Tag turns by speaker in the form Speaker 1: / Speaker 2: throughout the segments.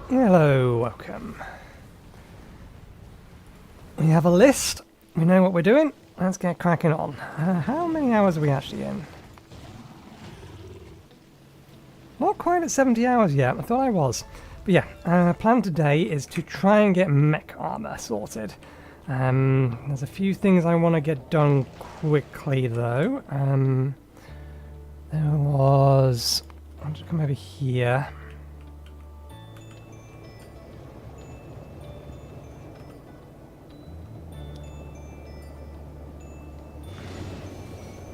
Speaker 1: Hello, welcome. We have a list. We know what we're doing. Let's get cracking on. How many hours are we actually in? Not quite at 70 hours yet. I thought I was. But yeah, our plan today is to try and get mech armor sorted. There's a few things I want to get done quickly though. I'll just come over here.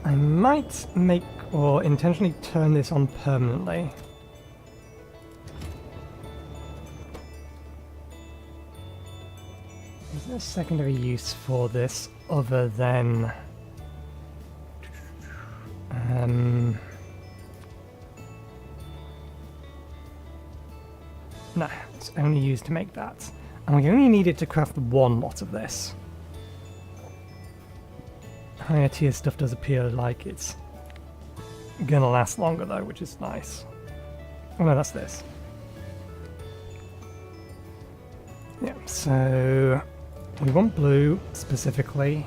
Speaker 1: I might make or intentionally turn this on permanently. Is there a secondary use for this other than no, it's only used to make that. And we only need it to craft one lot of this. Higher tier stuff does appear like it's gonna last longer though, which is nice. Oh no, that's this. Yeah, so we want blue specifically.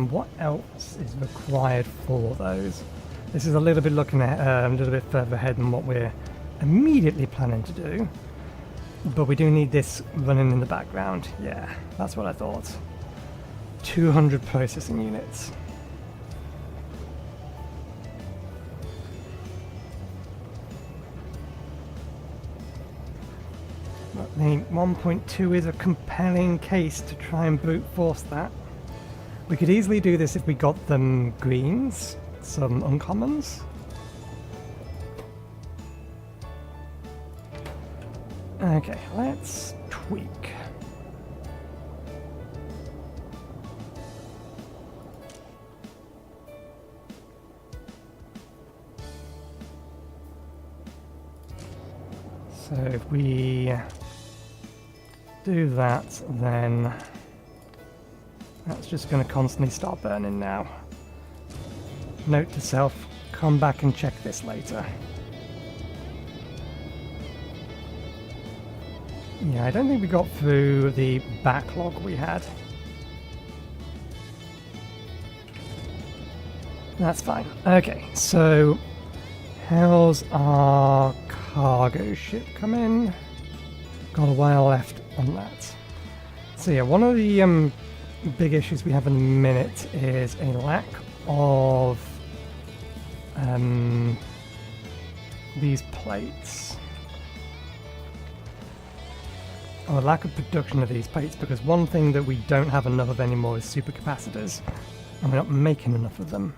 Speaker 1: What else is required for those? This is a little bit looking at a little bit further ahead than what we're immediately planning to do. But we do need this running in the background. Yeah, that's what I thought. 200 processing units. I think 1.2 is a compelling case to try and brute force that. We could easily do this if we got them greens, some uncommons. Okay, let's tweak. So if we do that, then that's just going to constantly start burning now. Note to self, come back and check this later. Yeah, I don't think we got through the backlog we had. That's fine. Okay, so how's our cargo ship coming? Got a while left on that. So yeah, one of the big issues we have in a minute is a lack of these plates. Or a lack of production of these plates, because one thing that we don't have enough of anymore is supercapacitors, and we're not making enough of them.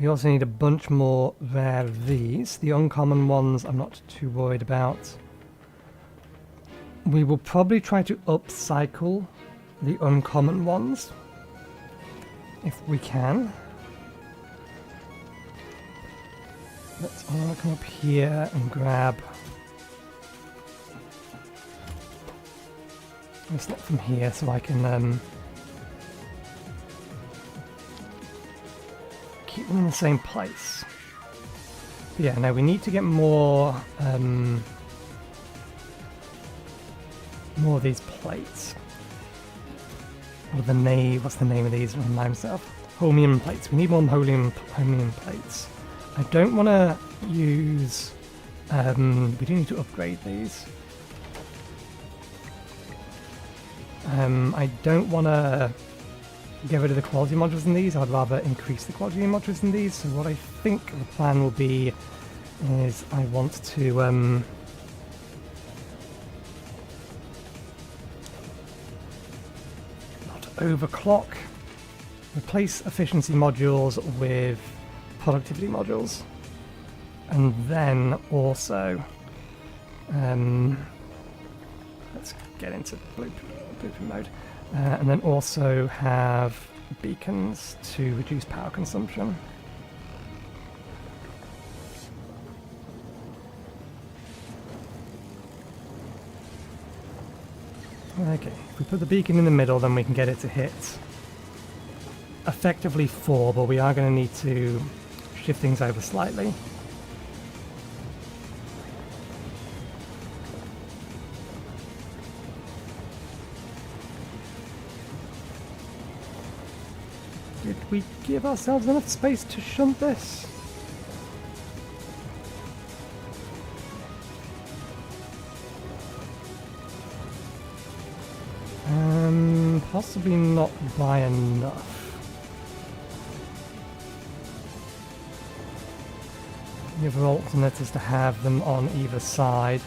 Speaker 1: We also need a bunch more rare of these. The uncommon ones I'm not too worried about. We will probably try to upcycle the uncommon ones if we can. Let's come up here and grab a slot from here so I can keep them in the same place. But yeah, no, we need to get more of these plates. What's the name of these? Remind myself. Holmium plates. We need more holmium plates. I don't want to use. We do need to upgrade these. I don't want to get rid of the quality modules in these. I'd rather increase the quality modules in these. So what I think the plan will be is I want to overclock, replace efficiency modules with productivity modules, and then also let's get into blueprint mode, and then also have beacons to reduce power consumption. Okay, if we put the beacon in the middle, then we can get it to hit effectively 4, but we are going to need to shift things over slightly. we give ourselves enough space to shunt this? Possibly not by enough. The other alternate is to have them on either side.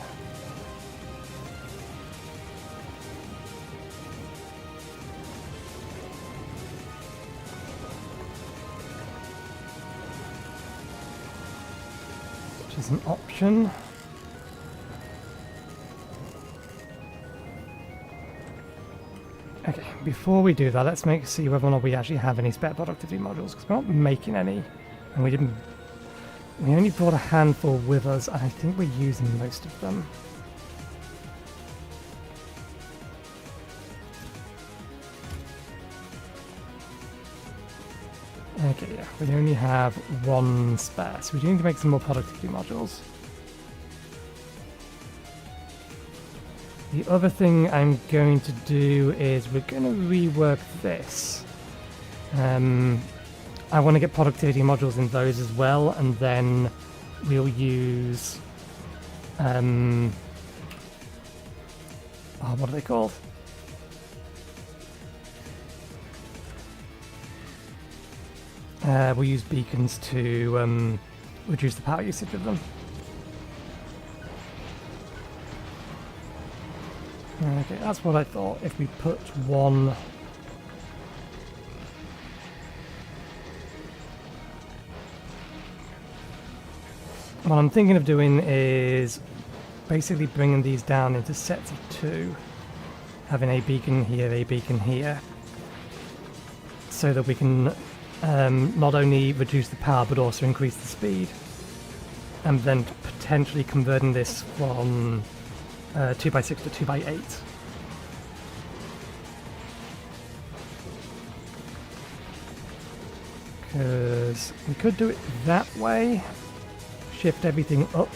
Speaker 1: Which is an option. Okay, before we do that, let's see whether or not we actually have any spare productivity modules, because we're not making any, and we only brought a handful with us, and I think we're using most of them. Okay, yeah, we only have one spare, so we do need to make some more productivity modules. The other thing I'm going to do is we're going to rework this. I want to get productivity modules in those as well, and then we'll use... what are they called? We'll use beacons to reduce the power usage of them. Okay, that's what I thought. If we put one... What I'm thinking of doing is basically bringing these down into sets of two. Having a beacon here, so that we can not only reduce the power but also increase the speed. And then potentially converting this from 2x6 to 2x8. Because we could do it that way, shift everything up,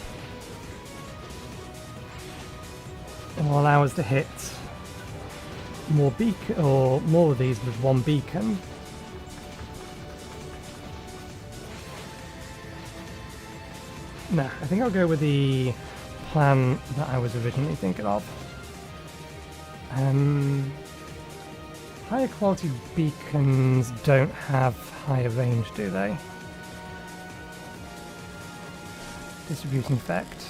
Speaker 1: and will allow us to hit more more of these with one beacon. Nah, I think I'll go with the plan that I was originally thinking of. Higher quality beacons don't have higher range, do they? Distribution effect.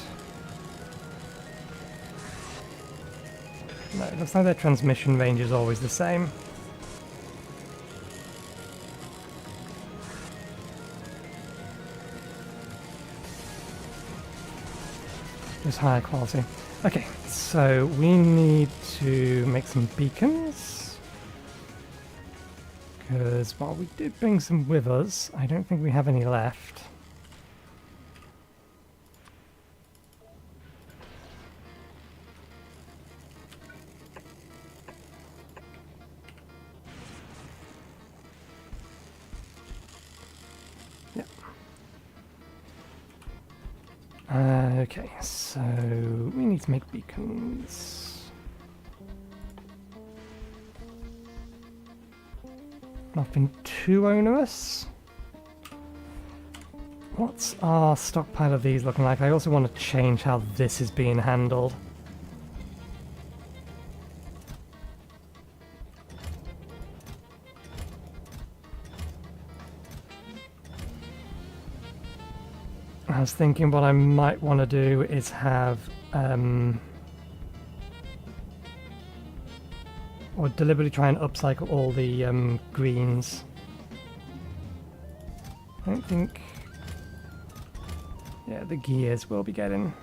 Speaker 1: No, it looks like their transmission range is always the same. Just higher quality. Okay, so we need to make some beacons. Because while we did bring some with us, I don't think we have any left. Okay, so we need to make beacons. Nothing too onerous. What's our stockpile of these looking like? I also want to change how this is being handled. I was thinking what I might want to do is have, or deliberately try and upcycle all the greens. I don't think, yeah, the gears will be getting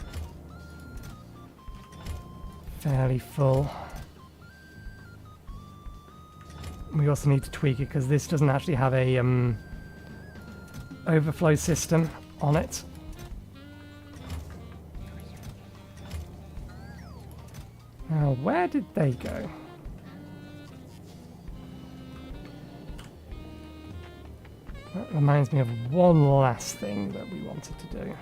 Speaker 1: fairly full. We also need to tweak it because this doesn't actually have a overflow system on it. Now, where did they go? That reminds me of one last thing that we wanted to do.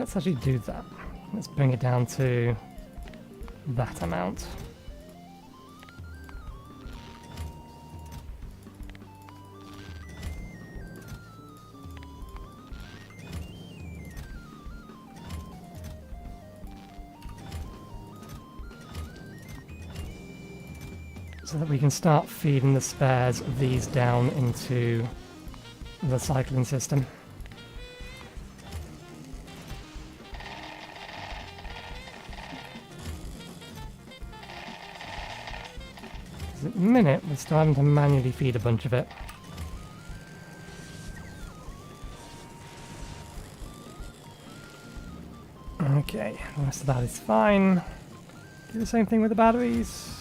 Speaker 1: let's actually do that. Let's bring it down to that amount. So that we can start feeding the spares of these down into the cycling system. At the minute, we're starting to manually feed a bunch of it. Okay, the rest of that is fine. Do the same thing with the batteries.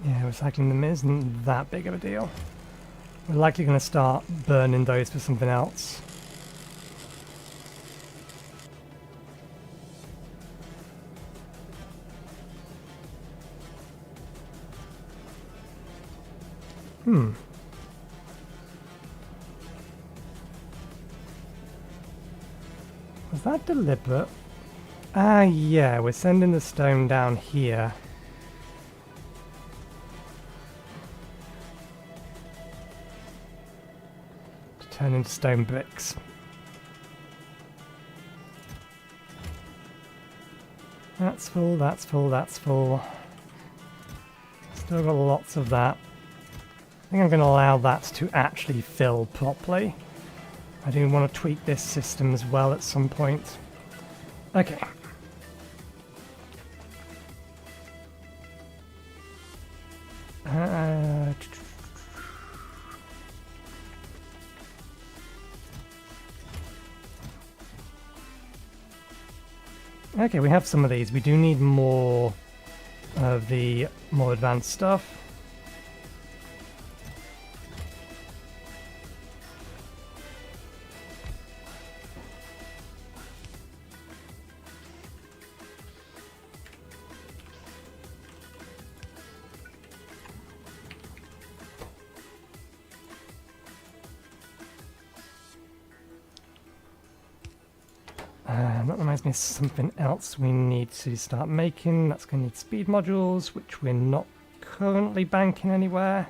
Speaker 1: Yeah, recycling them isn't that big of a deal. We're likely going to start burning those for something else. Was that deliberate? Ah, yeah, we're sending the stone down here. Turn into stone bricks. That's full, that's full, that's full. Still got lots of that. I think I'm going to allow that to actually fill properly. I do want to tweak this system as well at some point. Okay. Okay, we have some of these. We do need more of the more advanced stuff. That reminds me of something else we need to start making. That's going to need speed modules, which we're not currently banking anywhere.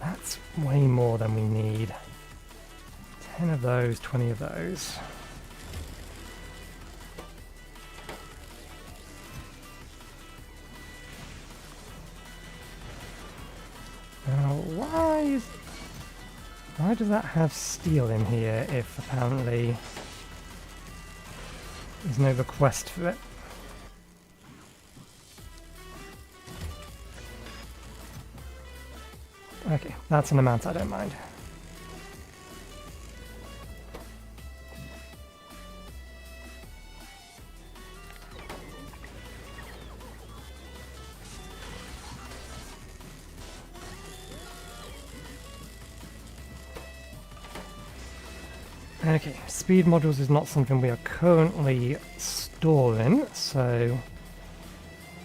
Speaker 1: That's way more than we need. 10 of those, 20 of those. Now, why does that have steel in here if apparently there's no request for it? Okay, that's an amount I don't mind. Okay, speed modules is not something we are currently storing, so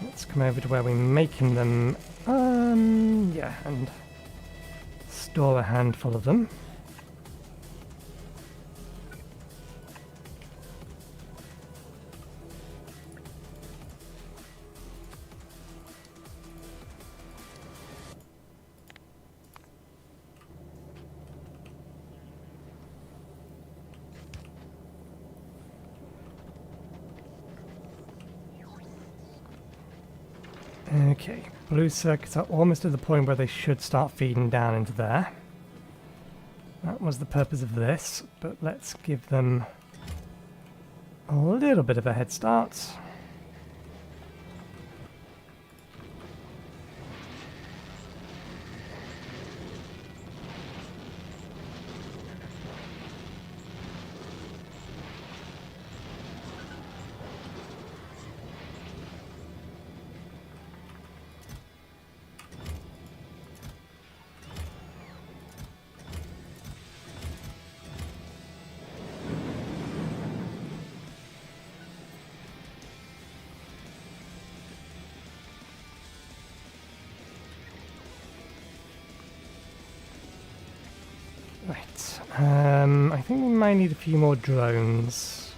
Speaker 1: let's come over to where we're making them. Yeah, and store a handful of them. Okay, Blue circuits are almost at the point where they should start feeding down into there. That was the purpose of this, but let's give them a little bit of a head start. Right, I think we might need a few more drones.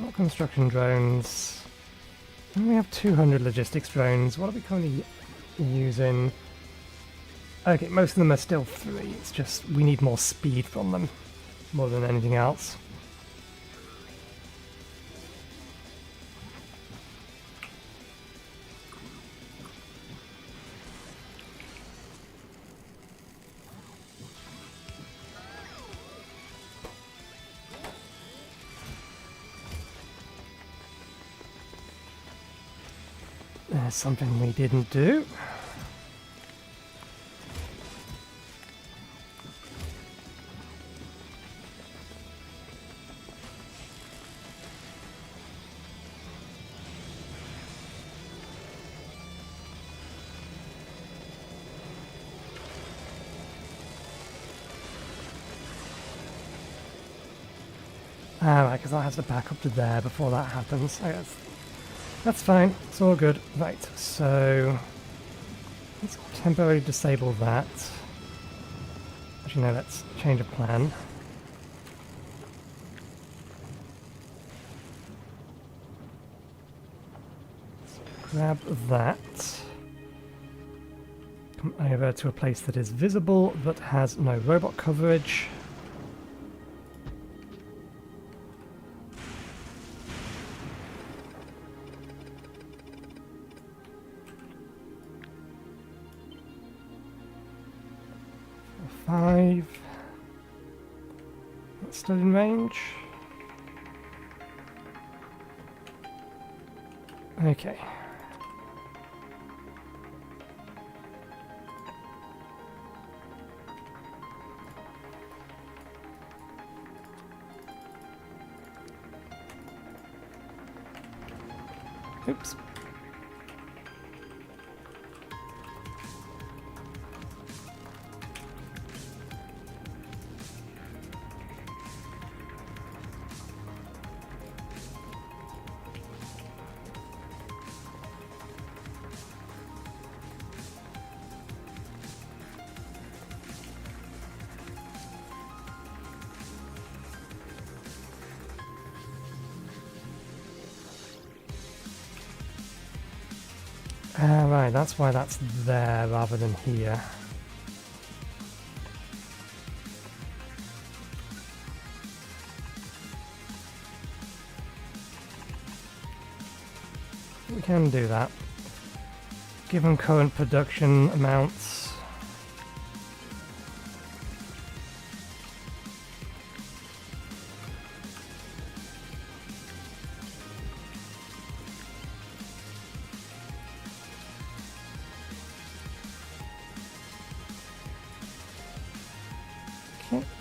Speaker 1: Not construction drones. We have 200 logistics drones. What are we currently using? Okay, most of them are still free. It's just we need more speed from them, more than anything else. There's something we didn't do. Alright, because that has to back up to there before that happens. I guess. That's fine, it's all good. Right, so let's temporarily disable that. Actually, no, let's change of plan. Let's grab that. Come over to a place that is visible but has no robot coverage. That's still in range. Okay. Oops. Right, that's why that's there rather than here. We can do that. Given current production amounts.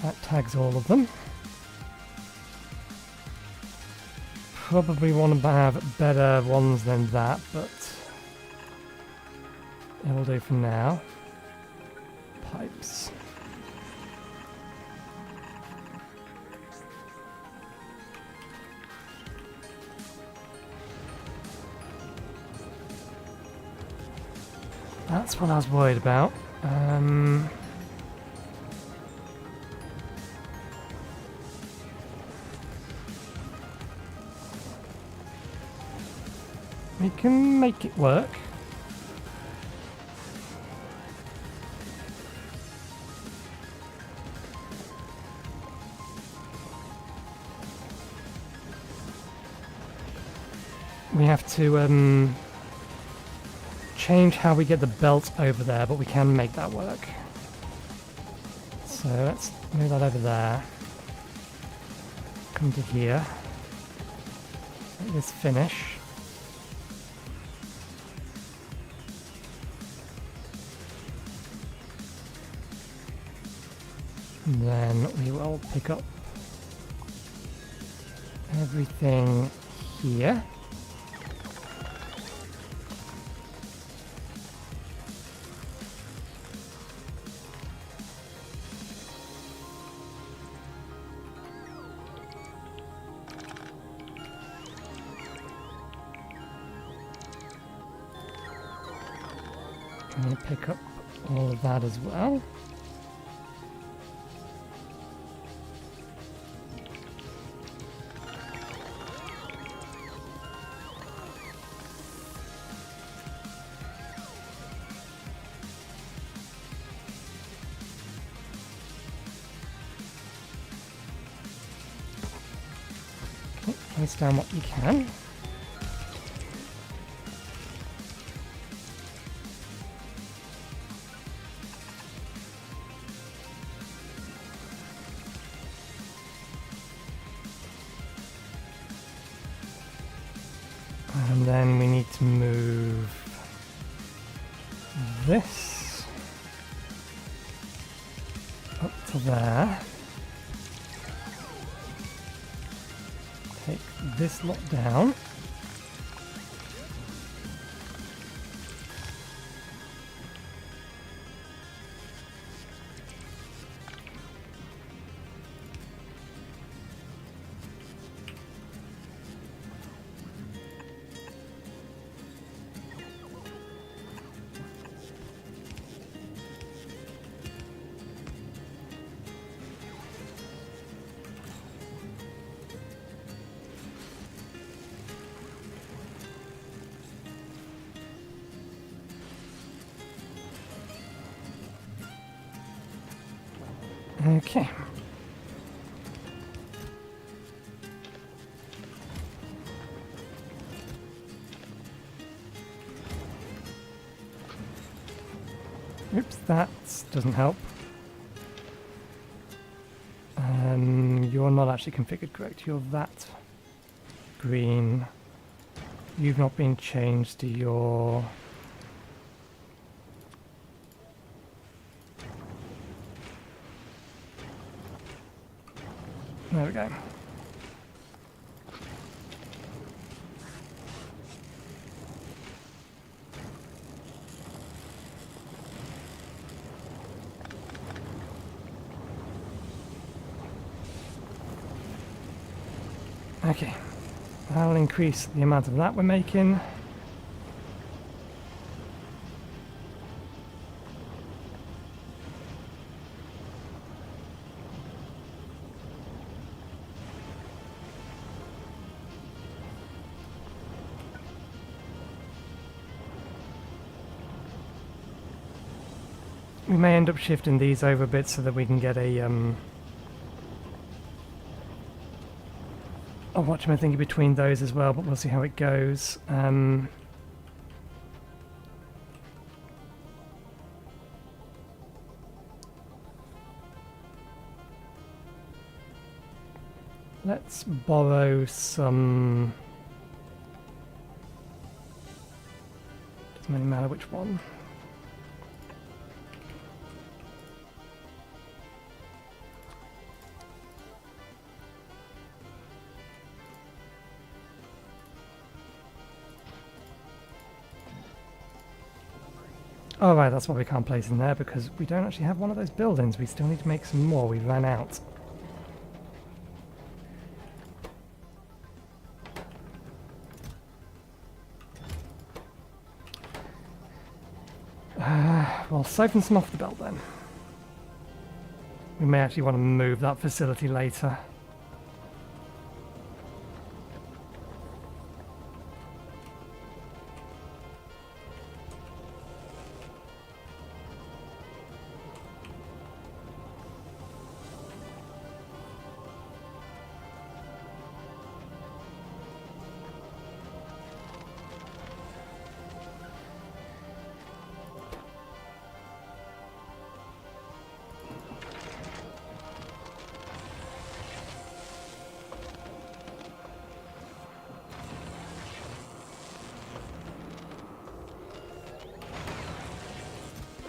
Speaker 1: That tags all of them. Probably want to have better ones than that, but it will do for now. Pipes. That's what I was worried about. We can make it work. we have to change how we get the belt over there, but we can make that work. So let's move that over there. Come to here. Let this finish. And then we will pick up everything here. I'm going to pick up all of that as well. Okay, place down what you can. And then we need to move this up to there. Take this lot down. Okay. Oops, that doesn't help. You're not actually configured correct. You're that green. You've not been changed to your... There we go. Okay, that'll increase the amount of that we're making. We may end up shifting these over a bit so that we can get a watchman thingy between those as well, but we'll see how it goes. Let's borrow some... Doesn't really matter which one. Oh right, that's why we can't place in there, because we don't actually have one of those buildings. We still need to make some more. We ran out. Well, siphon some off the belt then. We may actually want to move that facility later.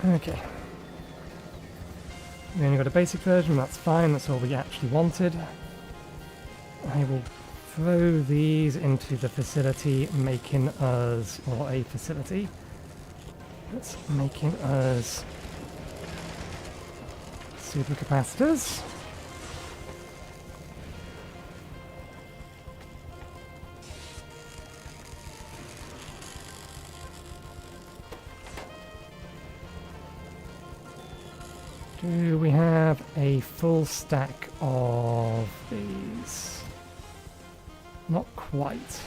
Speaker 1: Okay. We only got a basic version, that's fine, that's all we actually wanted. I will throw these into the facility, making us, or a facility, that's making us supercapacitors. Do we have a full stack of these? Not quite.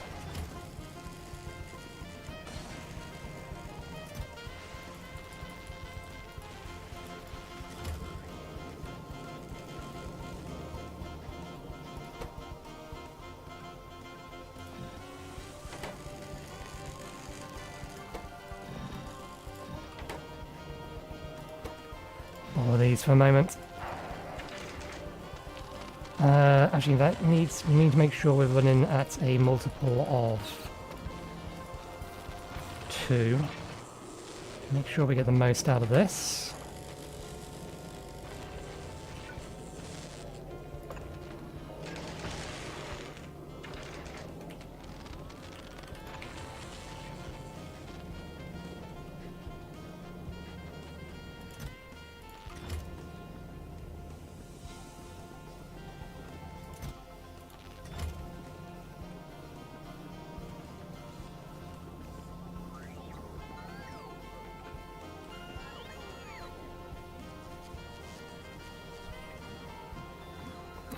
Speaker 1: All of these for a moment. Actually, we need to make sure we're running at a multiple of 2. Make sure we get the most out of this.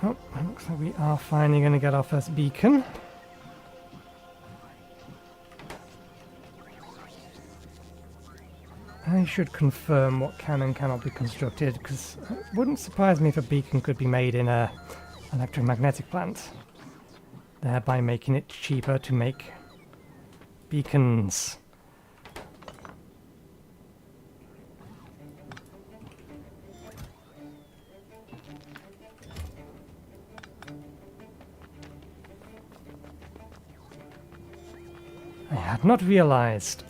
Speaker 1: Oh, it looks like we are finally going to get our first beacon. I should confirm what can and cannot be constructed, because it wouldn't surprise me if a beacon could be made in an electromagnetic plant, thereby making it cheaper to make beacons. I had not realized.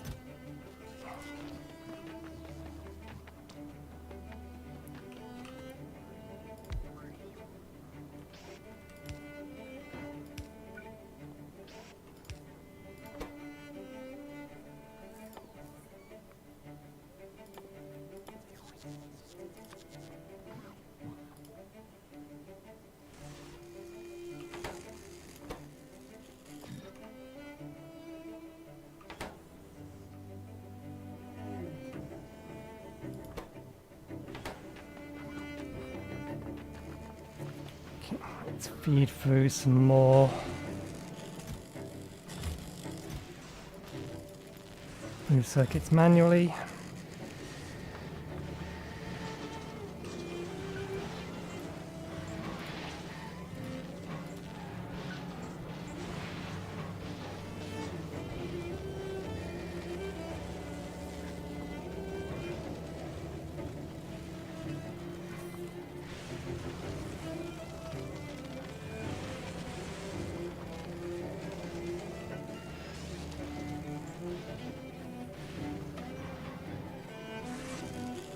Speaker 1: Let's feed through some more move circuits manually.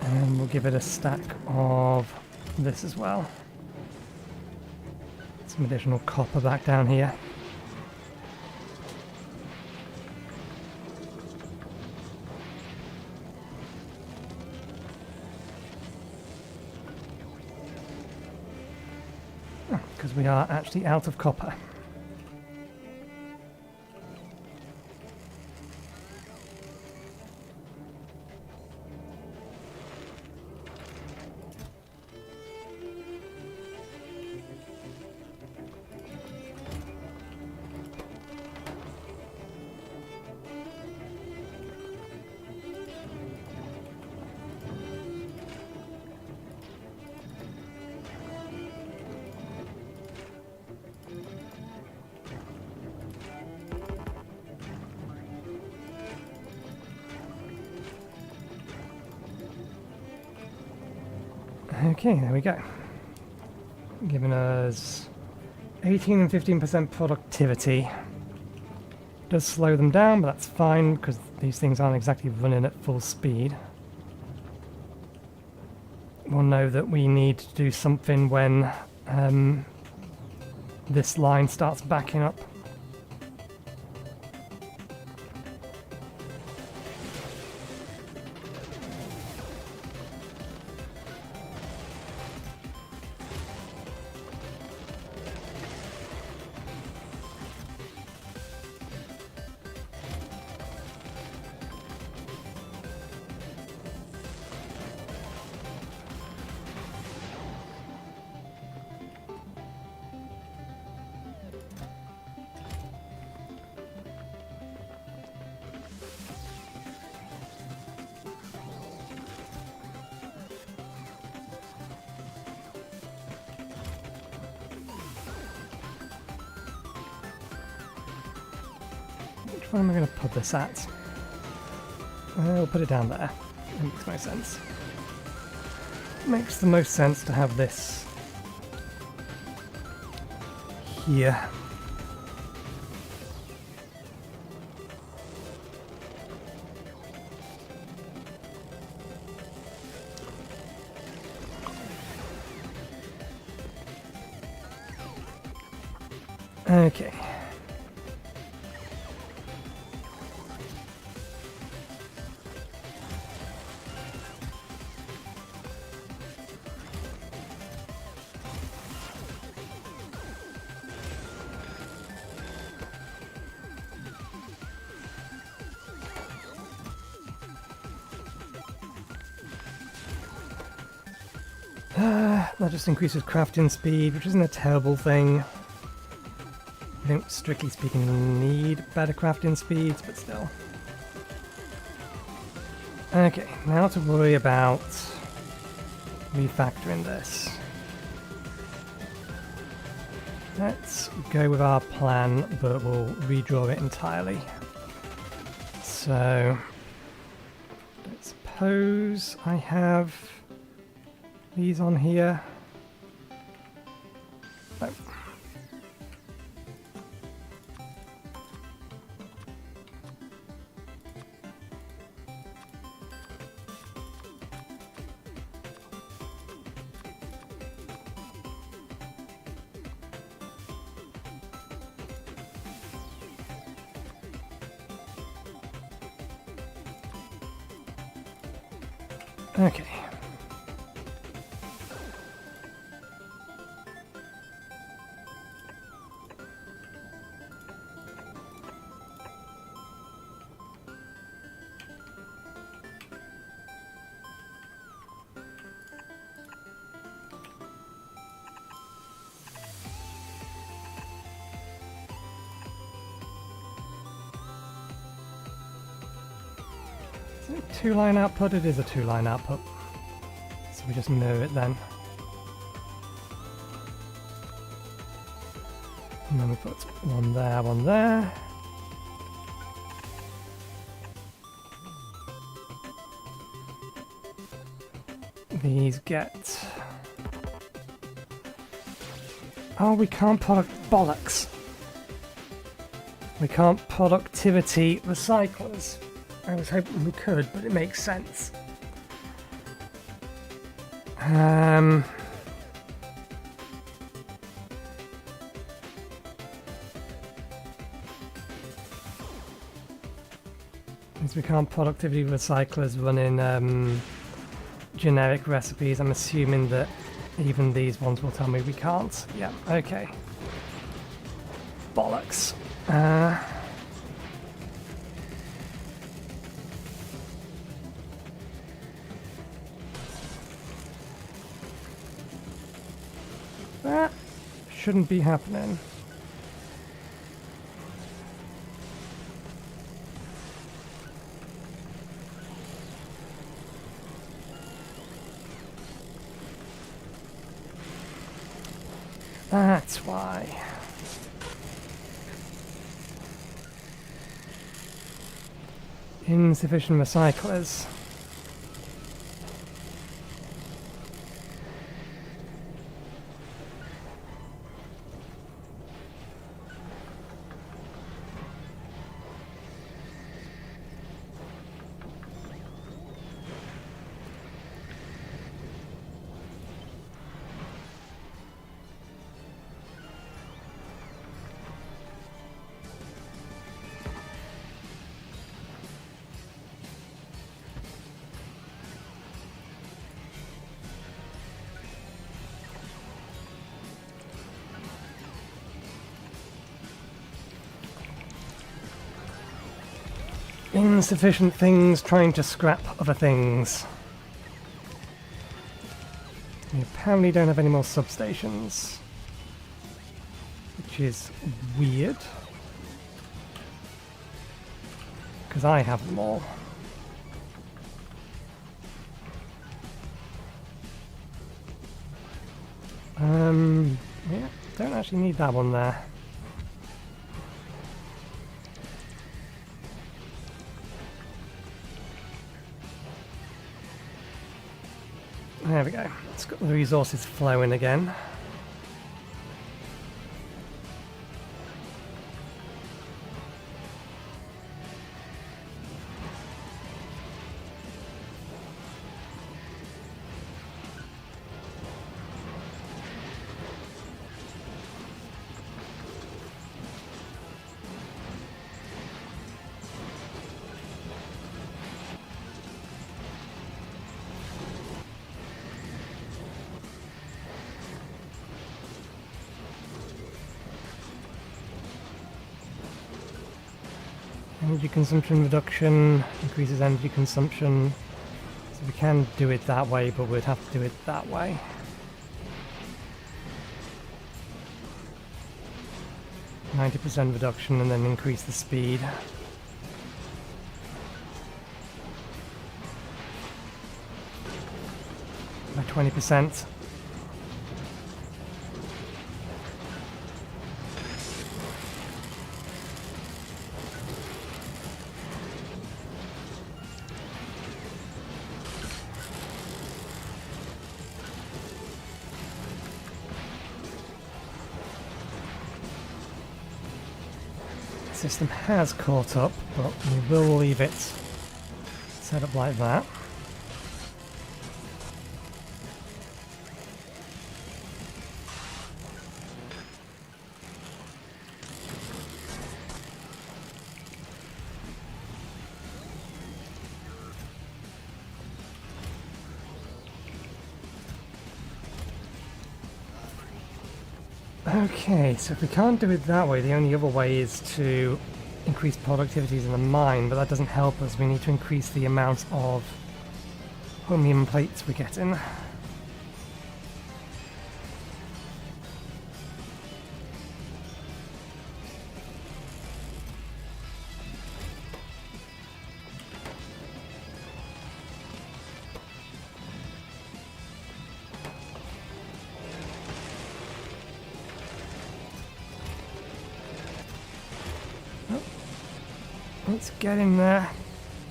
Speaker 1: And we'll give it a stack of this as well. Some additional copper back down here. Because we are actually out of copper. Okay, there we go. Giving us 18 and 15% productivity. Does slow them down, but that's fine because these things aren't exactly running at full speed. we'll know that we need to do something when this line starts backing up. Where am I going to put this at? We'll put it down there. It makes no sense. Makes the most sense to have this here. Okay. That just increases crafting speed, which isn't a terrible thing. I don't, strictly speaking, need better crafting speeds, but still. Okay, now to worry about refactoring this. Let's go with our plan, but we'll redraw it entirely. So, let's suppose I have these on here. No. Okay. Is it a two-line output? It is a two-line output. So we just mirror it then. And then we put one there, one there. These get... Oh, we can't product... Bollocks! We can't productivity recyclers. I was hoping we could, but it makes sense. Since we can't productivity recyclers run in generic recipes, I'm assuming that even these ones will tell me we can't. Yeah, okay. Bollocks. That shouldn't be happening. That's why. Insufficient recyclers. Insufficient things trying to scrap other things. We apparently don't have any more substations, which is weird, because I have them all. Yeah, don't actually need that one there. There we go. It's got the resources flowing again. Energy consumption reduction increases energy consumption, so we can do it that way, but we'd have to do it that way. %90 reduction and then increase the speed. By 20%. System has caught up, but we will leave it set up like that. Okay, so if we can't do it that way, the only other way is to increase productivities in the mine, but that doesn't help us. We need to increase the amount of chromium plates we're getting. Let's get in there.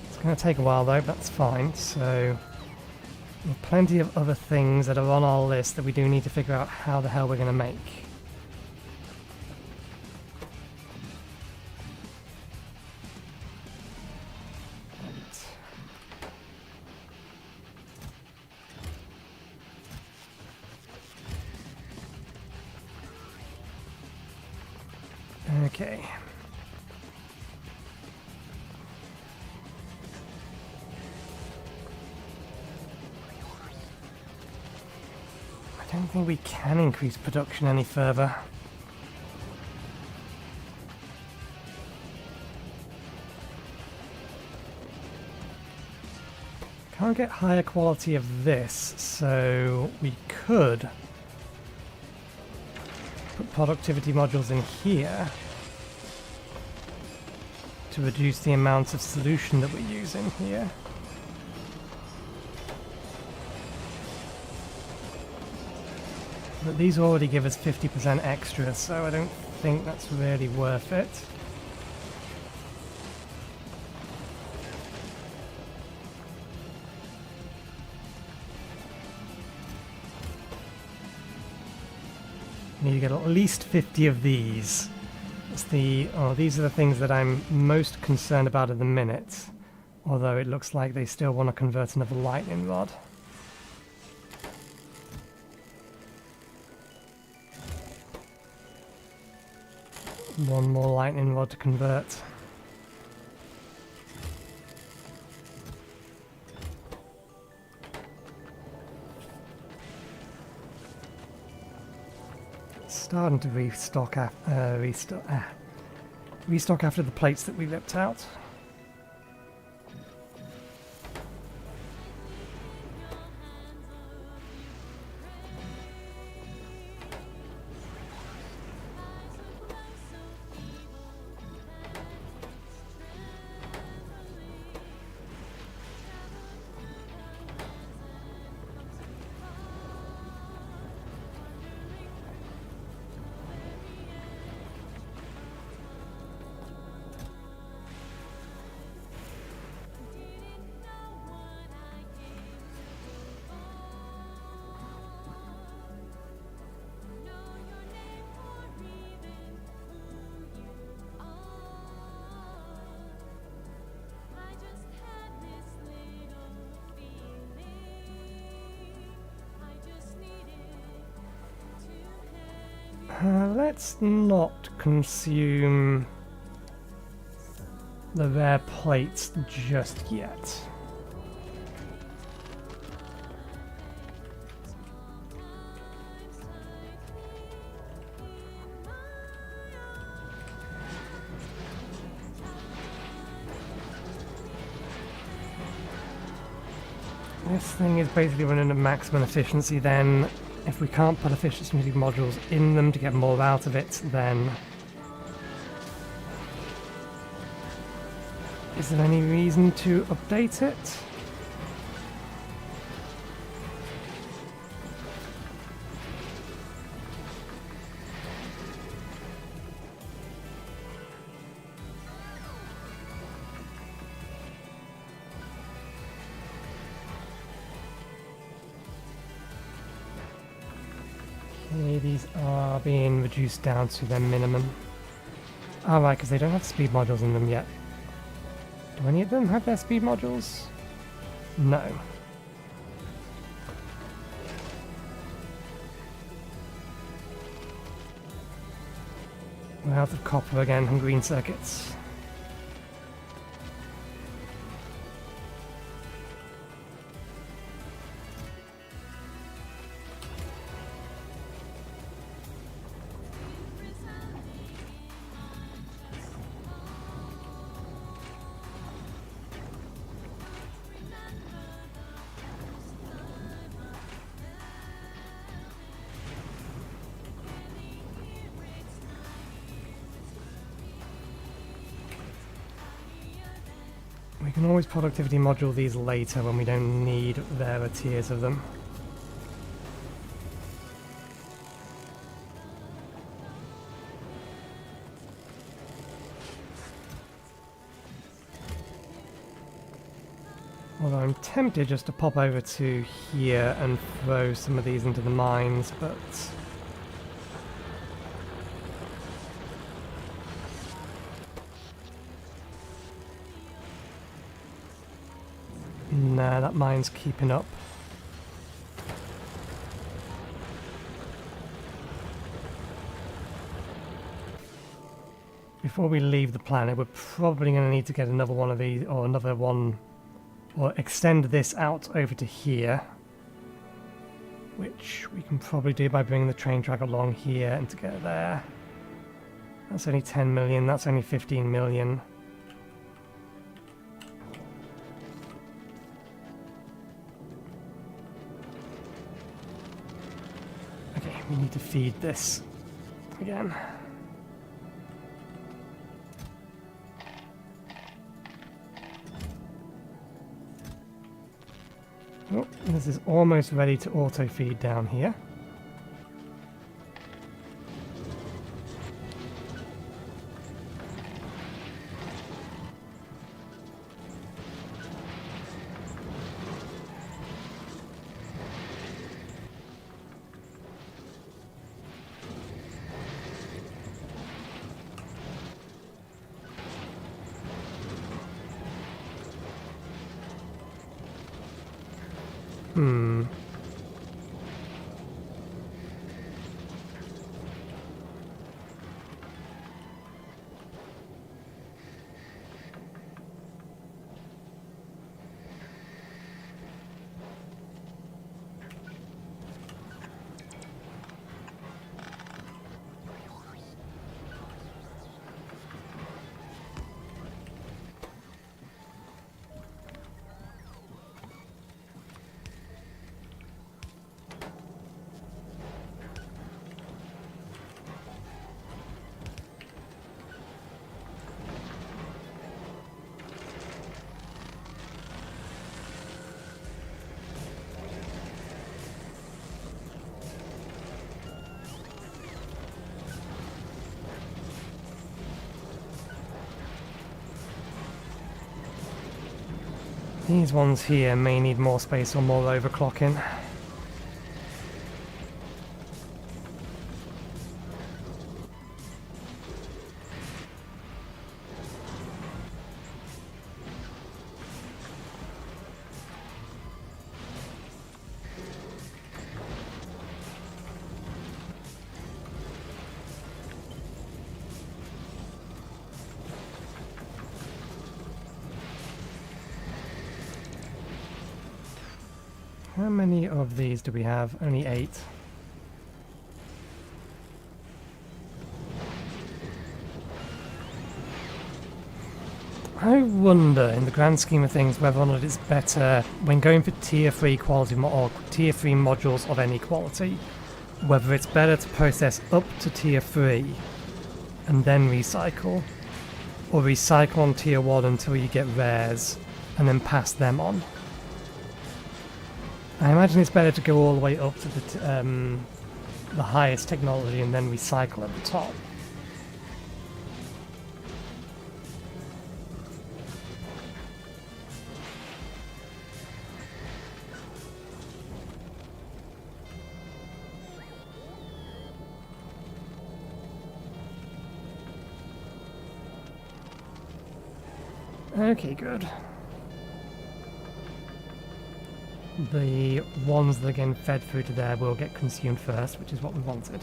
Speaker 1: It's going to take a while though, but that's fine. So there are plenty of other things that are on our list that we do need to figure out how the hell we're going to make. Okay. I don't think we can increase production any further. Can't get higher quality of this, so we could put productivity modules in here to reduce the amount of solution that we're using here. But these already give us 50% extra, so I don't think that's really worth it. Need to get at least 50 of these. These are the things that I'm most concerned about at the minute. Although it looks like they still want to convert another lightning rod. One more lightning rod to convert. Starting to restock after the plates that we ripped out. Let's not consume the rare plates just yet. This thing is basically running at maximum efficiency then. If we can't put efficiency modules in them to get more out of it, then is there any reason to update it? Okay, these are being reduced down to their minimum. Alright, because they don't have speed modules in them yet. Do any of them have their speed modules? No. We're out of copper again and green circuits. We can always productivity module these later when we don't need rarer tiers of them. Although I'm tempted just to pop over to here and throw some of these into the mines, but nah, that mine's keeping up. Before we leave the planet, we're probably going to need to get another one of these, or another one, or extend this out over to here, which we can probably do by bringing the train track along here and to get there. That's only 10 million, that's only 15 million. Okay, we need to feed this again. Oh, this is almost ready to auto-feed down here. These ones here may need more space or more overclocking. how many of these do we have? Only 8. I wonder, in the grand scheme of things, whether or not it's better when going for tier 3 quality or tier 3 modules of any quality, whether it's better to process up to tier 3 and then recycle, or recycle on tier 1 until you get rares and then pass them on. I imagine it's better to go all the way up to the highest technology and then recycle at the top. Okay, good. The ones that are getting fed through to there will get consumed first, which is what we wanted.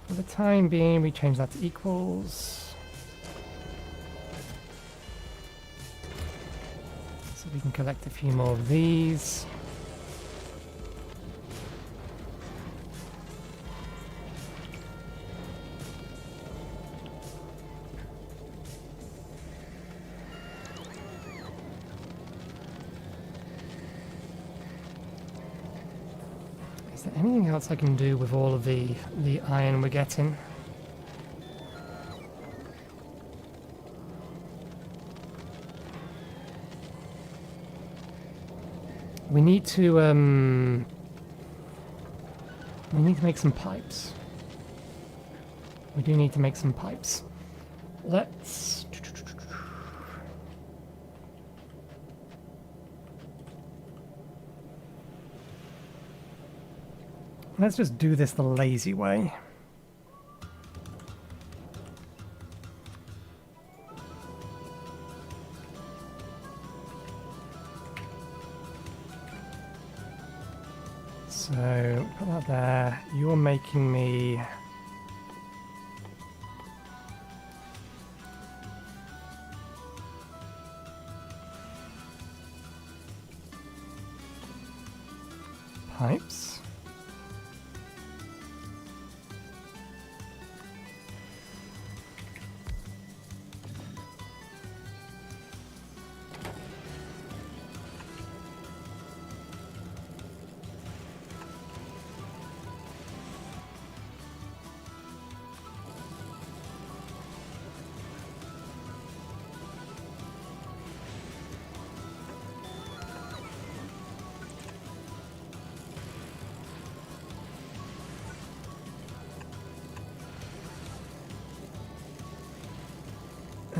Speaker 1: For the time being, we change that to equals. So we can collect a few more of these. Is there anything else I can do with all of the iron we're getting? We need to make some pipes. We do need to make some pipes. Let's just do this the lazy way. So, put that there. You're making me... pipes.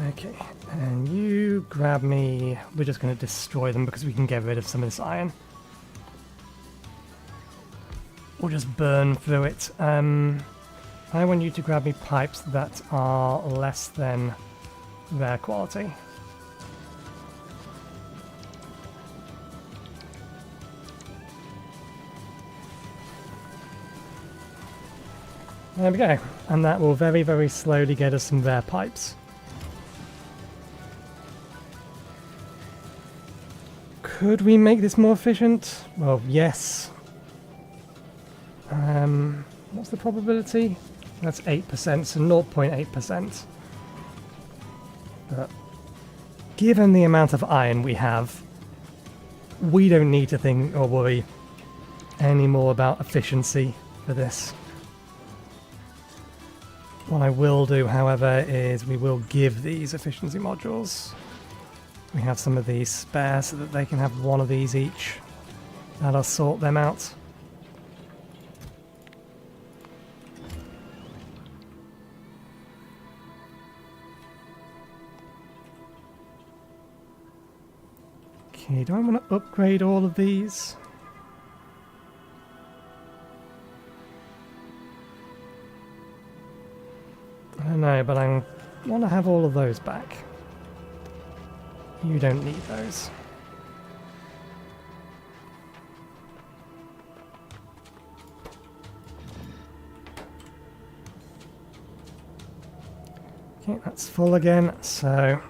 Speaker 1: Okay, and you grab me. We're just going to destroy them because we can get rid of some of this iron. We'll just burn through it. I want you to grab me pipes that are less than their quality. There we go. And that will very, very slowly get us some rare pipes. Could we make this more efficient? Well, yes. What's the probability? That's 8%, so 0.8%. But given the amount of iron we have, we don't need to think or worry any more about efficiency for this. What I will do, however, is we will give these efficiency modules. We have some of these spare so that they can have one of these each. That'll sort them out. Okay, do I want to upgrade all of these? I don't know, but I want to have all of those back. You don't need those. Okay, that's full again, so...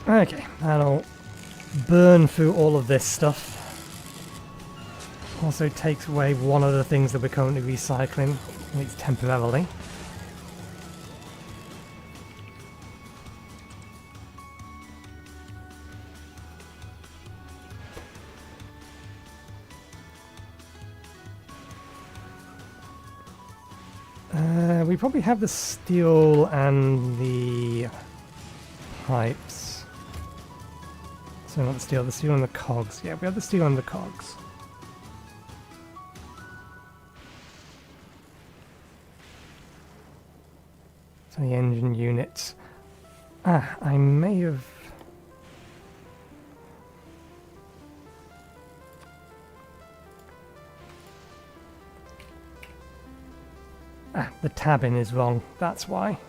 Speaker 1: Okay, that'll burn through all of this stuff. Also takes away one of the things that we're currently recycling, at least temporarily. We probably have the steel and the pipes. So not the steel and the cogs. Yeah, we have the steel and the cogs. So the engine unit. I may have... the tab-in is wrong, that's why.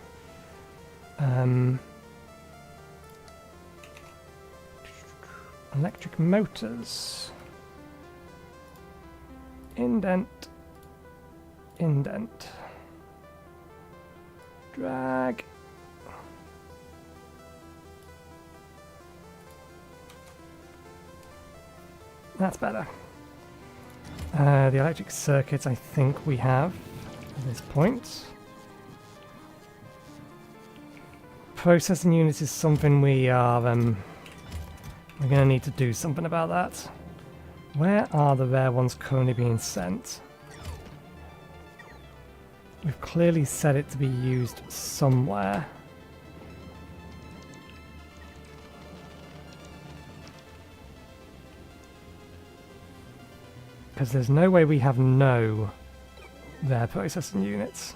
Speaker 1: Electric motors. Indent. Indent. Drag. That's better. The electric circuits I think we have at this point. Processing units is something we are we're going to need to do something about that. Where are the rare ones currently being sent? We've clearly set it to be used somewhere. Because there's no way we have no rare processing units.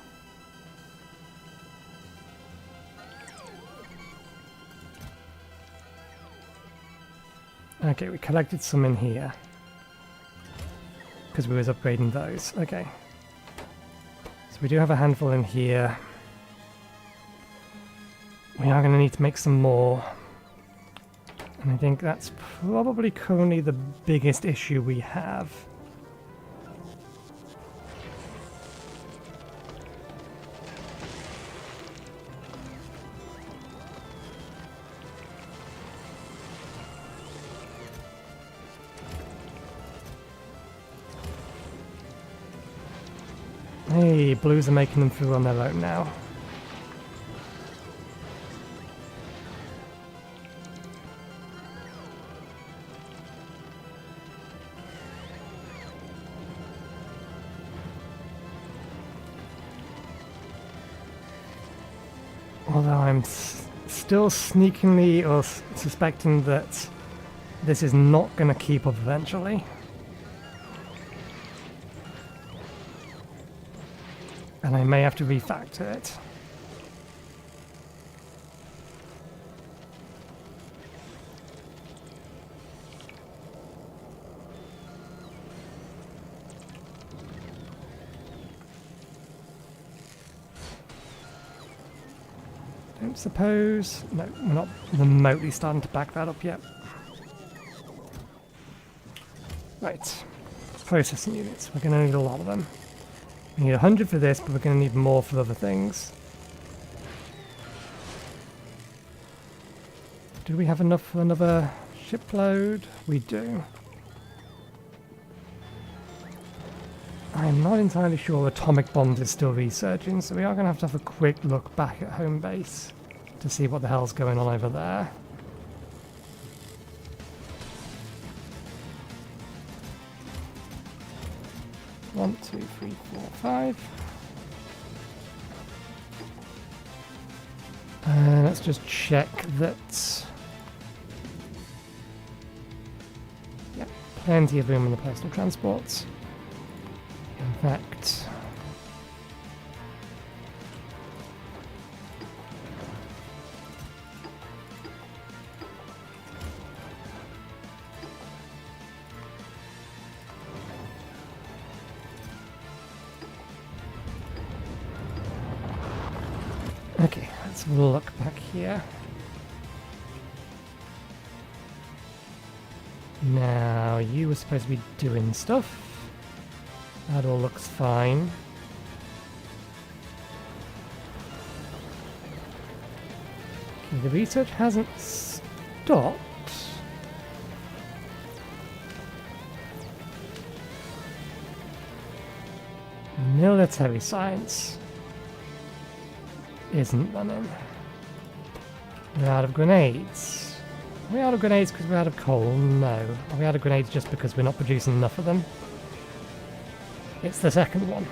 Speaker 1: Okay, we collected some in here. Because we was upgrading those. Okay. So we do have a handful in here. We are going to need to make some more. And I think that's probably currently the biggest issue we have. Hey, blues are making them through on their own now. Although I'm still sneakingly or suspecting that this is not going to keep up eventually. And I may have to refactor it. Don't suppose... No, we're not remotely starting to back that up yet. Right. Processing units. We're going to need a lot of them. We need 100 for this, but we're going to need more for other things. Do we have enough for another shipload? We do. I'm not entirely sure atomic bombs is still researching, so we are going to have a quick look back at home base to see what the hell's going on over there. One, two, three, four, five. Let's just check that. Yep, Plenty of room in the personal transports. In fact... Okay, let's look back here. Now, you were supposed to be doing stuff. That all looks fine. Okay, the research hasn't stopped. Military science isn't running. We're out of grenades. Are we out of grenades because we're out of coal? No. Are we out of grenades just because we're not producing enough of them? It's the second one.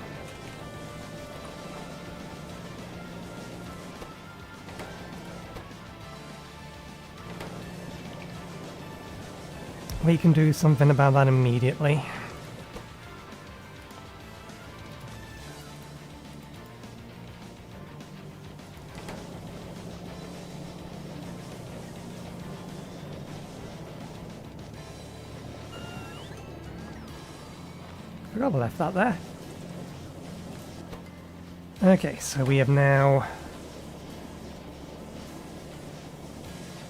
Speaker 1: We can do something about that immediately. I left that there. Okay, so we have now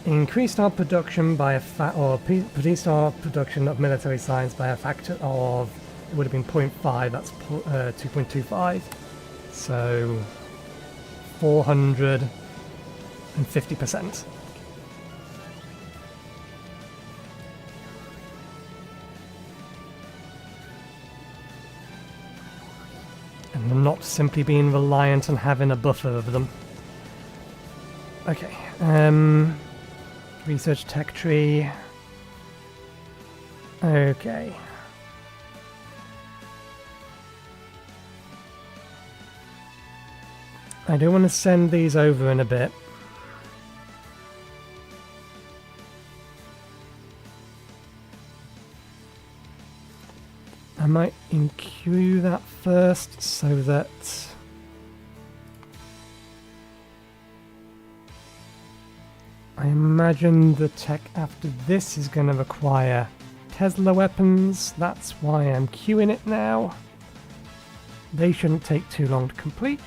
Speaker 1: increased our production by produced our production of military science by a factor of, it would have been 0.5, that's 2.25, so 450%. And not simply being reliant on having a buffer of them. Okay, research tech tree. Okay. I do want to send these over in a bit. I might include that first so that I imagine the tech after this is going to require Tesla weapons. That's why I'm queuing it now. They shouldn't take too long to complete.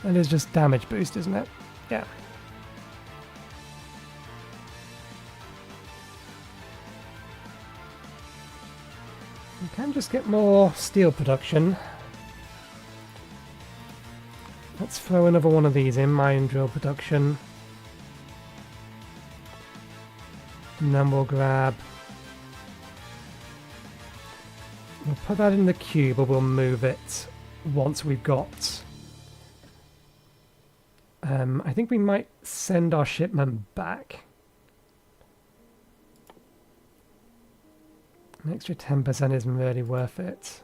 Speaker 1: That is just damage boost, isn't it? Yeah. We can just get more steel production. Let's throw another one of these in, mine drill production. And then we'll grab... We'll put that in the cube, or we'll move it once we've got... I think we might send our shipment back. An extra 10% isn't really worth it.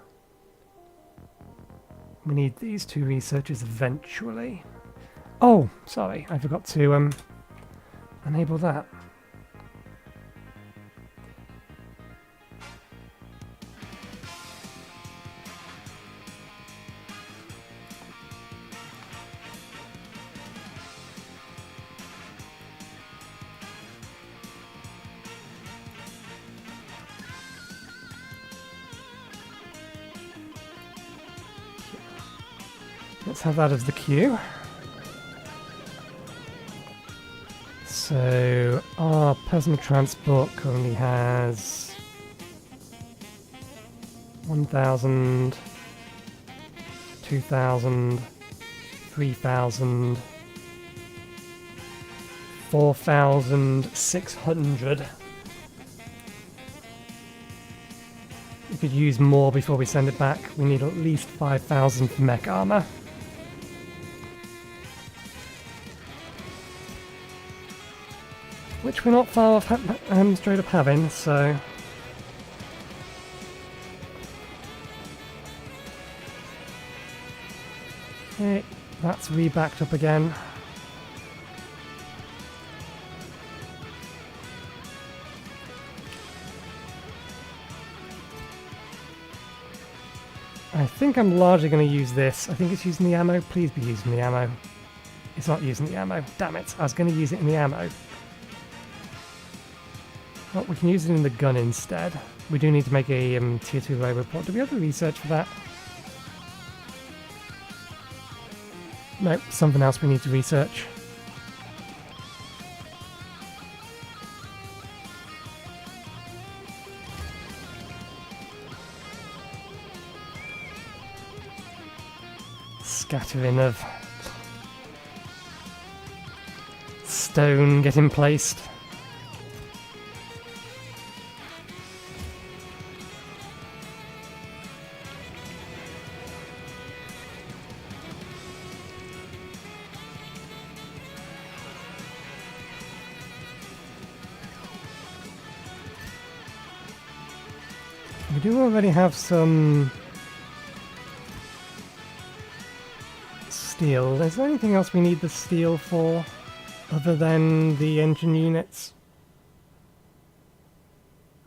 Speaker 1: We need these two researchers eventually. Oh, sorry, I forgot to enable that. Let's have that as the queue. So our personal transport currently has 1,000, 2,000, 3,000, 4,600. We could use more before we send it back. We need at least 5,000 for mech armor. Which we're not far off straight up having, so... Okay, That's re-backed up again. I think I'm largely going to use this. I think it's using the ammo. Please be using the ammo. It's not using the ammo. Damn it. I was going to use it in the ammo. Well, we can use it in the gun instead. We do need to make a tier 2 low report. Do we have the research for that? Nope, something else we need to research. Scattering of stone getting placed. We do already have some steel. Is there anything else we need the steel for other than the engine units?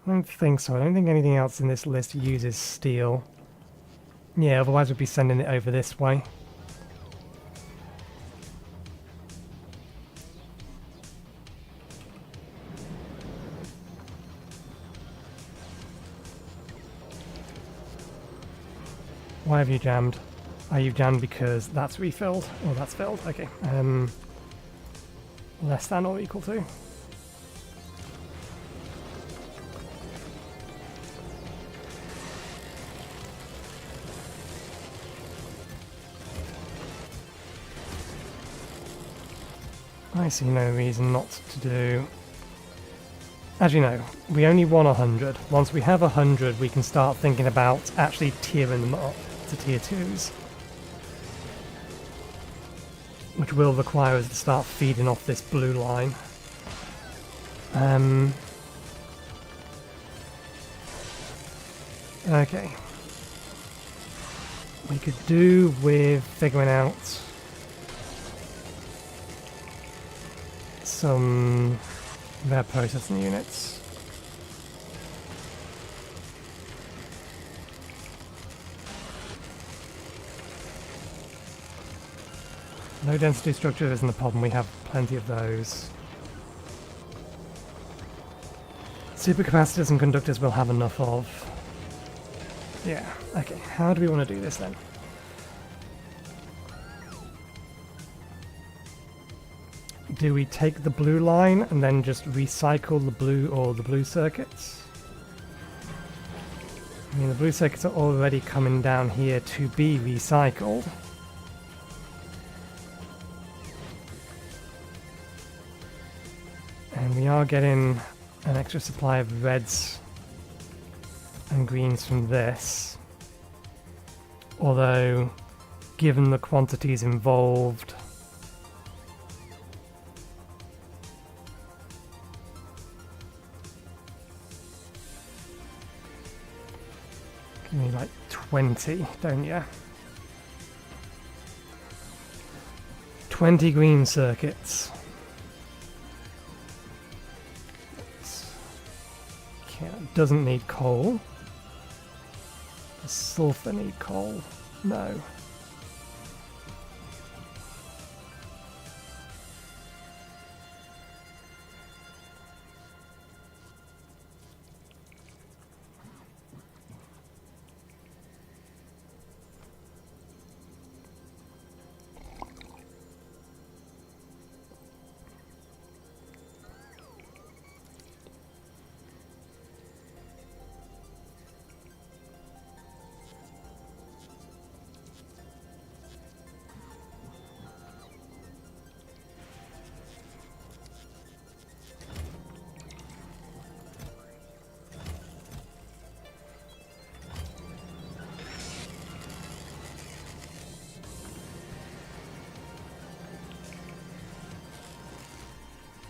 Speaker 1: I don't think so. I don't think anything else in this list uses steel. Yeah, otherwise we'd be sending it over this way. Why have you jammed? Are you jammed because that's refilled? Oh, that's filled. Okay. Less than or equal to. I see no reason not to do. As you know, we only want 100. Once we have 100, we can start thinking about actually tiering them up to tier 2s. Which will require us to start feeding off this blue line. Okay. We could do with figuring out some rare processing units. Low density structure isn't a problem, we have plenty of those. Supercapacitors and conductors we'll have enough of. Yeah, okay, how do we want to do this then? Do we take the blue line and then just recycle the blue circuits? I mean, the blue circuits are already coming down here to be recycled. And we are getting an extra supply of reds and greens from this. Although, given the quantities involved, give me like 20, don't you? 20 green circuits. Okay, that doesn't need coal. Does sulfur need coal? No.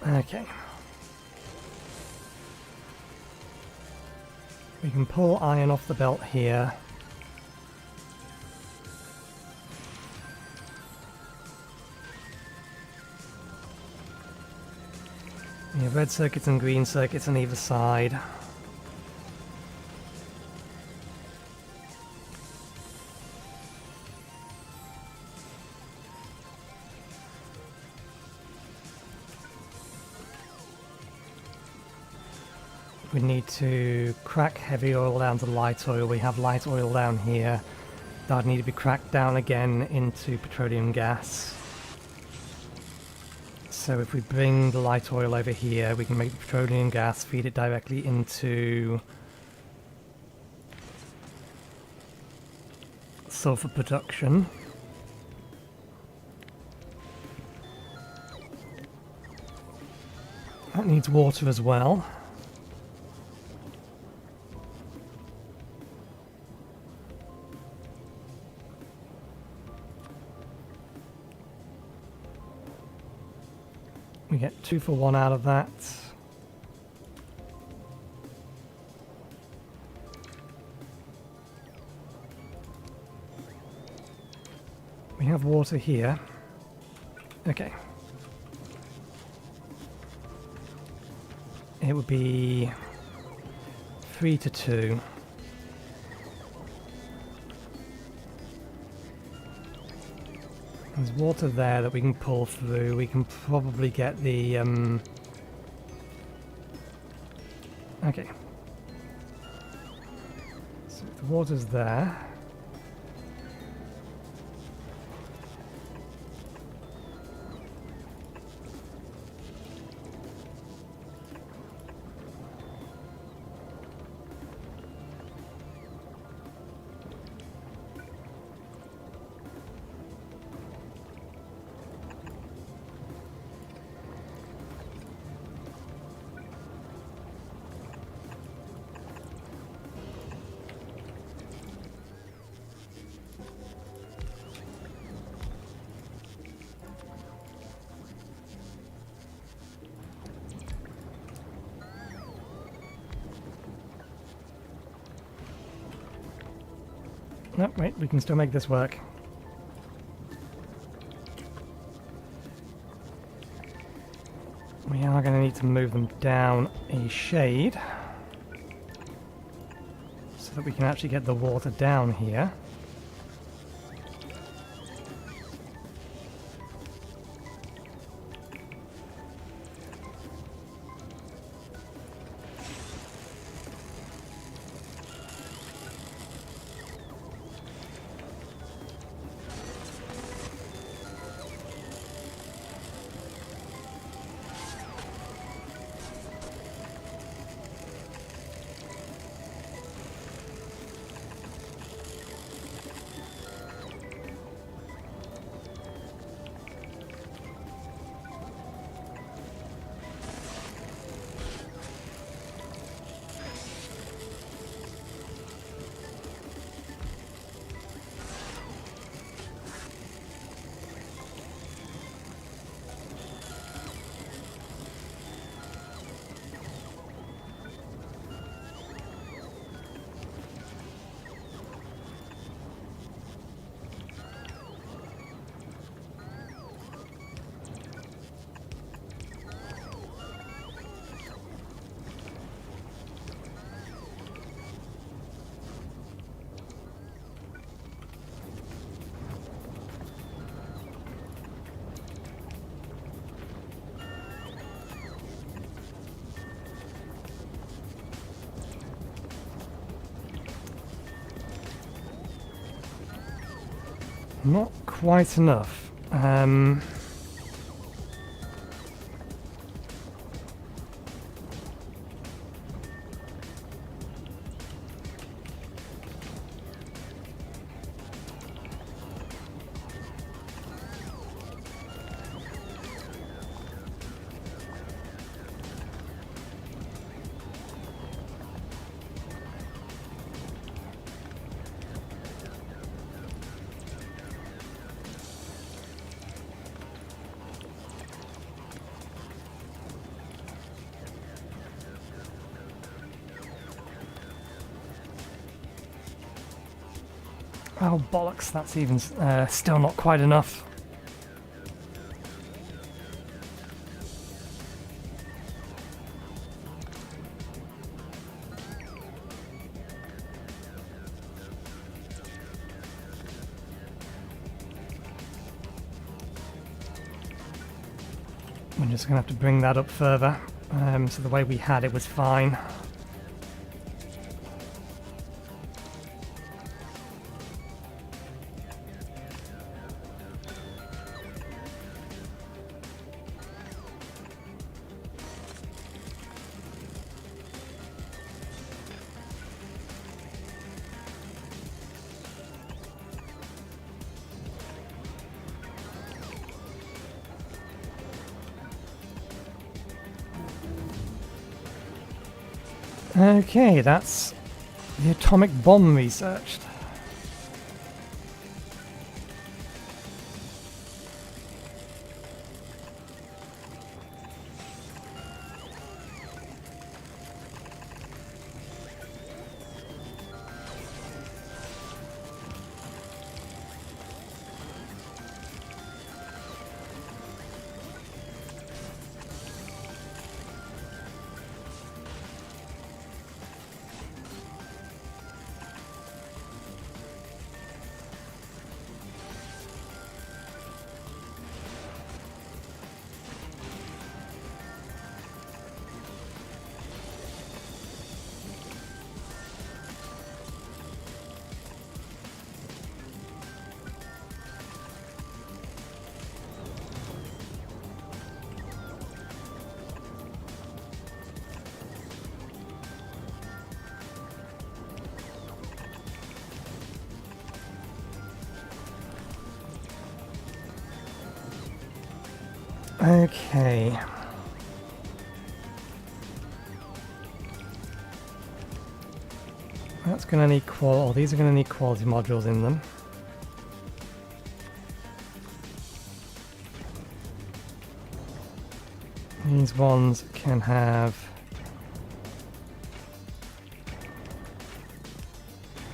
Speaker 1: Okay. We can pull iron off the belt here. We have red circuits and green circuits on either side. We need to crack heavy oil down to light oil. We have light oil down here. That would need to be cracked down again into petroleum gas. So if we bring the light oil over here, we can make the petroleum gas, feed it directly into sulfur production. That needs water as well. We get 2 for 1 out of that. We have water here. Okay. It would be 3 to 2. There's water there that we can pull through. We can probably get the... Okay. So the water's there. No, wait, we can still make this work. We are going to need to move them down a shade so that we can actually get the water down here. Not quite enough. Oh bollocks, that's even still not quite enough. We're just going to have to bring that up further. So the way we had it was fine. Okay, that's the atomic bomb researched. Okay. That's going to need these are going to need quality modules in them. These ones can have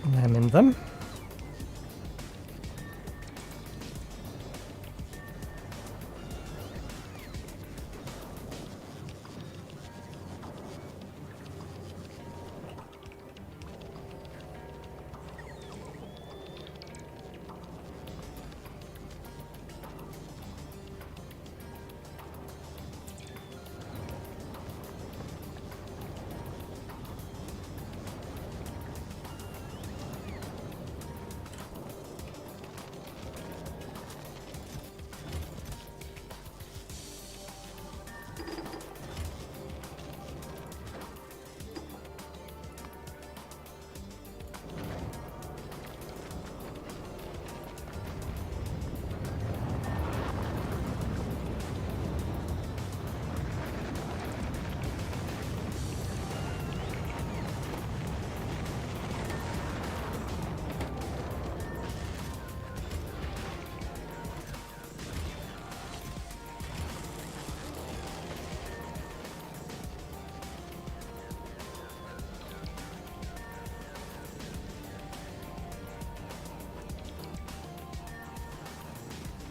Speaker 1: them in them.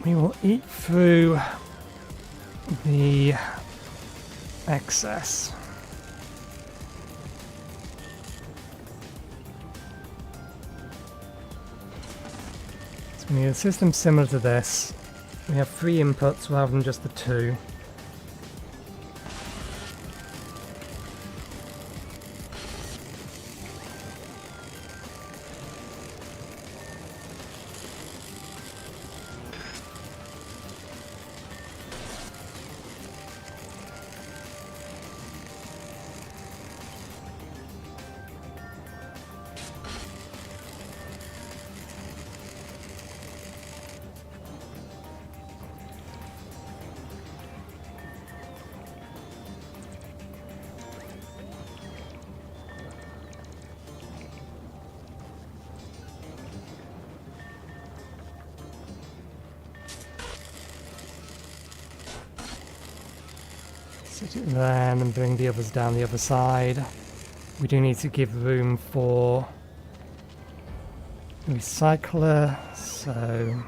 Speaker 1: We will eat through the excess. So we need a system similar to this. We have 3 inputs rather than just the 2. Sit it there and then bring the others down the other side. We do need to give room for the recycler, so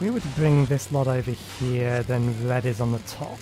Speaker 1: we were to bring this lot over here, then red is on the top.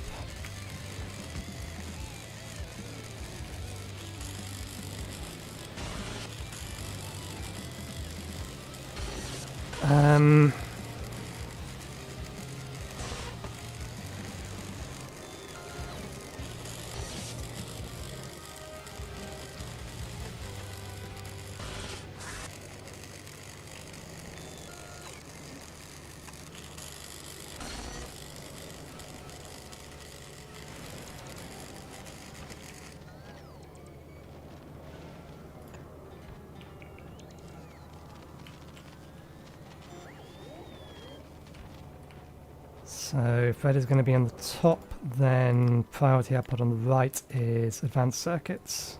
Speaker 1: So if red is going to be on the top, then priority output on the right is advanced circuits.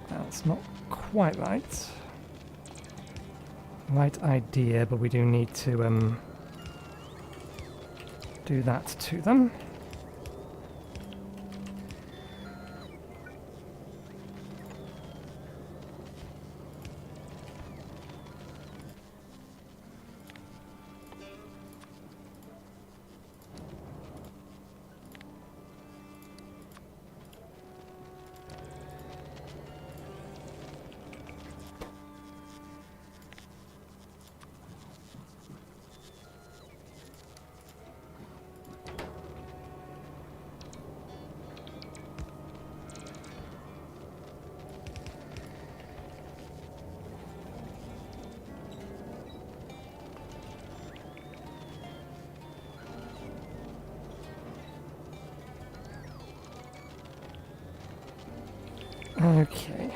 Speaker 1: That's not quite right. Right idea, but we do need to do that to them. Okay.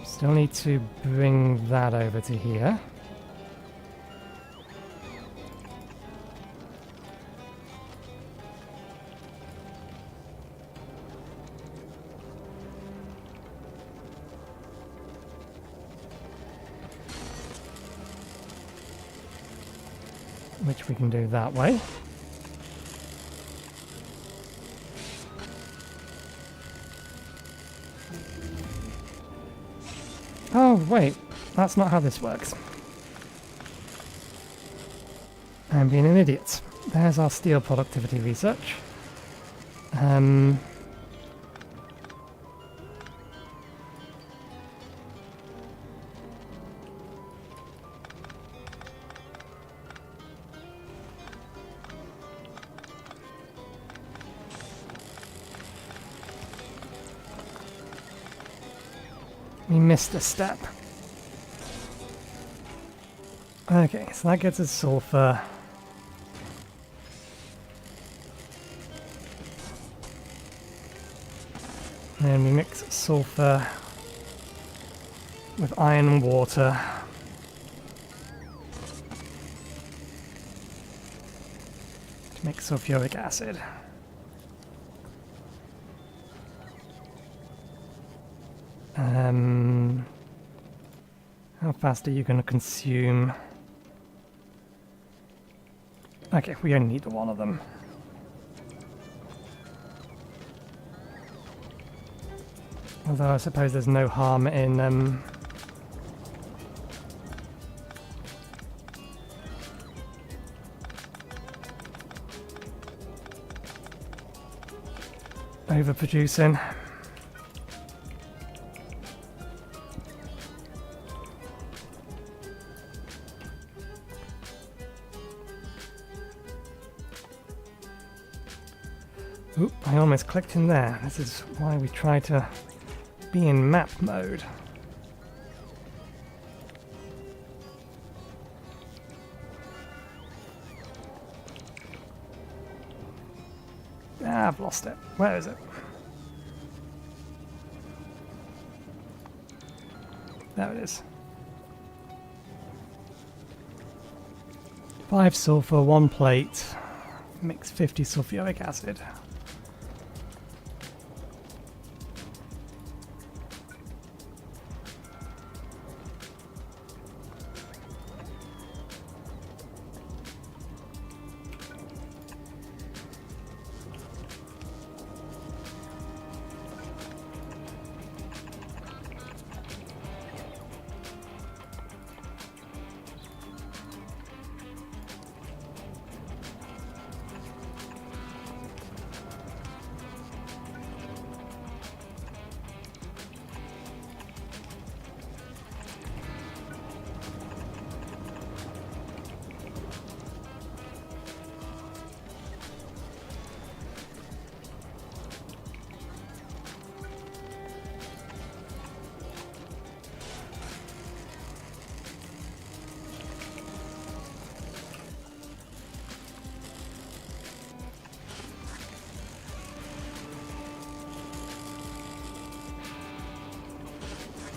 Speaker 1: Still need to bring that over to here. Which we can do that way. Oh, wait. That's not how this works. I'm being an idiot. There's our steel productivity research. We missed a step. Okay, so that gets us sulfur. Then we mix sulfur with iron and water. To make sulfuric acid. How fast are you going to consume? Okay, we only need one of them. Although I suppose there's no harm in overproducing. Oop, I almost clicked in there. This is why we try to be in map mode. Ah, I've lost it. Where is it? There it is. 5 sulfur, 1 plate, mix 50 sulfuric acid.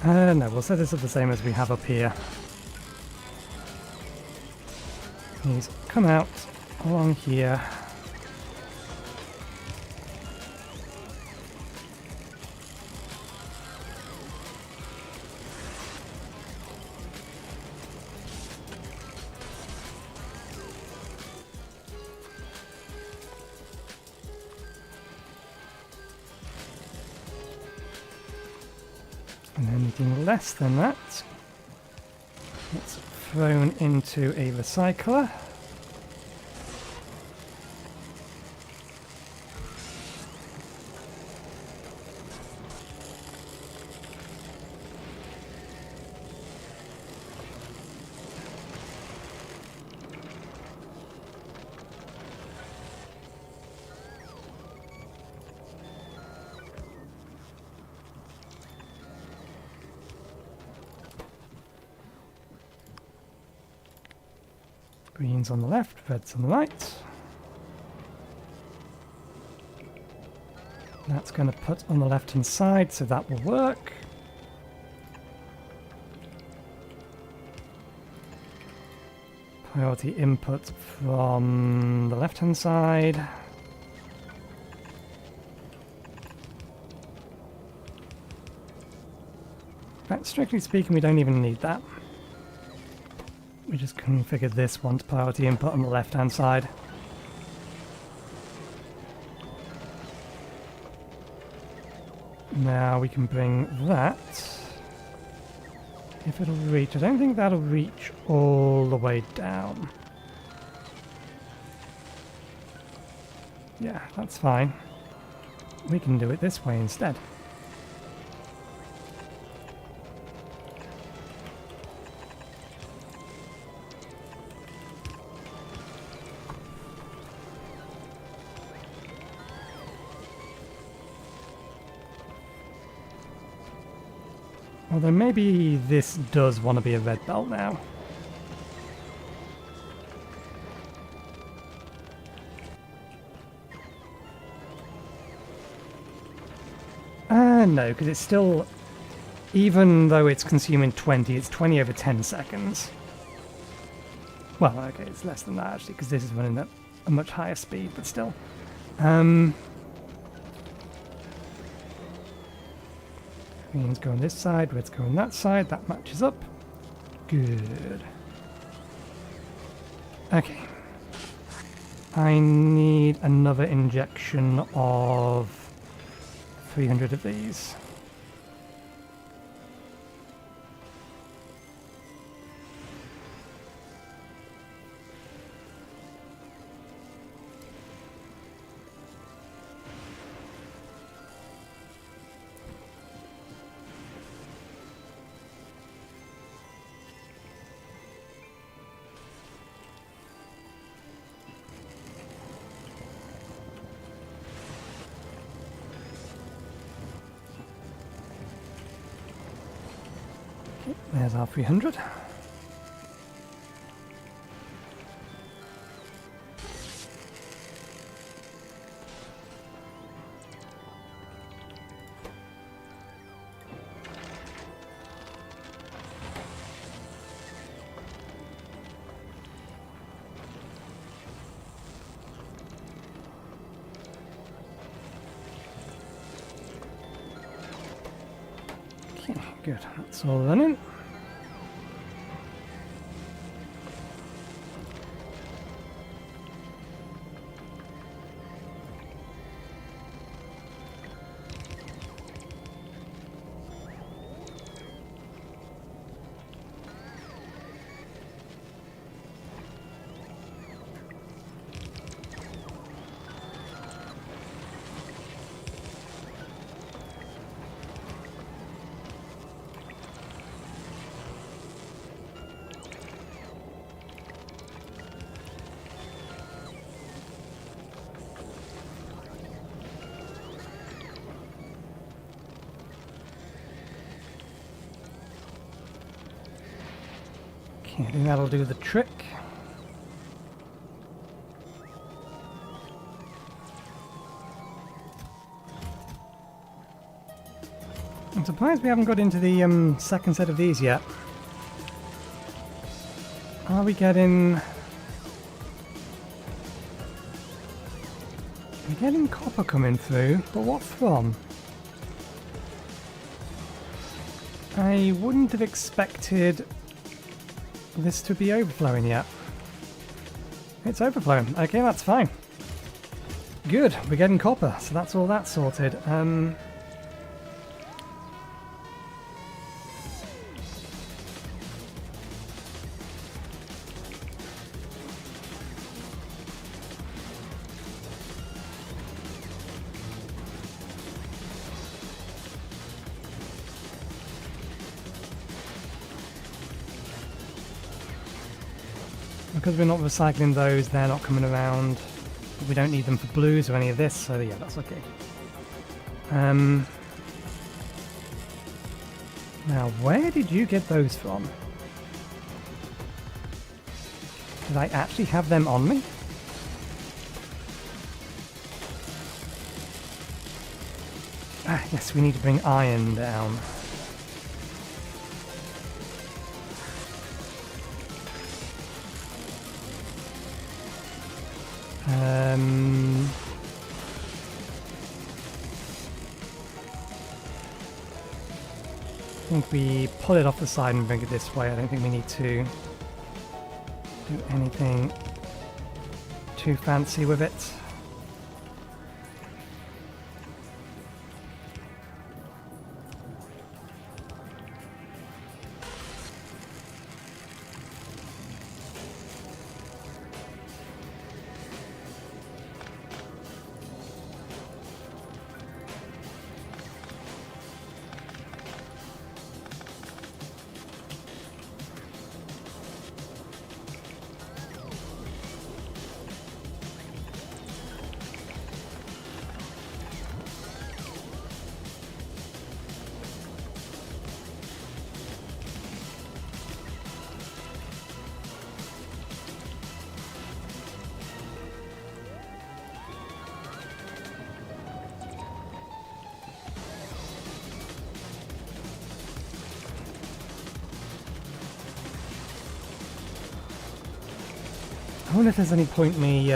Speaker 1: No, we'll set this up the same as we have up here. He's come out along here. And anything less than that, it's thrown into a recycler. Green's on the left, red's on the right. That's going to put on the left hand side, so that will work. Priority input from the left hand side. In fact, strictly speaking, we don't even need that. We just configure this one to priority input on the left hand side. Now we can bring that. If it'll reach, I don't think that'll reach all the way down. Yeah, that's fine. We can do it this way instead. Although maybe this does want to be a red belt now. No, because it's still, even though it's consuming 20, it's 20 over 10 seconds. Well, okay, it's less than that actually, because this is running at a much higher speed, but still. Green's going this side, red's going that side, that matches up. Good. Okay. I need another injection of 300 of these. There's our 300. Okay, good. That's all running. I think that'll do the trick. I'm surprised we haven't got into the second set of these yet. Are we getting... We're getting copper coming through, but what from? I wouldn't have expected this to be overflowing yet. It's overflowing. Okay, that's fine. Good, we're getting copper, so that's all that sorted. Because we're not recycling those, they're not coming around. We don't need them for blues or any of this, so yeah, that's okay. Now, where did you get those from? Did I actually have them on me? Ah, yes, we need to bring iron down. I think we pull it off the side and bring it this way. I don't think we need to do anything too fancy with it. I wonder if there's any point me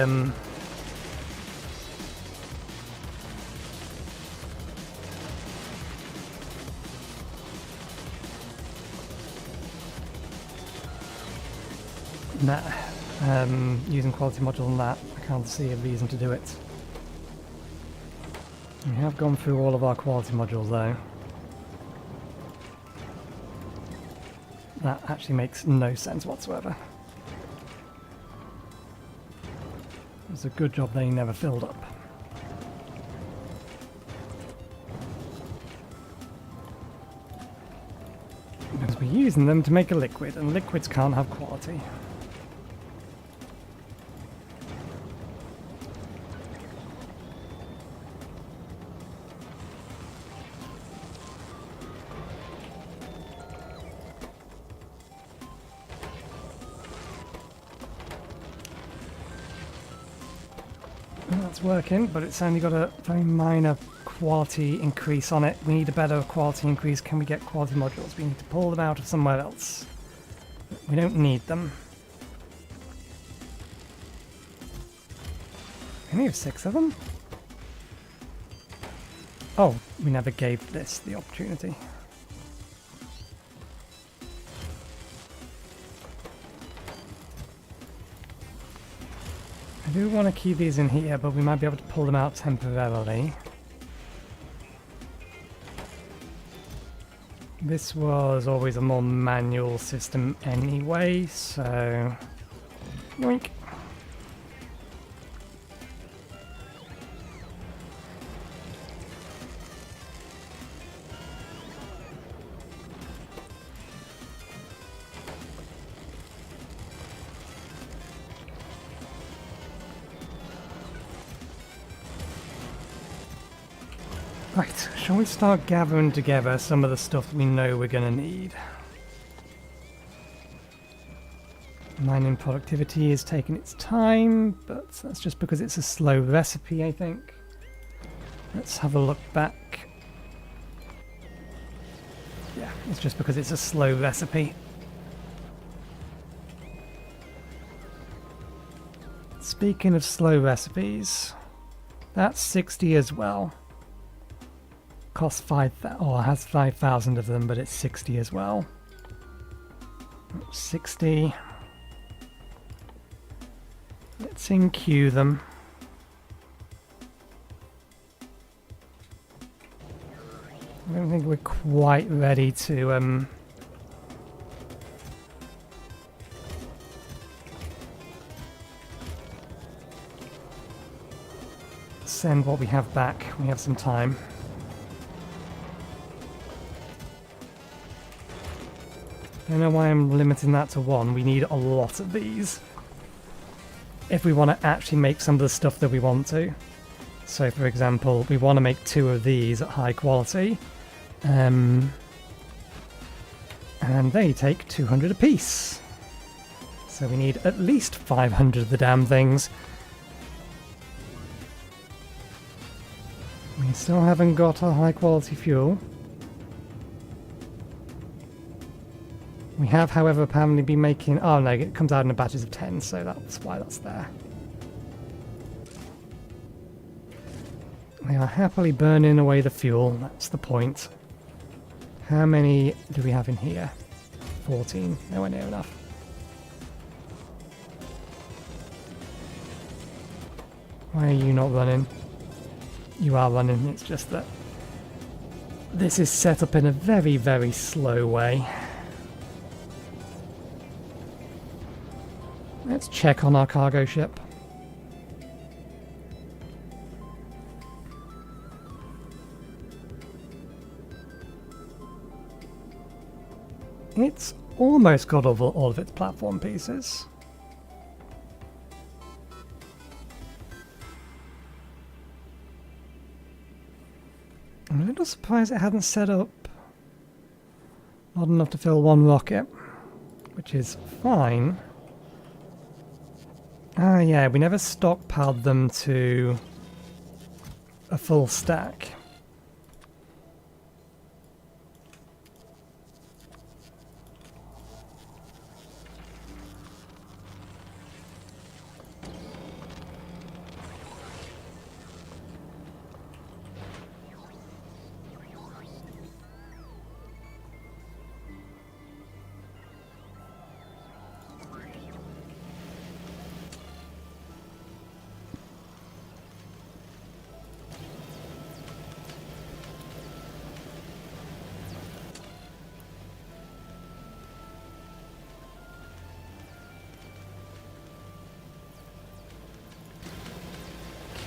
Speaker 1: using quality module on that. I can't see a reason to do it. We have gone through all of our quality modules though. That actually makes no sense whatsoever. It's a good job they never filled up. Because we're using them to make a liquid, and liquids can't have quality. That's working, but it's only got a very minor quality increase on it. We need a better quality increase. Can we get quality modules? We need to pull them out of somewhere else. We don't need them. We only have 6 of them? Oh, we never gave this the opportunity. I do want to keep these in here, but we might be able to pull them out temporarily. This was always a more manual system anyway, so... yoink! Right, shall we start gathering together some of the stuff we know we're going to need? Mining productivity is taking its time, but that's just because it's a slow recipe, I think. Let's have a look back. Yeah, it's just because it's a slow recipe. Speaking of slow recipes, that's 60 as well. Costs 5,000, or has 5,000 of them, but it's 60 as well. 60. Let's in-queue them. I don't think we're quite ready to send what we have back. We have some time. I don't know why I'm limiting that to one. We need a lot of these if we want to actually make some of the stuff that we want to. So for example, we want to make 2 of these at high quality. And they take 200 apiece. So we need at least 500 of the damn things. We still haven't got our high quality fuel. We have, however, apparently been making... Oh no, it comes out in batches of 10, so that's why that's there. We are happily burning away the fuel, that's the point. How many do we have in here? 14, nowhere near enough. Why are you not running? You are running, it's just that this is set up in a very, very slow way. Let's check on our cargo ship. It's almost got all of its platform pieces. I'm a little surprised it hadn't set up not enough to fill one rocket, which is fine. Ah yeah, we never stockpiled them to a full stack.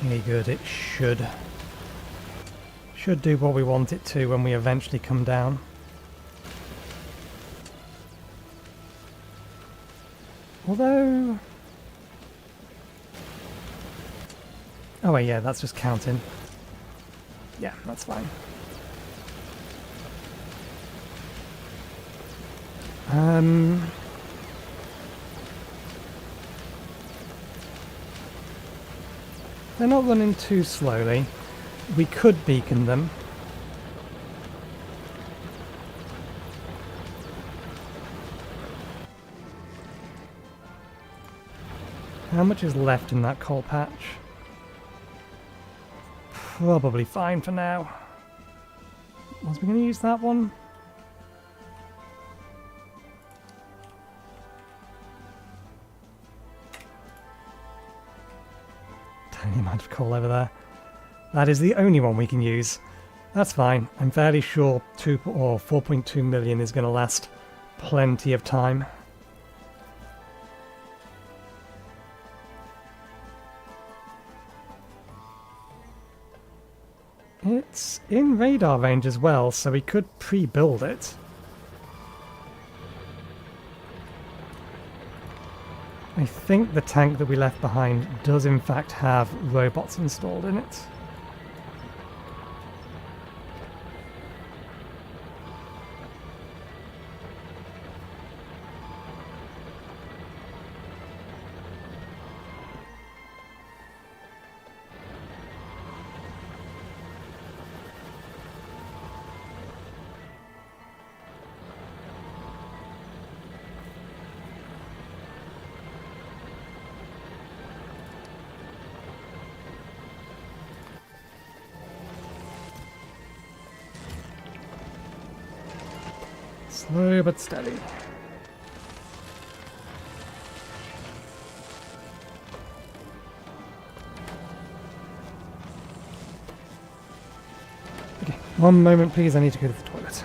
Speaker 1: Okay, good. It should do what we want it to when we eventually come down. Although... Oh wait, yeah, that's just counting. Yeah, that's fine. They're not running too slowly. We could beacon them. How much is left in that coal patch? Probably fine for now. Was we going to use that one? Tiny amount of coal over there. That is the only one we can use. That's fine. I'm fairly sure 2 or 4.2 million is going to last plenty of time. It's in radar range as well, so we could pre-build it. I think the tank that we left behind does in fact have robots installed in it. Slow but steady. Okay, one moment please, I need to go to the toilet.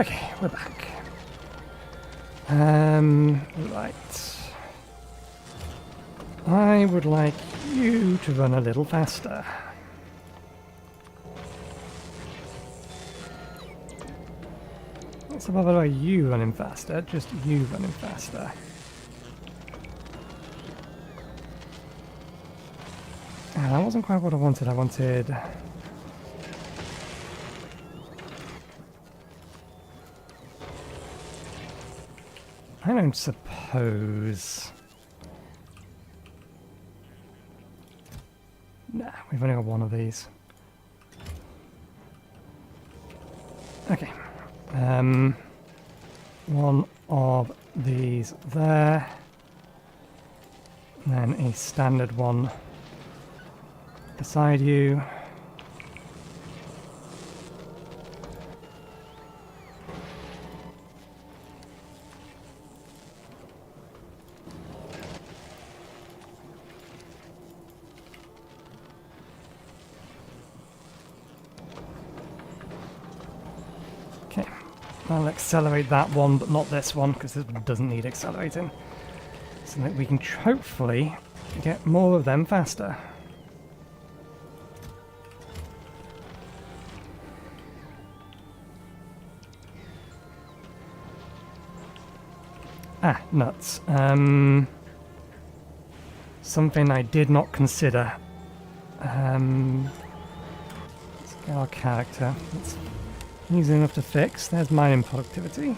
Speaker 1: Okay, we're back. Right. I would like you to run a little faster. Not so bothered about you running faster, just you running faster. That wasn't quite what I wanted. I wanted... I don't suppose... Nah, we've only got one of these. Okay. One of these there. Then a standard one beside you. Okay, I'll accelerate that one, but not this one, because this one doesn't need accelerating. So that we can hopefully get more of them faster. Ah, nuts. Something I did not consider. Let's get our character. It's easy enough to fix. There's mining productivity.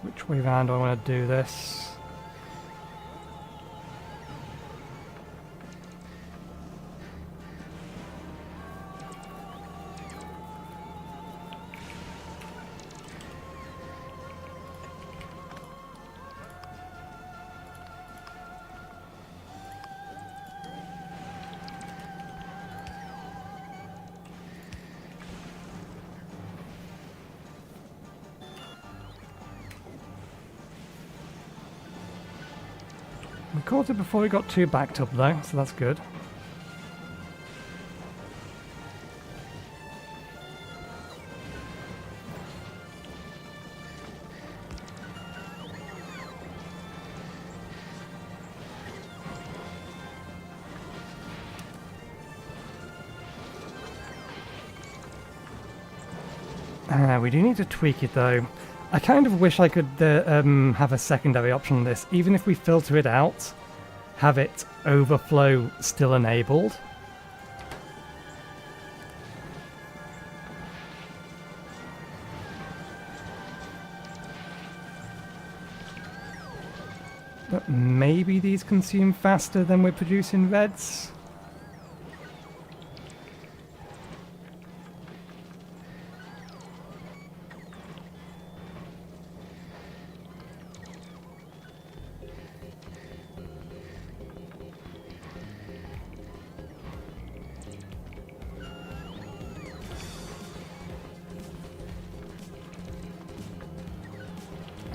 Speaker 1: Which way round do I want to do this? We caught it before we got too backed up though, so that's good. We do need to tweak it though. I kind of wish I could have a secondary option on this. Even if we filter it out, have it overflow still enabled. But maybe these consume faster than we're producing reds?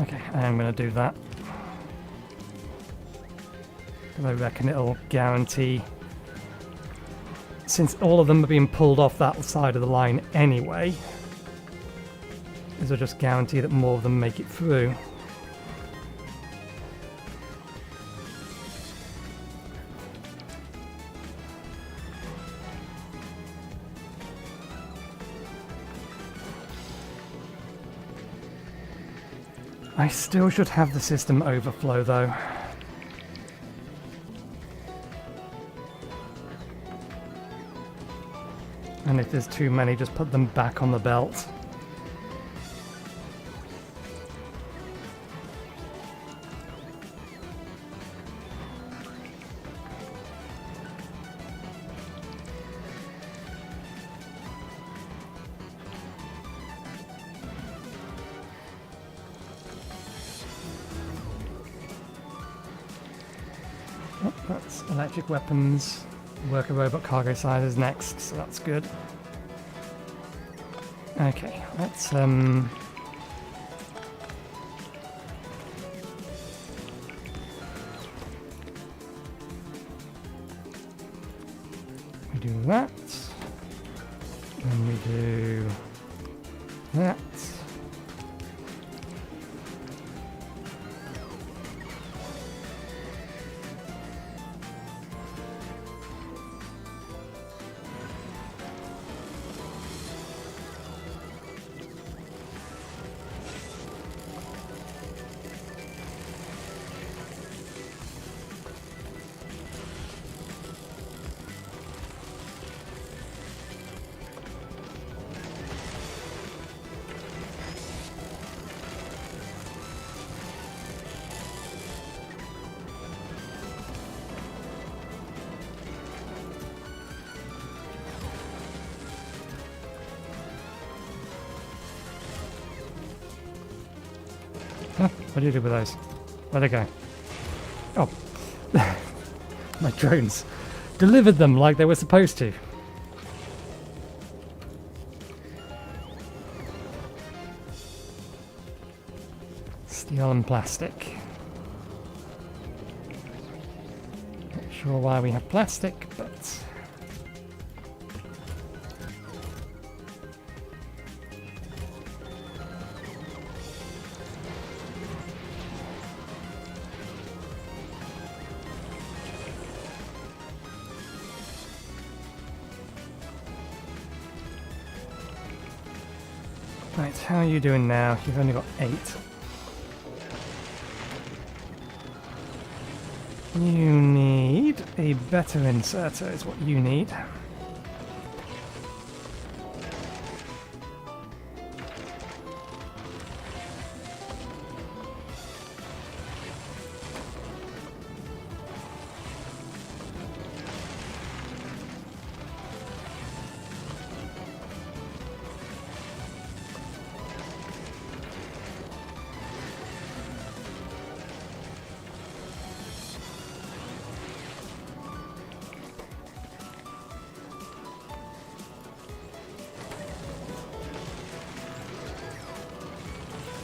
Speaker 1: Okay, I'm going to do that. Because I reckon it'll guarantee... Since all of them are being pulled off that side of the line anyway, it'll just guarantee that more of them make it through. I still should have the system overflow though. And if there's too many, just put them back on the belt. Oh, that's electric weapons. Worker robot cargo sizes next, so that's good. Okay, let's do that. And we do that. Huh? What do you do with those? Where'd they go? Oh. My drones delivered them like they were supposed to. Steel and plastic. Not sure why we have plastic, but... Right, how are you doing now? You've only got 8. You need a better inserter is what you need.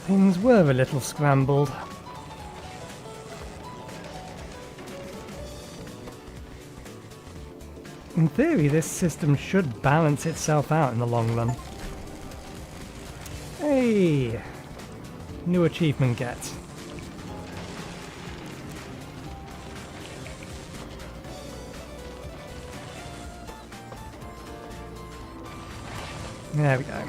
Speaker 1: Things were a little scrambled. In theory, this system should balance itself out in the long run. Hey! New achievement get. There we go.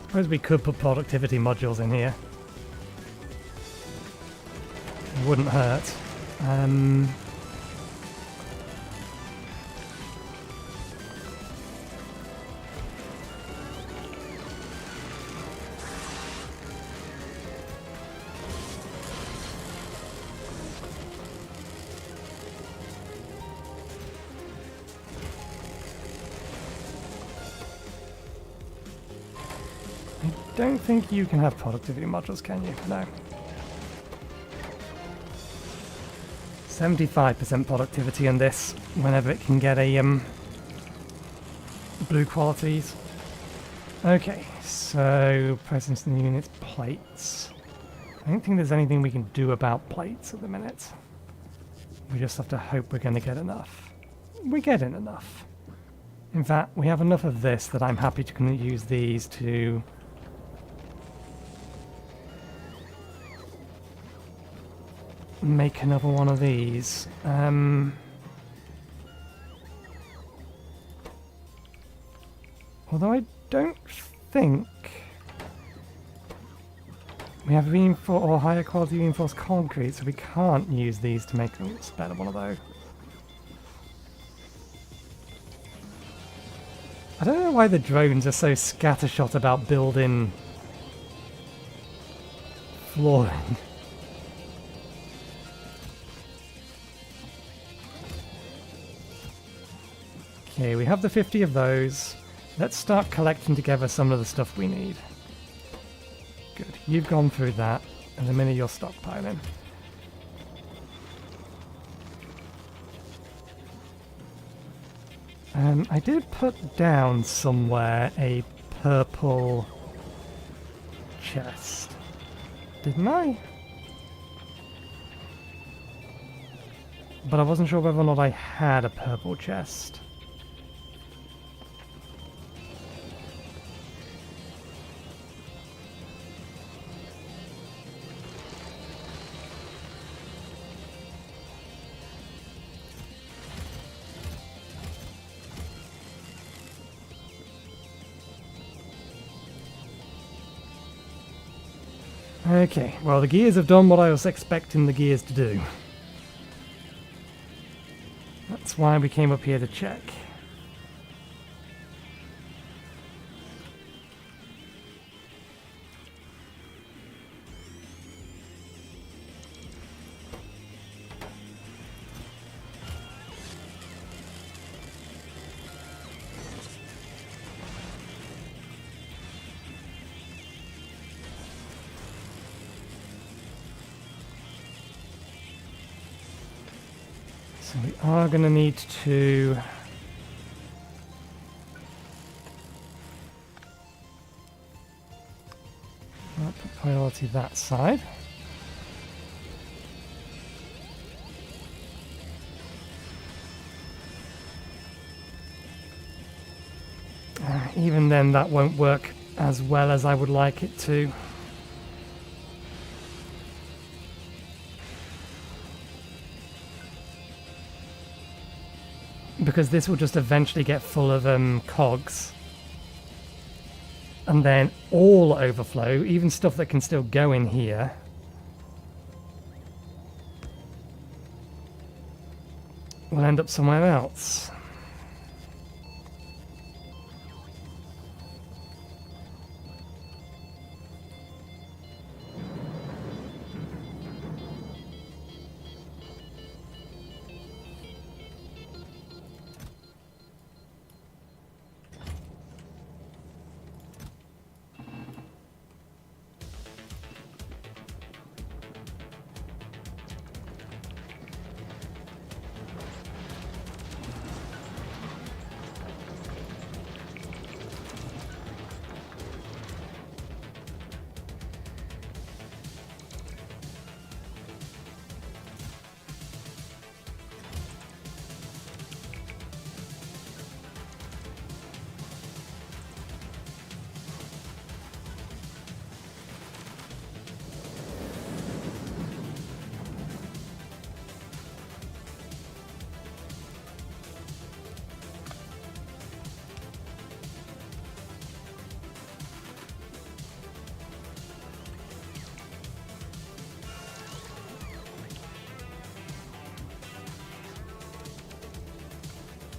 Speaker 1: I suppose we could put productivity modules in here. It wouldn't hurt. I don't think you can have productivity modules, can you? No. 75% productivity in this, whenever it can get a blue qualities. Okay, so presence in the units, plates. I don't think there's anything we can do about plates at the minute. We just have to hope we're going to get enough. We're getting enough. In fact, we have enough of this that I'm happy to use these to make another one of these. Although I don't think we have reinforced or higher quality reinforced concrete, so we can't use these to make a better one of those. I don't know why the drones are so scattershot about building flooring. Okay, we have the 50 of those. Let's start collecting together some of the stuff we need. Good, you've gone through that, and the minute you're stockpiling. I did put down somewhere a purple chest, didn't I? But I wasn't sure whether or not I had a purple chest. Okay, well the gears have done what I was expecting the gears to do. That's why we came up here to check. So we are going to need to put priority that side. Even then that won't work as well as I would like it to. Because this will just eventually get full of cogs. And then all overflow, even stuff that can still go in here, will end up somewhere else.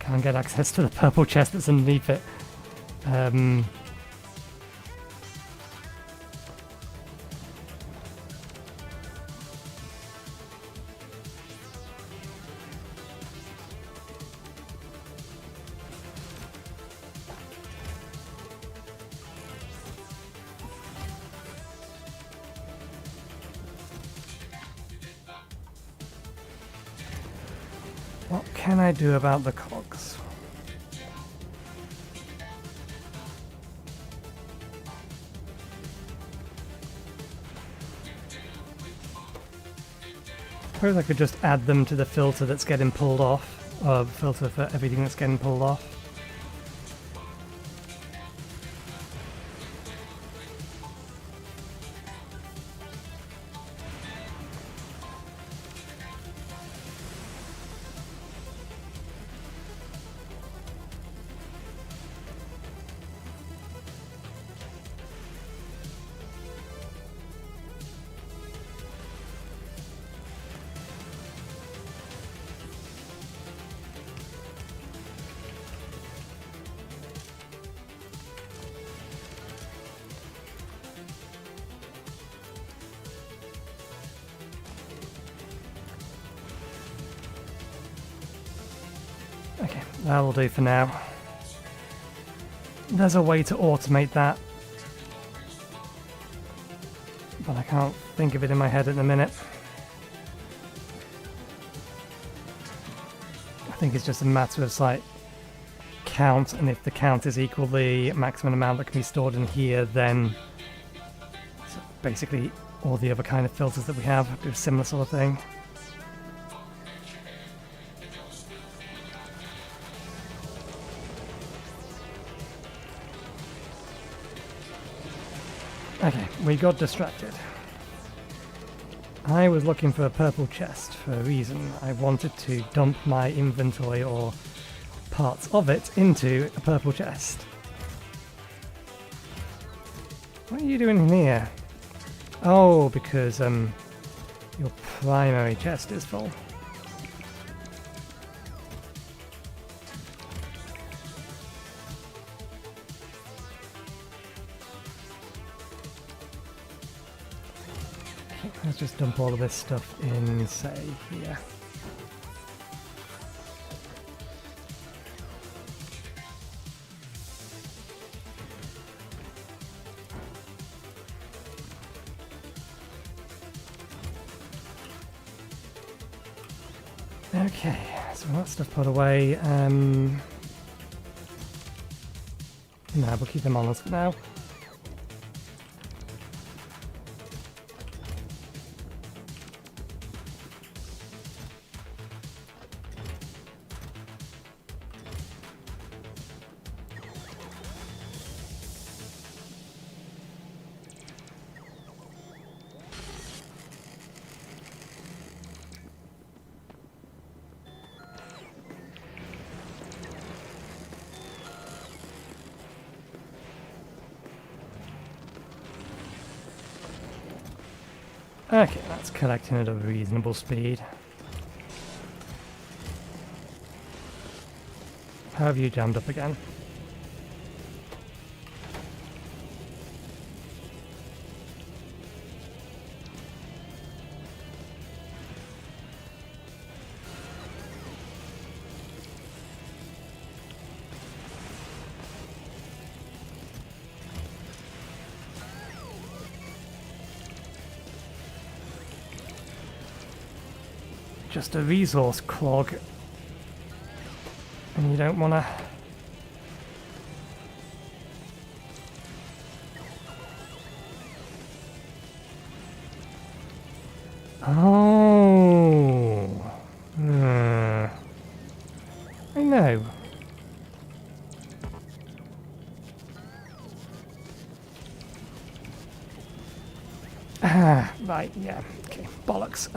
Speaker 1: Can't get access to the purple chest that's underneath it. What can I do about the cogs? Suppose I could just add them to the filter that's getting pulled off, or filter for everything that's getting pulled off. Okay, that'll do for now. There's a way to automate that, but I can't think of it in my head at the minute. I think it's just a matter of like count, and if the count is equal the maximum amount that can be stored in here, then so basically all the other kind of filters that we have do a similar sort of thing. Okay, we got distracted. I was looking for a purple chest for a reason. I wanted to dump my inventory or parts of it into a purple chest. What are you doing in here? Oh, because your primary chest is full. Let's just dump all of this stuff in, say, here. Okay, so that stuff put away. No, we'll keep them on us for now. Okay, that's collecting at a reasonable speed. How have you jammed up again? Just a resource clog, and you don't want to. Oh, I know. Ah, right, yeah, okay, bollocks.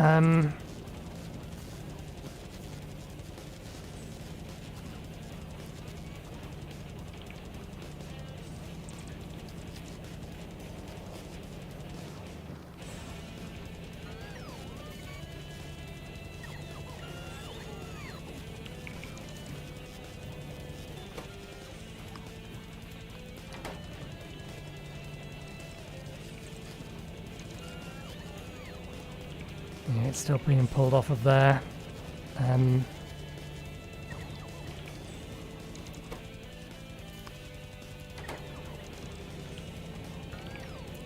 Speaker 1: Yeah, it's still being pulled off of there.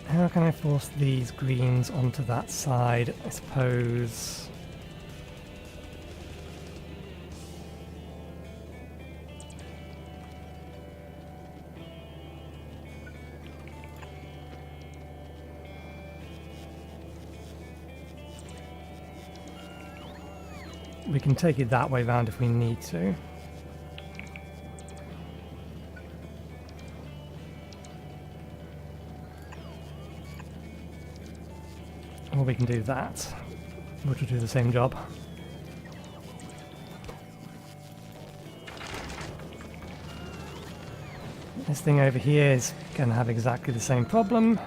Speaker 1: How can I force these greens onto that side? I suppose. We can take it that way round if we need to. Or we can do that, which will do the same job. This thing over here is going to have exactly the same problem.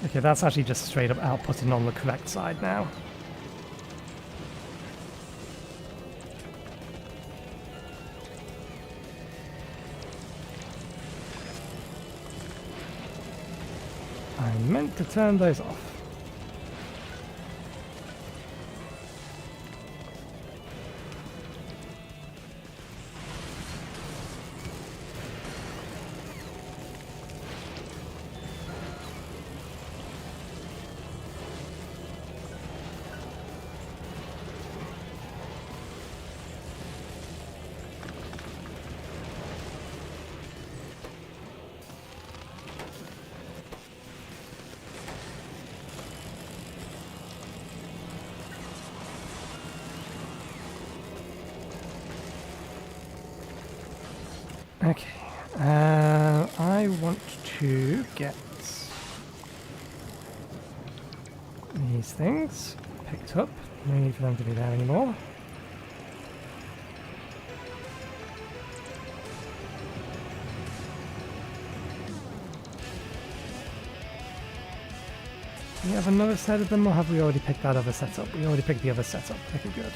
Speaker 1: Okay, that's actually just straight up outputting on the correct side now. I meant to turn those off. Okay, I want to get these things picked up. No need for them to be there anymore. Do we have another set of them, or have we already picked that other set up? We already picked the other set up. Okay, good.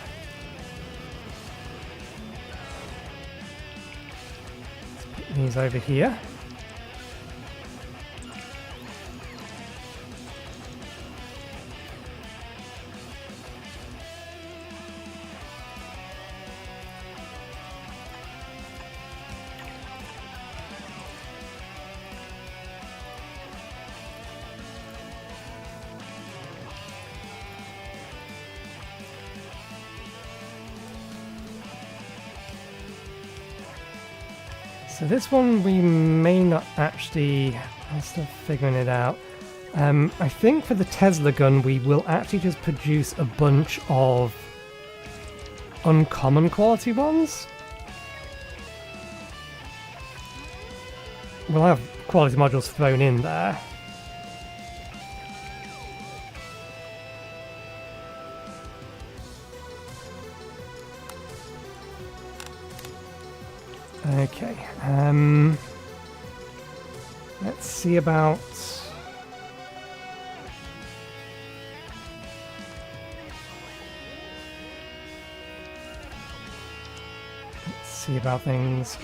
Speaker 1: Let's put these over here. So this one we may not actually... I'm still figuring it out. I think for the Tesla gun we will actually just produce a bunch of uncommon quality ones. We'll have quality modules thrown in there. Okay, let's see about... Let's see about things.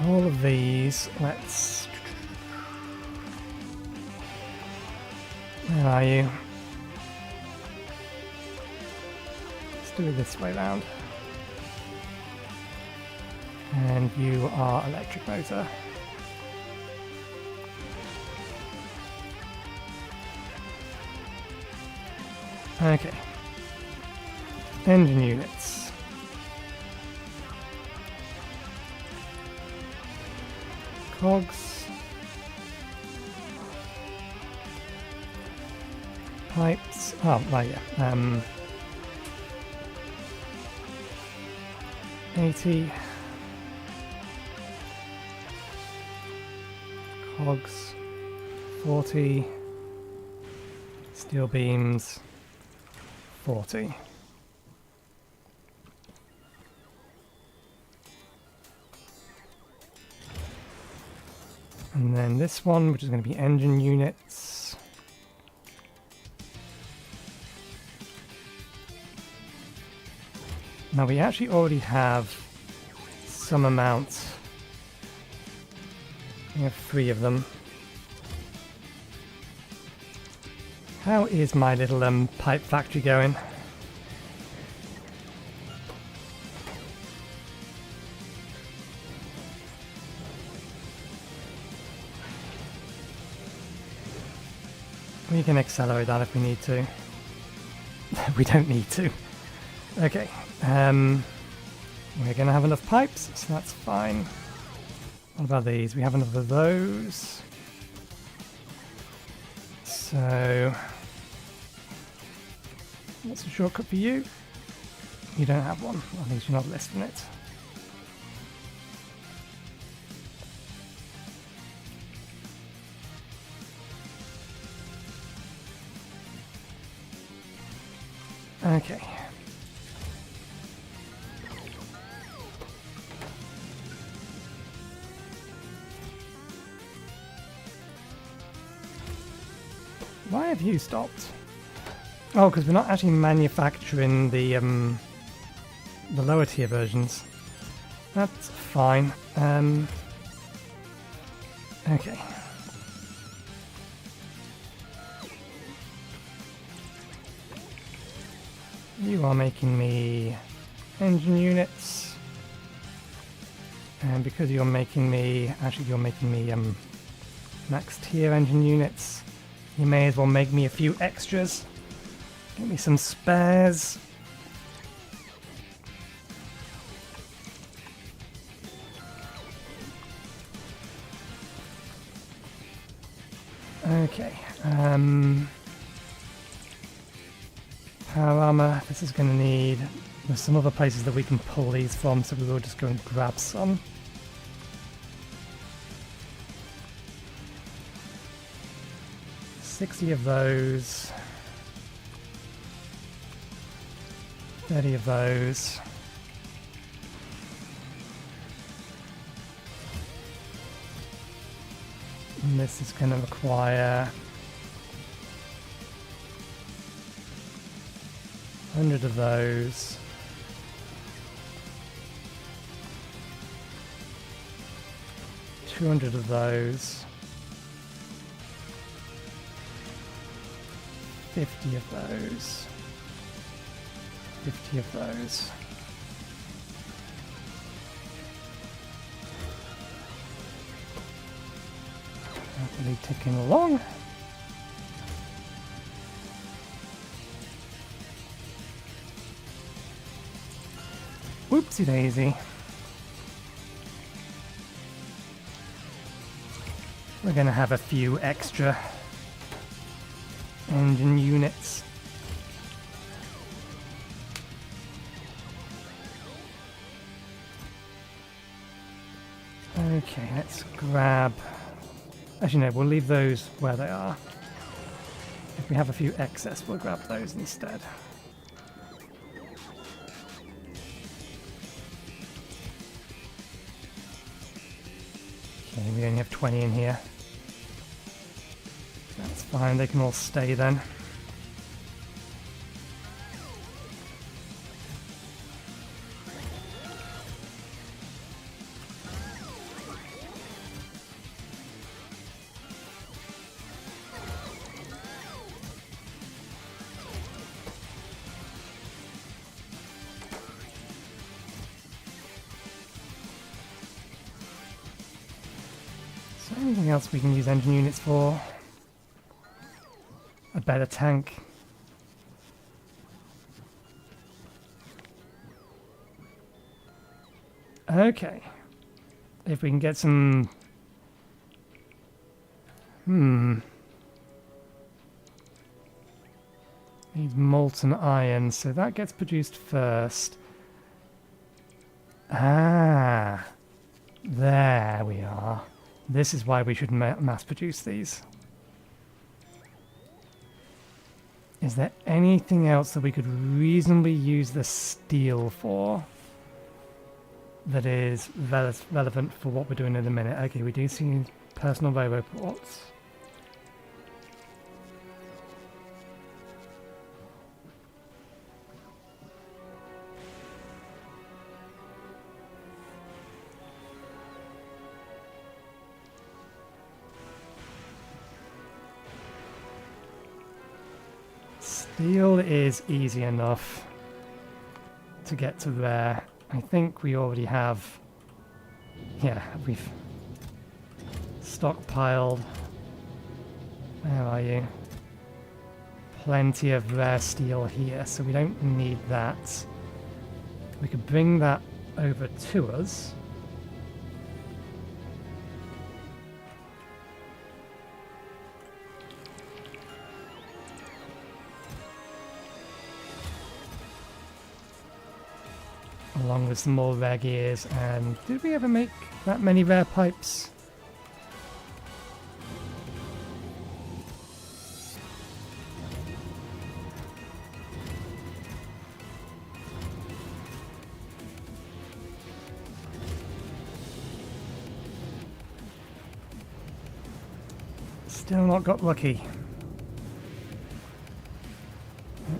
Speaker 1: all of these, let's... Where are you? Let's do it this way round. And you are electric motor. Okay. Engine units. Cogs. Pipes. Oh, right, yeah. 80. Cogs. 40. Steel beams. 40. And then this one, which is going to be engine units. Now we actually already have some amount. We have 3 of them. How is my little pipe factory going? We can accelerate that if we need to. We don't need to. Okay. We're going to have enough pipes, so that's fine. What about these? We have enough of those. So, what's the shortcut for you? You don't have one, at least you're not listing it. Okay. Why have you stopped? Oh, because we're not actually manufacturing the lower tier versions. That's fine. Okay. You are making me engine units. And because you're making me... Actually, you're making me max tier engine units. You may as well make me a few extras. Get me some spares. Okay. Power armor. This is going to need... There's some other places that we can pull these from, so we will just go and grab some. $60 of those. 30 of those. And this is going to require 100 of those. $200 of those. 50 of those. 50 of those. Happily ticking along. Whoopsie daisy. We're going to have a few extra engine units. Okay, let's grab... Actually no, we'll leave those where they are. If we have a few excess, we'll grab those instead. Okay, we only have 20 in here. That's fine, they can all stay then. Is there anything else we can use engine units for? A better tank. Okay. If we can get some... Needs molten iron, so that gets produced first. Ah! There we are. This is why we should mass produce these. Is there anything else that we could reasonably use the steel for that is relevant for what we're doing in a minute? Okay, we do see personal roboports. Steel is easy enough to get to there. I think we already have... Yeah, we've stockpiled... Where are you? Plenty of rare steel here, so we don't need that. We could bring that over to us. Along with some more rare gears, and did we ever make that many rare pipes? Still not got lucky.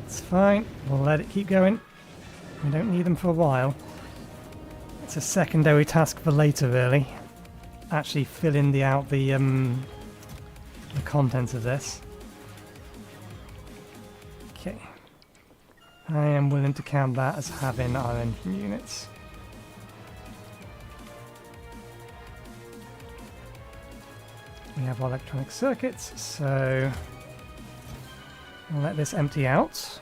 Speaker 1: It's fine, we'll let it keep going. We don't need them for a while. It's a secondary task for later, really. Actually filling out the contents of this. Okay. I am willing to count that as having our engine units. We have our electronic circuits, so I'll let this empty out.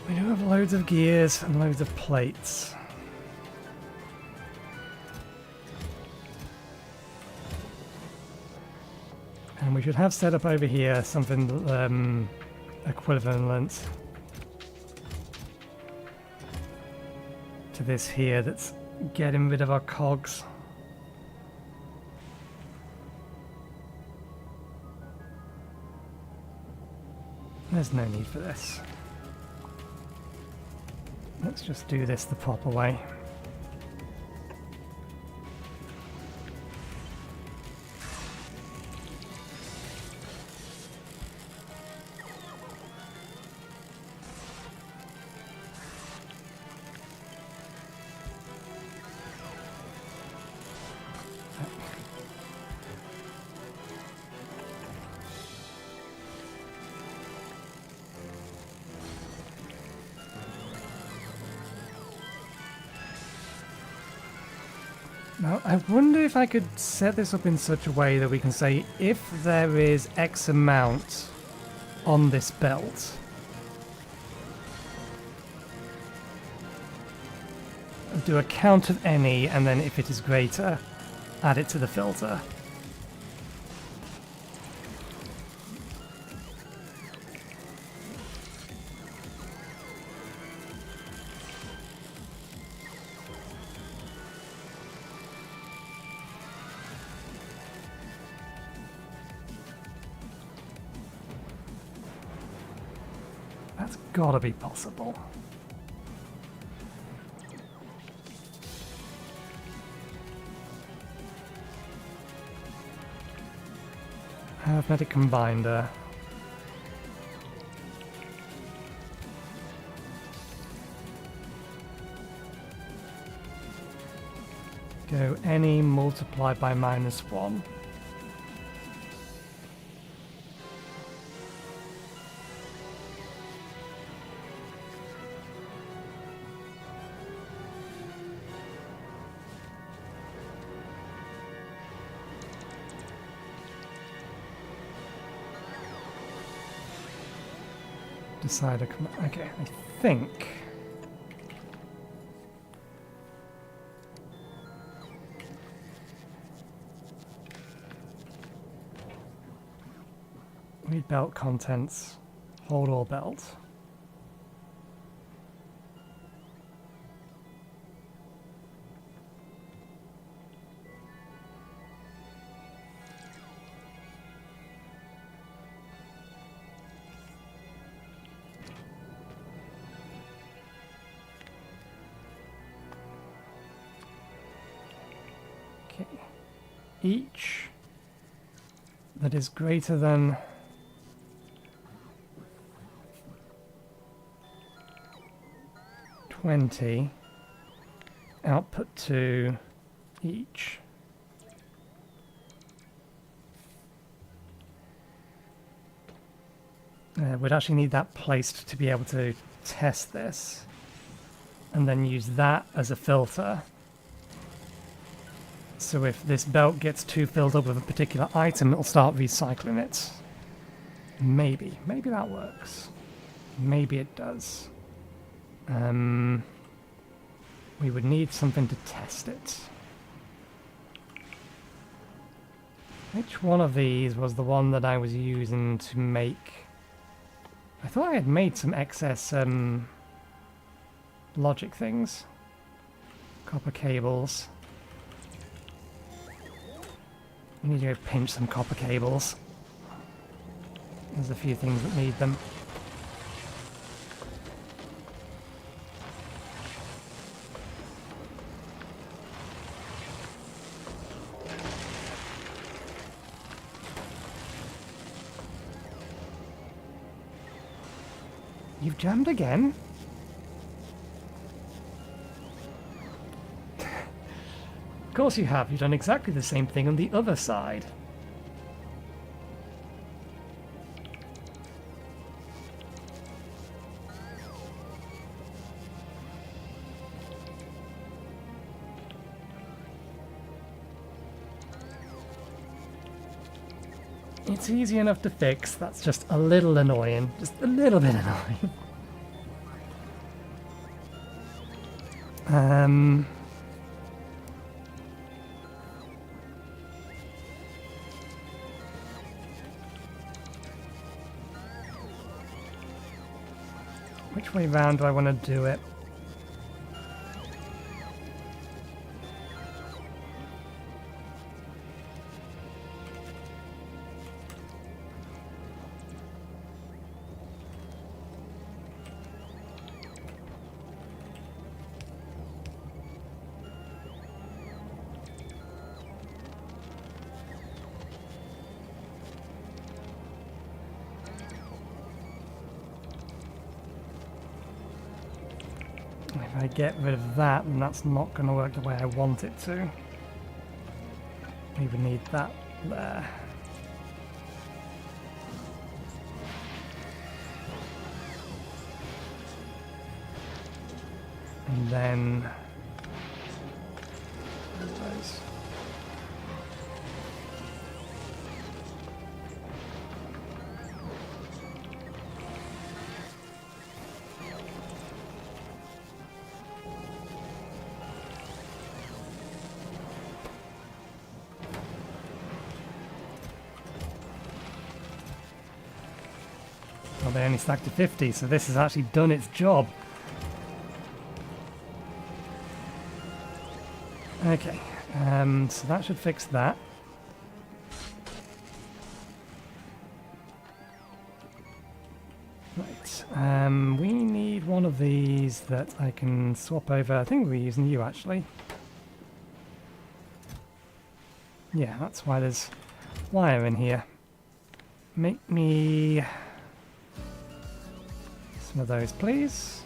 Speaker 1: We do have loads of gears and loads of plates. And we should have set up over here something equivalent to this here that's getting rid of our cogs. There's no need for this. Let's just do this the proper way. Now, I wonder if I could set this up in such a way that we can say if there is X amount on this belt, do a count of any, and then if it is greater, add it to the filter. That's gotta be possible. Arithmetic combiner. Go any multiplied by -1. Decider command. Okay, I think read belt contents, hold all belt. Each that is greater than $20 output to each. We'd actually need that placed to be able to test this and then use that as a filter. So if this belt gets too filled up with a particular item, it'll start recycling it. Maybe that works. Maybe it does. We would need something to test it. Which one of these was the one that I was using to make? I thought I had made some excess logic things. Copper cables. I need to go pinch some copper cables. There's a few things that need them. You've jammed again? Of course you have. You've done exactly the same thing on the other side. It's easy enough to fix, that's just a little annoying. Just a little bit annoying. Which way round do I want to do it? If I get rid of that, then that's not going to work the way I want it to. We would need that there. And then those. Well, they only stacked to 50, so this has actually done its job. Okay, so that should fix that. Right, we need one of these that I can swap over. I think we're using you, actually. Yeah, that's why there's wire in here. Make me some of those, please.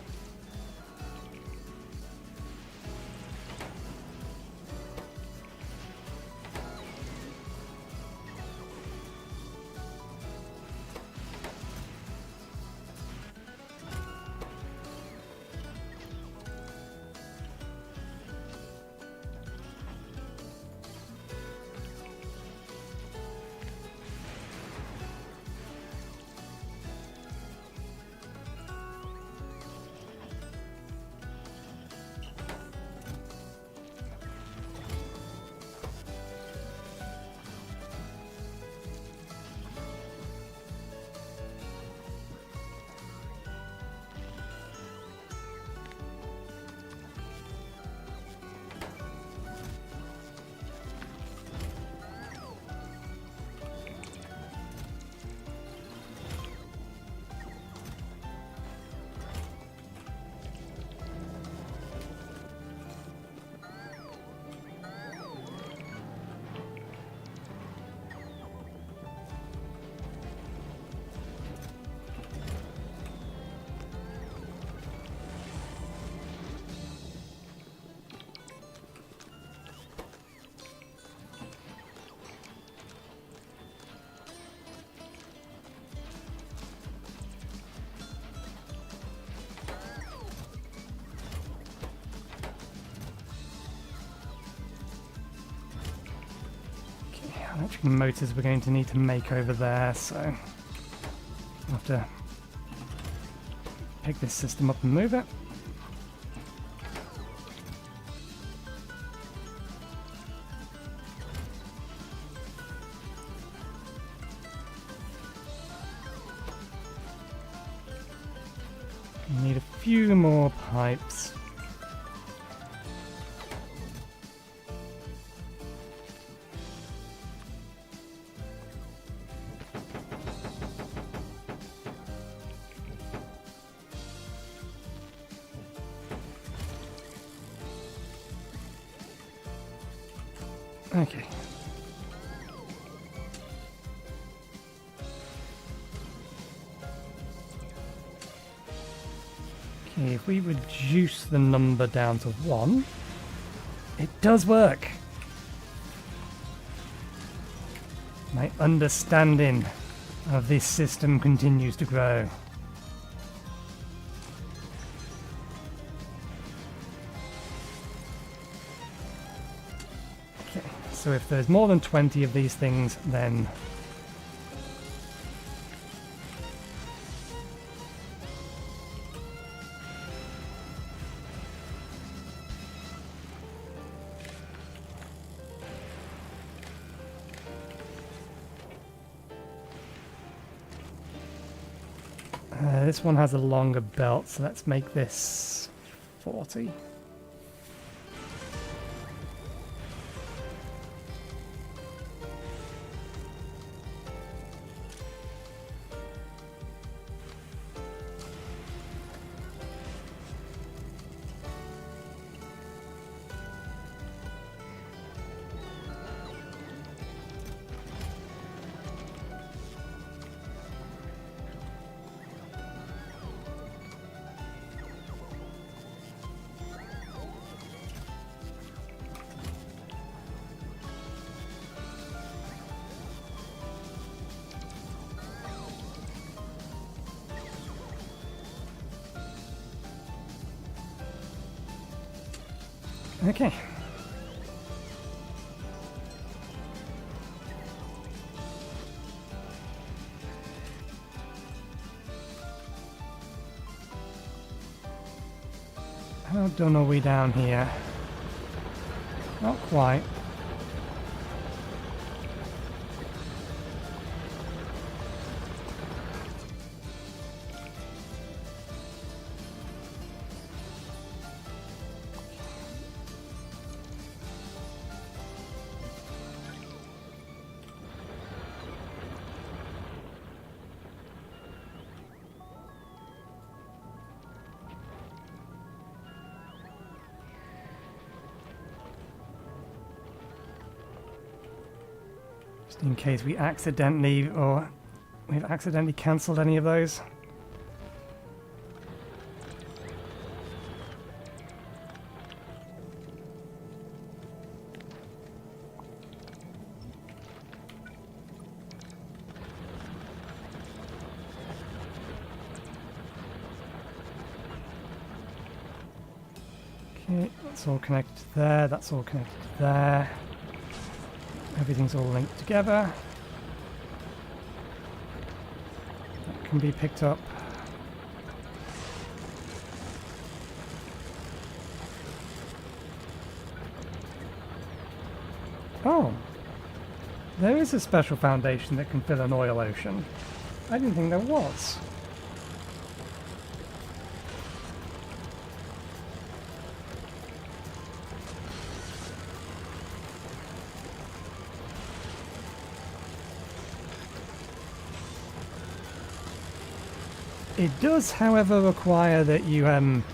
Speaker 1: Electric motors we're going to need to make over there, so I'll have to pick this system up and move it. Need a few more pipes. Okay. Okay, if we reduce the number down to 1, it does work. My understanding of this system continues to grow. Okay, so if there's more than 20 of these things, then this one has a longer belt, so let's make this 40. Okay. How done are we down here? Not quite. Just in case we accidentally, or we've accidentally cancelled any of those. Okay, that's all connected there, that's all connected there. Everything's all linked together. That can be picked up. Oh! There is a special foundation that can fill an oil ocean. I didn't think there was. It does, however, require that you have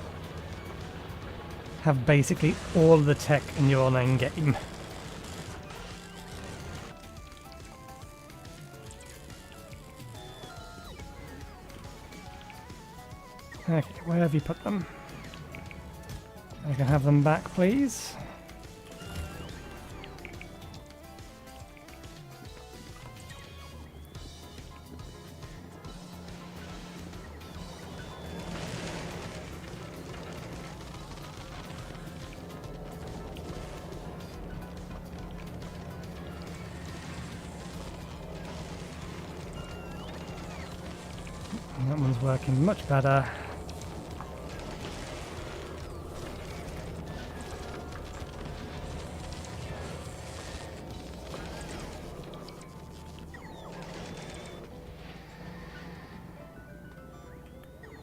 Speaker 1: basically all the tech in your own game. Okay, where have you put them? I can have them back, please. That one's working much better.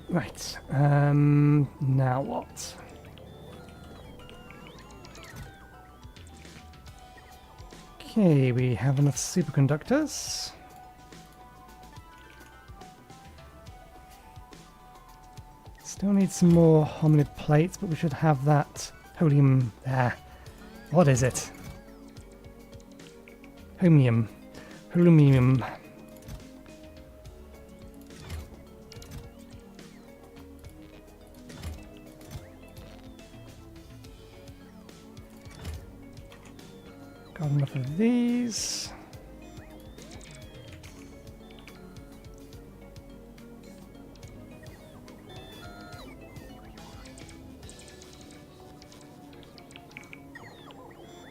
Speaker 1: Right, now what? Okay, we have enough superconductors. Still need some more hominid plates, but we should have that helium there. What is it? Homium. Holumium. Got enough of these.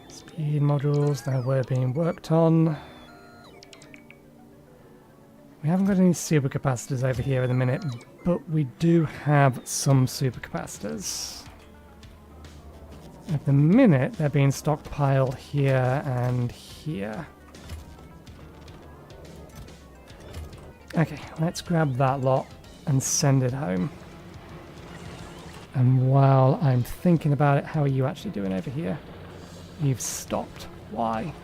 Speaker 1: Speed modules, they were being worked on. We haven't got any supercapacitors over here at the minute, but we do have some supercapacitors. At the minute, they're being stockpiled here and here. Okay, let's grab that lot and send it home. And while I'm thinking about it, how are you actually doing over here? You've stopped. Why?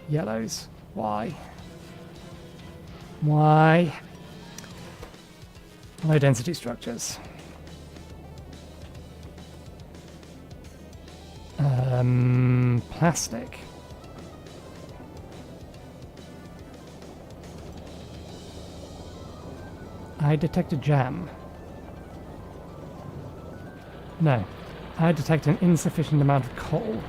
Speaker 1: Yellows. Why? Why? Low density structures. Plastic. I detect a jam. No. I detect an insufficient amount of coal.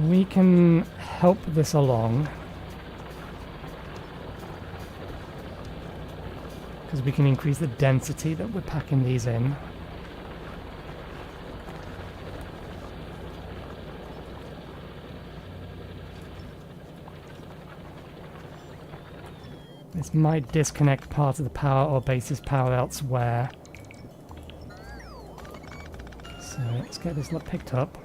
Speaker 1: We can help this along. Because we can increase the density that we're packing these in. This might disconnect part of the power or base's power elsewhere. So let's get this lot picked up.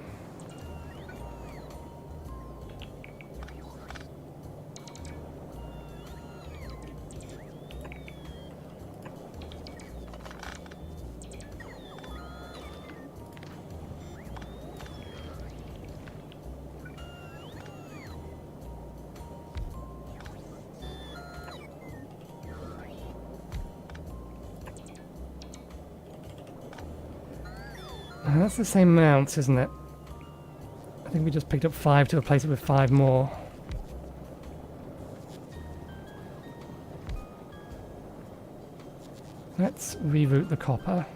Speaker 1: That's the same amount, isn't it? I think we just picked up 5 to replace it with 5 more. Let's reroute the copper.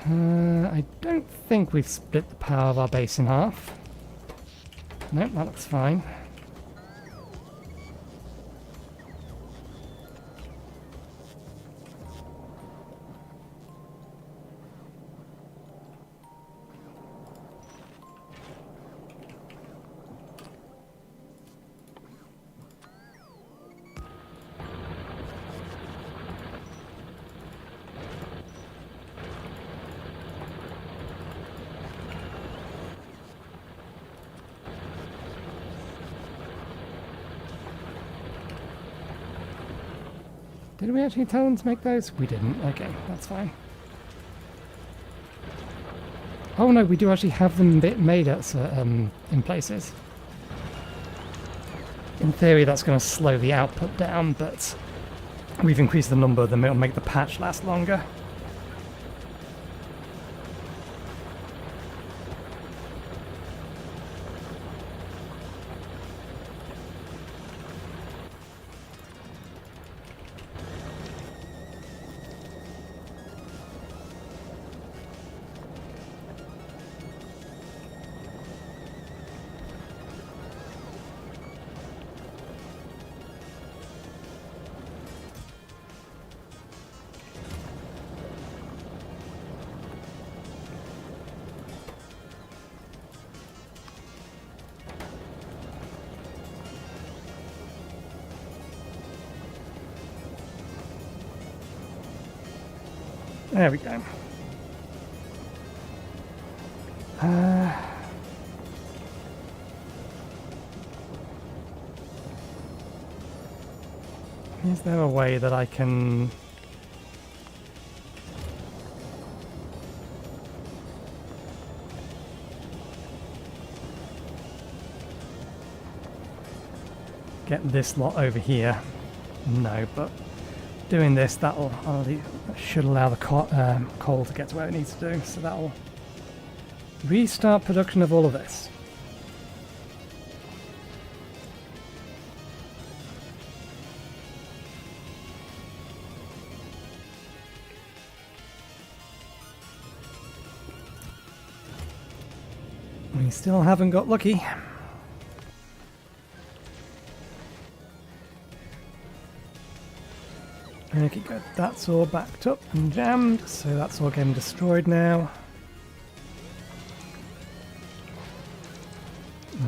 Speaker 1: I don't think we've split the power of our base in half. Nope, that looks fine. Did we actually tell them to make those? We didn't. Okay, that's fine. Oh no, we do actually have them made at in places. In theory, that's going to slow the output down, but we've increased the number of them. It'll make the patch last longer. There we go. Is there a way that I can... get this lot over here? No, but doing this, that should allow the coal to get to where it needs to do, so that'll restart production of all of this. We still haven't got lucky. Okay, good. That's all backed up and jammed, so that's all getting destroyed now.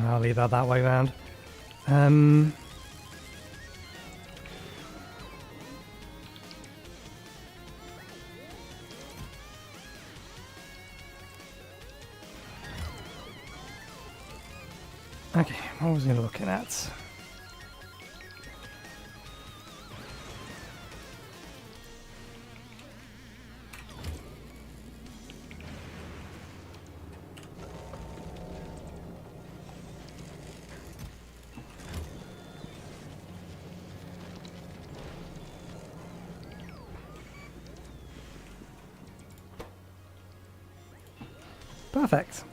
Speaker 1: I'll leave that way around. Okay, what was I looking at? Perfect.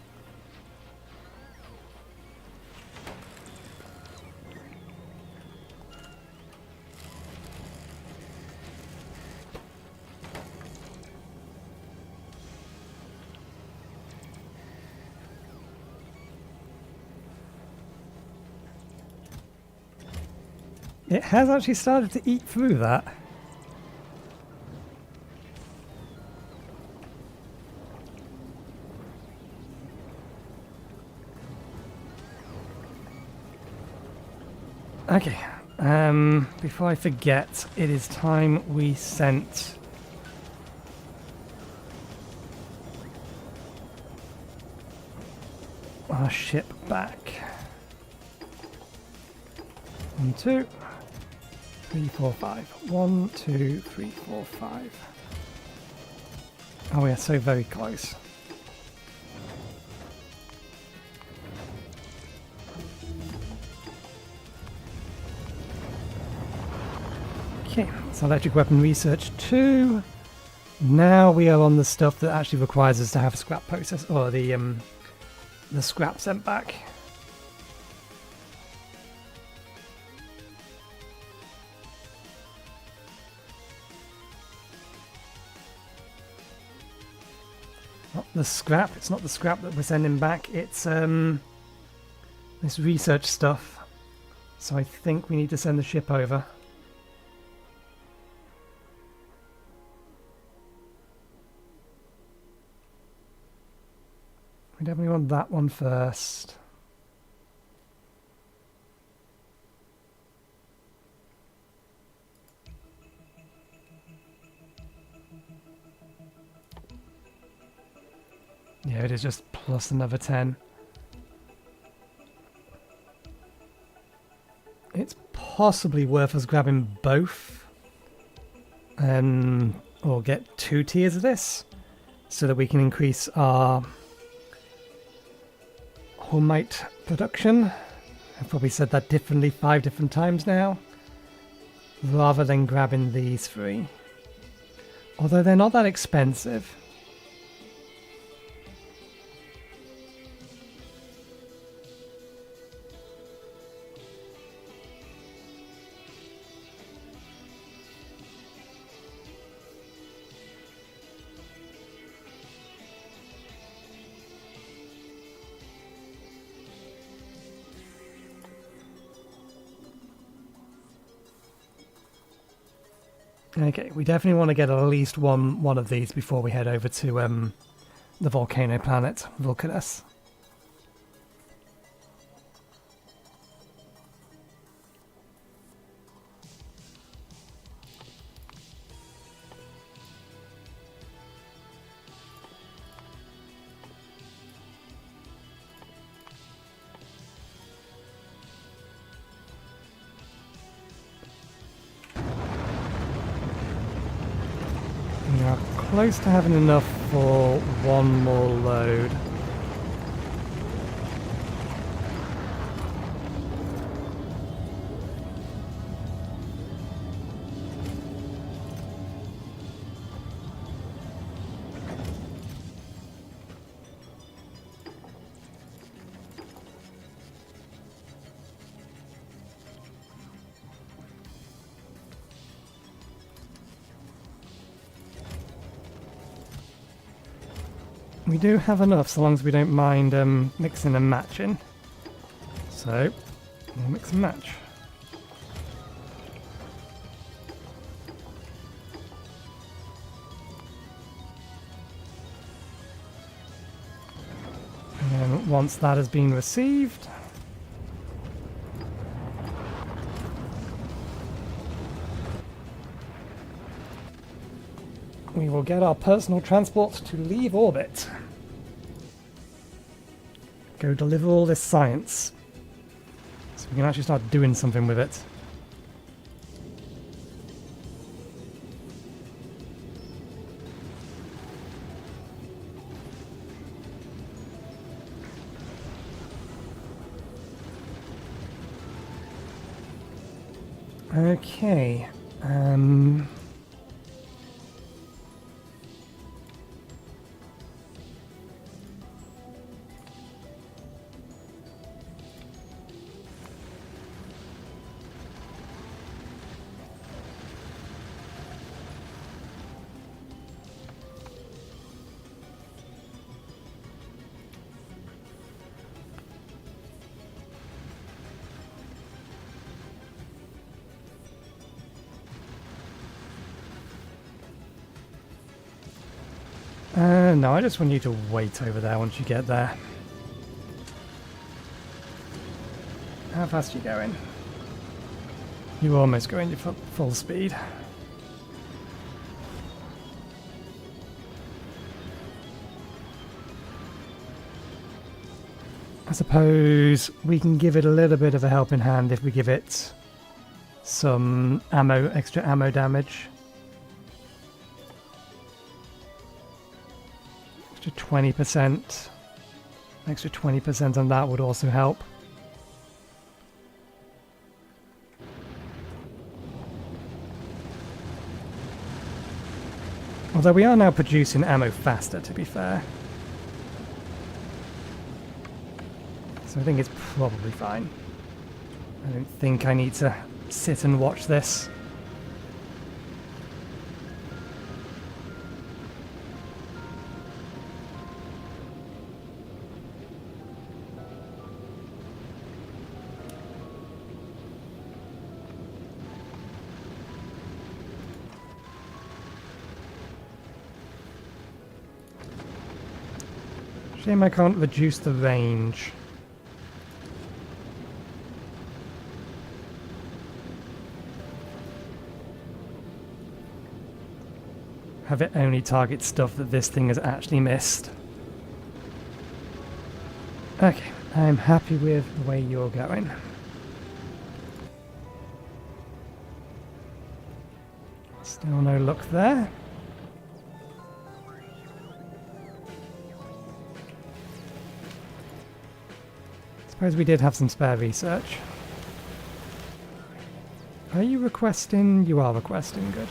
Speaker 1: It has actually started to eat through that. Okay, before I forget, it is time we sent our ship back. 1, 2, 3, 4, 5. 1, 2, 3, 4, 5. Oh, we are so very close. Okay, so electric weapon research 2. Now we are on the stuff that actually requires us to have a scrap process, or the scrap sent back. Not the scrap. It's not the scrap that we're sending back. It's this research stuff. So I think we need to send the ship over. We definitely want that one first. Yeah, it is just plus another 10. It's possibly worth us grabbing both or get 2 tiers of this, so that we can increase our Hormite production. I've probably said that differently 5 different times now, rather than grabbing these 3. Although they're not that expensive. Okay, we definitely want to get at least one of these before we head over to the volcano planet, Vulcanus. We are close to having enough for one more load. We do have enough, so long as we don't mind mixing and matching. So, we'll mix and match. And then once that has been received, we will get our personal transport to leave orbit. Go deliver all this science, so we can actually start doing something with it. Okay. No, I just want you to wait over there once you get there. How fast are you going? You're almost going to full speed. I suppose we can give it a little bit of a helping hand if we give it some ammo, extra ammo damage. 20%. Extra 20% on that would also help. Although we are now producing ammo faster, to be fair. So I think it's probably fine. I don't think I need to sit and watch this. Shame I can't reduce the range. Have it only target stuff that this thing has actually missed. Okay, I'm happy with the way you're going. Still no luck there. Suppose we did have some spare research. Are you requesting? You are requesting, good.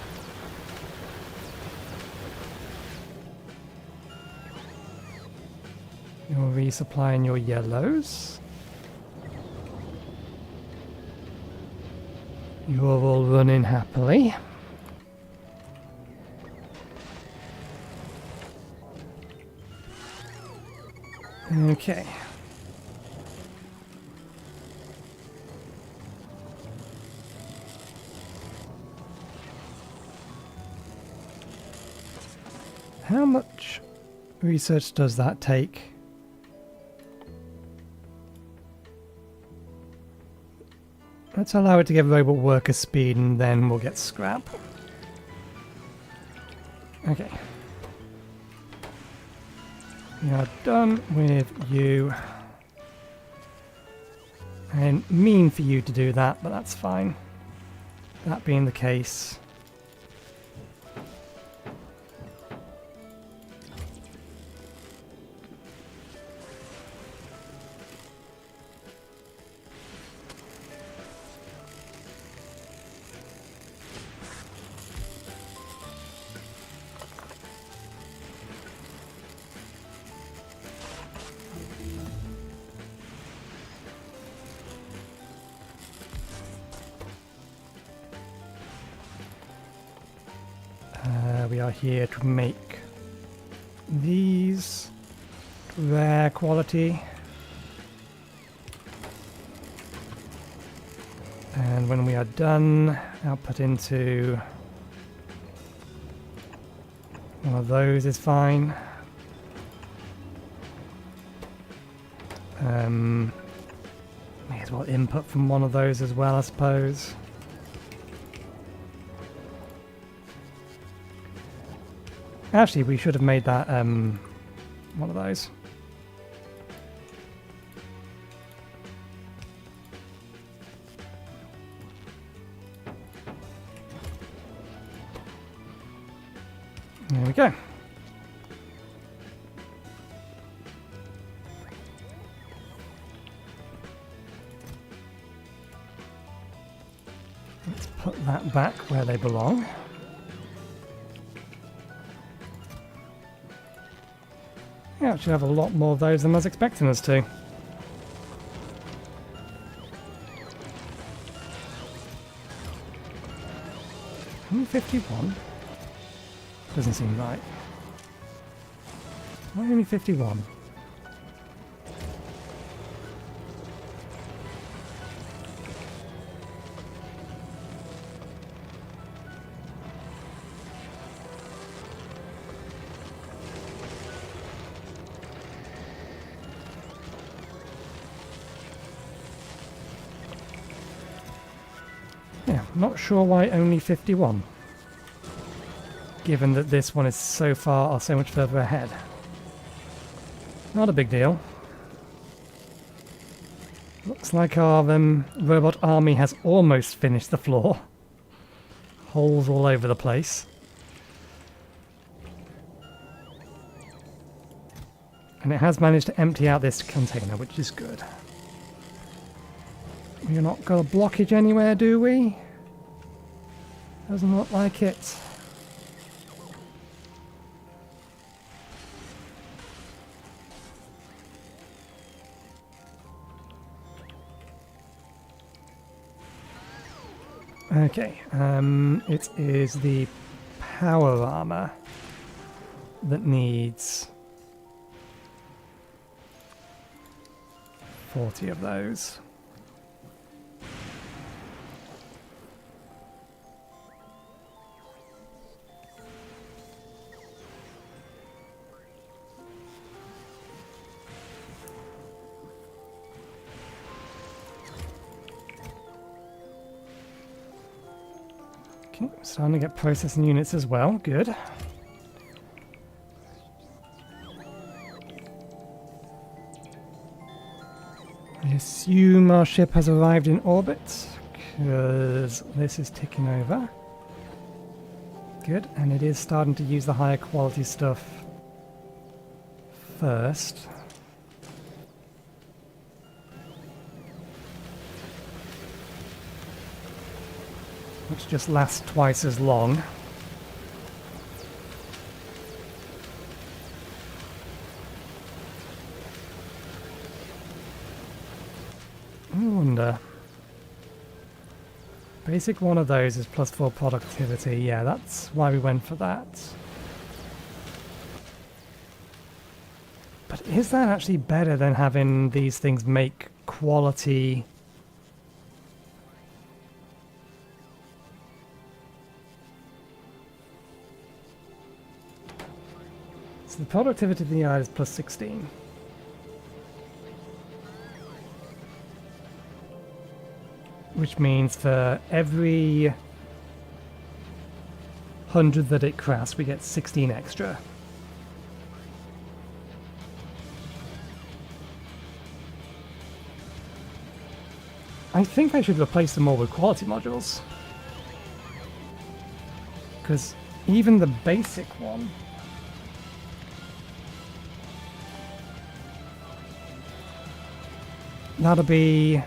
Speaker 1: You're resupplying your yellows. You're all running happily. Okay. How much research does that take? Let's allow it to give robot worker speed and then we'll get scrap. Okay. We are done with you. I didn't mean for you to do that, but that's fine. That being the case. We are here to make these rare quality, and when we are done, output into one of those is fine. May as well input from one of those as well, I suppose. Actually, we should have made that one of those. There we go. Let's put that back where they belong. We actually have a lot more of those than I was expecting us to. Only 51? Doesn't seem right. Why only 51? Yeah, not sure why only 51. Given that this one is so far or so much further ahead. Not a big deal. Looks like our robot army has almost finished the floor. Holes all over the place. And it has managed to empty out this container, which is good. We're not got a blockage anywhere, do we? Doesn't look like it. Okay, it is the power armor that needs 40 of those. Okay, starting to get processing units as well, good. I assume our ship has arrived in orbit, because this is ticking over. Good, and it is starting to use the higher quality stuff first. Which just lasts twice as long. I wonder. Basic one of those is +4 productivity. Yeah, that's why we went for that. But is that actually better than having these things make quality? So the productivity of the eye is +16. Which means for every 100 that it crafts, we get 16 extra. I think I should replace them all with quality modules. Because even the basic one... that'll be...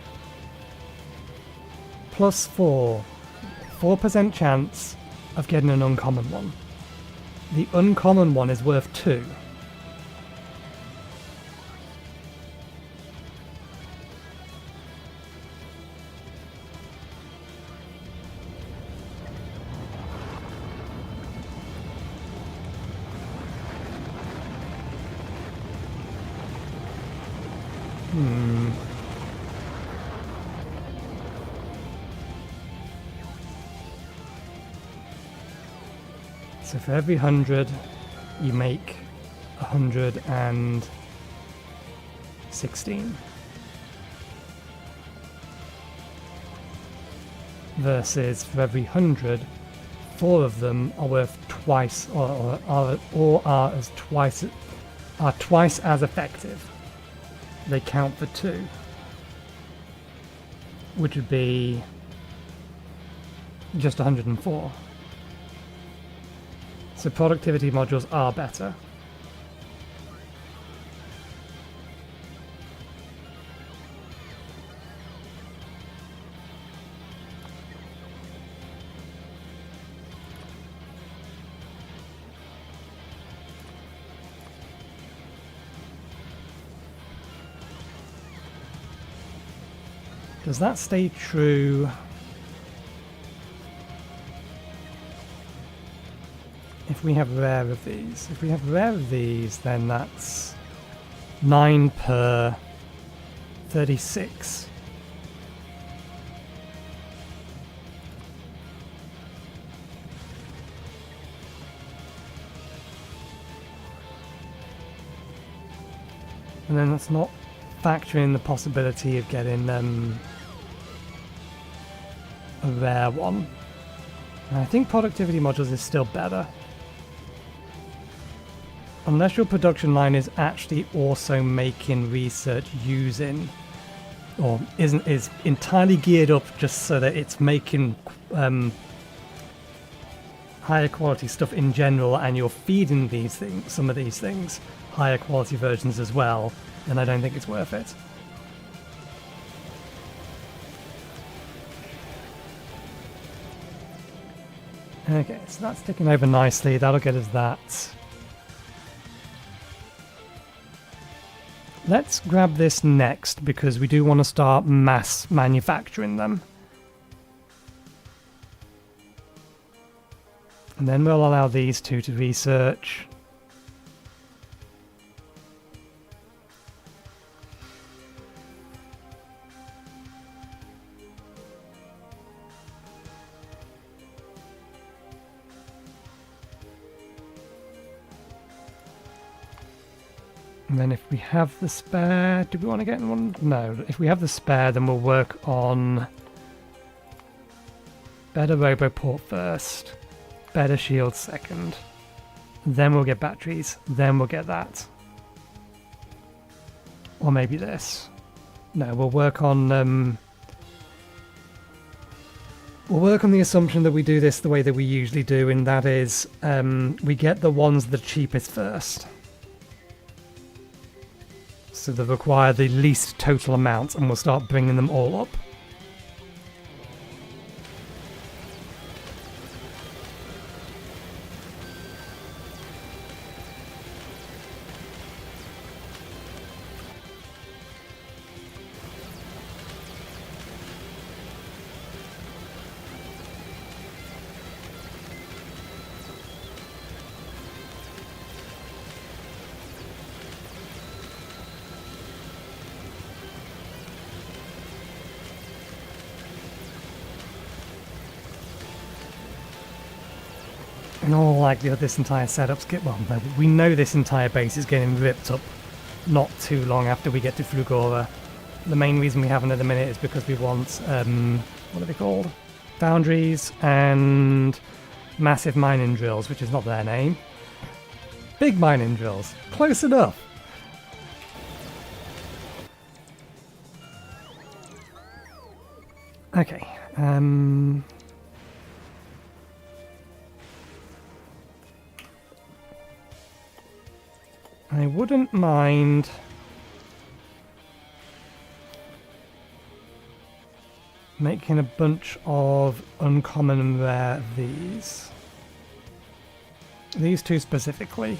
Speaker 1: +4, 4% chance of getting an uncommon one. The uncommon one is worth 2. So for every 100, you make 116. Versus for every 100, 4 of them are worth twice, or are twice as effective. They count for 2, which would be just 104. So productivity modules are better. Does that stay true? If we have rare of these. If we have rare of these, then that's 9 per 36. And then that's not factoring the possibility of getting a rare one. And I think productivity modules is still better. Unless your production line is actually also making research using, or is entirely geared up just so that it's making higher quality stuff in general, and you're feeding these things, some of these things, higher quality versions as well, then I don't think it's worth it. Okay, so that's ticking over nicely. That'll get us that. Let's grab this next, because we do want to start mass manufacturing them. And then we'll allow these two to research. And then if we have the spare, do we want to get in one? No, if we have the spare, then we'll work on better Roboport first, better shield second, then we'll get batteries, then we'll get that. Or maybe this. No, we'll work on We'll work on the assumption that we do this the way that we usually do, and that is we get the ones that are cheapest first. So they require the least total amount, and we'll start bringing them all up. In all likelihood, this entire setup's we know this entire base is getting ripped up not too long after we get to Flugora. The main reason we haven't at the minute is because we want, what are they called? Foundries and massive mining drills, which is not their name. Big mining drills. Close enough. Okay, I wouldn't mind making a bunch of uncommon and rare of these. These two specifically.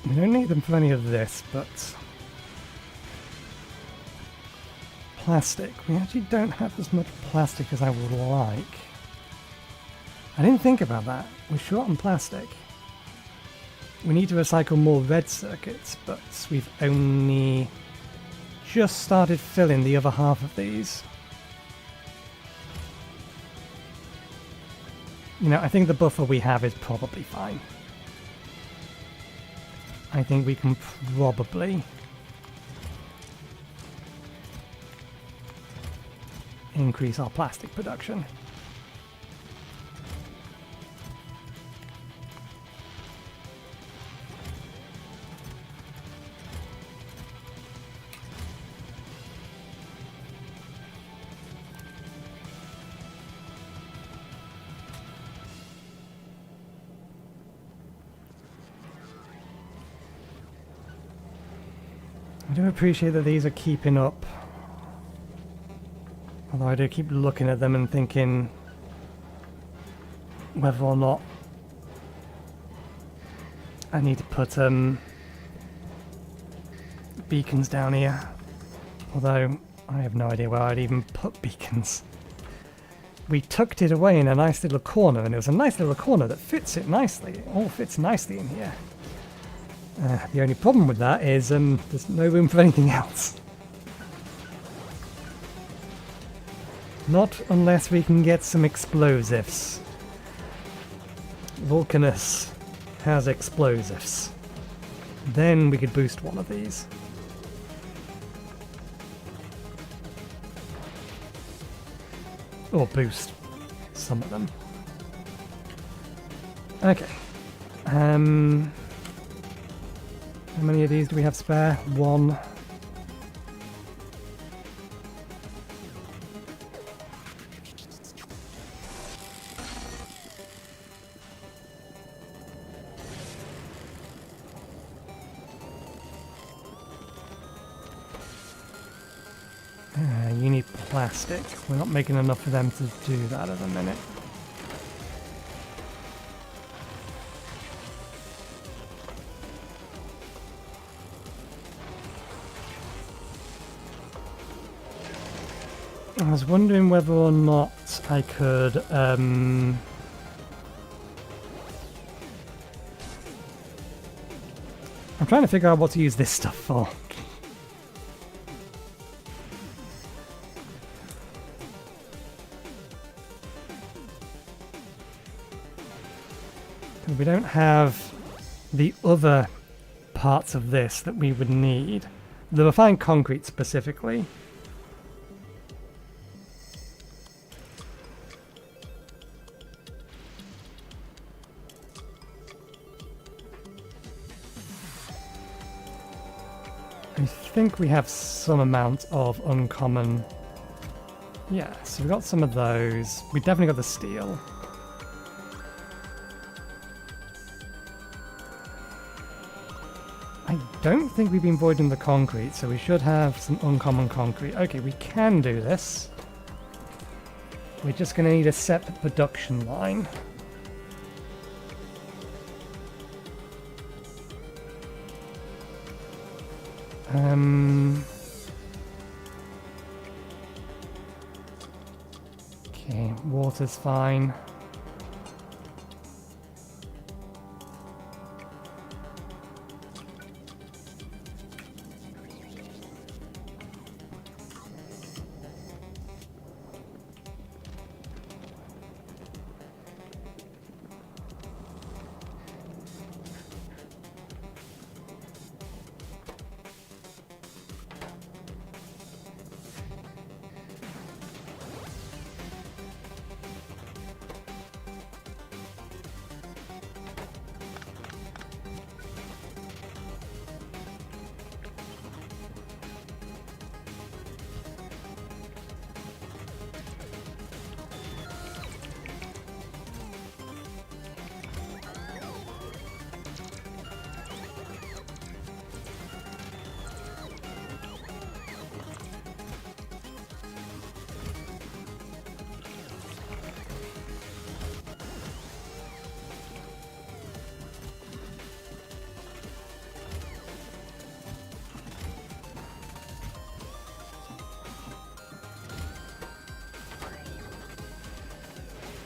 Speaker 1: We don't need them for any of this, but plastic. We actually don't have as much plastic as I would like. I didn't think about that. We're short on plastic. We need to recycle more red circuits, but we've only just started filling the other half of these. You know, I think the buffer we have is probably fine. I think we can probably increase our plastic production. I do appreciate that these are keeping up, although I do keep looking at them and thinking whether or not I need to put beacons down here, although I have no idea where I'd even put beacons. We tucked it away in a nice little corner, and it was a nice little corner that fits it nicely. It all fits nicely in here. The only problem with that is there's no room for anything else. Not unless we can get some explosives. Vulcanus has explosives. Then we could boost one of these. Or boost some of them. Okay. How many of these do we have spare? One. You need plastic. We're not making enough for them to do that at the minute. I was wondering whether or not I could I'm trying to figure out what to use this stuff for. We don't have the other parts of this that we would need. The refined concrete specifically. I think we have some amount of uncommon. Yeah, so we got some of those. We definitely got the steel. I don't think we've been voiding the concrete, so we should have some uncommon concrete. Okay, we can do this. We're just going to need a separate production line. Okay, water's fine.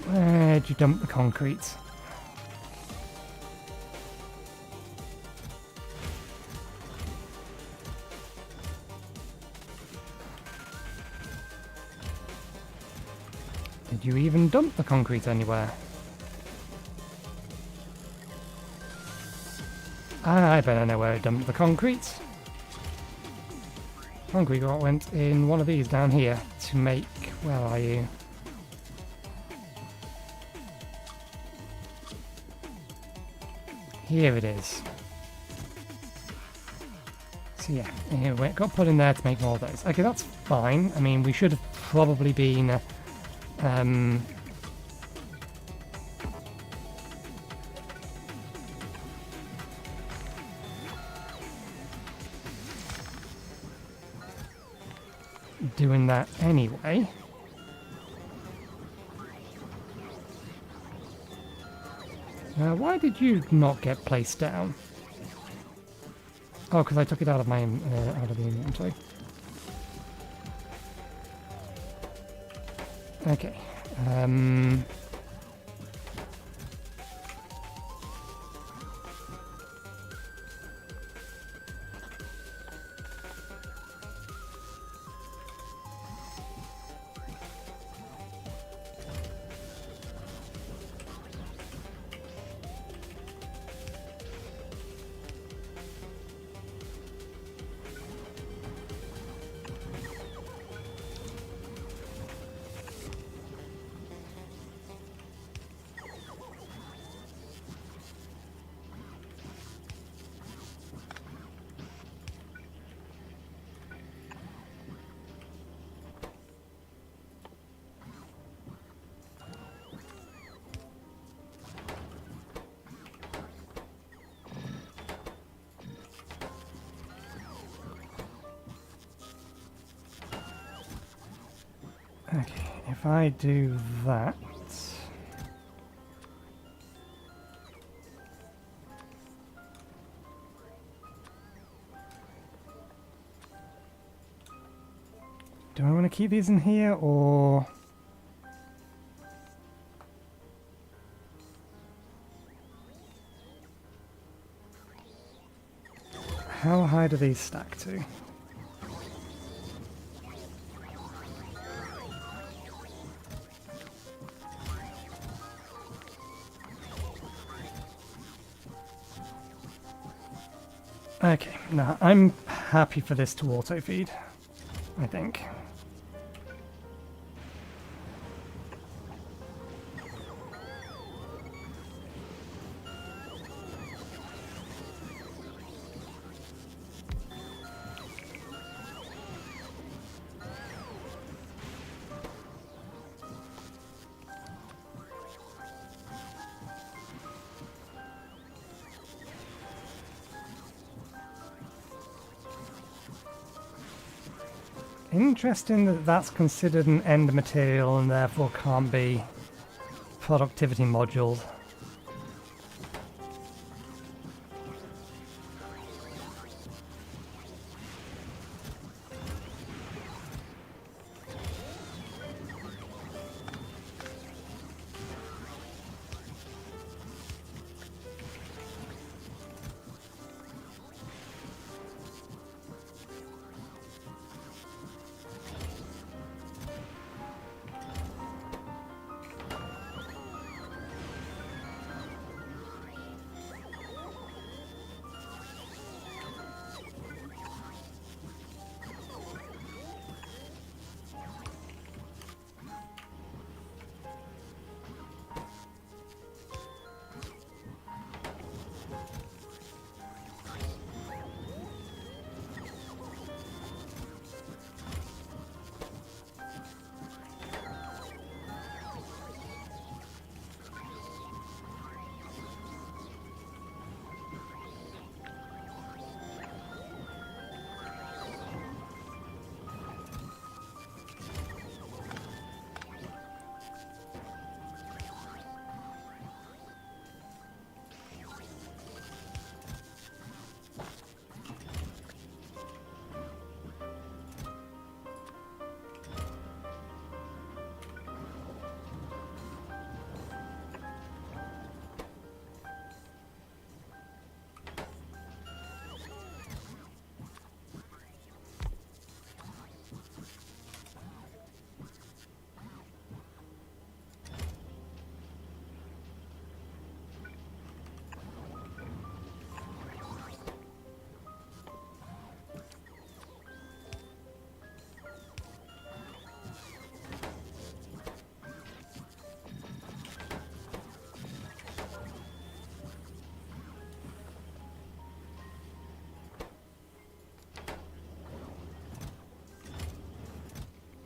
Speaker 1: Where'd you dump the concrete? Did you even dump the concrete anywhere? I better know where I dumped the concrete. Concrete went in one of these down here to make... Where are you? Here it is. So yeah, it got put in there to make more of those. Okay, that's fine. I mean, we should have probably been... doing that anyway. Why did you not get placed down? Oh, because I took it out of my out of the inventory. Okay. Okay, if I do that... Do I want to keep these in here, or... How high do these stack to? Okay, now I'm happy for this to auto-feed, I think. Interesting that that's considered an end material and therefore can't be productivity modules.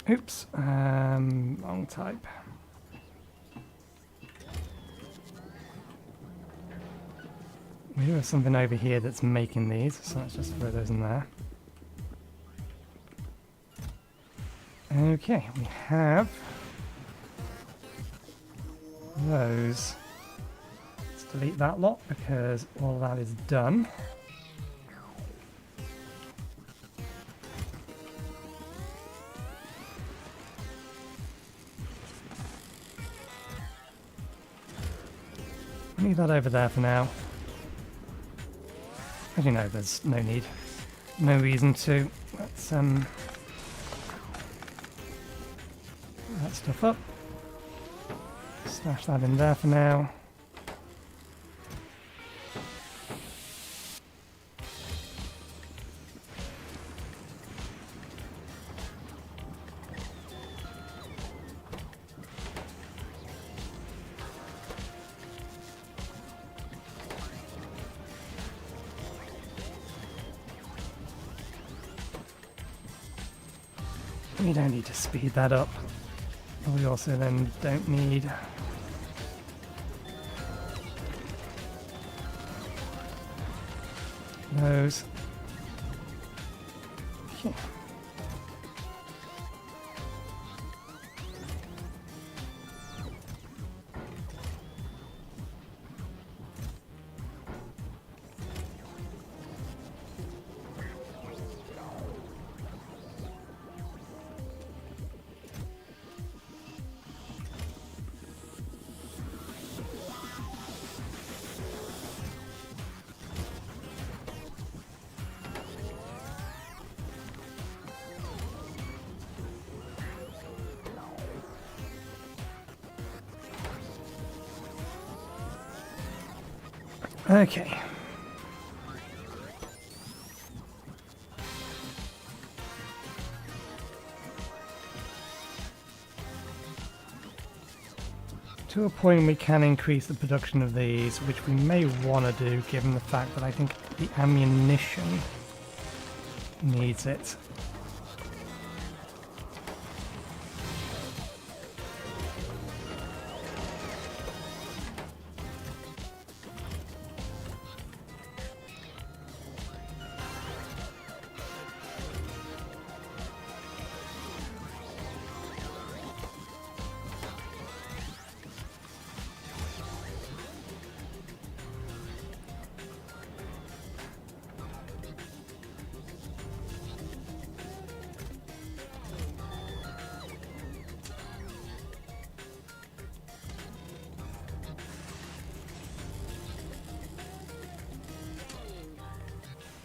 Speaker 1: Oops, wrong type. We do have something over here that's making these, so let's just throw those in there. Okay, we have those. Let's delete that lot because all that is done. Leave that over there for now. As you know, there's no need, no reason to. Let's that stuff up. Stash that in there for now. We don't need to speed that up. But we also then don't need those. Okay. Okay. To a point we can increase the production of these, which we may want to do given the fact that I think the ammunition needs it.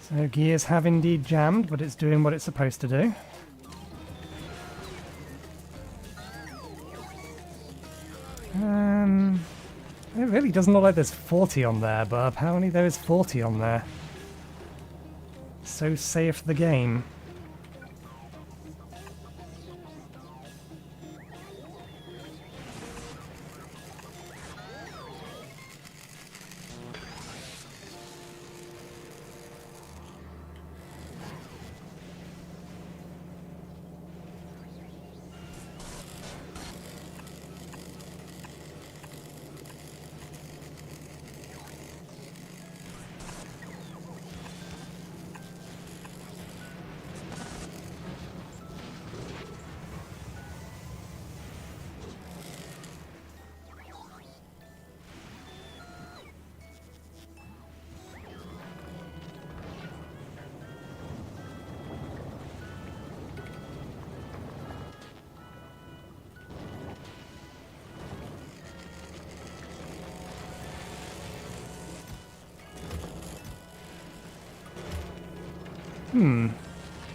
Speaker 1: So gears have indeed jammed, but it's doing what it's supposed to do. It really doesn't look like there's 40 on there, but apparently there is 40 on there. So safe the game.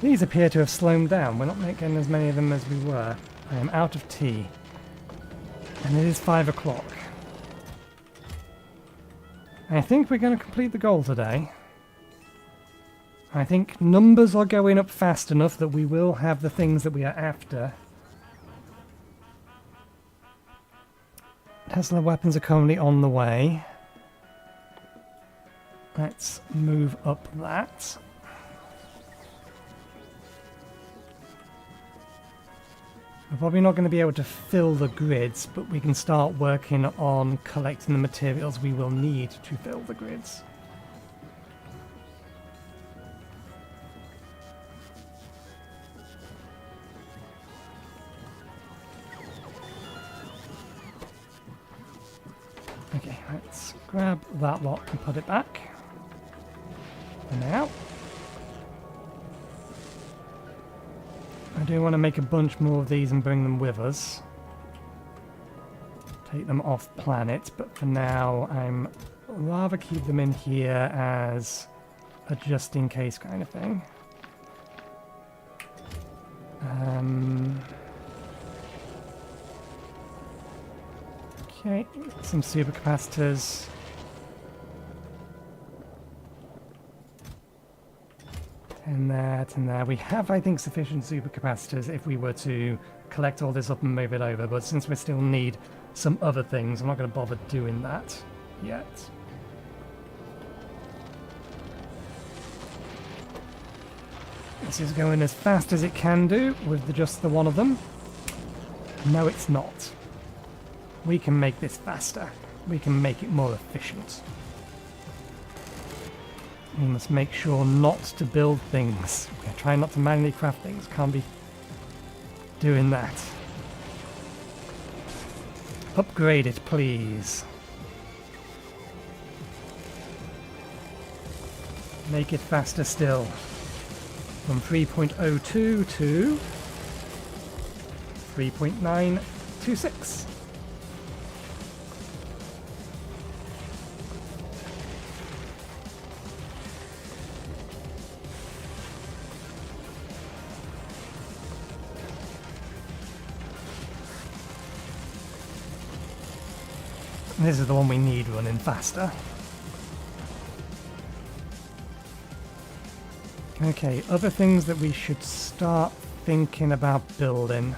Speaker 1: These appear to have slowed down. We're not making as many of them as we were. I am out of tea. And it is 5 o'clock. I think we're going to complete the goal today. I think numbers are going up fast enough that we will have the things that we are after. Tesla weapons are currently on the way. Let's move up that. We're probably not going to be able to fill the grids, but we can start working on collecting the materials we will need to fill the grids. Okay, let's grab that lot and put it back. And now. I do want to make a bunch more of these and bring them with us. Take them off planet, but for now I'm rather keep them in here as a just in case kind of thing. Okay, some supercapacitors. And that and there. We have, I think, sufficient supercapacitors if we were to collect all this up and move it over, but since we still need some other things, I'm not going to bother doing that yet. This is going as fast as it can do with just the one of them. No, it's not. We can make this faster. We can make it more efficient. We must make sure not to build things. We're trying not to manually craft things. Can't be doing that. Upgrade it, please. Make it faster still. From 3.02 to 3.926. This is the one we need running faster. Okay, other things that we should start thinking about building.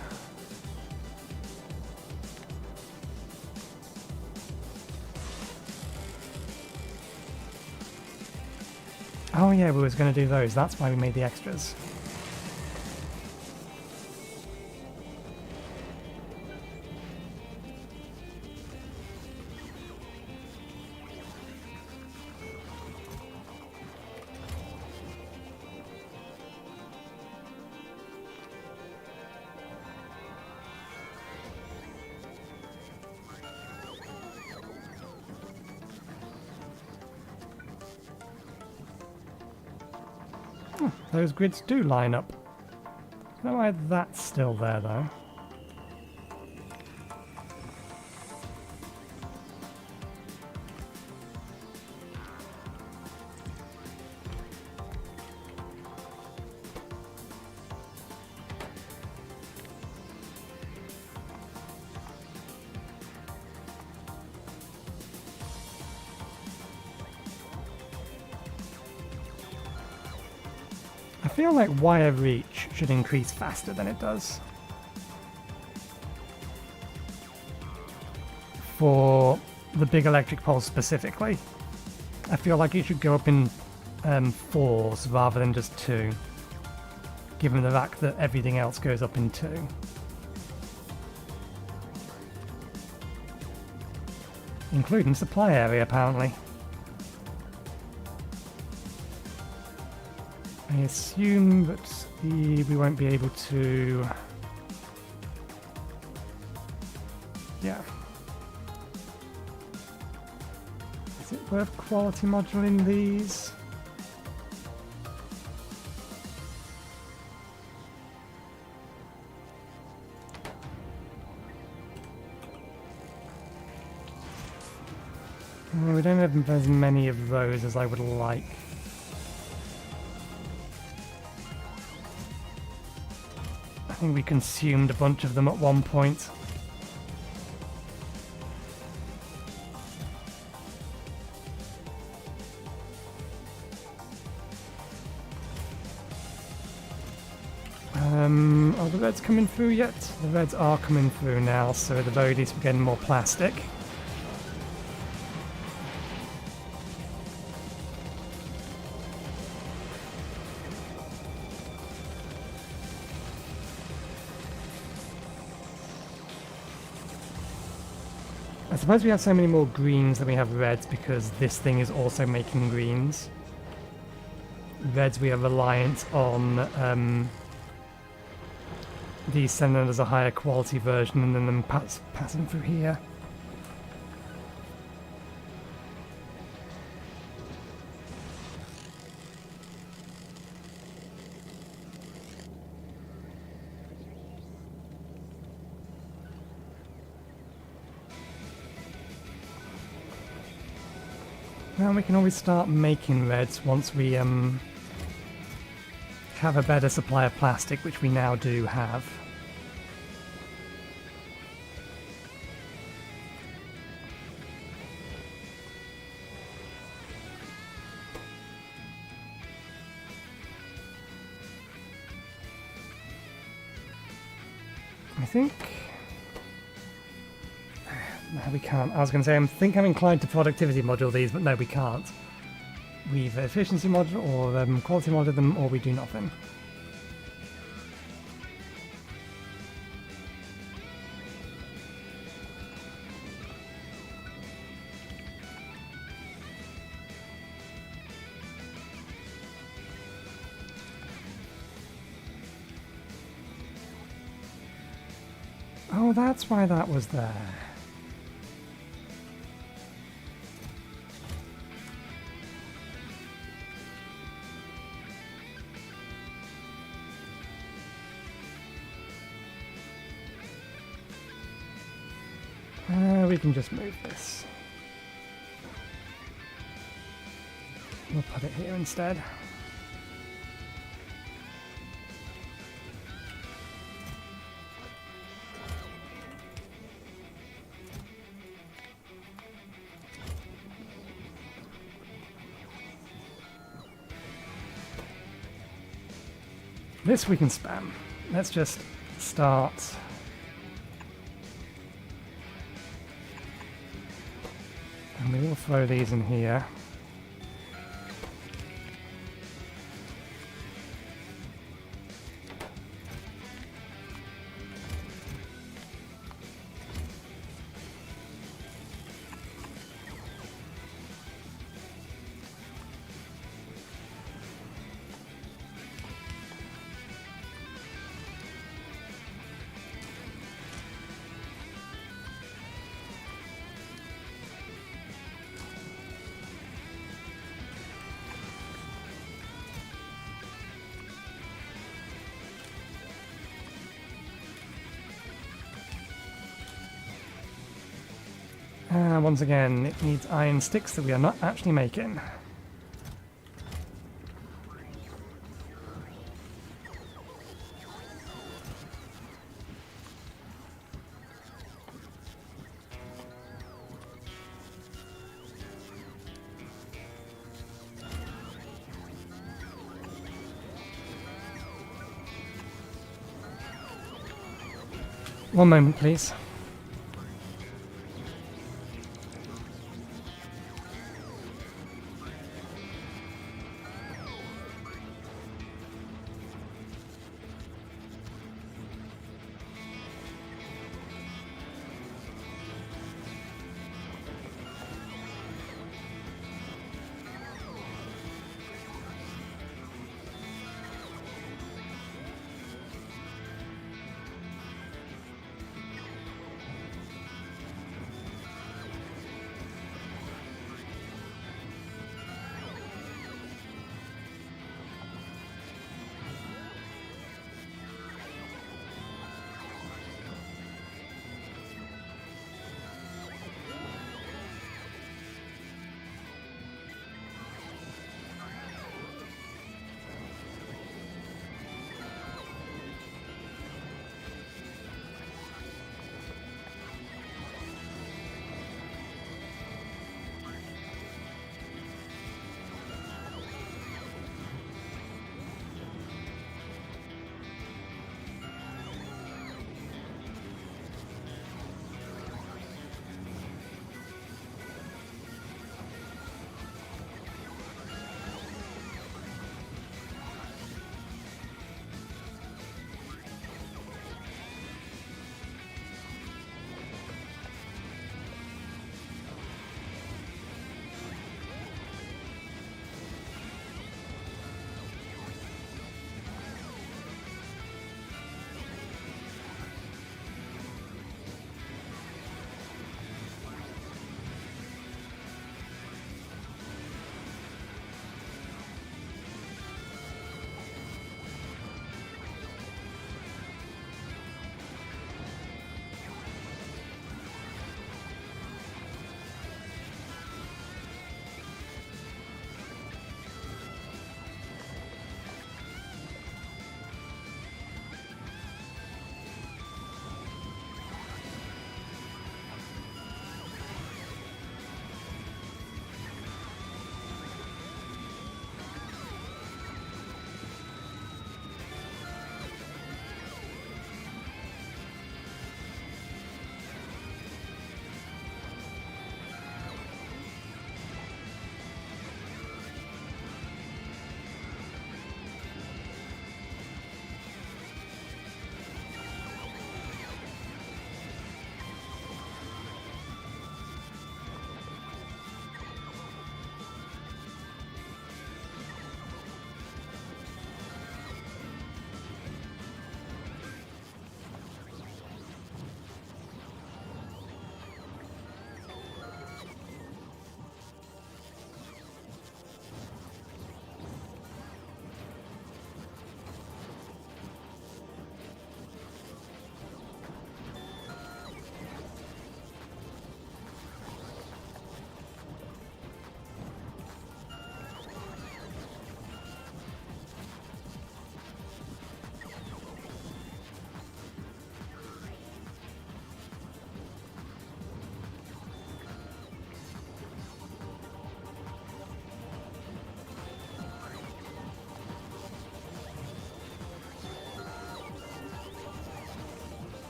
Speaker 1: Oh yeah, we was going to do those. That's why we made the extras. Those grids do line up. I don't know why that's still there though. I feel like wire reach should increase faster than it does. For the big electric poles specifically. I feel like it should go up in 4s rather than just 2. Given the fact that everything else goes up in 2. Including supply area apparently. I assume that we won't be able to... Yeah. Is it worth quality moduling these? Well, we don't have as many of those as I would like. I think we consumed a bunch of them at one point. Are the reds coming through yet? The reds are coming through now, so at the very least we're getting more plastic. I suppose we have so many more greens than we have reds because this thing is also making greens. Reds we are reliant on these sending us a higher quality version and then them passing through here. Well, we can always start making reds once we have a better supply of plastic, which we now do have. I think... No, we can't. I was going to say, I think I'm inclined to productivity module these, but no, we can't. We either efficiency module or quality module them, or we do nothing. Oh, that's why that was there. We can just move this. We'll put it here instead. This we can spam. Let's just start. And we will throw these in here. Once again, it needs iron sticks that we are not actually making. One moment, please.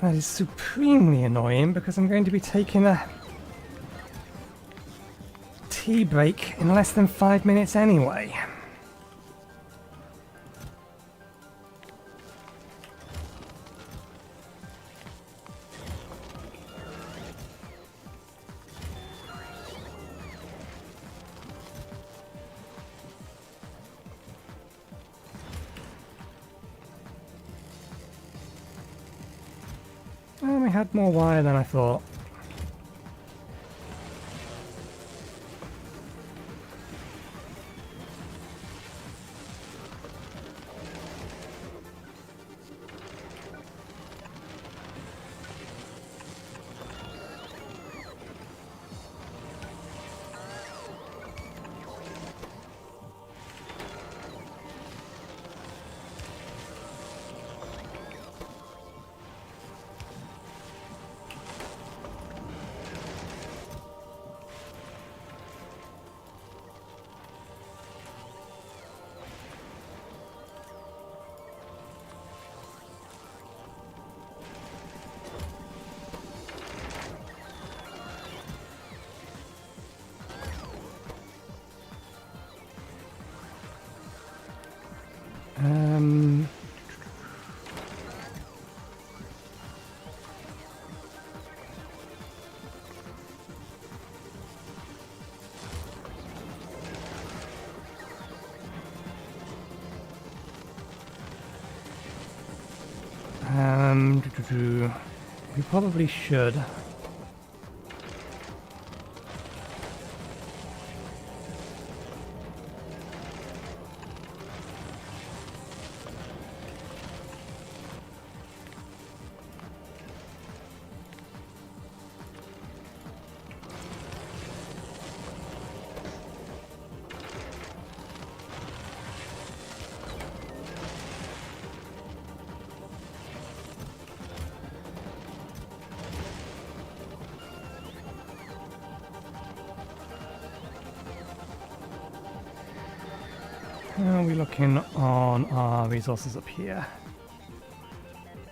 Speaker 1: That is supremely annoying because I'm going to be taking a tea break in less than 5 minutes anyway. And we had more wire than I thought. Um, we probably should. How are we looking on our resources up here?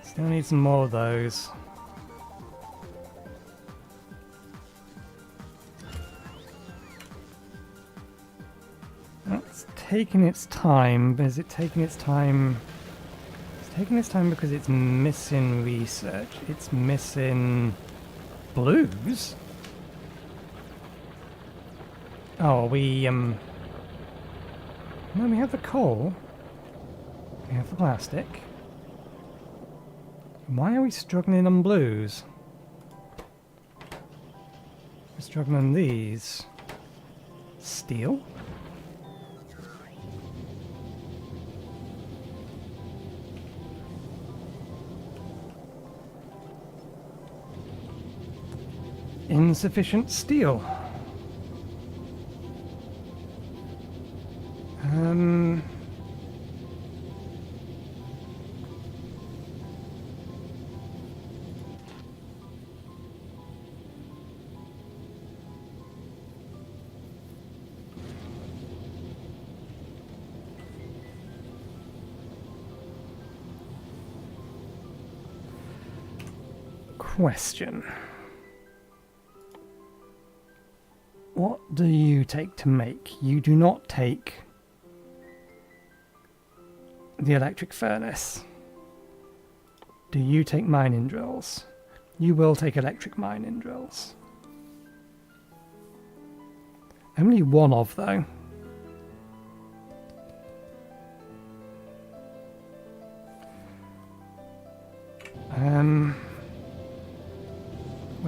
Speaker 1: Still need some more of those. That's taking its time, but is it taking its time? It's taking its time because it's missing research. It's missing blues. Oh, no, we have the coal. We have the plastic. Why are we struggling on blues? We're struggling on these. Steel? Insufficient steel. Question. What do you take to make? You do not take the electric furnace. Do you take mining drills? You will take electric mining drills. Only one of, though.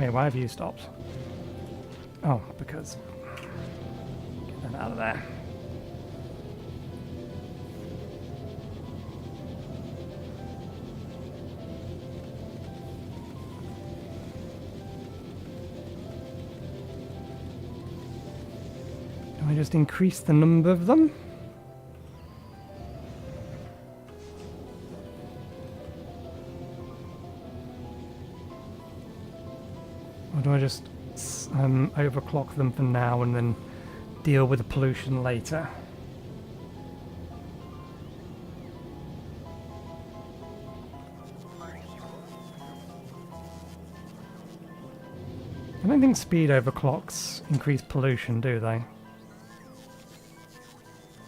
Speaker 1: Wait, why have you stopped? Oh, because... Get them out of there. Do I just increase the number of them? Or do I just overclock them for now and then deal with the pollution later? I don't think speed overclocks increase pollution, do they?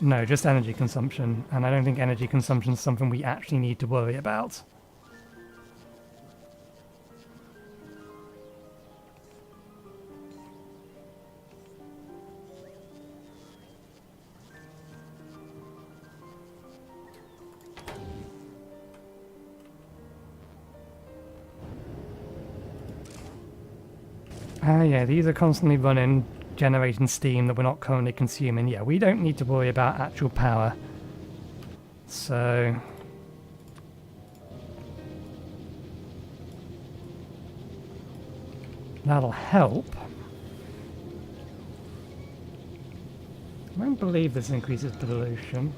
Speaker 1: No, just energy consumption, and I don't think energy consumption is something we actually need to worry about. Yeah, these are constantly running, generating steam that we're not currently consuming. Yeah, we don't need to worry about actual power. So... that'll help. I don't believe this increases pollution.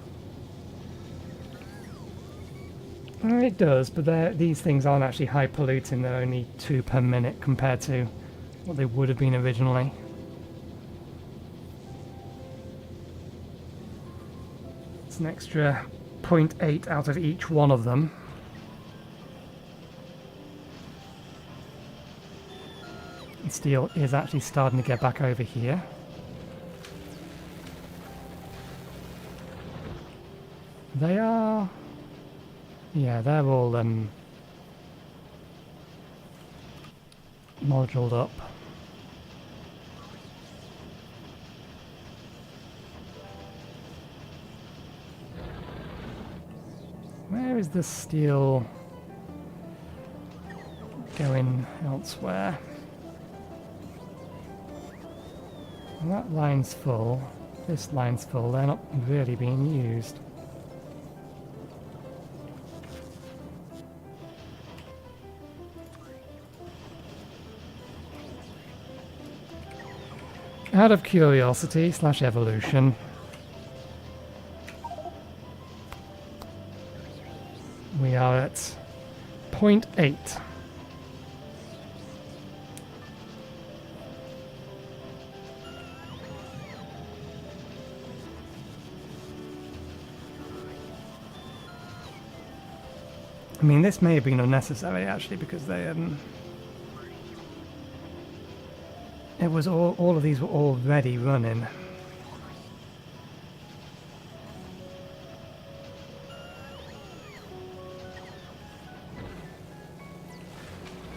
Speaker 1: It does, but these things aren't actually high polluting. They're only 2 per minute compared to what they would have been originally. It's an extra 0.8 out of each one of them. And steel is actually starting to get back over here. They are... yeah, they're all moduled up. Where is the steel going elsewhere? Well, that line's full. This line's full. They're not really being used. Out of curiosity / evolution, we are at 0.8. I mean, this may have been unnecessary actually, because they it was all of these were already running.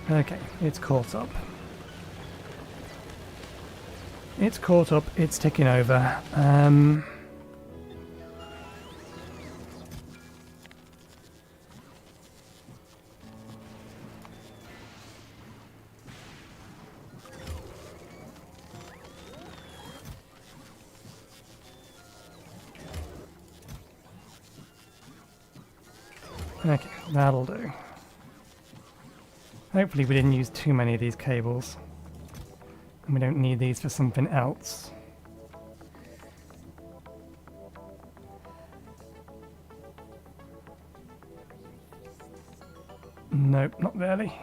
Speaker 1: Okay, it's caught up. It's caught up, it's ticking over. Okay, that'll do. Hopefully we didn't use too many of these cables. And we don't need these for something else. Nope, not really.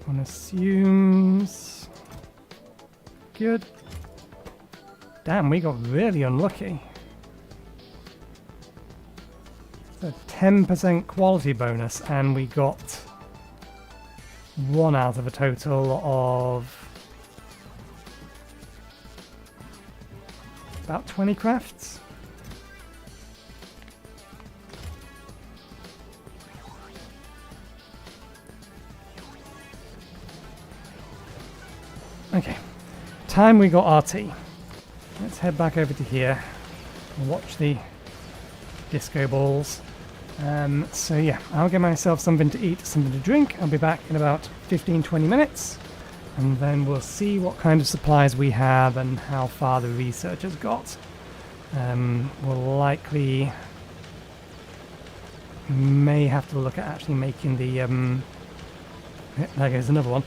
Speaker 1: One assumes... good. Damn, we got really unlucky. A 10% quality bonus, and we got 1 out of a total of about 20 crafts. Okay, time we got RT. Let's head back over to here and watch the disco balls. So yeah, I'll get myself something to eat, something to drink. I'll be back in about 15-20 minutes, and then we'll see what kind of supplies we have and how far the research has got. We'll likely may have to look at actually making the there goes another one.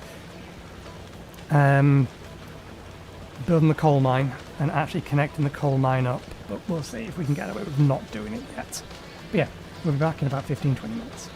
Speaker 1: Building the coal mine and actually connecting the coal mine up, but we'll see if we can get away with not doing it yet. But yeah, we'll be back in about 15-20 minutes.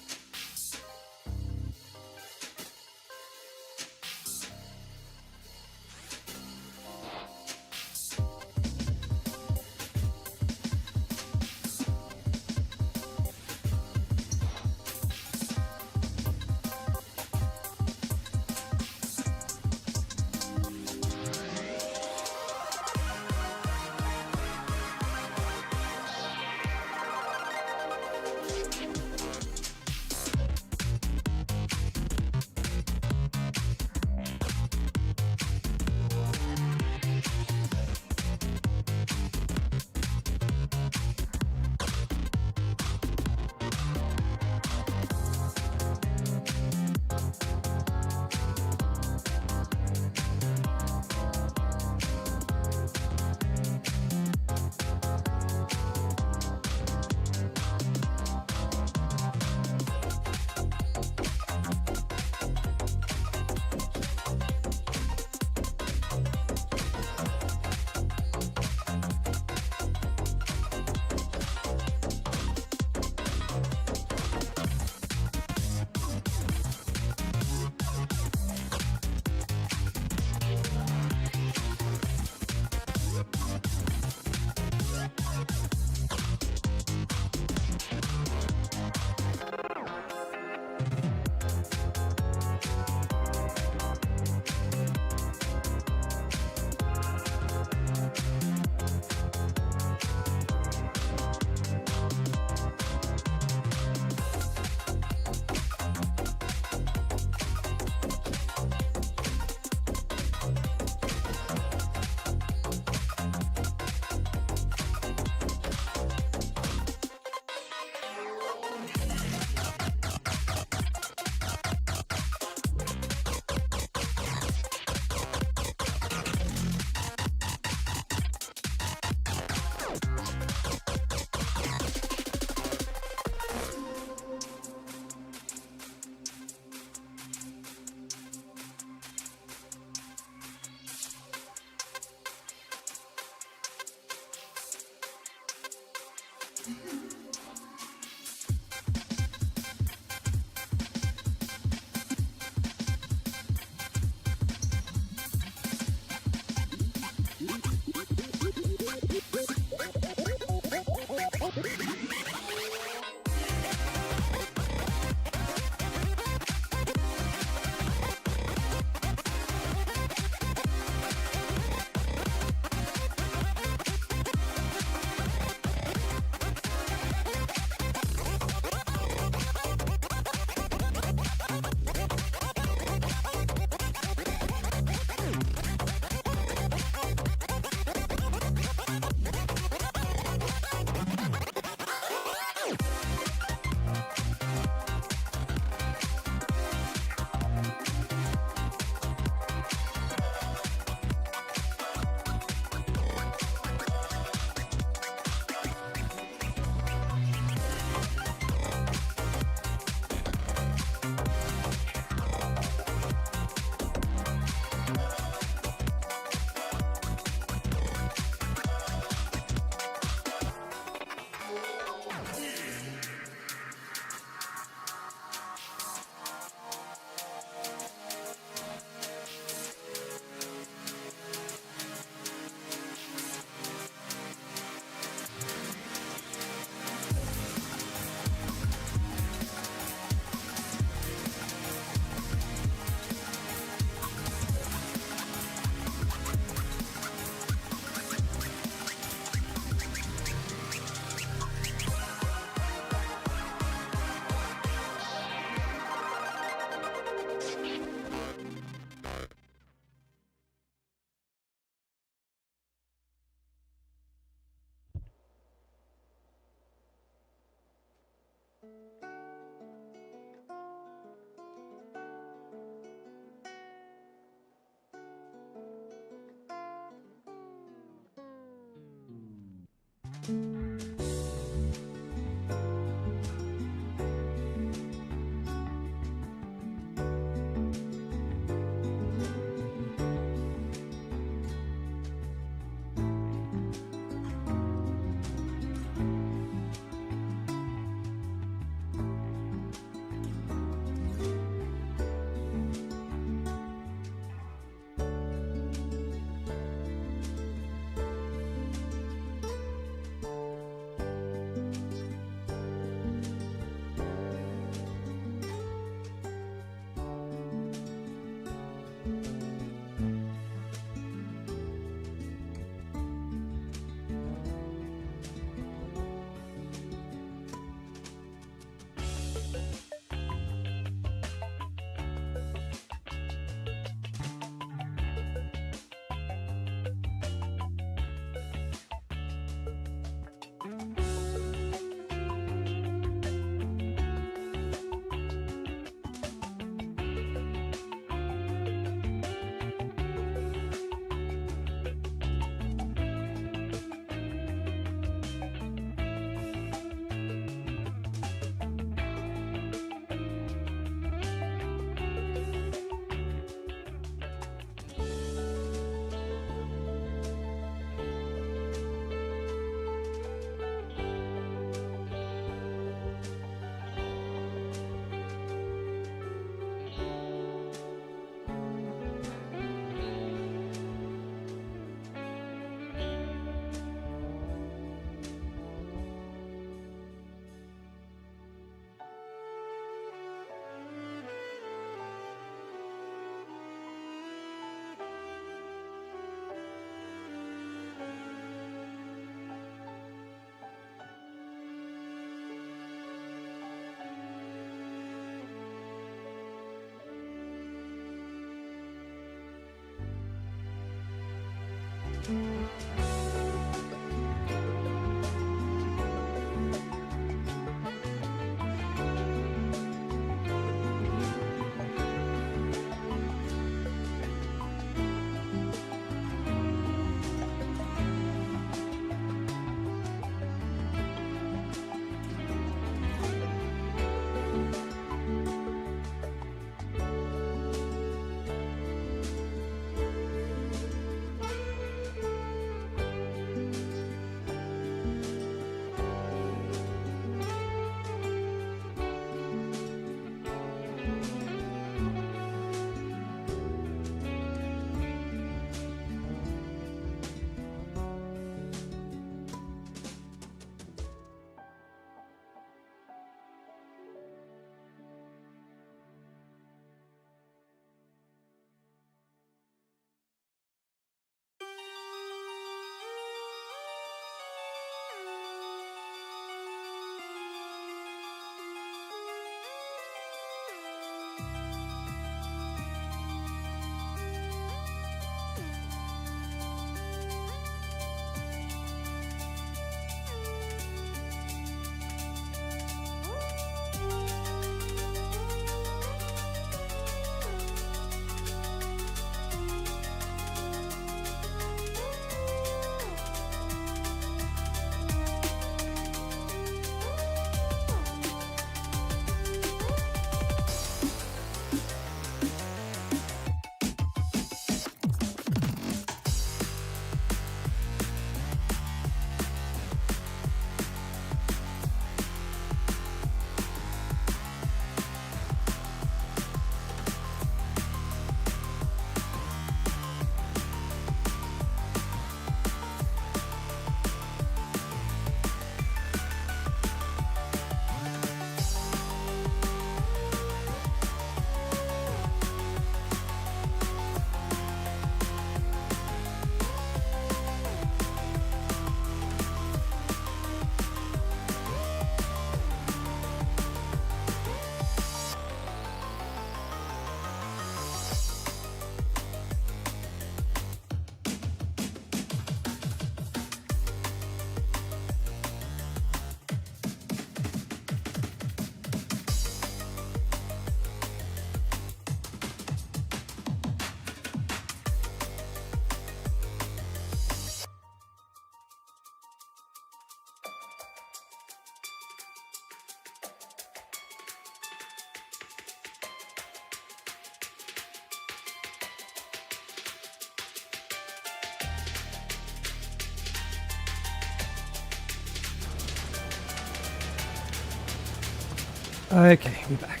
Speaker 1: Okay, we're back.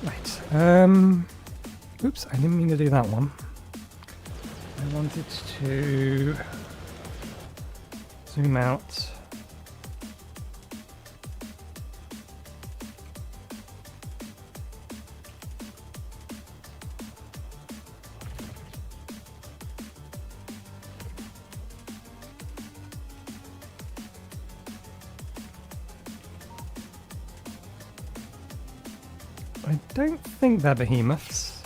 Speaker 1: Right. Oops, I didn't mean to do that one. I wanted to zoom out. I don't think they're behemoths.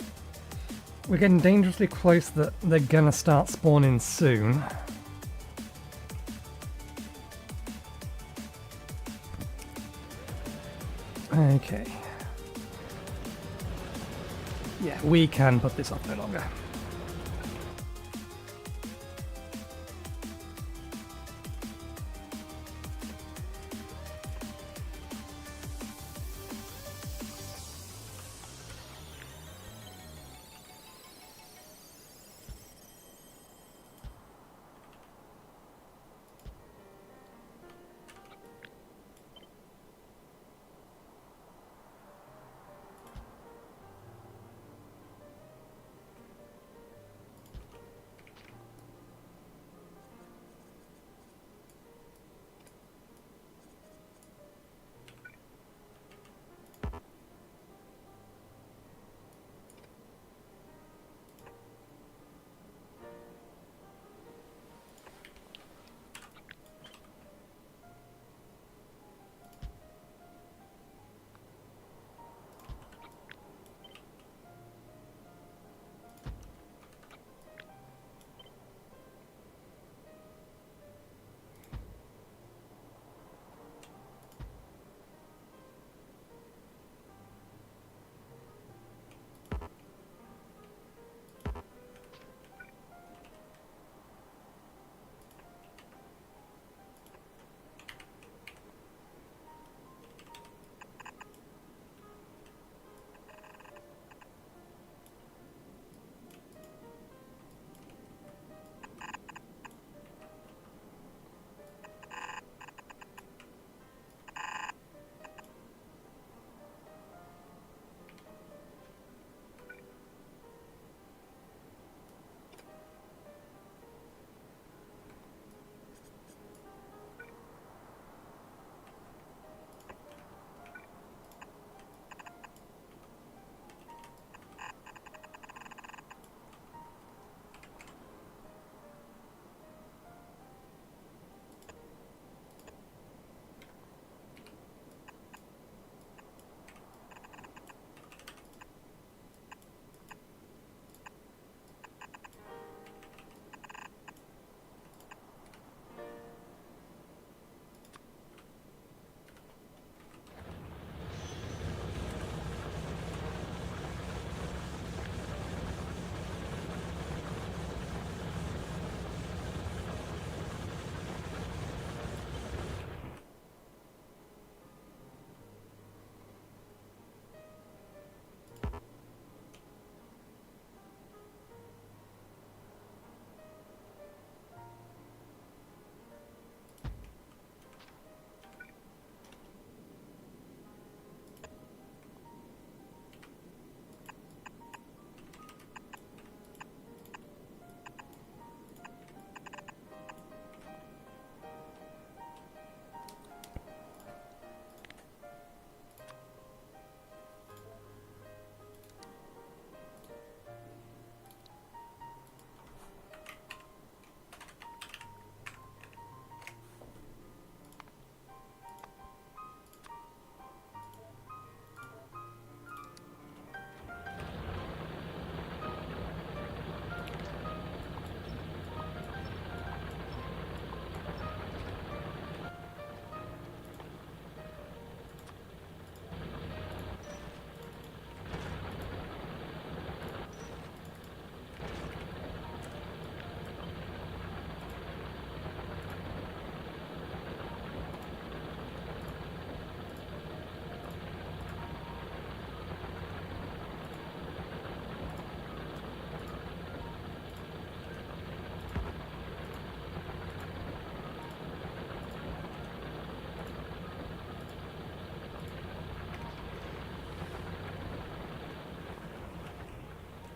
Speaker 1: We're getting dangerously close that they're gonna start spawning soon. Okay. Yeah, we can put this off no longer.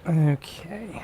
Speaker 1: Okay.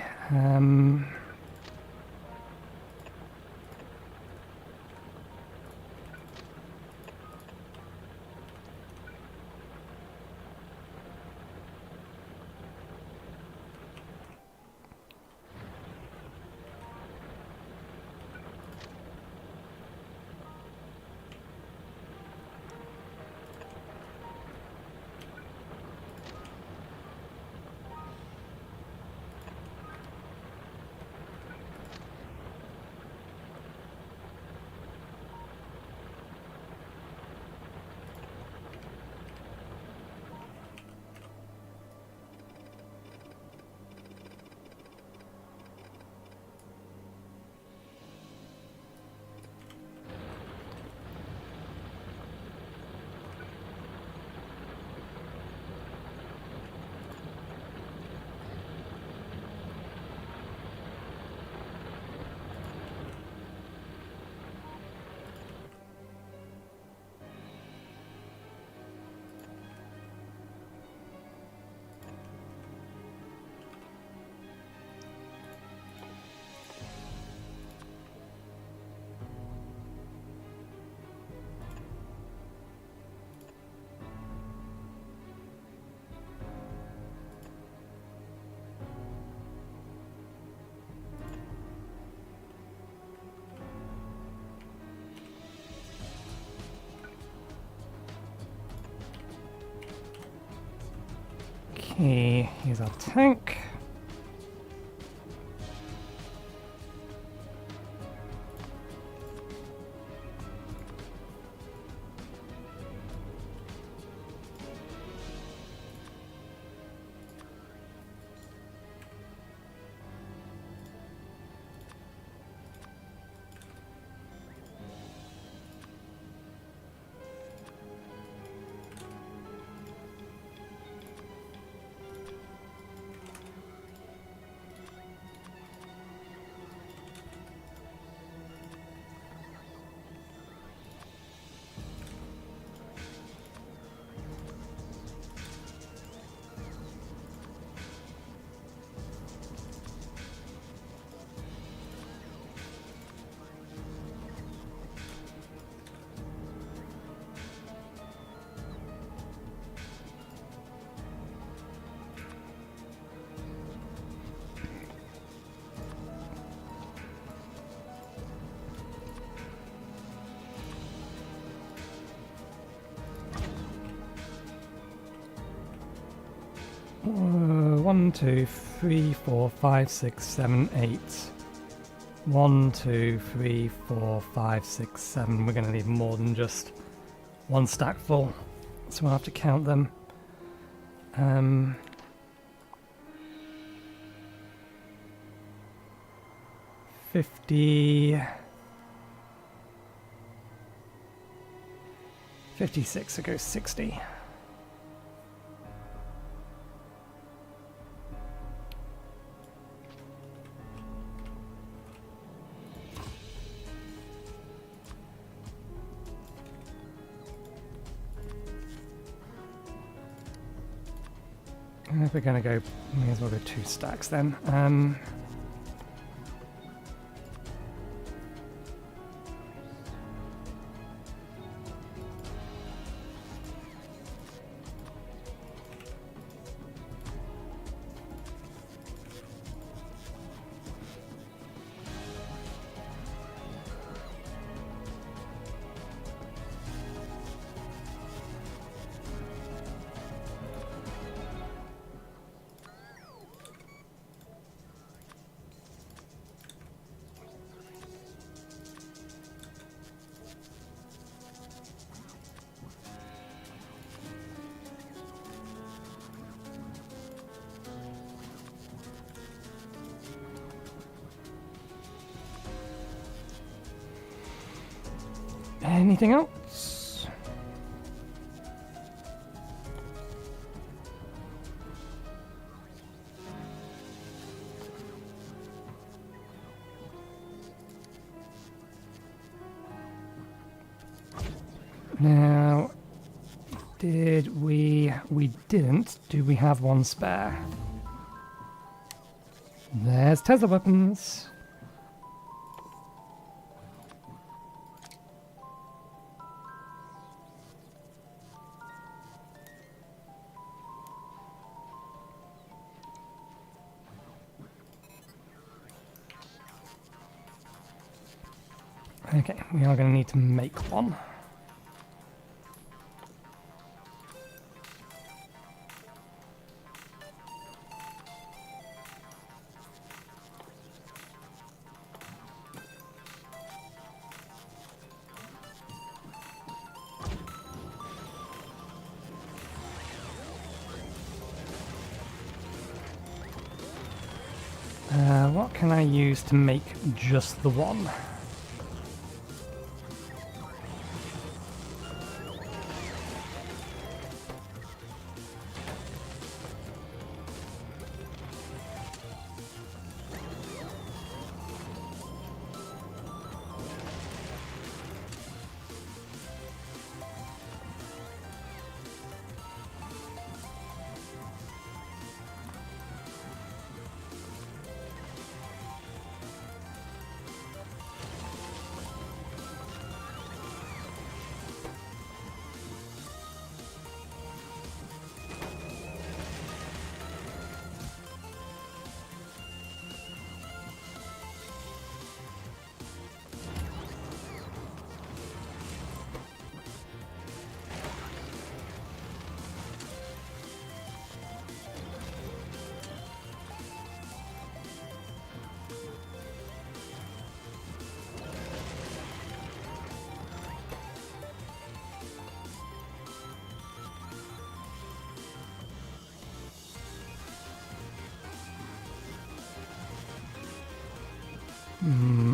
Speaker 1: Okay, here's our tank. One, two, three, 4, 5, 6, 7, 8. 1, 2, 3, 4, 5, 6, 7. We're going to need more than just one stack full, so we'll have to count them. 50, 56, so go 60. If we're going to go, may as well go 2 stacks then. Anything else? Now, did we didn't. Do we have one spare? There's Tesla weapons. Okay, we are going to need to make one. What can I use to make just the one?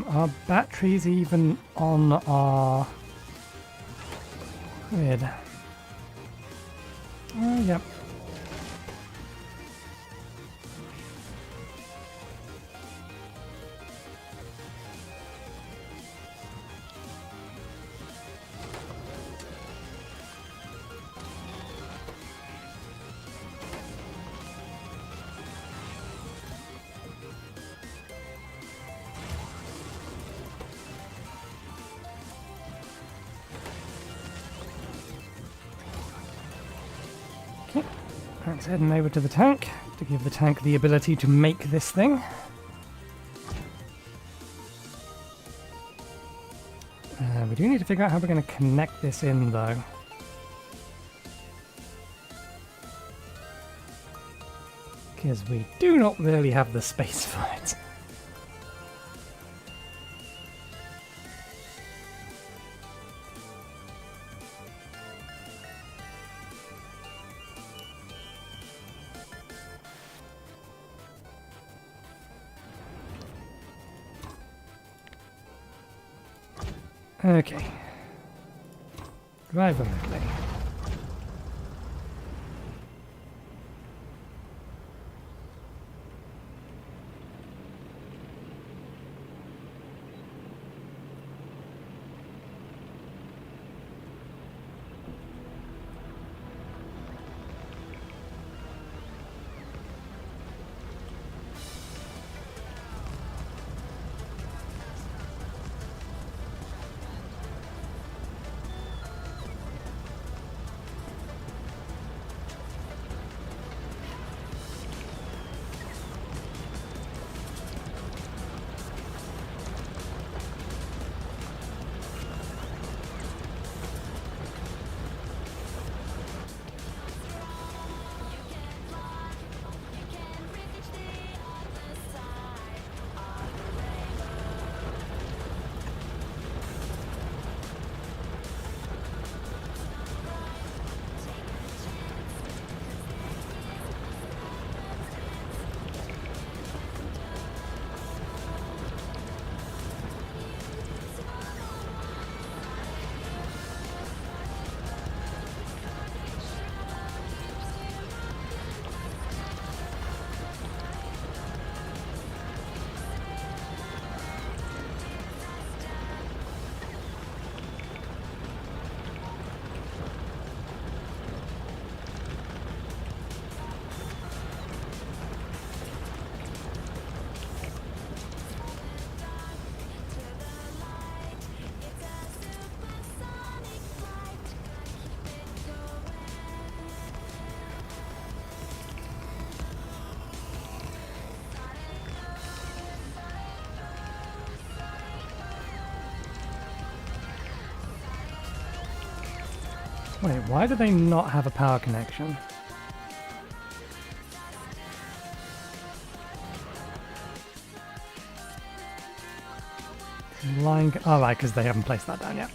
Speaker 1: Are batteries even on our grid? Oh, yep. Let's head over to the tank to give the tank the ability to make this thing. We do need to figure out how we're going to connect this in, though. Because we do not really have the space for it. Okay. Drive remotely. Wait, why do they not have a power connection? Line... Oh, right, because they haven't placed that down yet.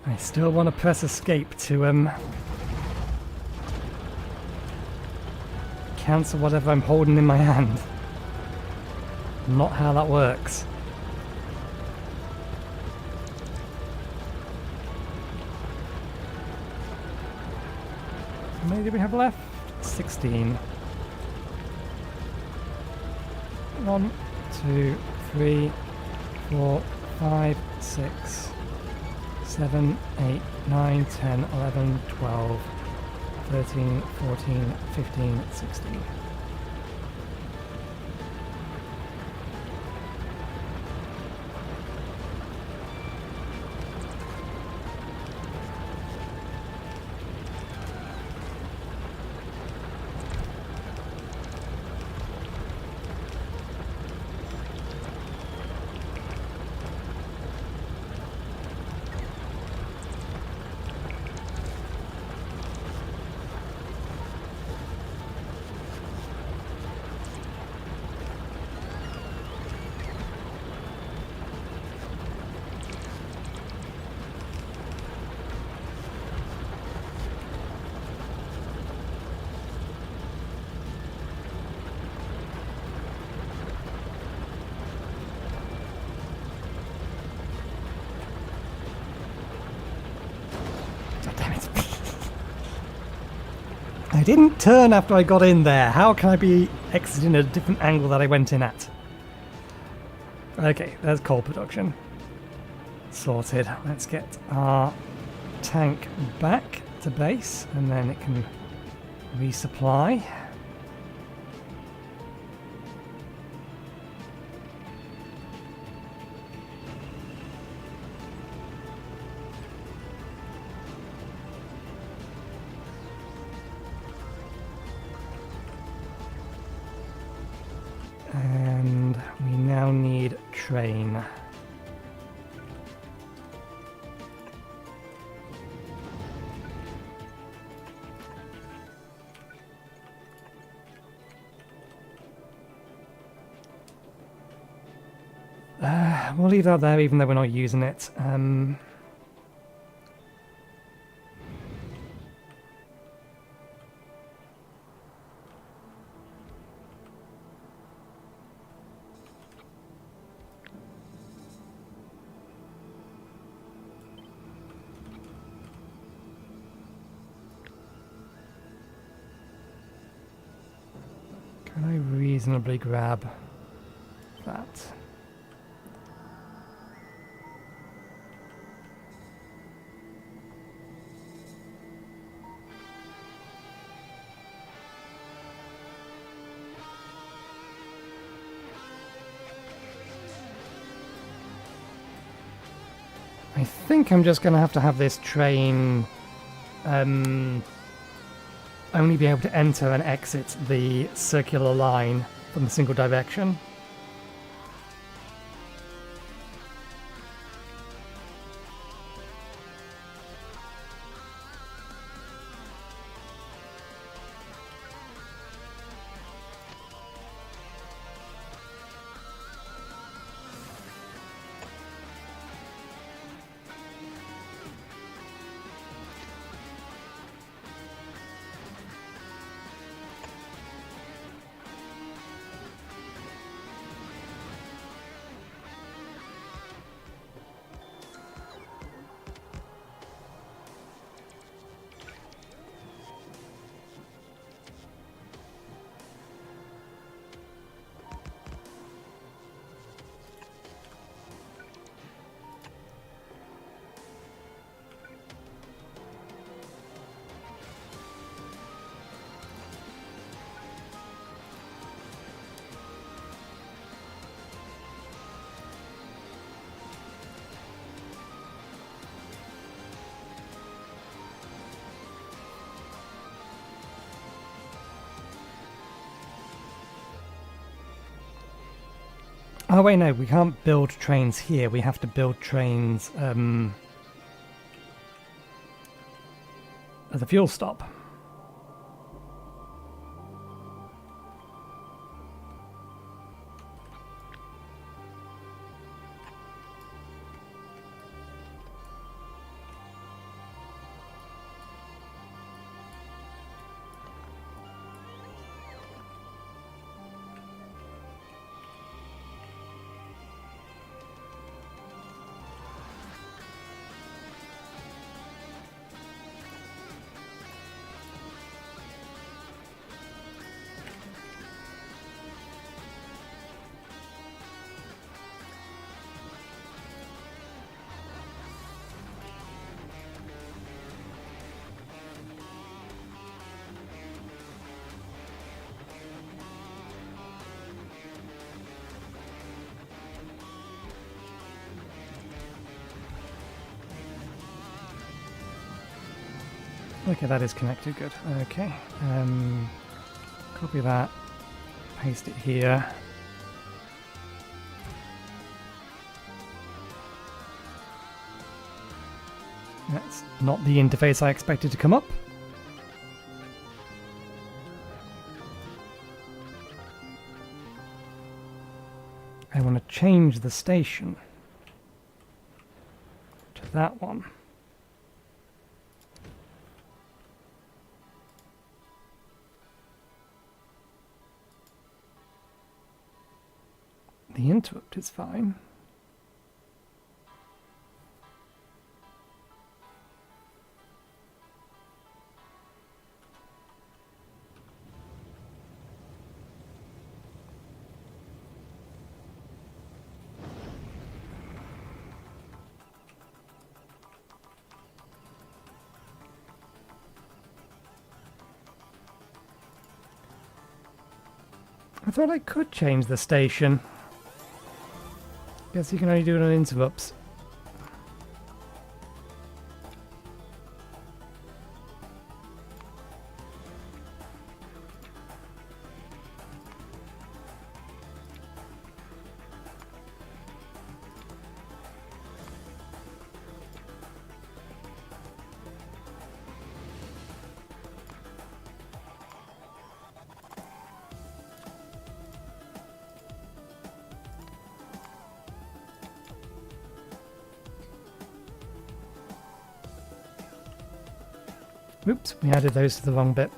Speaker 1: I still want to press escape to cancel whatever I'm holding in my hand. Not how that works. How many do we have left? 16. 1, 2, 3, 4, 5, 6, 7, 8, 9, 10, 11, 12, 13, 14, 15, 16. I didn't turn after I got in there. How can I be exiting a different angle that I went in at? Okay, there's coal production. Sorted. Let's get our tank back to base and then it can resupply. And we now need train. We'll leave that there even though we're not using it. Can I reasonably grab that? I think I'm just going to have this train only be able to enter and exit the circular line from the single direction. Oh wait, no, we can't build trains here. We have to build trains at the fuel stop. Okay, that is connected, good. Okay, copy that, paste it here. That's not the interface I expected to come up. I want to change the station to that one. The interrupt is fine. I thought I could change the station. Guess you can only do it on interrupts. Oops, we added those to the wrong bit.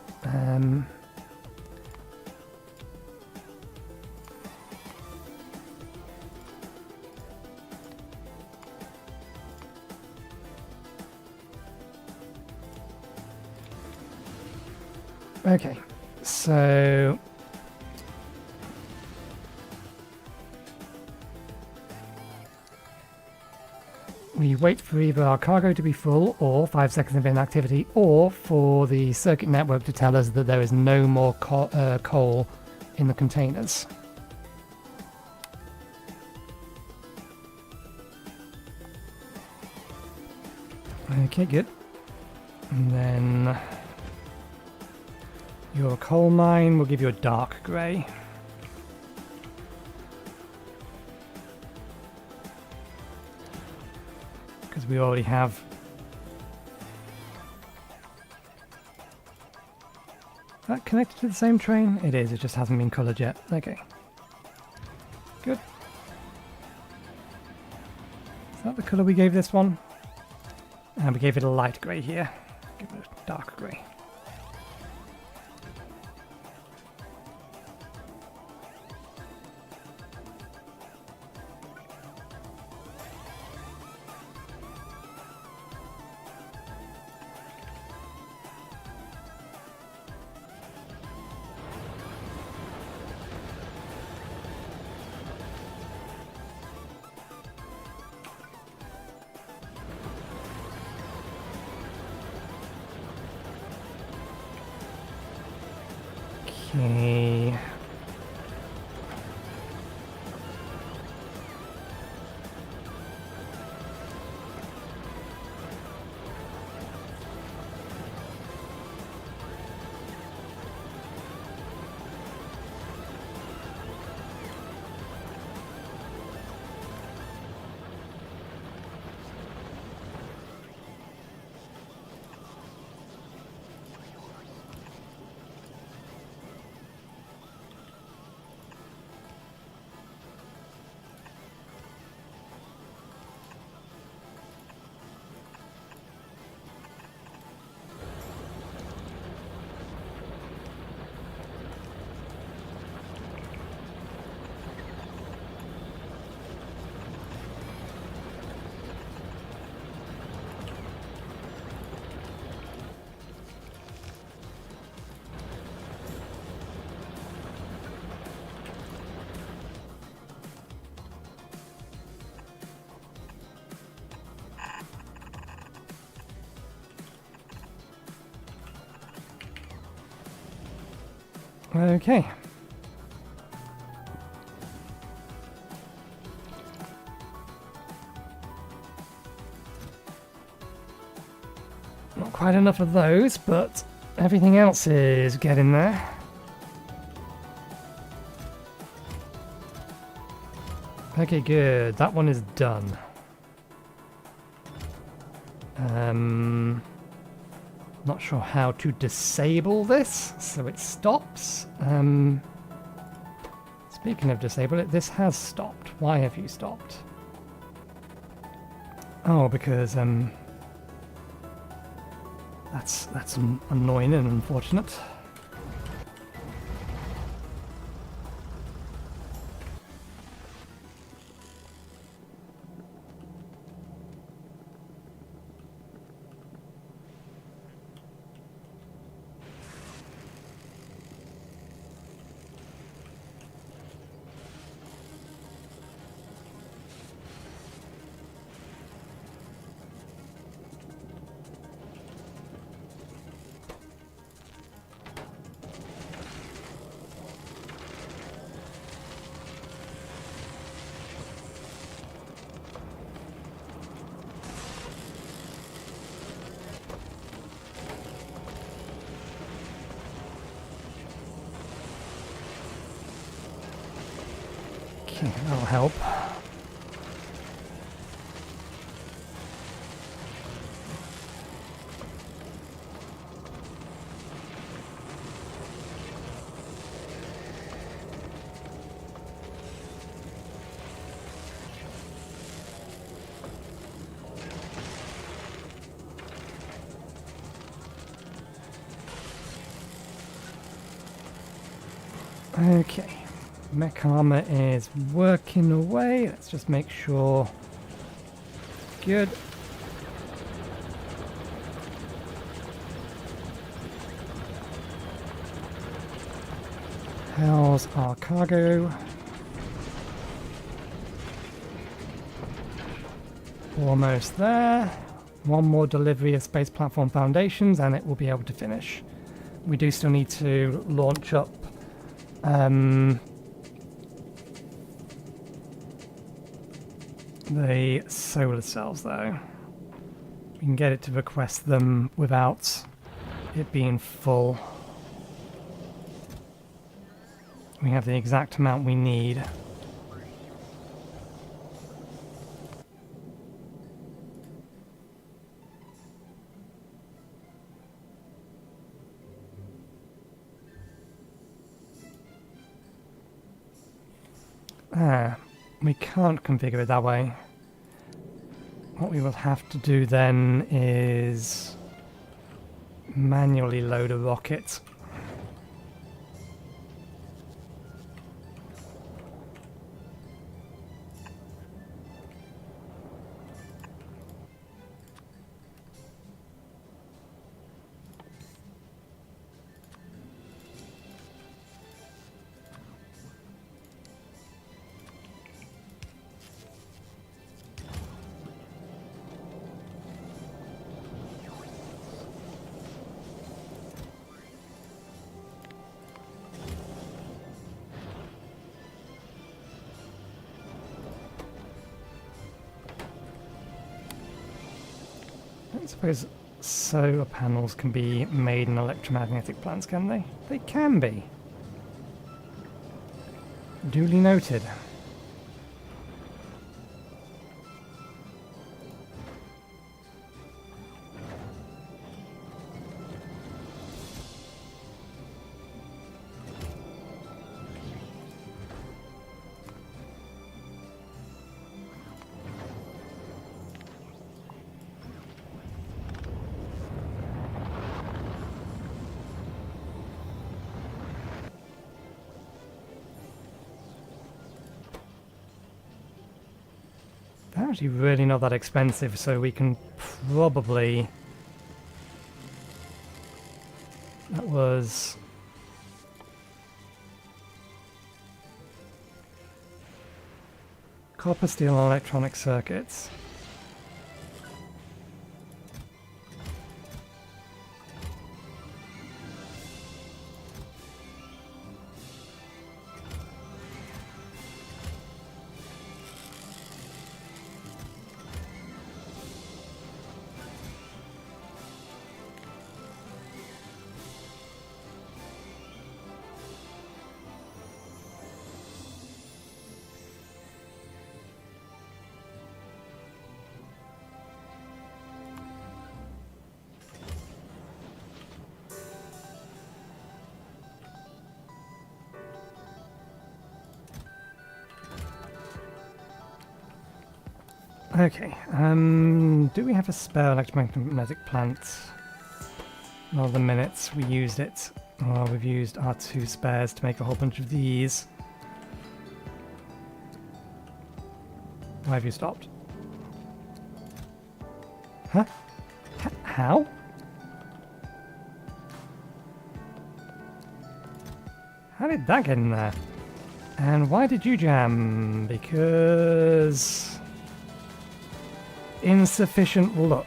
Speaker 1: Okay, so we wait for either our cargo to be full or 5 seconds of inactivity, or for the circuit network to tell us that there is no more coal in the containers. Okay, good. And then your coal mine will give you a dark grey. Because we already have that connected to the same train? It is, it just hasn't been coloured yet. Okay. Good. Is that the colour we gave this one? And we gave it a light grey here. Give it a dark grey. Okay. Okay. Not quite enough of those, but everything else is getting there. Okay, good. That one is done. Not sure how to disable this, so it stops. Speaking of disable it, this has stopped. Why have you stopped? Oh, because that's annoying and unfortunate. Okay, that'll help. Okay, Mech armor is working away. Let's just make sure. Good. How's our cargo? Almost there. One more delivery of space platform foundations and it will be able to finish. We do still need to launch up the solar cells though. We can get it to request them without it being full. We have the exact amount we need. We can't configure it that way. What we will have to do then is manually load a rocket. I suppose solar panels can be made in electromagnetic plants, can they? They can be. Duly noted. They're actually really not that expensive, so we can probably... That was... Copper, steel, and electronic circuits. Okay, do we have a spare electromagnetic plant? Well, the minutes we used it. Well, we've used our 2 spares to make a whole bunch of these. Why have you stopped? Huh? How? How did that get in there? And why did you jam? Because... insufficient luck.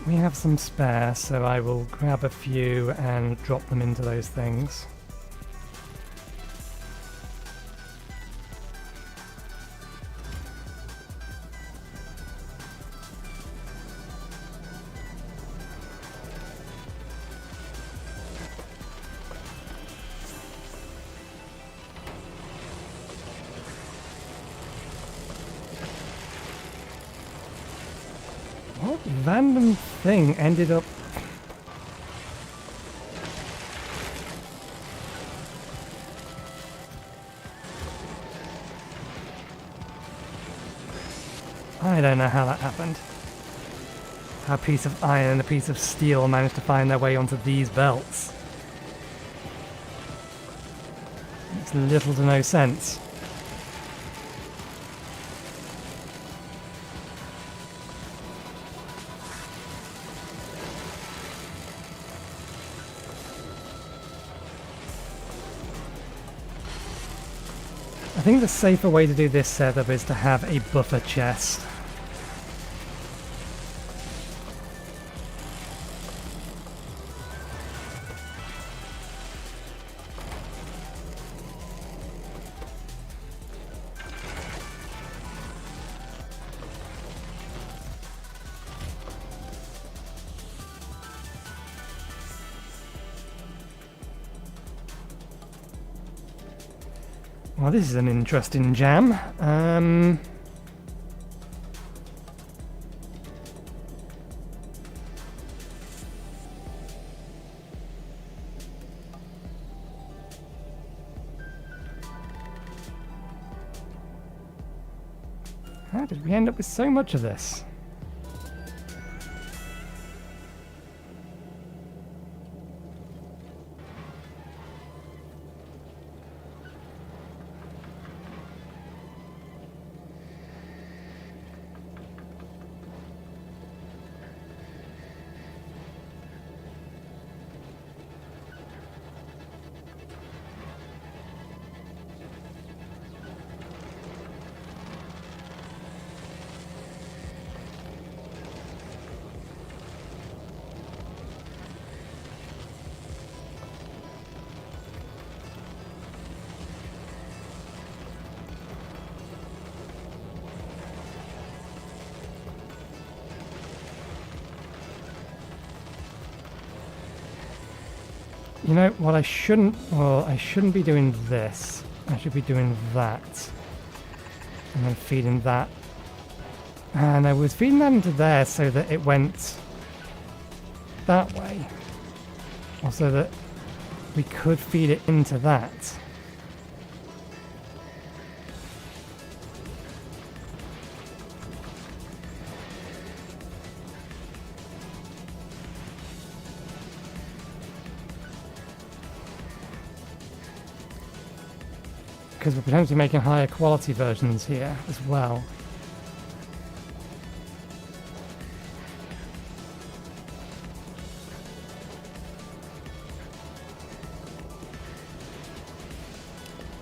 Speaker 1: We have some spare, so I will grab a few and drop them into those things. What random thing ended up... I don't know how that happened. How a piece of iron and a piece of steel managed to find their way onto these belts. Makes little to no sense. I think the safer way to do this setup is to have a buffer chest. Well, this is an interesting jam. How did we end up with so much of this? You know what, I shouldn't be doing this. I should be doing that. And then feeding that. And I was feeding that into there so that it went that way. Or so that we could feed it into that. Because we're potentially making higher quality versions here as well.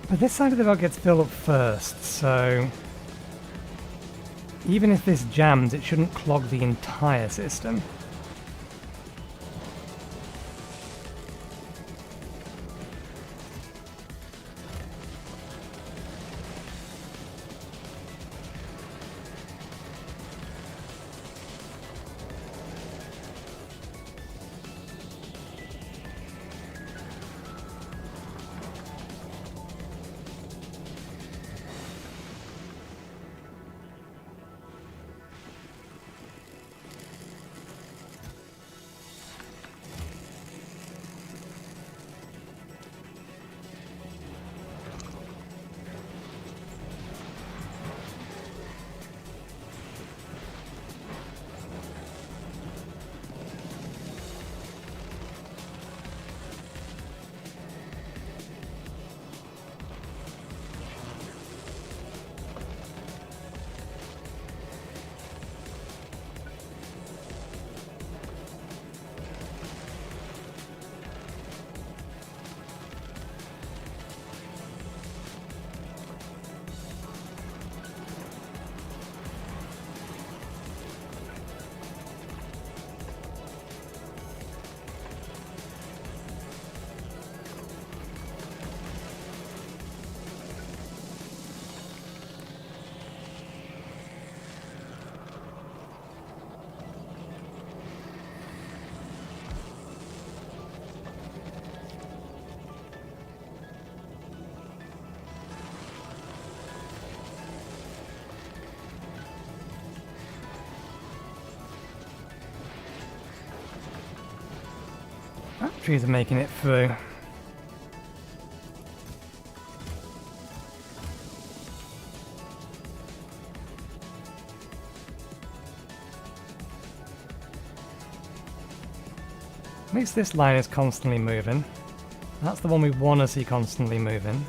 Speaker 1: But this side of the rod gets filled up first, so even if this jams, it shouldn't clog the entire system. trees are making it through. At least this line is constantly moving. That's the one we want to see constantly moving.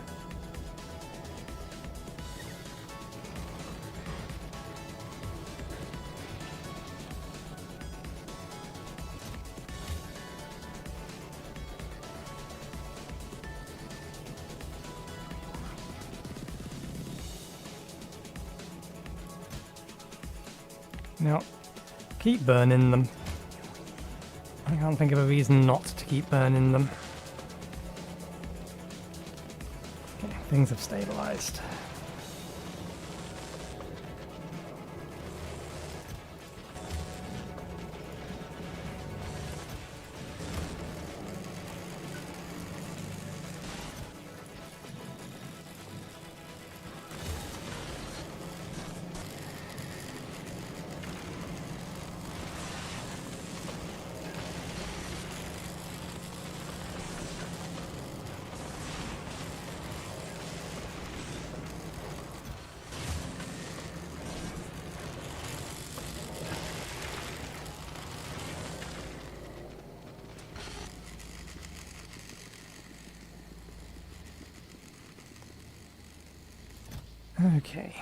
Speaker 1: Now, keep burning them. I can't think of a reason not to keep burning them. Okay, things have stabilized. Okay.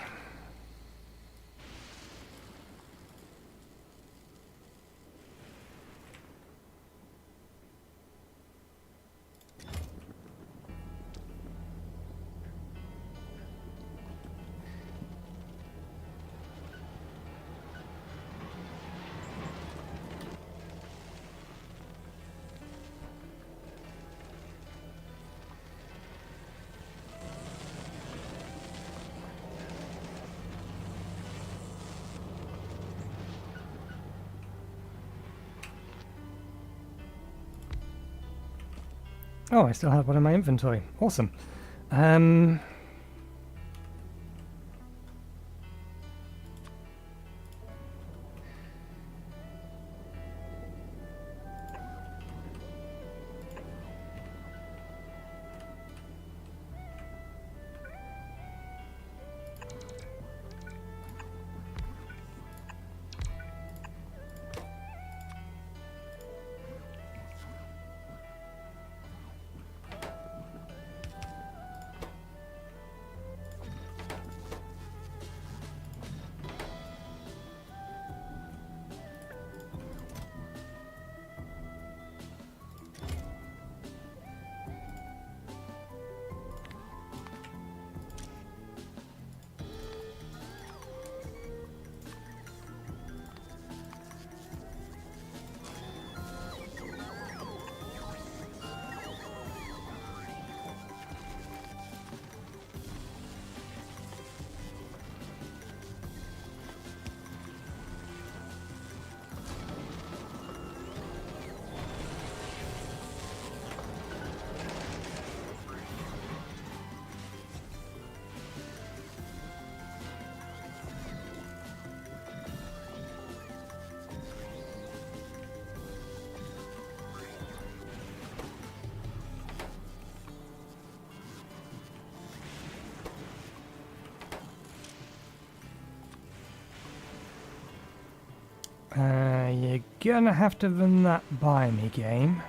Speaker 1: Oh, I still have one in my inventory. Awesome. You're gonna have to run that by me, game.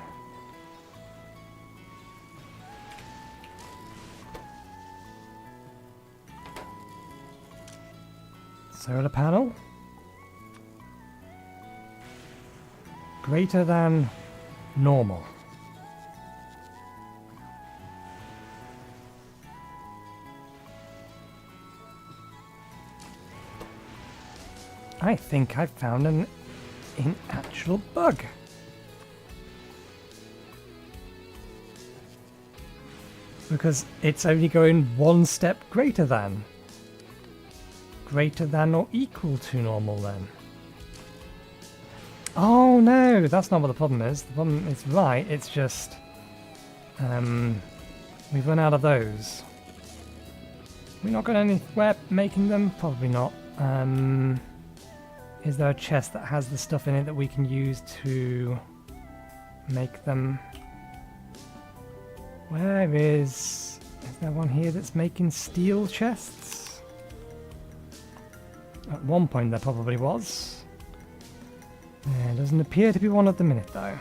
Speaker 1: Solar panel. Greater than normal. I think I've found an actual bug. Because it's only going one step greater than. Greater than or equal to normal then. Oh no, that's not what the problem is. The problem is right, it's just... we've run out of those. We're not going anywhere making them? Probably not. Is there a chest that has the stuff in it that we can use to make them? Where is there one here that's making steel chests? At one point there probably was. There doesn't appear to be one at the minute though.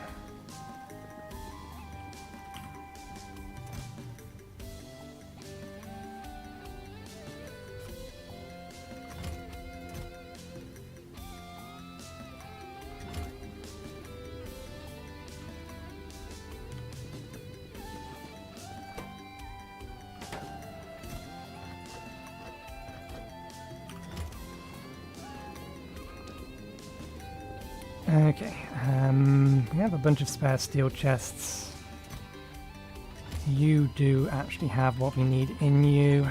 Speaker 1: Okay, we have a bunch of spare steel chests. You do actually have what we need in you.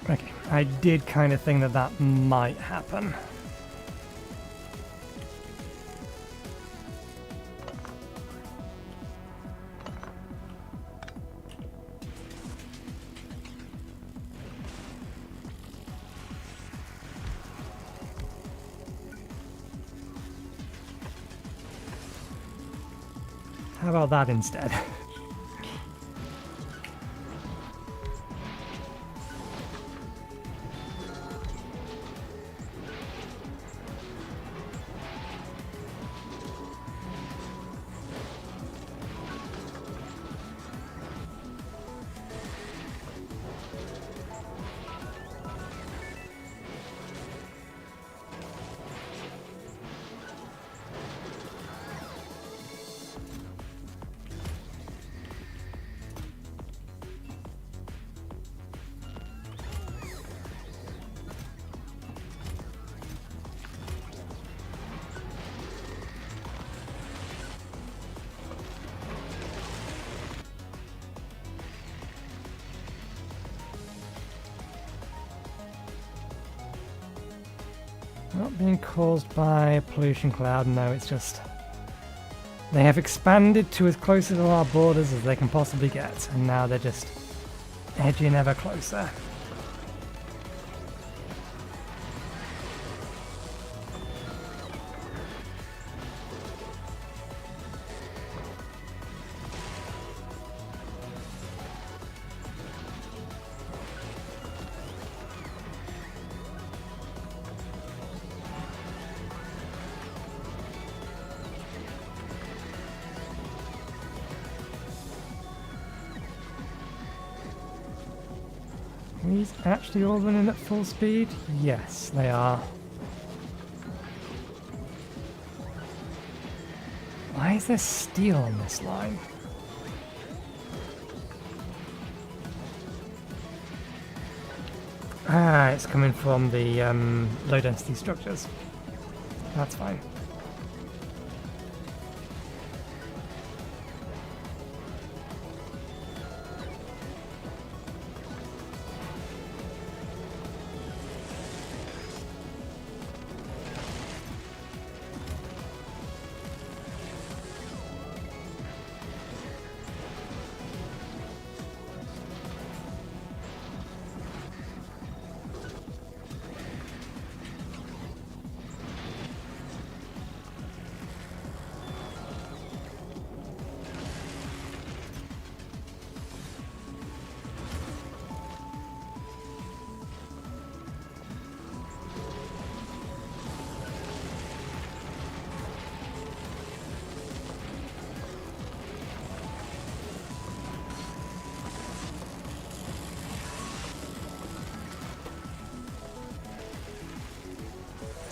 Speaker 1: Okay, I did kind of think that that might happen. How about that instead? Not being caused by a pollution cloud, no, it's just they have expanded to as close to our borders as they can possibly get, and now they're just edging ever closer. Are these actually all running at full speed? Yes, they are. Why is there steel on this line? Ah, it's coming from the low density structures. That's fine.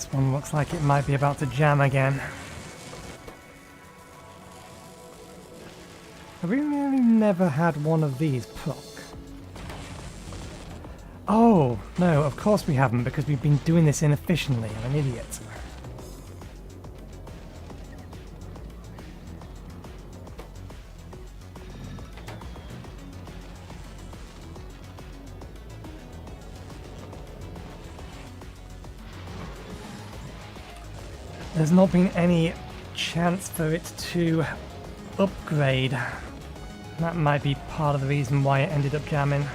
Speaker 1: This one looks like it might be about to jam again. Have we really never had one of these proc? Oh, no, of course we haven't, because we've been doing this inefficiently. I'm an idiot. There's not been any chance for it to upgrade. That might be part of the reason why it ended up jamming.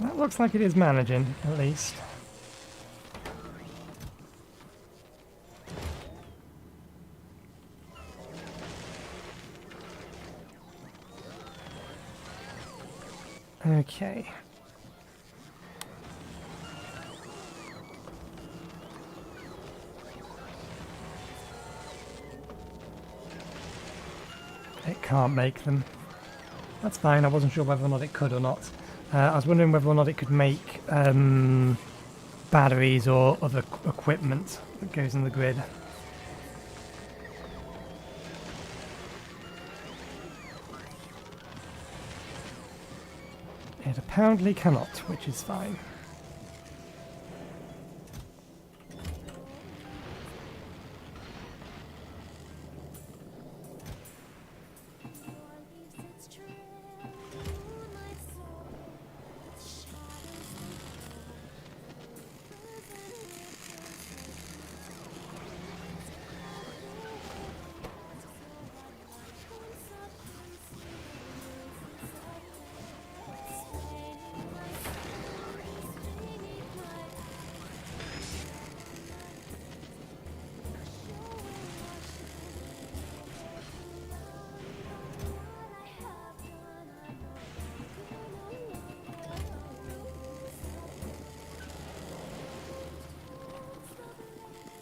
Speaker 1: That looks like it is managing, at least. Okay. It can't make them. That's fine, I wasn't sure whether or not it could or not. I was wondering whether or not it could make batteries or other equipment that goes in the grid. It apparently cannot, which is fine.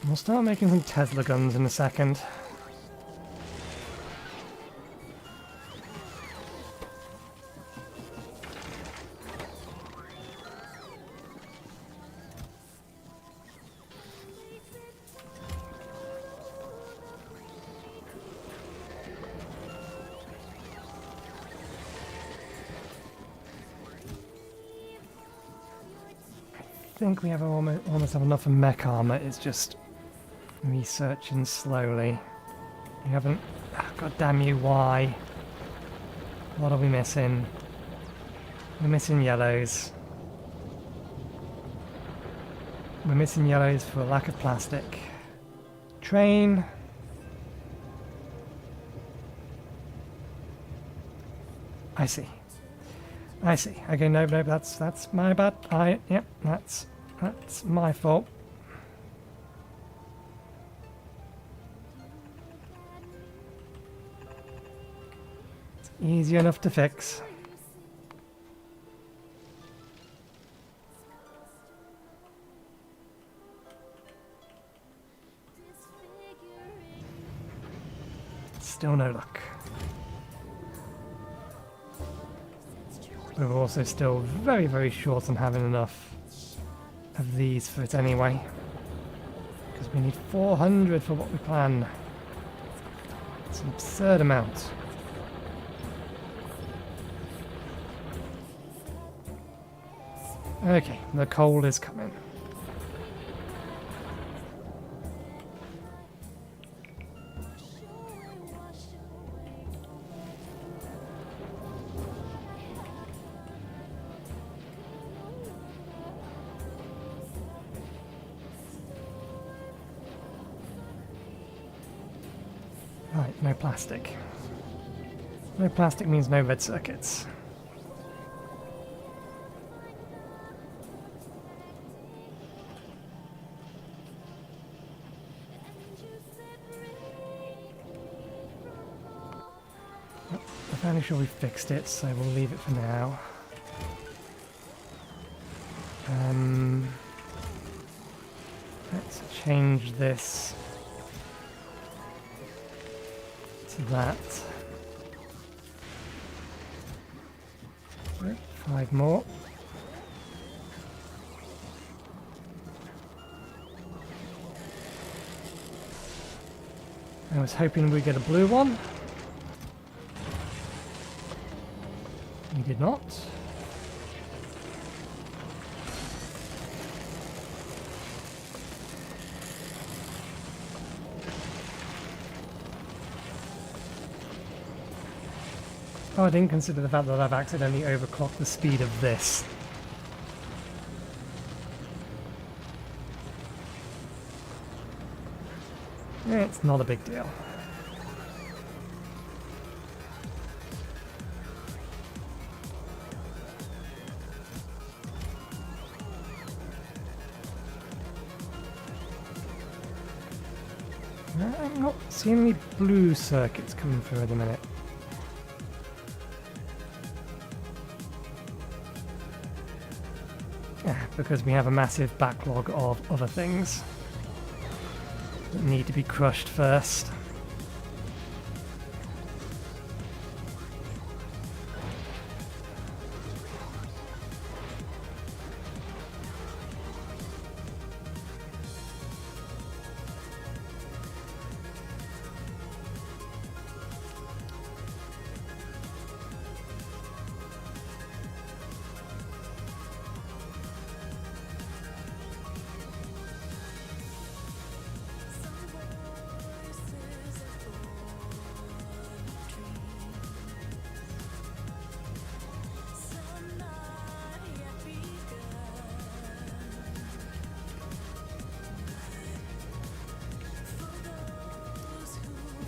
Speaker 1: We'll start making some Tesla guns in a second. I think we have almost have enough of mech armor. It's just researching slowly. You haven't... Oh, God damn you, why? What are we missing? We're missing yellows. We're missing yellows for a lack of plastic. Train. I see. I see. Okay, no, that's my bad. Yep, that's my fault. It's easy enough to fix. Still no luck. We're also still very, very short on having enough of these for it anyway. Because we need 400 for what we plan. It's an absurd amount. Okay, the coal is coming. Right, no plastic. No plastic means no red circuits. I'm fairly sure we fixed it, so we'll leave it for now. Let's change this to that. Right, 5 more. I was hoping we'd get a blue one. We did not. Oh, I didn't consider the fact that I've accidentally overclocked the speed of this. It's not a big deal. I'm not seeing any blue circuits coming through at the minute. Because we have a massive backlog of other things that need to be crushed first.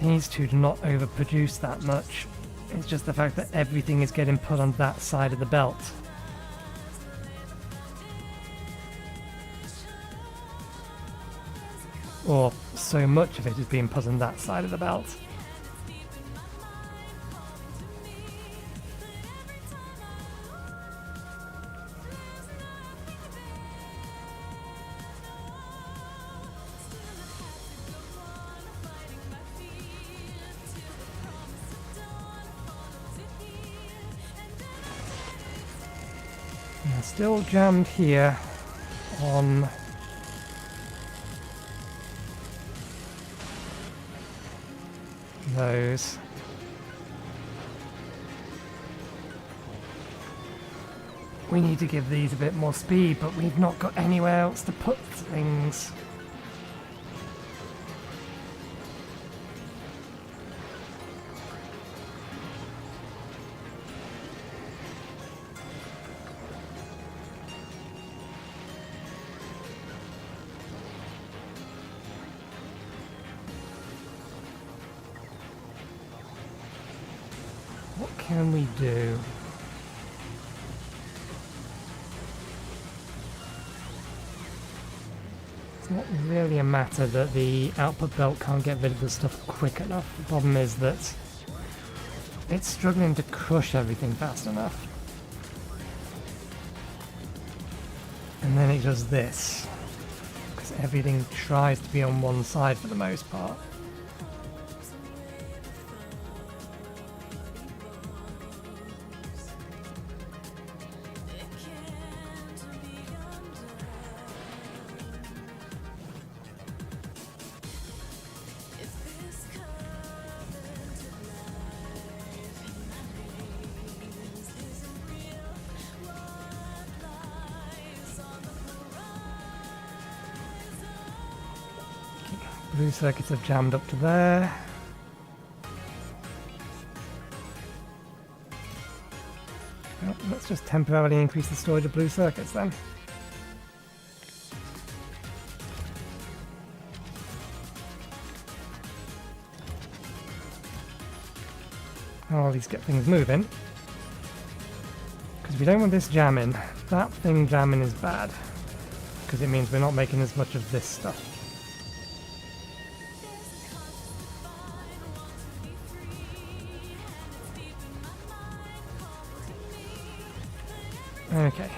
Speaker 1: These two do not overproduce that much. It's just the fact that everything is getting put on that side of the belt. Or so much of it is being put on that side of the belt. Still jammed here on those. We need to give these a bit more speed, but we've not got anywhere else to put things. What can we do? It's not really a matter that the output belt can't get rid of the stuff quick enough. The problem is that it's struggling to crush everything fast enough. And then it does this, because everything tries to be on one side for the most part. Blue circuits have jammed up to there. Well, let's just temporarily increase the storage of blue circuits then. I'll at least get things moving. Because we don't want this jamming. That thing jamming is bad. Because it means we're not making as much of this stuff. Okay.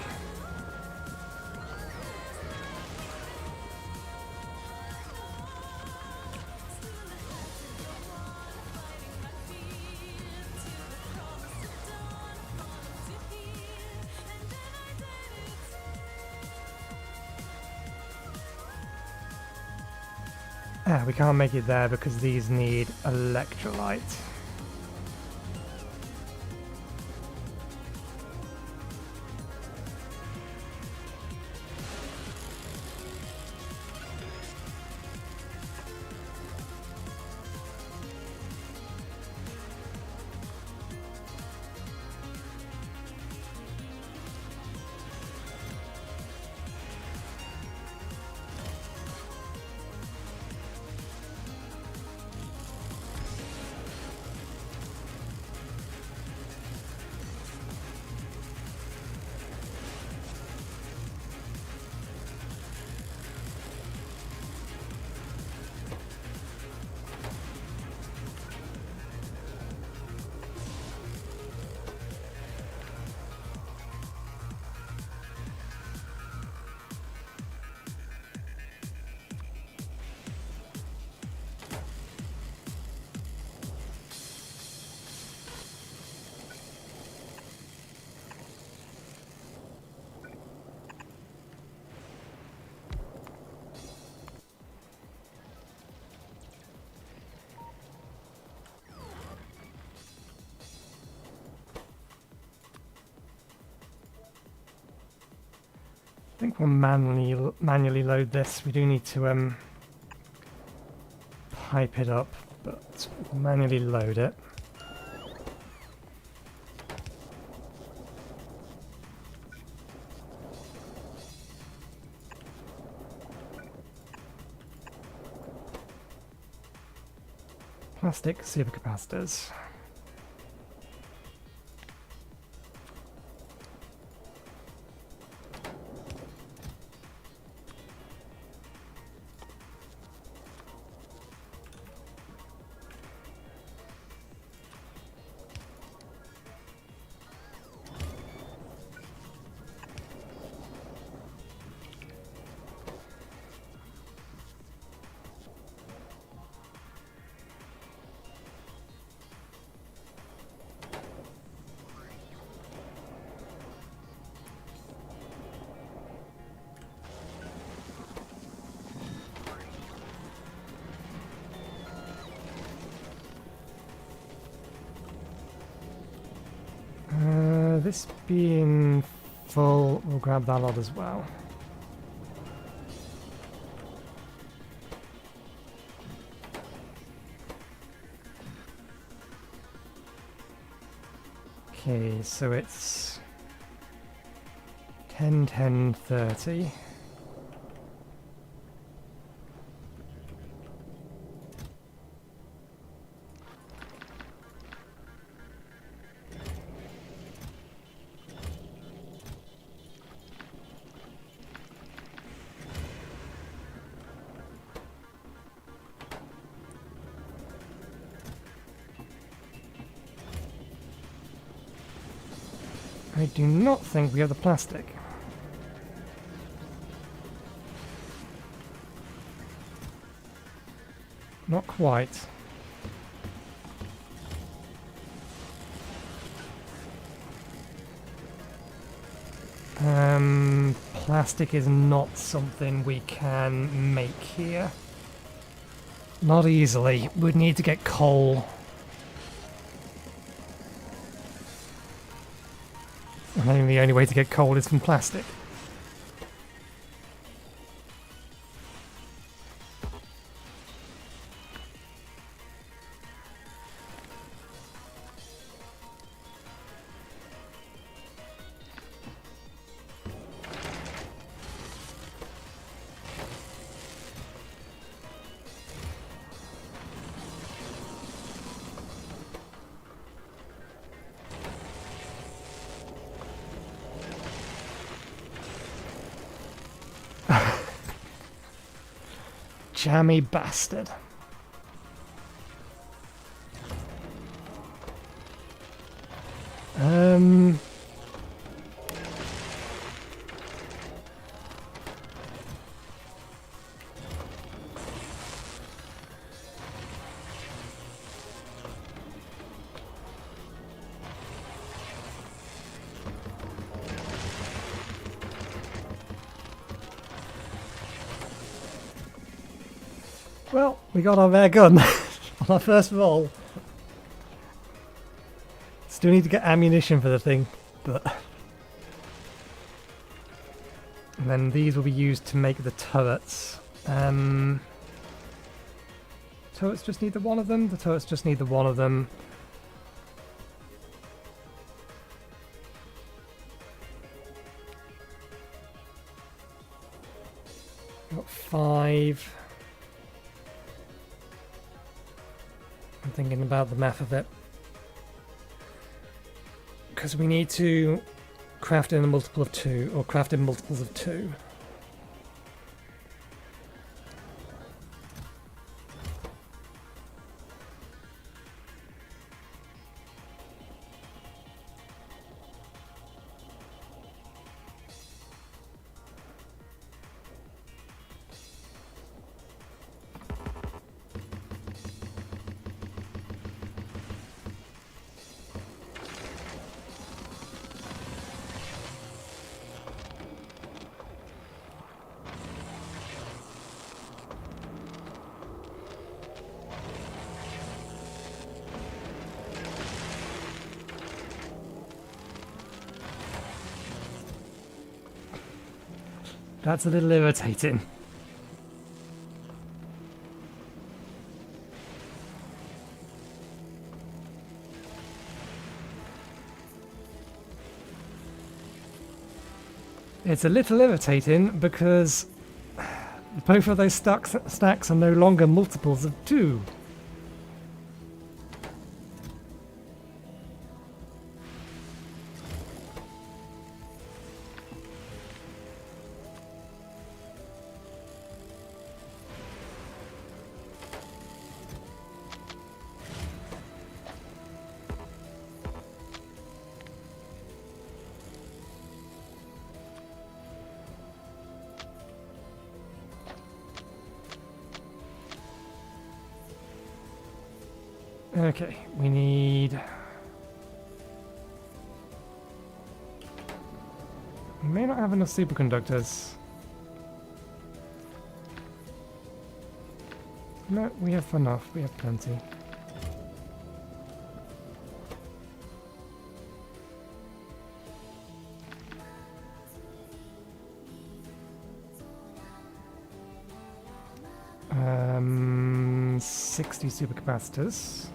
Speaker 1: Ah, we can't make it there because these need electrolyte. I think we'll manually load this. We do need to pipe it up, but we'll manually load it. Plastic supercapacitors. This being full, we'll grab that lot as well. Okay, so it's 10, 10, 30. I do not think we have the plastic. Not quite. Plastic is not something we can make here. Not easily. We'd need to get coal. I think the only way to get coal is from plastic. jammy bastard. Well, we got our rare gun on our first roll. Still need to get ammunition for the thing, but... And then these will be used to make the turrets. Turrets just need the one of them? The turrets just need the one of them. Got 5. I'm thinking about the math of it. Because we need to craft in a multiple of 2, or craft in multiples of 2. That's a little irritating. It's a little irritating because both of those stacks are no longer multiples of 2. Okay, we need... We may not have enough superconductors. No, we have enough. We have plenty. Um, 60 supercapacitors.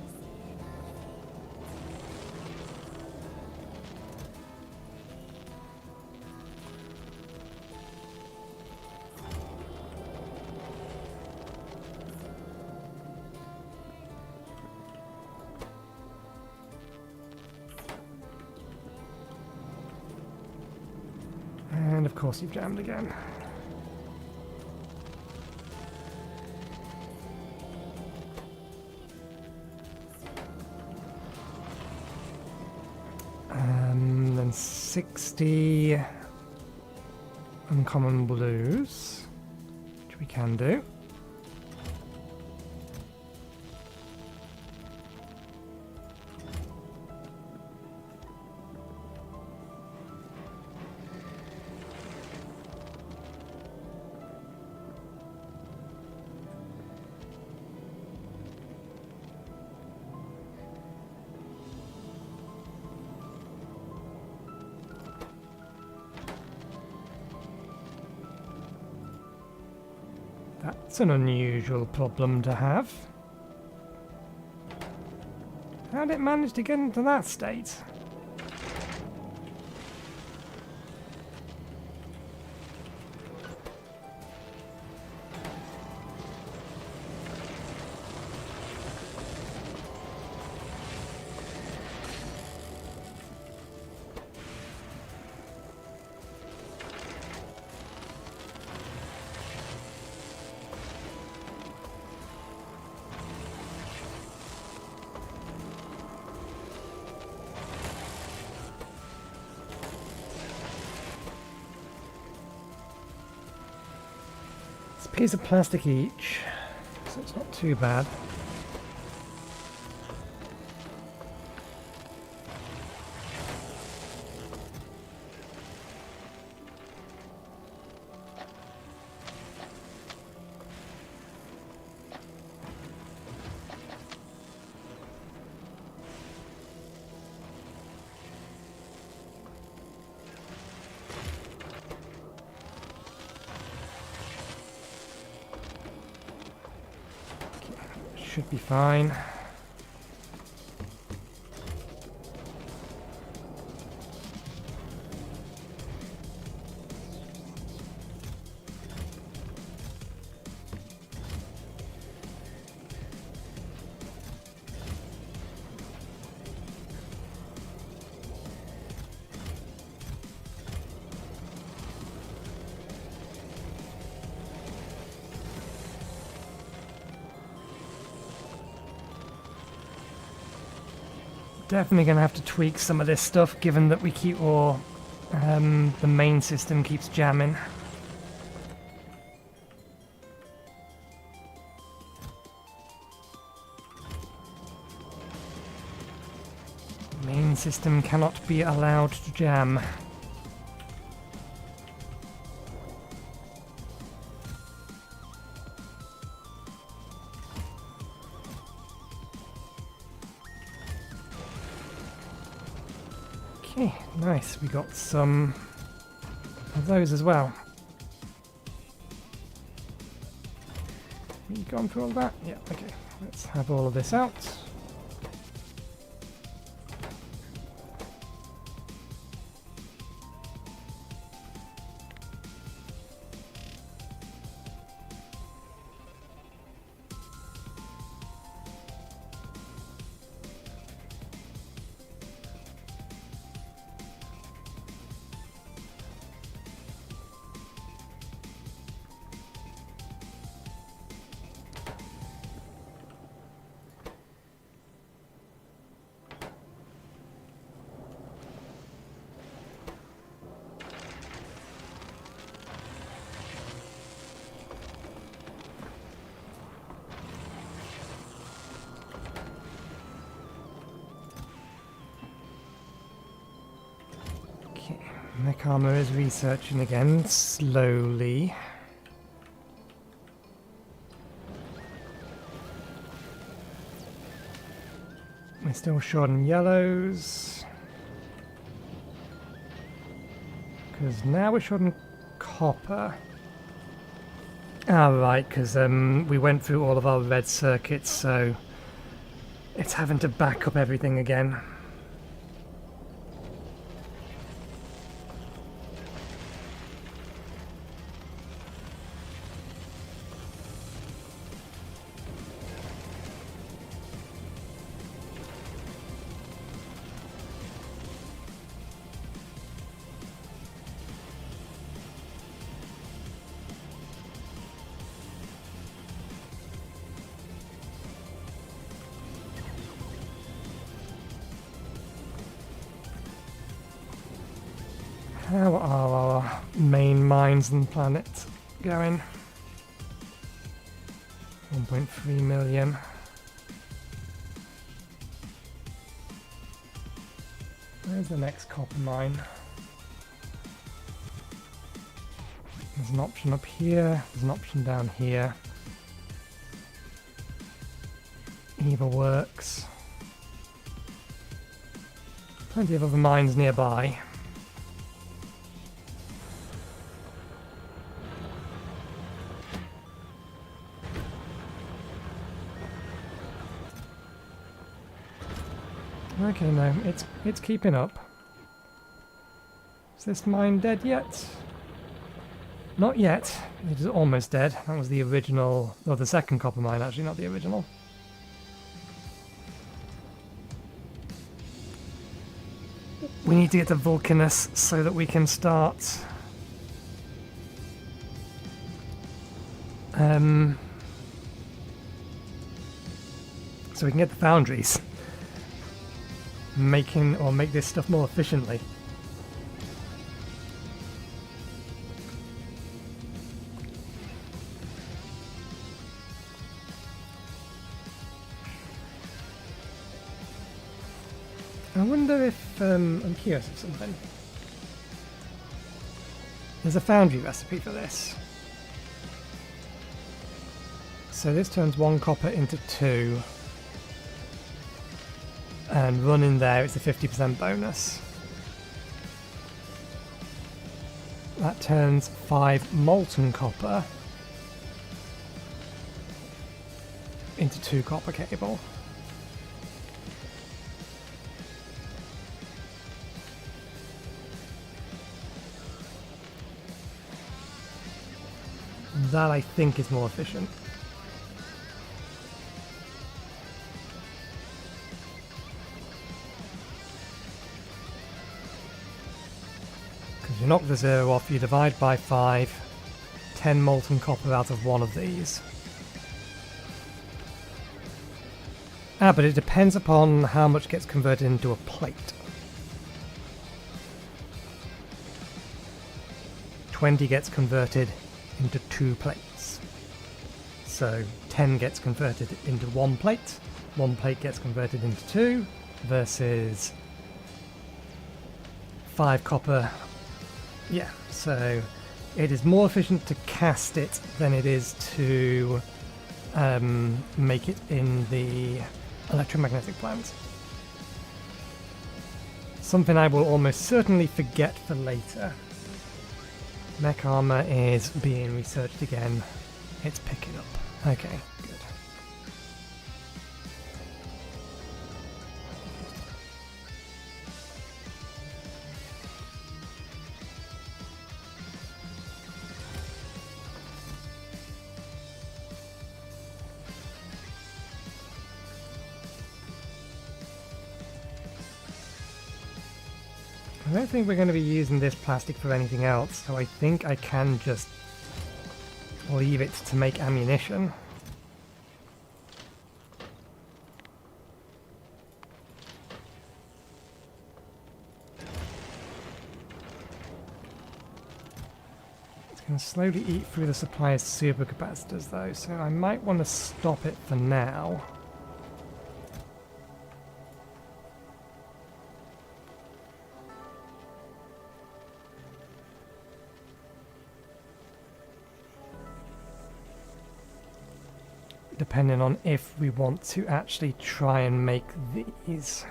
Speaker 1: And of course you've jammed again. Then 60 uncommon blues, which we can do. That's an unusual problem to have. How did it manage to get into that state? It's a piece of plastic each, so it's not too bad. Should be fine. Definitely going to have to tweak some of this stuff, given that we keep, or the main system keeps jamming. Main system cannot be allowed to jam. Okay, nice. We got some of those as well. You gone through all that? Yeah, okay. Let's have all of this out. Mech Armour is researching again, slowly. We're still short on yellows. Because now we're short on copper. Ah, right, because we went through all of our red circuits, so it's having to back up everything again. How are our main mines on the planet going? 1.3 million. Where's the next copper mine? There's an option up here, there's an option down here. Either works. Plenty of other mines nearby. Okay, no, it's keeping up. Is this mine dead yet? Not yet. It is almost dead. That was the original, or the second copper mine actually, not the original. We need to get to Vulcanus so that we can start so we can get the foundries. Make this stuff more efficiently. I wonder if I'm curious of something. There's a foundry recipe for this. So this turns 1 copper into 2. And running there, it's a 50% bonus. That turns 5 molten copper into 2 copper cable. That I think is more efficient. Because you knock the 0 off, you divide by 5, 10 molten copper out of one of these. Ah, but it depends upon how much gets converted into a plate. 20 gets converted into 2 plates. So 10 gets converted into 1 plate, 1 plate gets converted into 2, versus 5 copper. Yeah, so it is more efficient to cast it than it is to make it in the electromagnetic plant. Something I will almost certainly forget for later. Mech armor is being researched again. It's picking up. Okay, good. I don't think we're going to be using this plastic for anything else, so I think I can just leave it to make ammunition. It's going to slowly eat through the supply of supercapacitors though, so I might want to stop it for now. Depending on if we want to actually try and make these.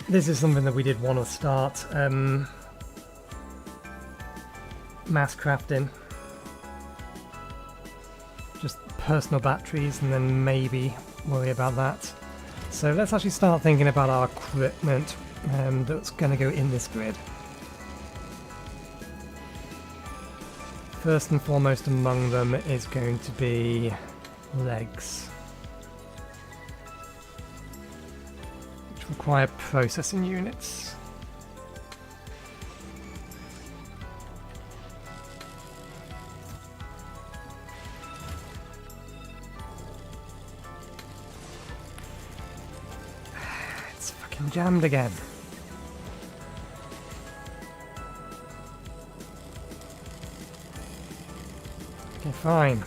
Speaker 1: This is something that we did want to start mass crafting. Just personal batteries and then maybe worry about that. So let's actually start thinking about our equipment that's going to go in this grid. First and foremost among them is going to be legs. Require processing units. It's fucking jammed again. Okay, fine.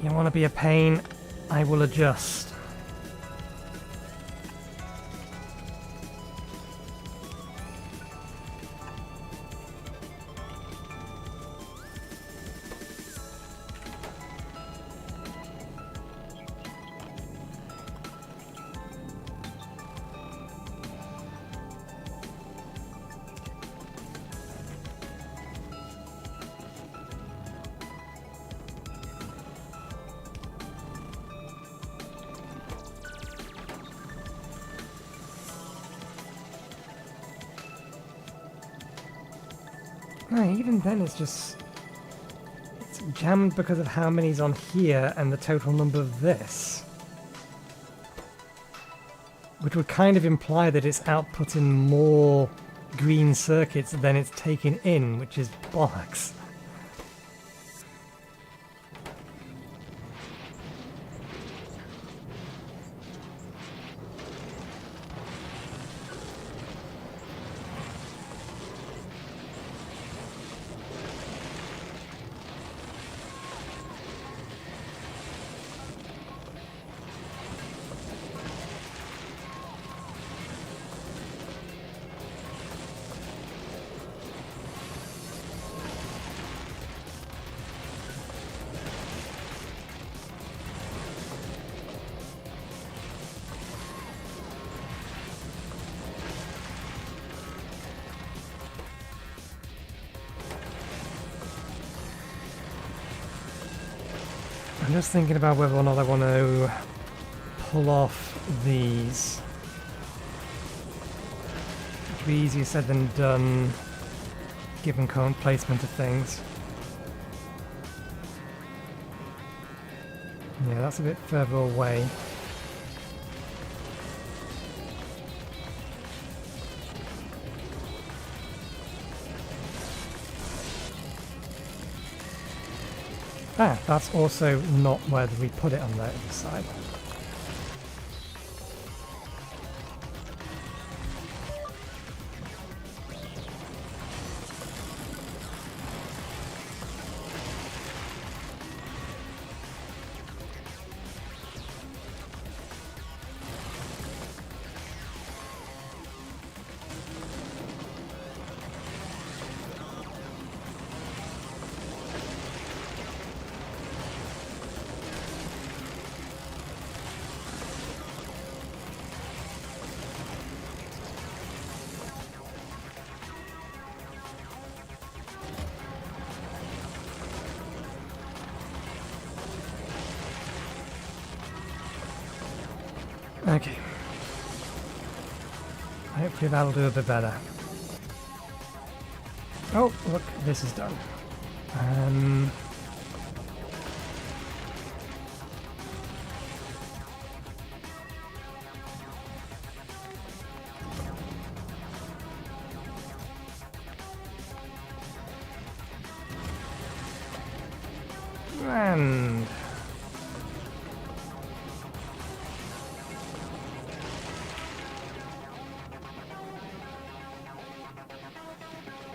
Speaker 1: You want to be a pain? I will adjust. No, even then it's jammed because of how many's on here and the total number of this. Which would kind of imply that it's outputting more green circuits than it's taking in, which is bollocks. I'm just thinking about whether or not I want to pull off these. It'd be easier said than done, given current placement of things. Yeah, that's a bit further away. Ah, that's also not where we put it on the other side. Okay. Hopefully that'll do a bit better. Oh, look, this is done. And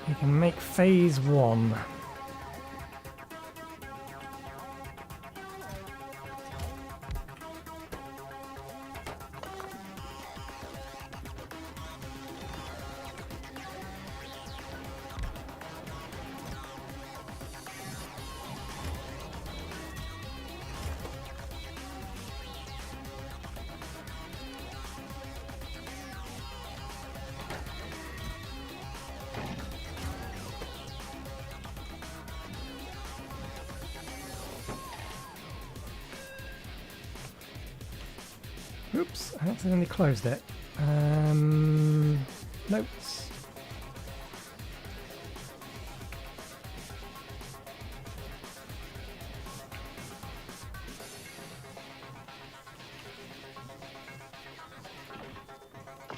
Speaker 1: we can make phase 1. Oops, I accidentally closed it. Notes.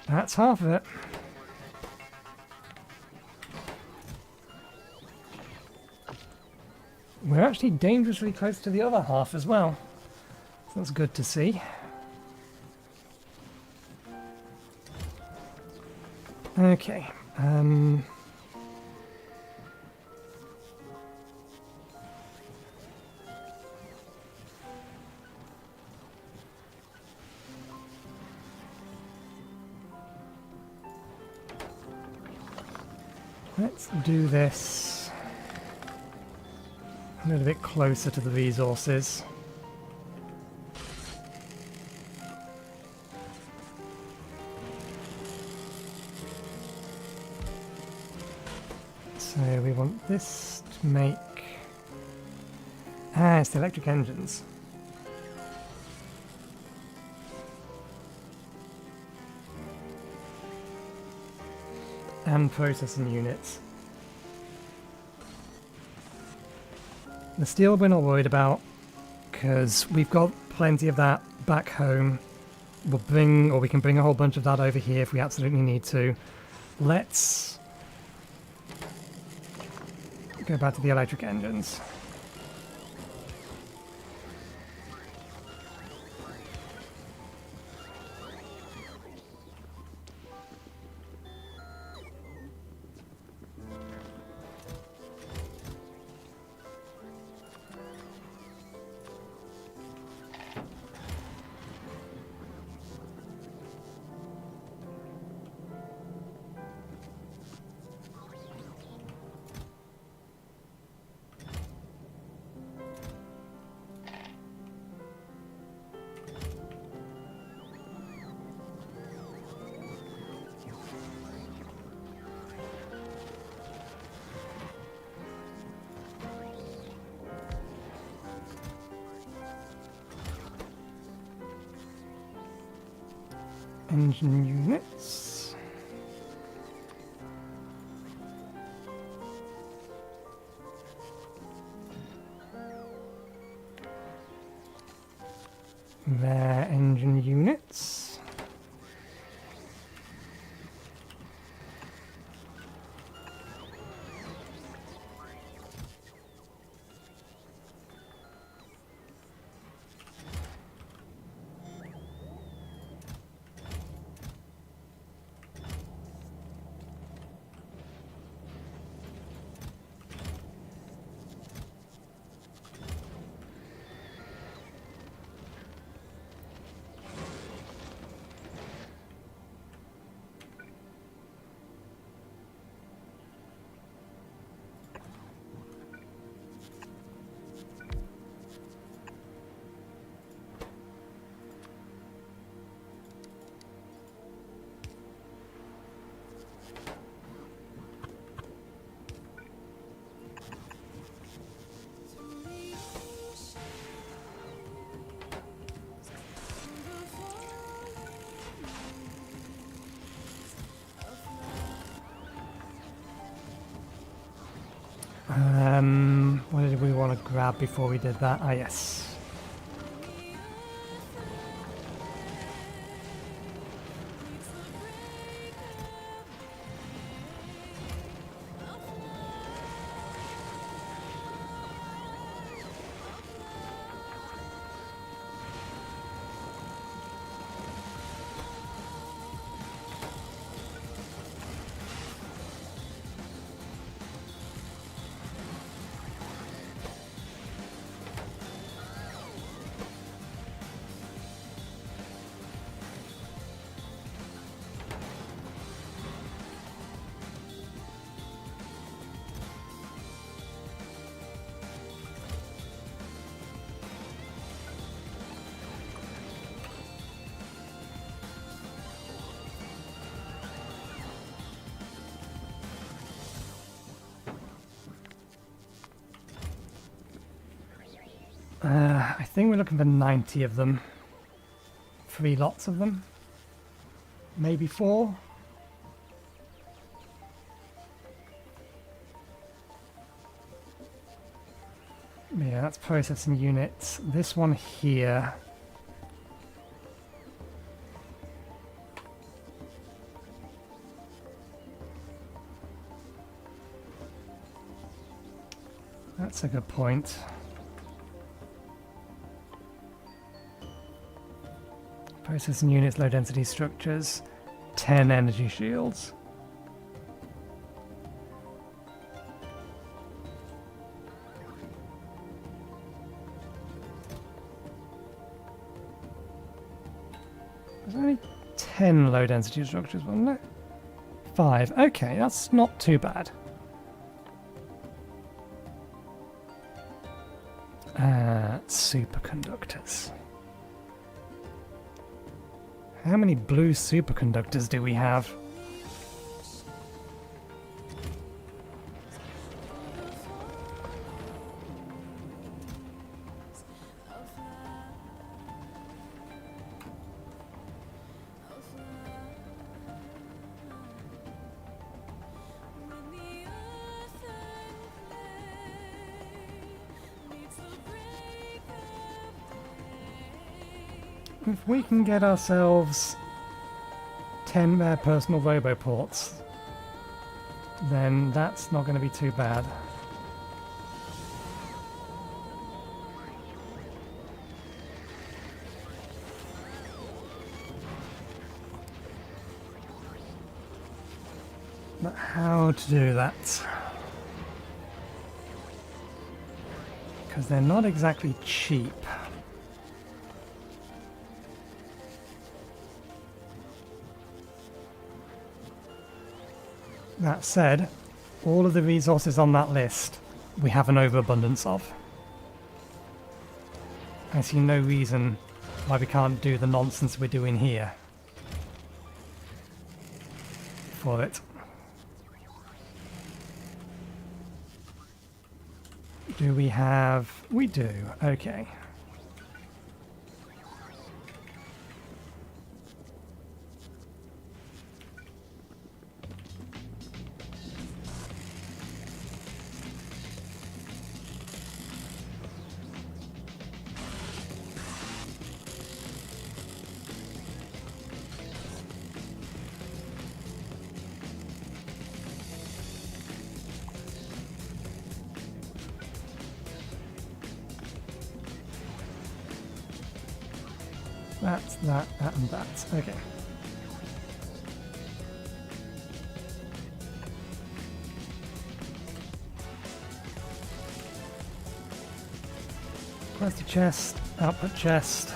Speaker 1: That's half of it. We're actually dangerously close to the other half as well. So that's good to see. Okay. Let's do this a little bit closer to the resources. So we want this to make... Ah, it's the electric engines. And processing units. The steel we're not worried about, because we've got plenty of that back home. We can bring a whole bunch of that over here if we absolutely need to. Let's go back to the electric engines. Engine units. Their engine units. What did we want to grab before we did that? Ah, yes. I think we're looking for 90 of them. 3 lots of them. Maybe 4. Yeah, that's processing units. This one here. That's a good point. Processing units, low density structures, 10 energy shields. There's only 10 low density structures, wasn't it? 5. Okay, that's not too bad. Superconductors. How many blue superconductors do we have? if we can get ourselves 10 personal roboports, then that's not going to be too bad. But how to do that? Because they're not exactly cheap. That said, all of the resources on that list we have an overabundance of. I see no reason why we can't do the nonsense we're doing here for it. Do we have... We do, okay. That's that, and that. Okay. Plastic chest, output chest.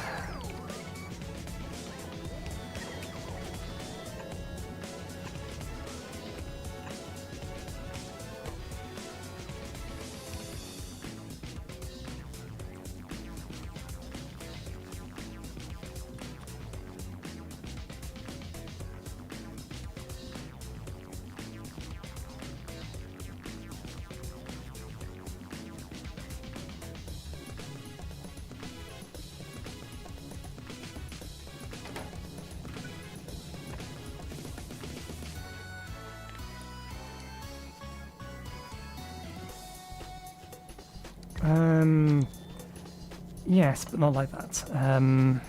Speaker 1: Yes, but not like that. The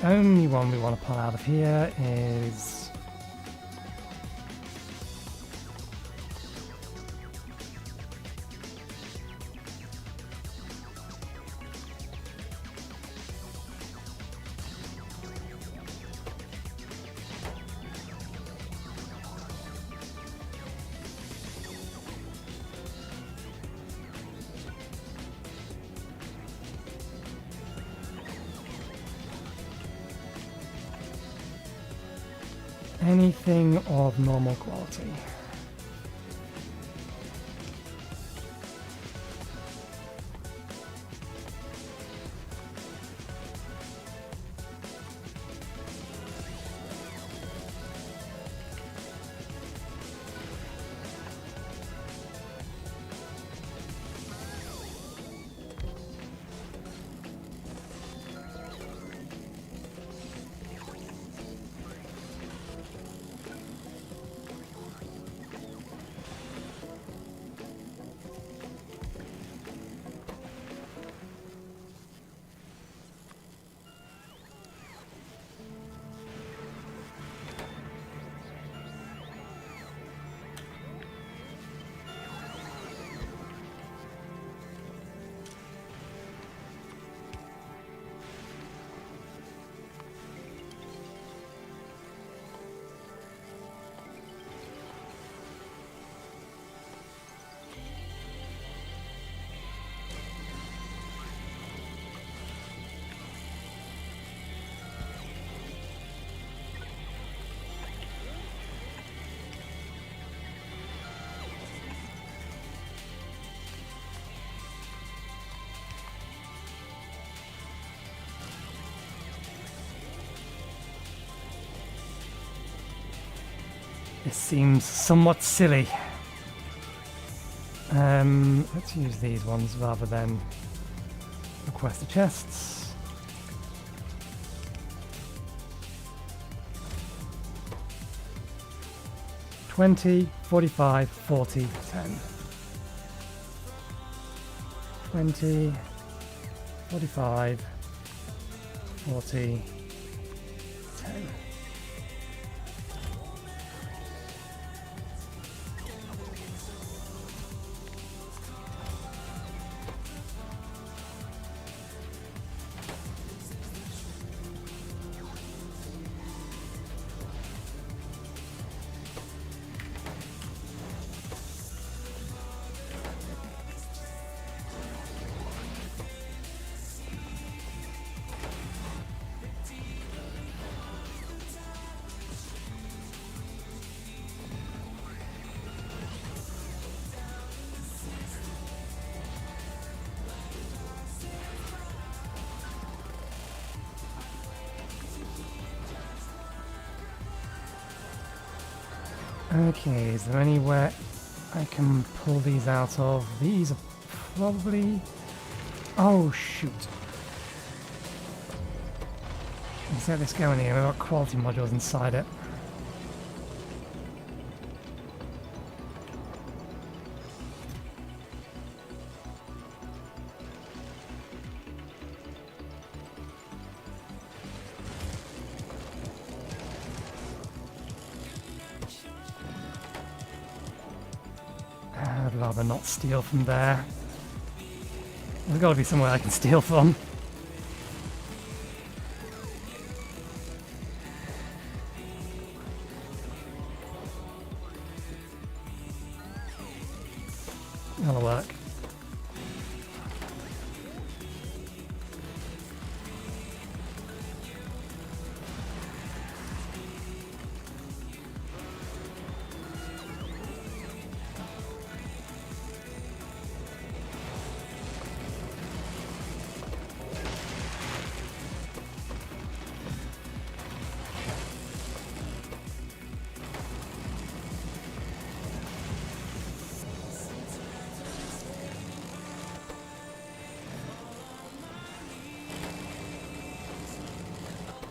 Speaker 1: only one we want to pull out of here is... anything of normal quality. This seems somewhat silly. Let's use these ones rather than request the chests. $20, $45, $40, $10. $20, $45, $40, $10. Okay, is there anywhere I can pull these out of? These are probably... Oh, shoot. Let's let this go in here. We've got quality modules inside it. I'd rather not steal from there. There's got to be somewhere I can steal from. That'll work.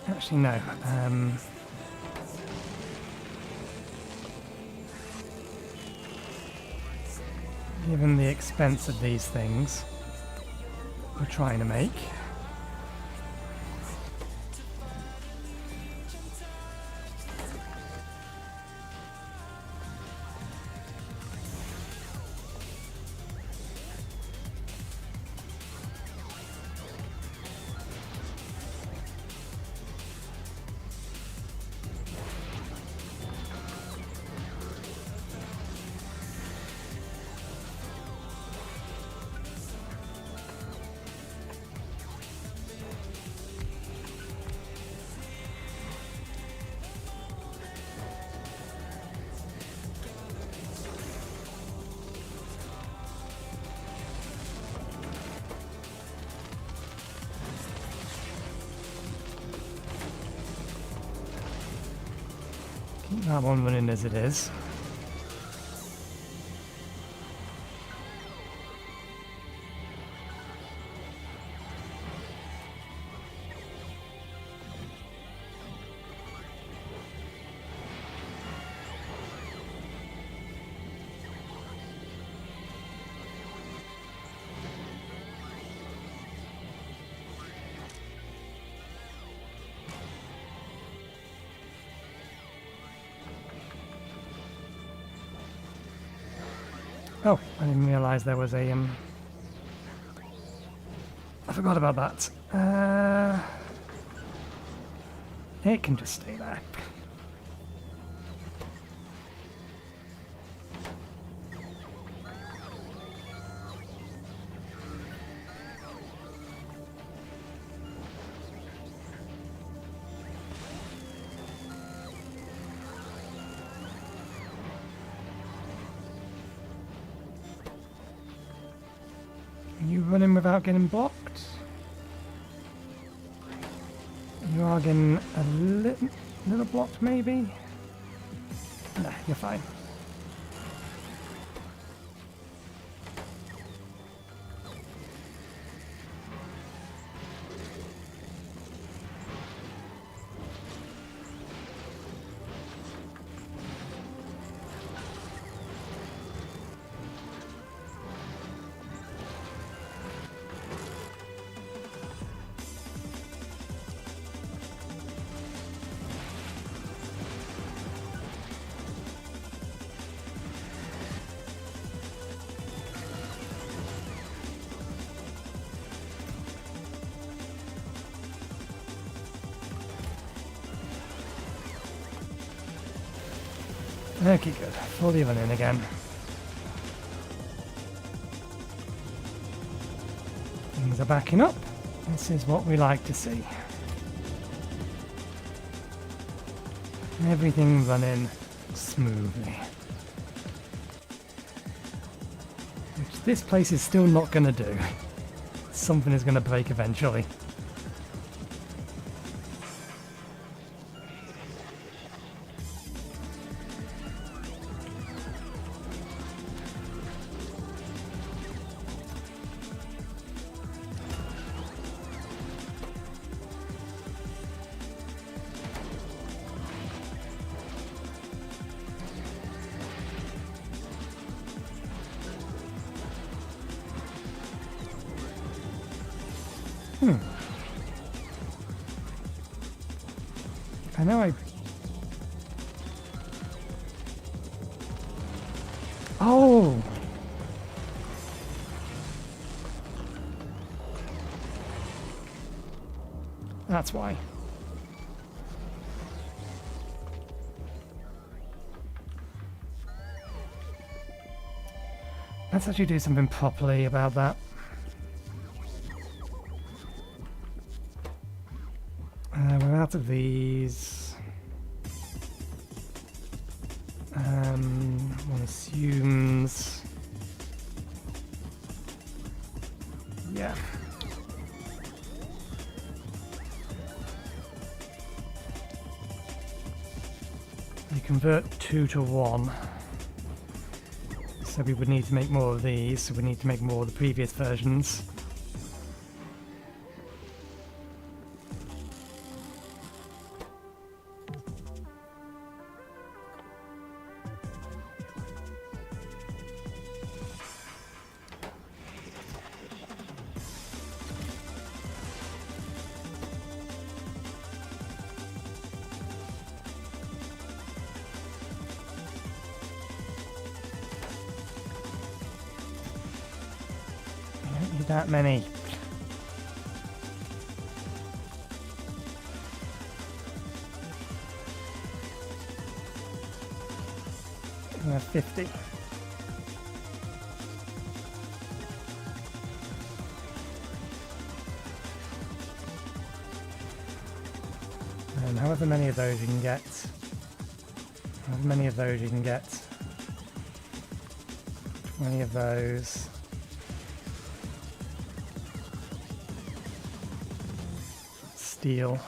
Speaker 1: Actually, no. Given the expense of these things we're trying to make, keep that one running as it is. Oh, I didn't realise there was a, I forgot about that. It can just stay there. You running without getting blocked? You are getting a little blocked, maybe? Nah, you're fine. Okay, good. Fully running again. Things are backing up. This is what we like to see. Everything running smoothly. Which this place is still not going to do. Something is going to break eventually. I know I... Oh! That's why. Let's actually do something properly about that. We're out of these. One assumes. Yeah. You convert 2 to 1. So we would need to make more of these, so we need to make more of the previous versions. That many. We have 50. And however many of those you can get. However many of those you can get. 20 of those. Steel.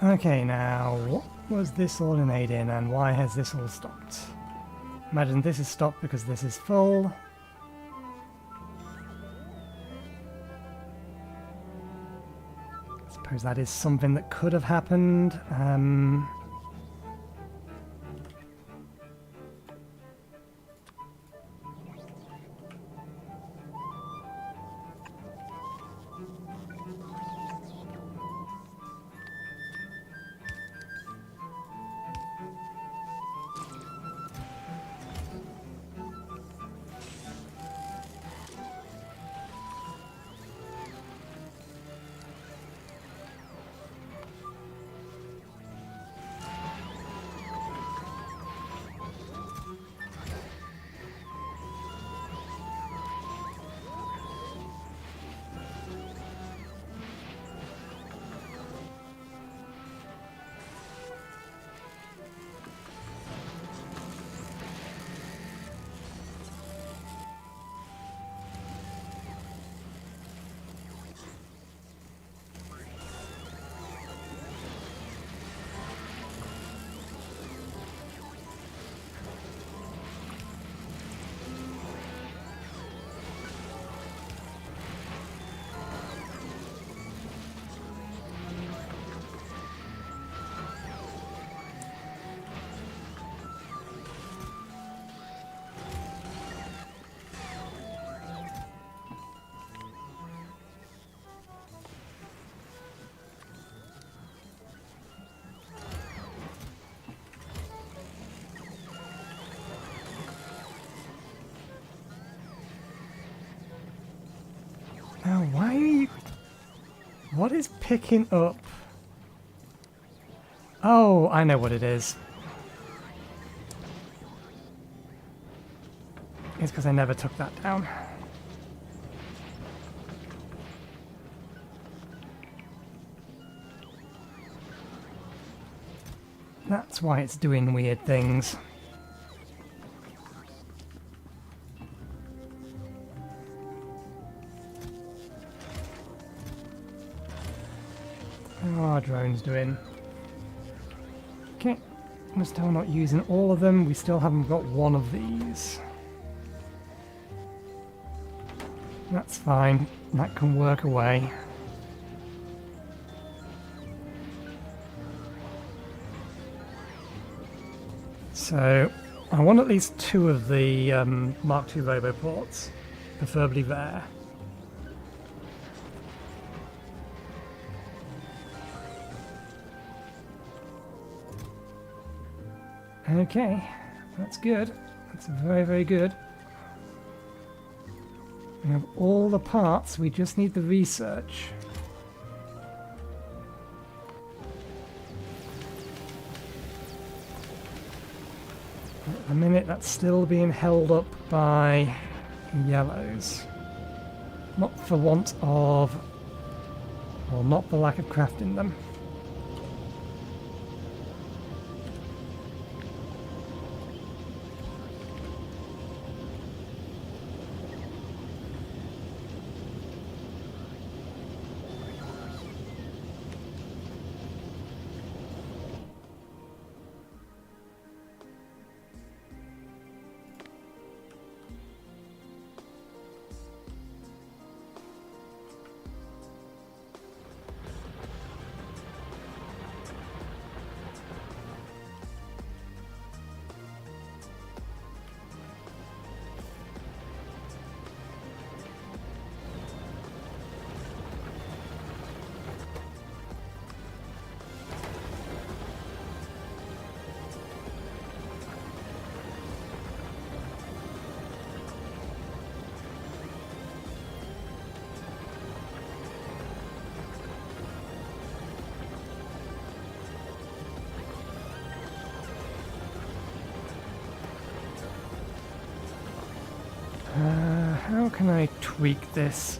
Speaker 1: Okay, now, what was this all in aid in, and why has this all stopped? Imagine this is stopped because this is full. I suppose that is something that could have happened. What is picking up? Oh, I know what it is. It's because I never took that down. That's why it's doing weird things. How are our drones doing? Okay, we're still not using all of them. We still haven't got one of these. That's fine. That can work away. So, I want at least 2 of the Mark II roboports, preferably there. Okay, that's good. That's very, very good. We have all the parts, we just need the research. At the minute, that's still being held up by yellows. Not for want of, or not for lack of crafting them. How can I tweak this?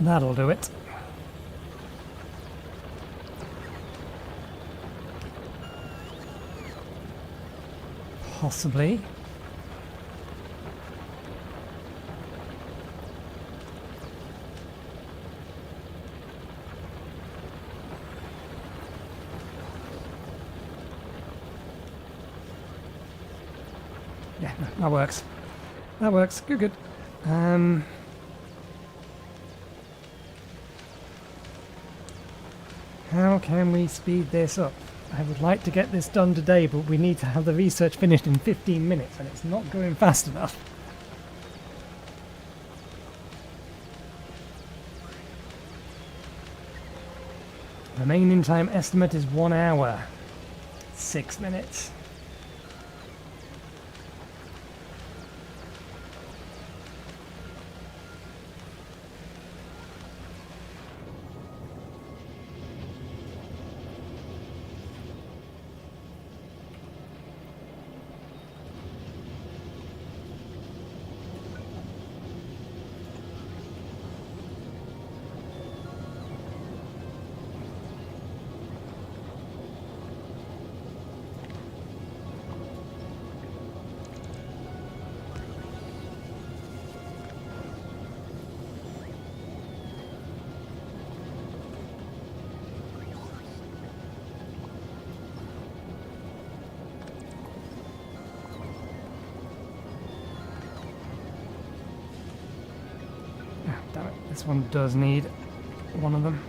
Speaker 1: That'll do it. Possibly. Yeah, no, that works. That works. Good, good. How can we speed this up? I would like to get this done today, but we need to have the research finished in 15 minutes, and it's not going fast enough. Remaining time estimate is 1 hour. 6 minutes. This one does need one of them.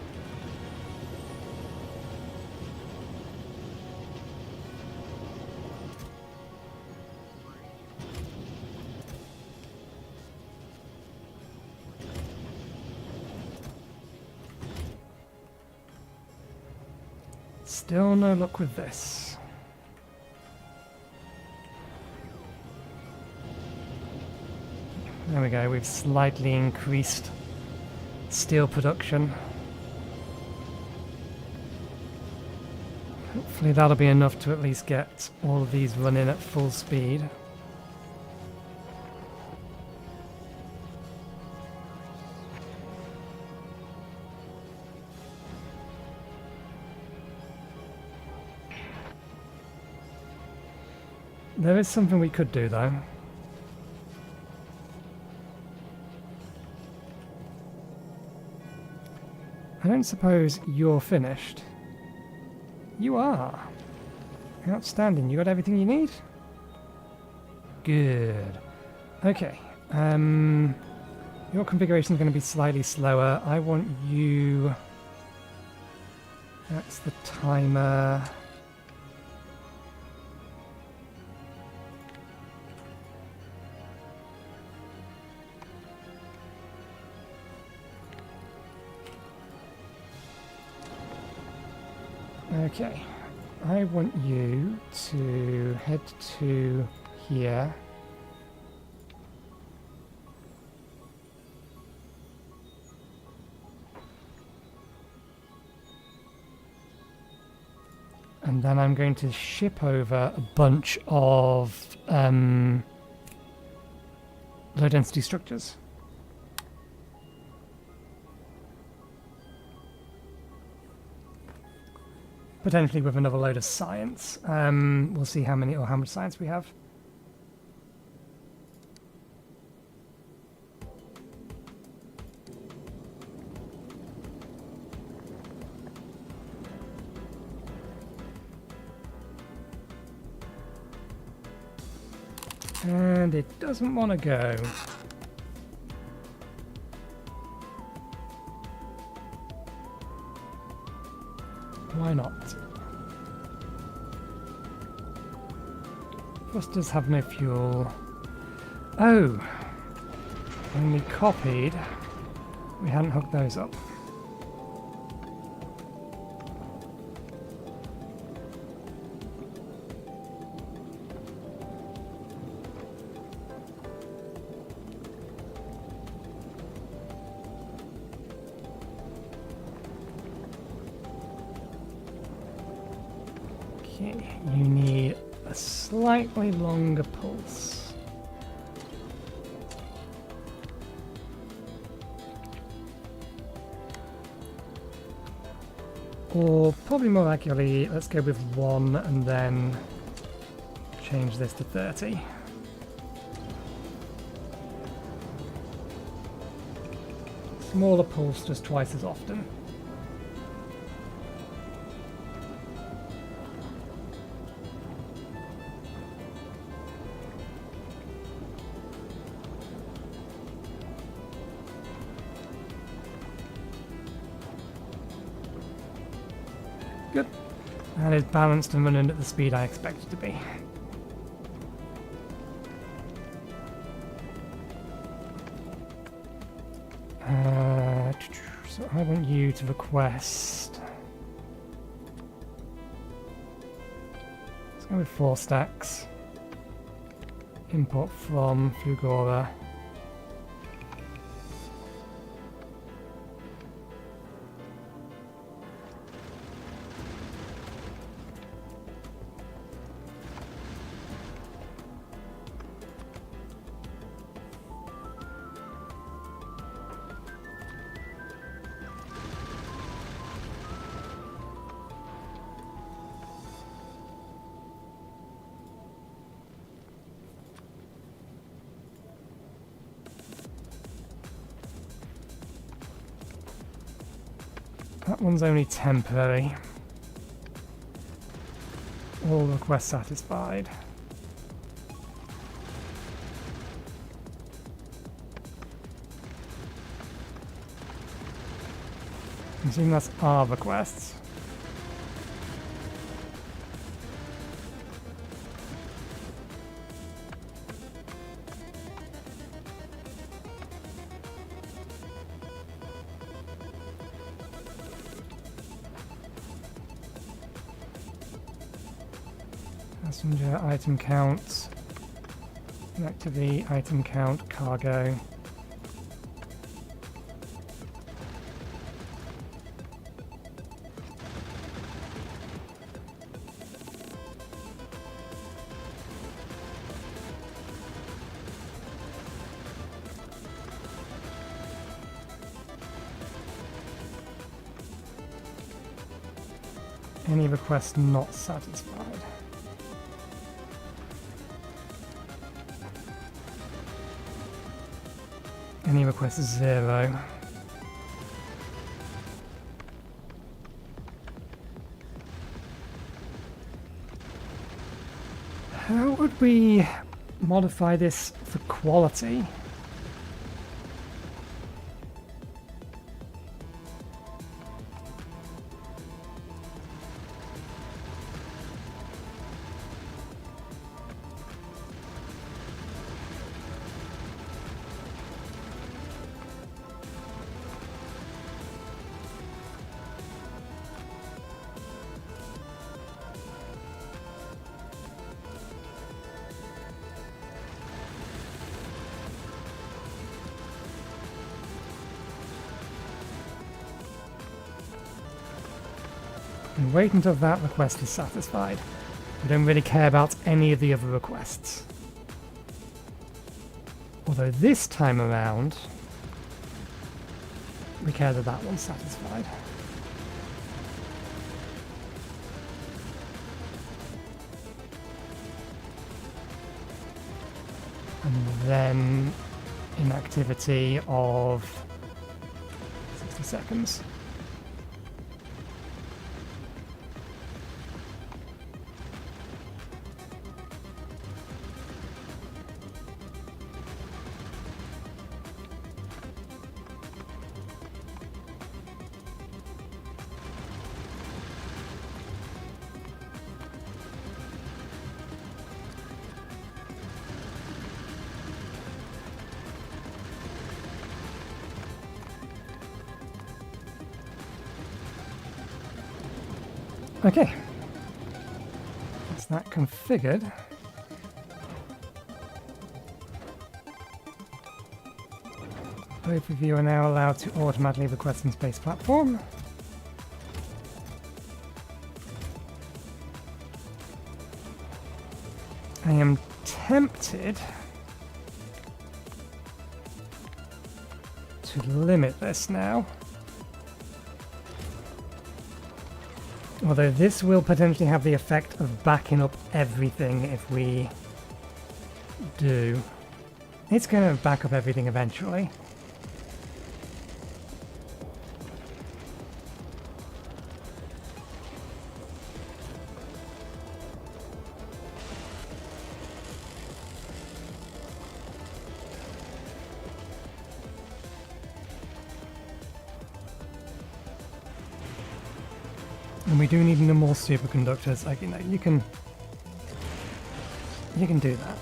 Speaker 1: Still no luck with this. There we go, we've slightly increased steel production. Hopefully that'll be enough to at least get all of these running at full speed. There is something we could do though. I don't suppose you're finished. You are. Outstanding. You got everything you need? Good. Okay. Your configuration is going to be slightly slower. I want you... That's the timer. Okay, I want you to head to here. And then I'm going to ship over a bunch of low density structures. Potentially with another load of science. We'll see how many or how much science we have. And it doesn't want to go. Why not? Thrusters have no fuel. Oh! When we copied, we hadn't hooked those up. Okay, you need a slightly longer pulse. Or probably more accurately, let's go with 1 and then change this to 30. Smaller pulse just twice as often. Good. That is balanced and running at the speed I expect it to be. So I want you to request... Let's go with 4 stacks. Import from Flugora. That one's only temporary. All requests satisfied. I'm assuming that's our requests. Passenger item count, activity item count, cargo. Any request not satisfied? Any request is 0. How would we modify this for quality? And wait until that request is satisfied. We don't really care about any of the other requests. Although this time around, we care that that one's satisfied. And then inactivity of 60 seconds. Okay, that's that configured. Both of you are now allowed to automatically request in space platform. I am tempted to limit this now. Although this will potentially have the effect of backing up everything if we do. It's going to back up everything eventually. And we do need no more superconductors. Like, you know, you can do that.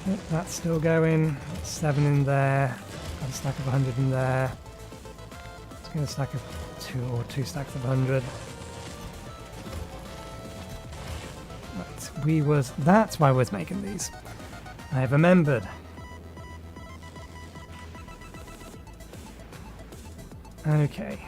Speaker 1: Yep, that's still going. 7 in there. Got a stack of 100 in there. Let's get a stack of 2 stacks of 100. Right, that's why I was making these. I have remembered. Okay,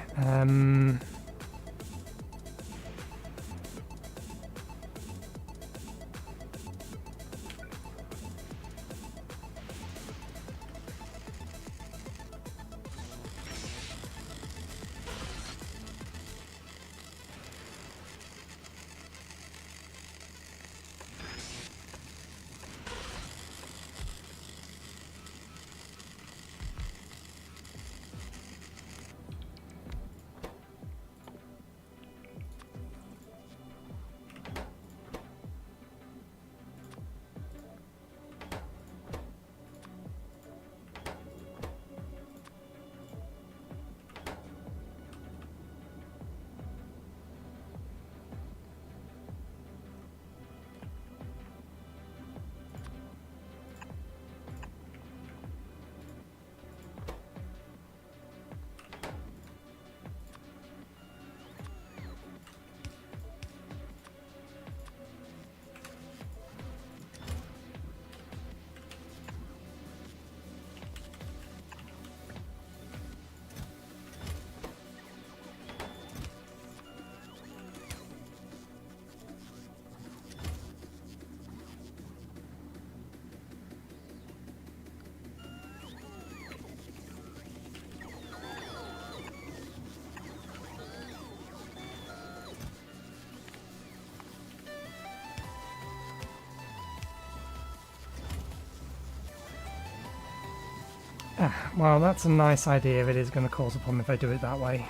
Speaker 1: Well, that's a nice idea. It is going to cause a problem if I do it that way.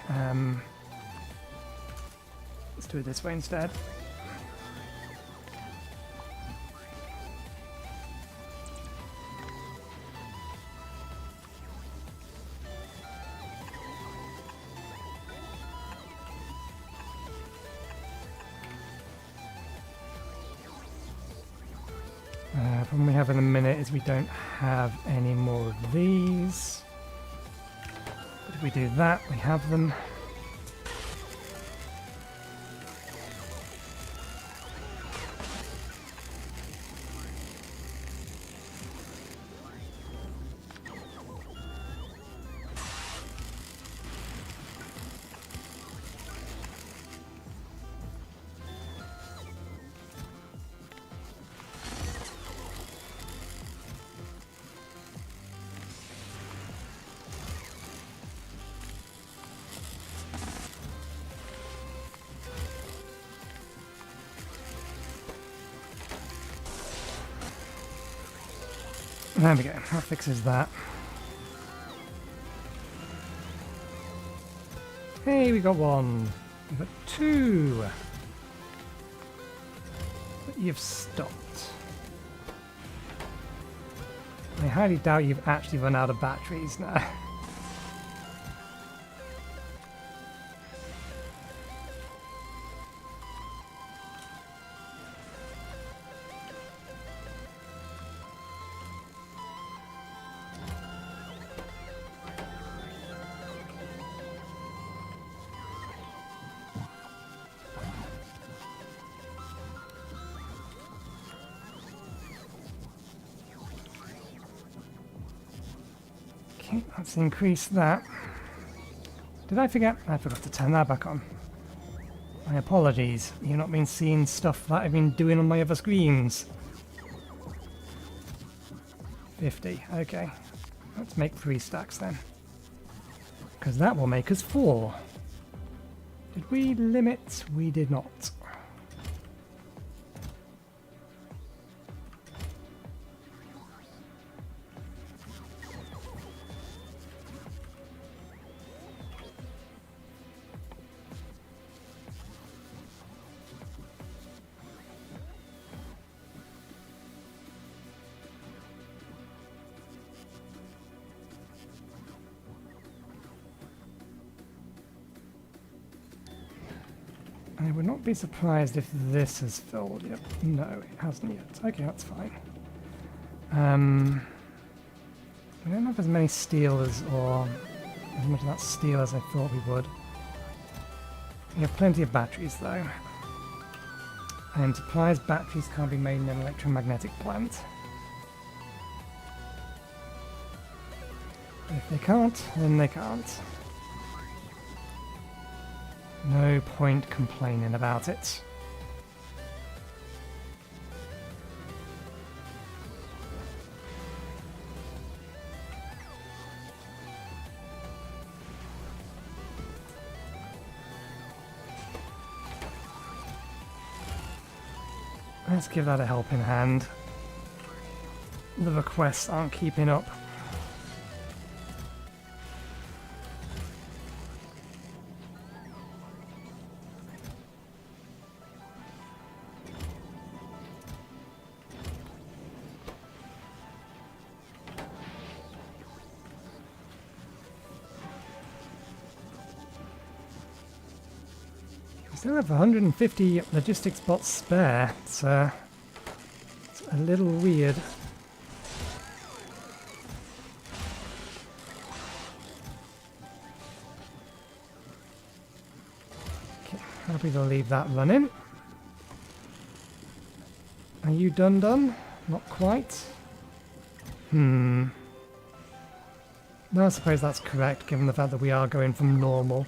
Speaker 1: Let's do it this way instead. Problem we have in a minute is we don't have any more of these. But if we do that, we have them. There we go, that fixes that. Hey, we got one. We got two. But you've stopped. I highly doubt you've actually run out of batteries now. Okay, let's increase that. Did I forget? I forgot to turn that back on. My apologies. You've not been seeing stuff that I've been doing on my other screens. 50, okay. Let's make 3 stacks then. Because that will make us 4. Did we limit? We did not. I would not be surprised if this has filled yet. No, it hasn't yet. Okay, that's fine. We don't have as many steelers or as much of that steel as I thought we would. We have plenty of batteries though. I am surprised batteries can't be made in an electromagnetic plant. But if they can't, then they can't. No point complaining about it. Let's give that a helping hand. The requests aren't keeping up. Still have 150 logistics bots spare. It's a little weird. Okay, happy to leave that running. Are you done? Not quite. No, I suppose that's correct, given the fact that we are going from normal.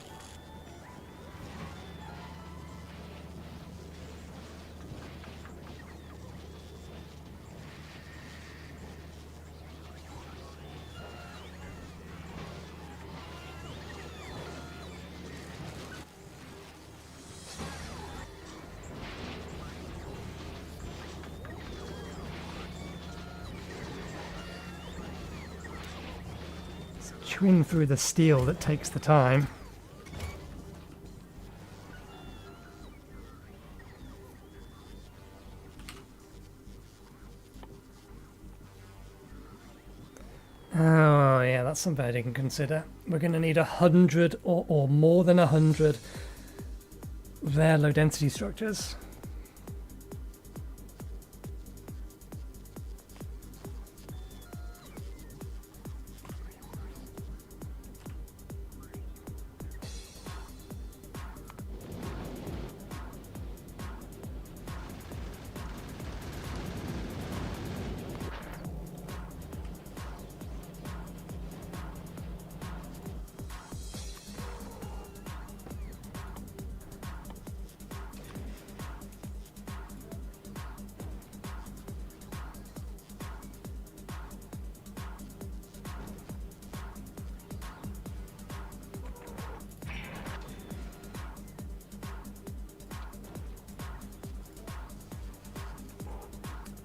Speaker 1: chewing through the steel that takes the time. Oh yeah, that's something I didn't consider. We're going to need 100 or more than 100 rare low density structures.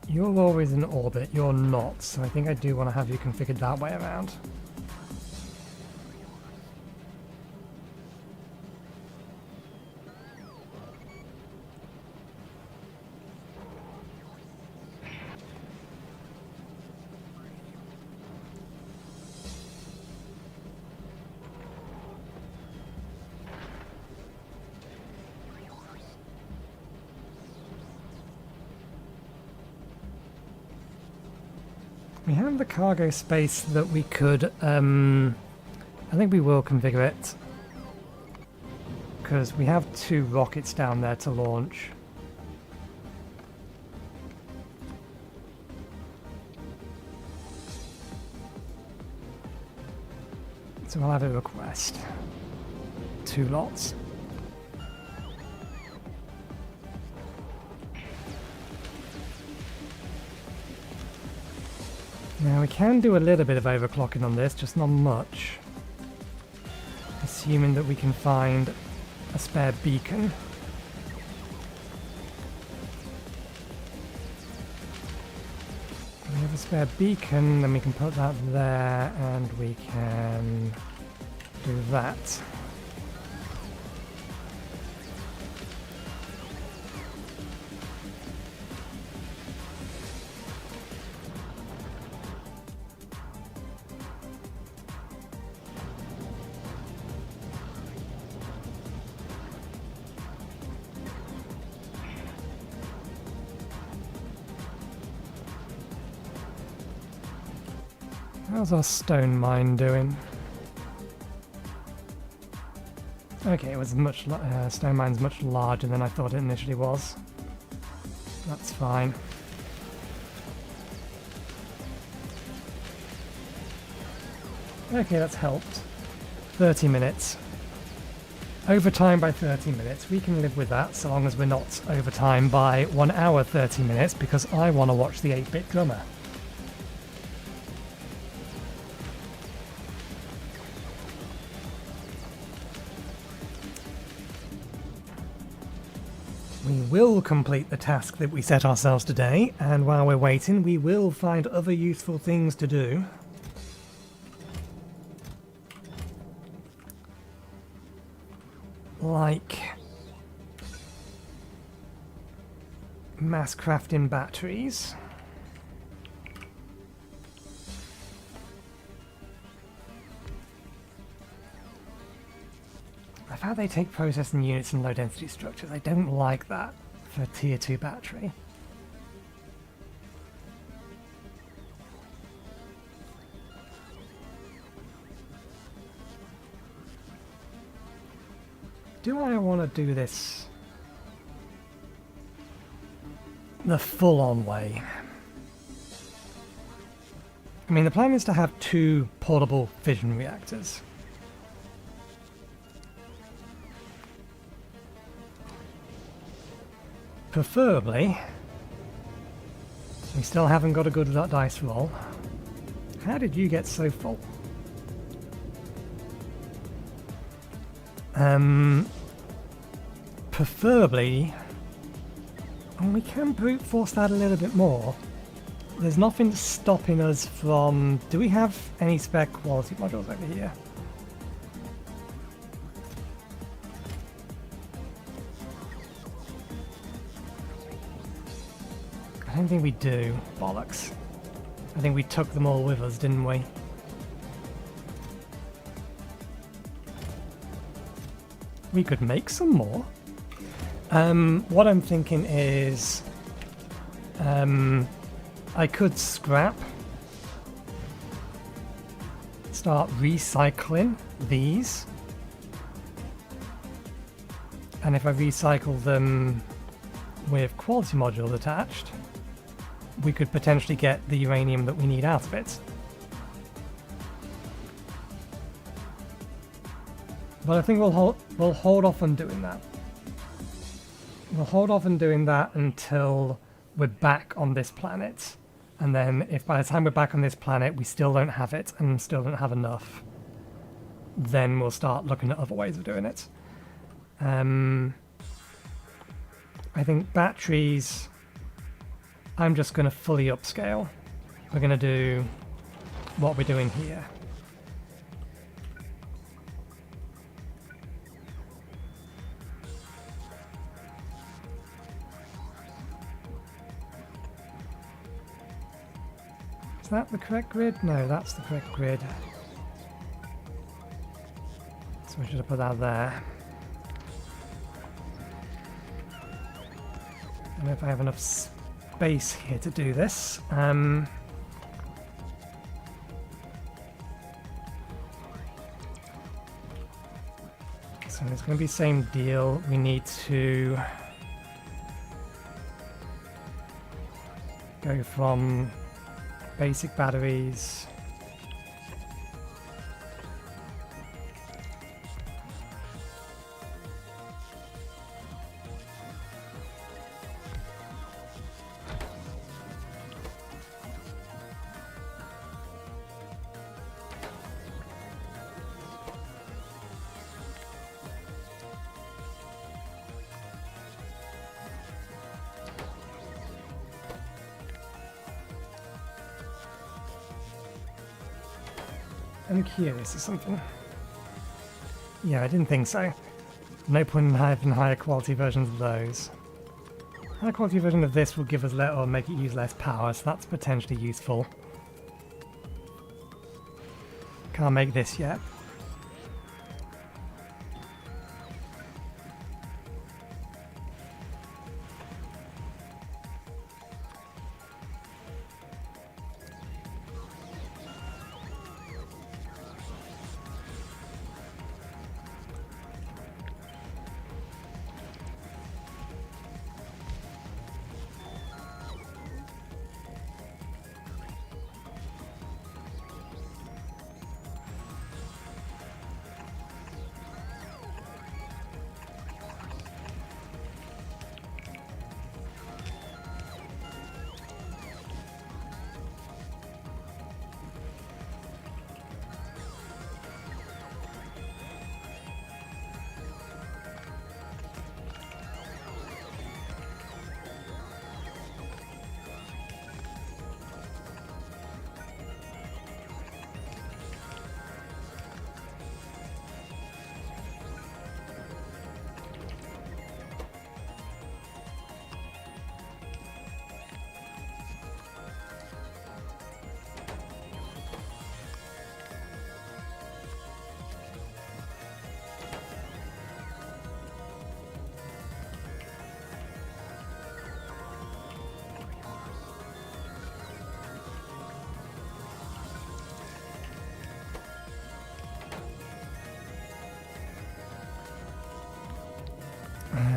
Speaker 1: You're always in orbit, you're not, so I think I do want to have you configured that way around. We have the cargo space that we could, I think we will configure it, because we have 2 rockets down there to launch. So we'll have a request. 2 lots. Now we can do a little bit of overclocking on this, just not much. Assuming that we can find a spare beacon. If we have a spare beacon, then we can put that there and we can do that. How's our stone mine doing? Okay, it was much stone mine's much larger than I thought it initially was. That's fine. Okay, that's helped. 30 minutes. Overtime by 30 minutes. We can live with that so long as we're not overtime by 1 hour 30 minutes because I want to watch the 8-bit drummer. We will complete the task that we set ourselves today, and while we're waiting, we will find other useful things to do. Like mass crafting batteries. I've had they take processing units and low density structures. I don't like that for a tier 2 battery. Do I want to do this the full-on way? I mean, the plan is to have 2 portable fission reactors. Preferably, we still haven't got a good dice roll. How did you get so full? Preferably, and we can brute force that a little bit more. there's nothing stopping us from... Do we have any spare quality modules over here? I don't think we do. Bollocks. I think we took them all with us, didn't we? We could make some more. What I'm thinking is... I could scrap, start recycling these, and if I recycle them with quality modules attached, we could potentially get the uranium that we need out of it. But I think we'll hold off on doing that. We'll hold off on doing that until we're back on this planet. And then if by the time we're back on this planet we still don't have it and still don't have enough, then we'll start looking at other ways of doing it. I think batteries, I'm just going to fully upscale. We're going to do what we're doing here. Is that the correct grid? No, that's the correct grid. So we should have put that there. I don't know if I have enough space here to do this. So it's going to be the same deal. We need to go from basic batteries I'm curious or something. Yeah, I didn't think so. No point in having higher quality versions of those. Higher quality version of this will give us or make it use less power, so that's potentially useful. Can't make this yet.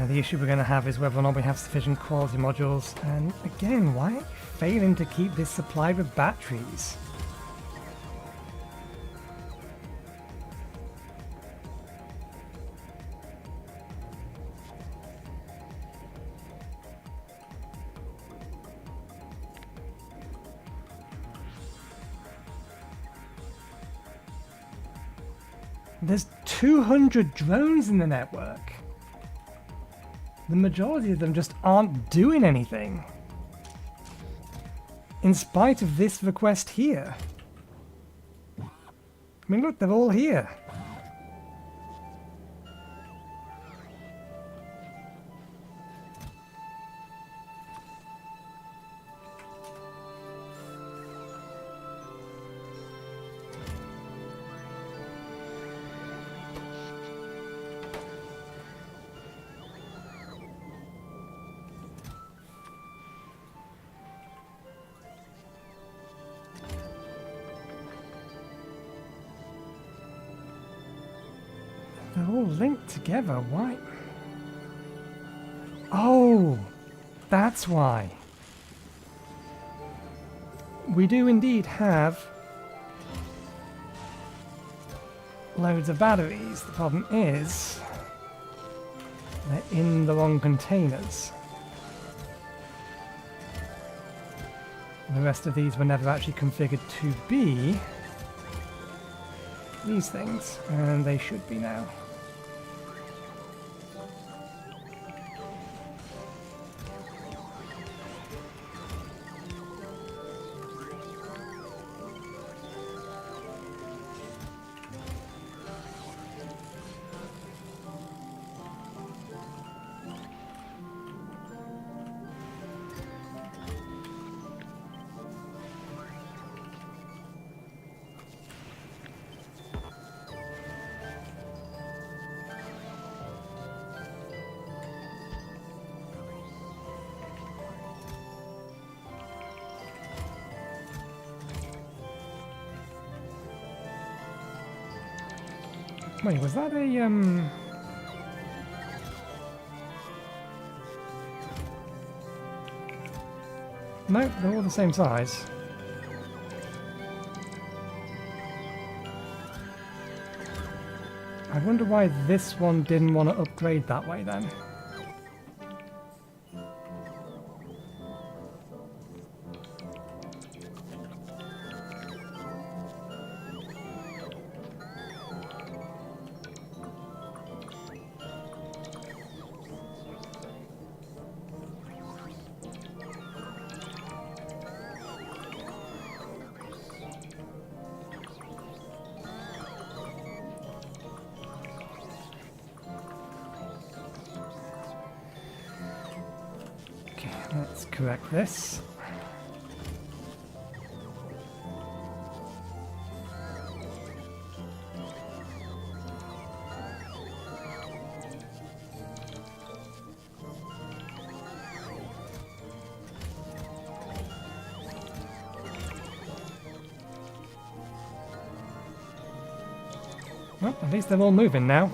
Speaker 1: The issue we're going to have is whether or not we have sufficient quality modules. And again, why are you failing to keep this supplied with batteries? There's 200 drones in the network. The majority of them just aren't doing anything. In spite of this request here. I mean, look, they're all here. They're all linked together, why? Oh, that's why. We do indeed have loads of batteries. The problem is they're in the wrong containers. The rest of these were never actually configured to be these things, and they should be now. Wait, was that a, No, they're all the same size. I wonder why this one didn't want to upgrade that way then. Let's correct this. Well, at least they're all moving now.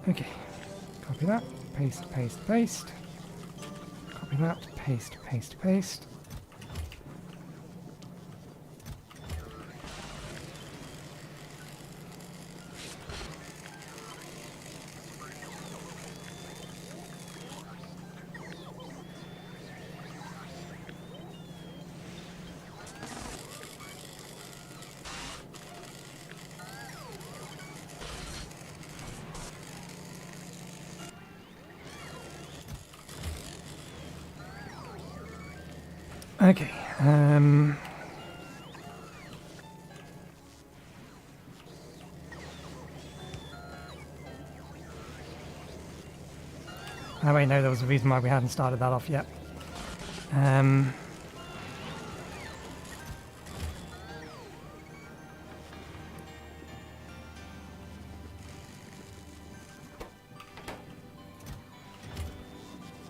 Speaker 1: Okay, copy that, paste, paste, paste. Copy that, paste, paste, paste. Okay, oh wait, no, there was a reason why we hadn't started that off yet.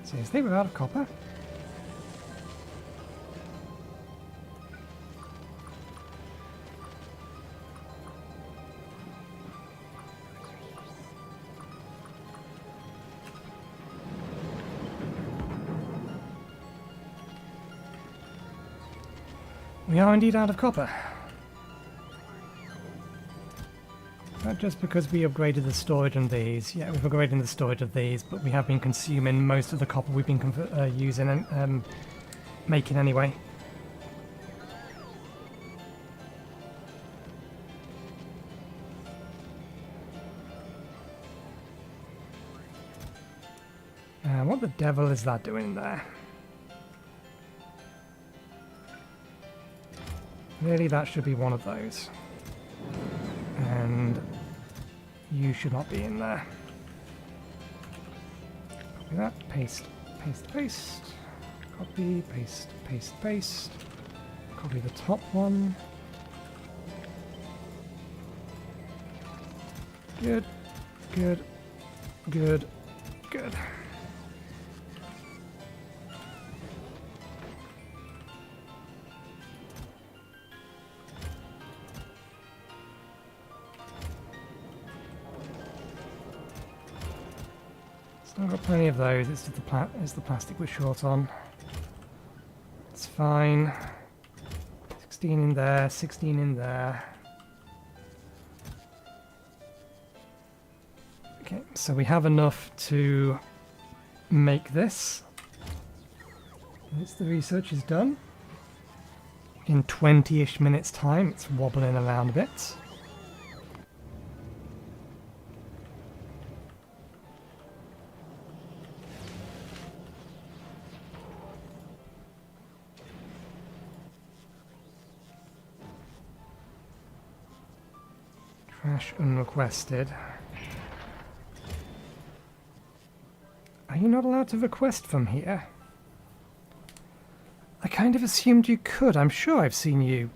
Speaker 1: Seriously, we're out of copper? We are indeed out of copper. not just because we upgraded the storage on these. Yeah, we've upgraded the storage of these, but we have been consuming most of the copper we've been using and making anyway. What the devil is that doing there? Really, that should be one of those. And you should not be in there. Copy that, paste, paste, paste. Copy, paste, paste, paste. Copy the top one. Good, good, good, good. I've got plenty of those. It's just the plastic we're short on. It's fine. 16 in there, 16 in there. Okay, so we have enough to make this. Once the research is done, in 20-ish minutes time, it's wobbling around a bit. Crash unrequested. Are you not allowed to request from here? I kind of assumed you could. I'm sure I've seen you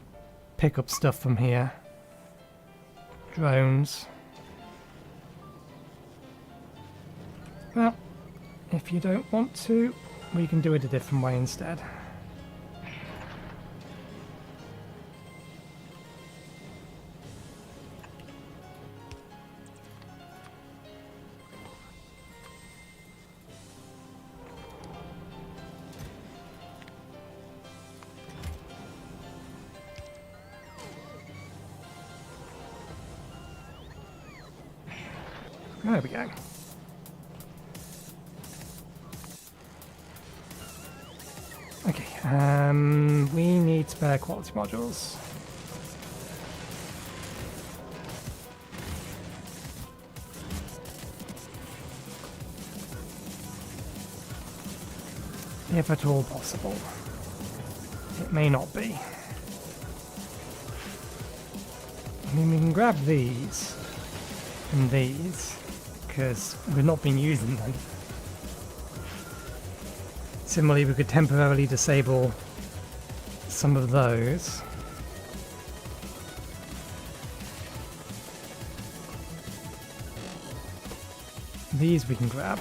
Speaker 1: pick up stuff from here. Drones. Well, if you don't want to, we can do it a different way instead. There we go. Okay, we need spare quality modules. If at all possible. It may not be. I mean, we can grab these and these, because we've not been using them. Similarly, we could temporarily disable some of those. These we can grab.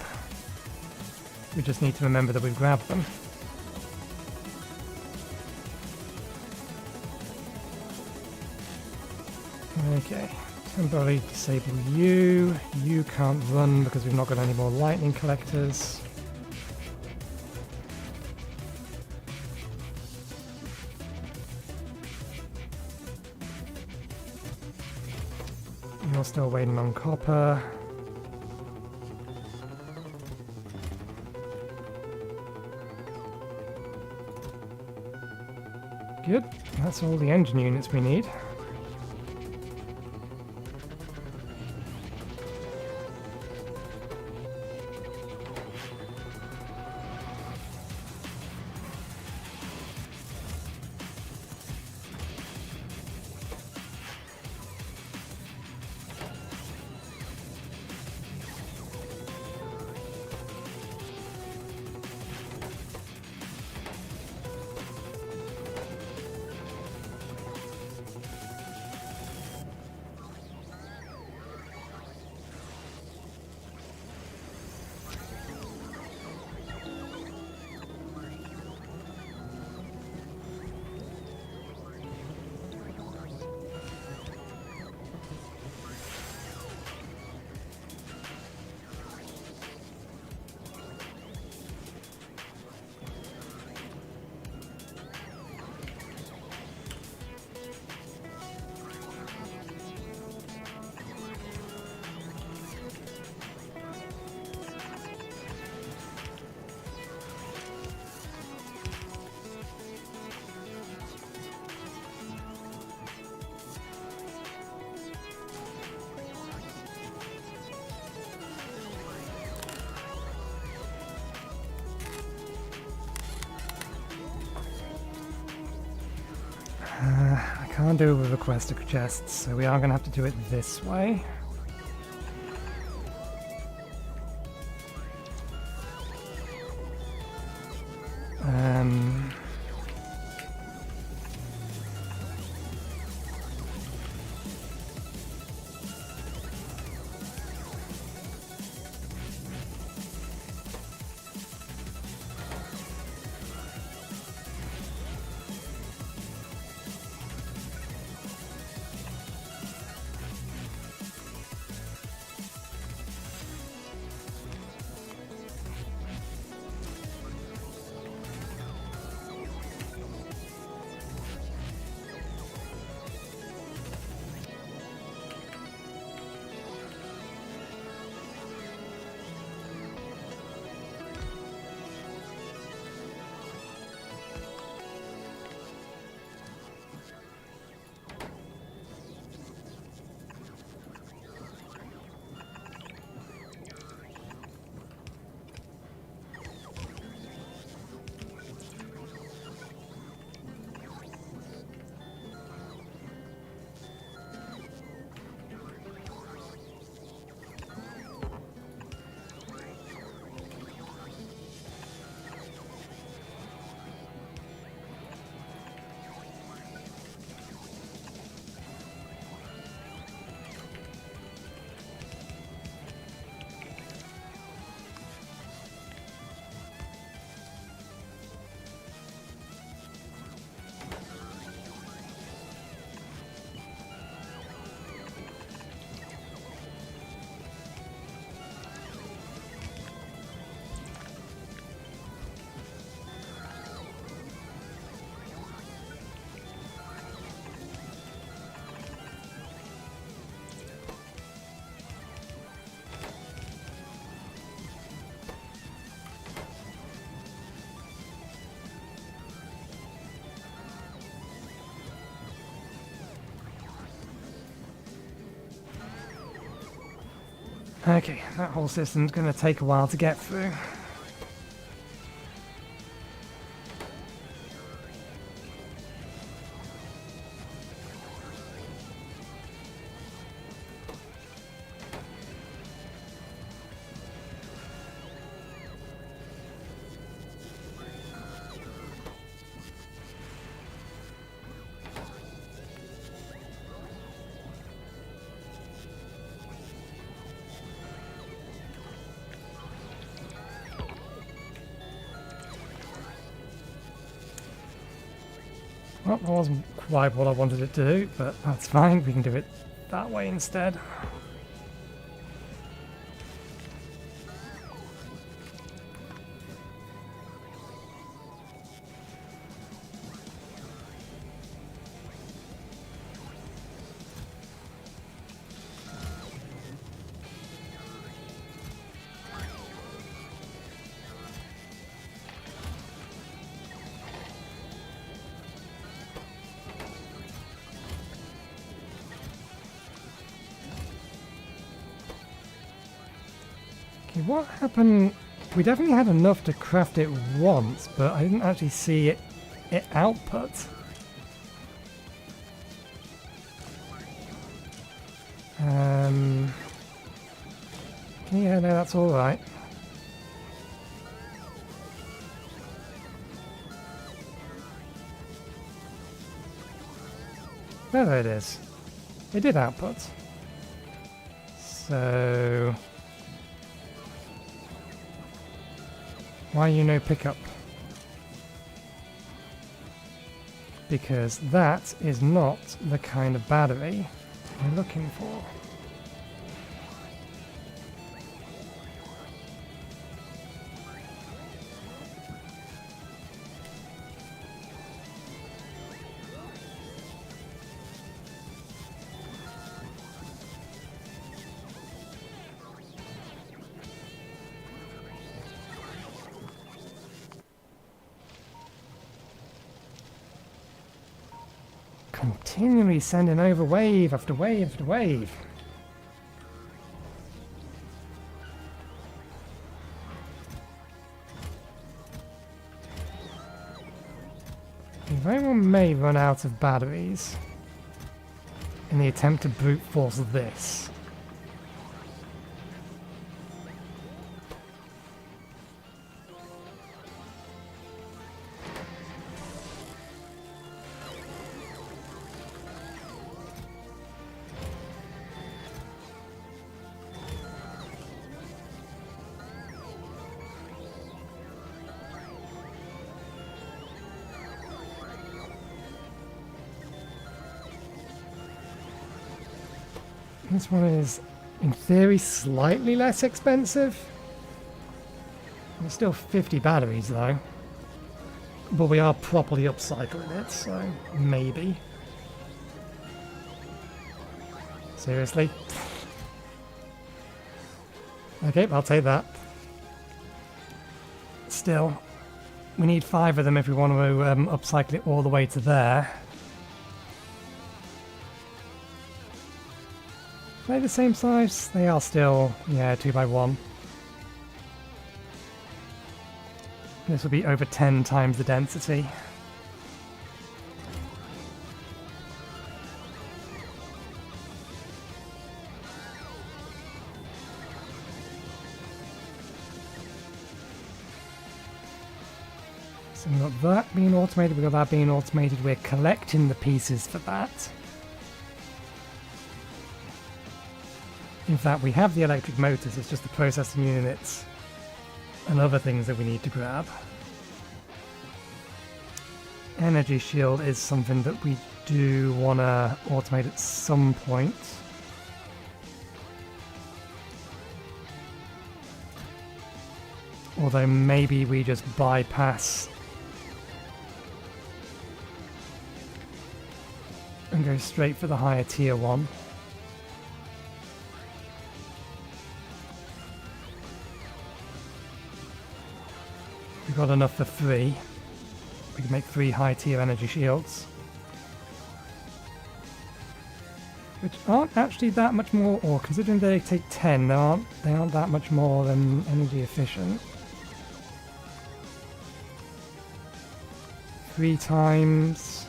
Speaker 1: We just need to remember that we've grabbed them. Okay. Temporarily disable you. You can't run because we've not got any more lightning collectors. You're still waiting on copper. Good. That's all the engine units we need. can't do it with requester chests, so we are going to have to do it this way. Okay, that whole system's going to take a while to get through. Well, that wasn't quite what I wanted it to do, but that's fine. We can do it that way instead. Okay, what happened? We definitely had enough to craft it once, but I didn't actually see it output. Yeah, no, that's all right. There it is. It did output. So why you no pickup? Because that is not the kind of battery we're looking for. Continually sending over wave after wave after wave. We very well may run out of batteries. in the attempt to brute force this. This one is, in theory, slightly less expensive. It's still 50 batteries, though. But we are properly upcycling it, so maybe. Seriously? Okay, I'll take that. Still, we need 5 of them if we want to upcycle it all the way to there. Are they the same size? They are still, yeah, 2x1. This will be over 10 times the density. So we've got that being automated, we've got that being automated, we're collecting the pieces for that. In fact, we have the electric motors, it's just the processing units and other things that we need to grab. Energy shield is something that we do want to automate at some point. Although maybe we just bypass and go straight for the higher tier one. We've got enough for 3. We can make 3 high tier energy shields. Which aren't actually that much more, or considering they take 10, they aren't that much more than energy efficient. 3 times.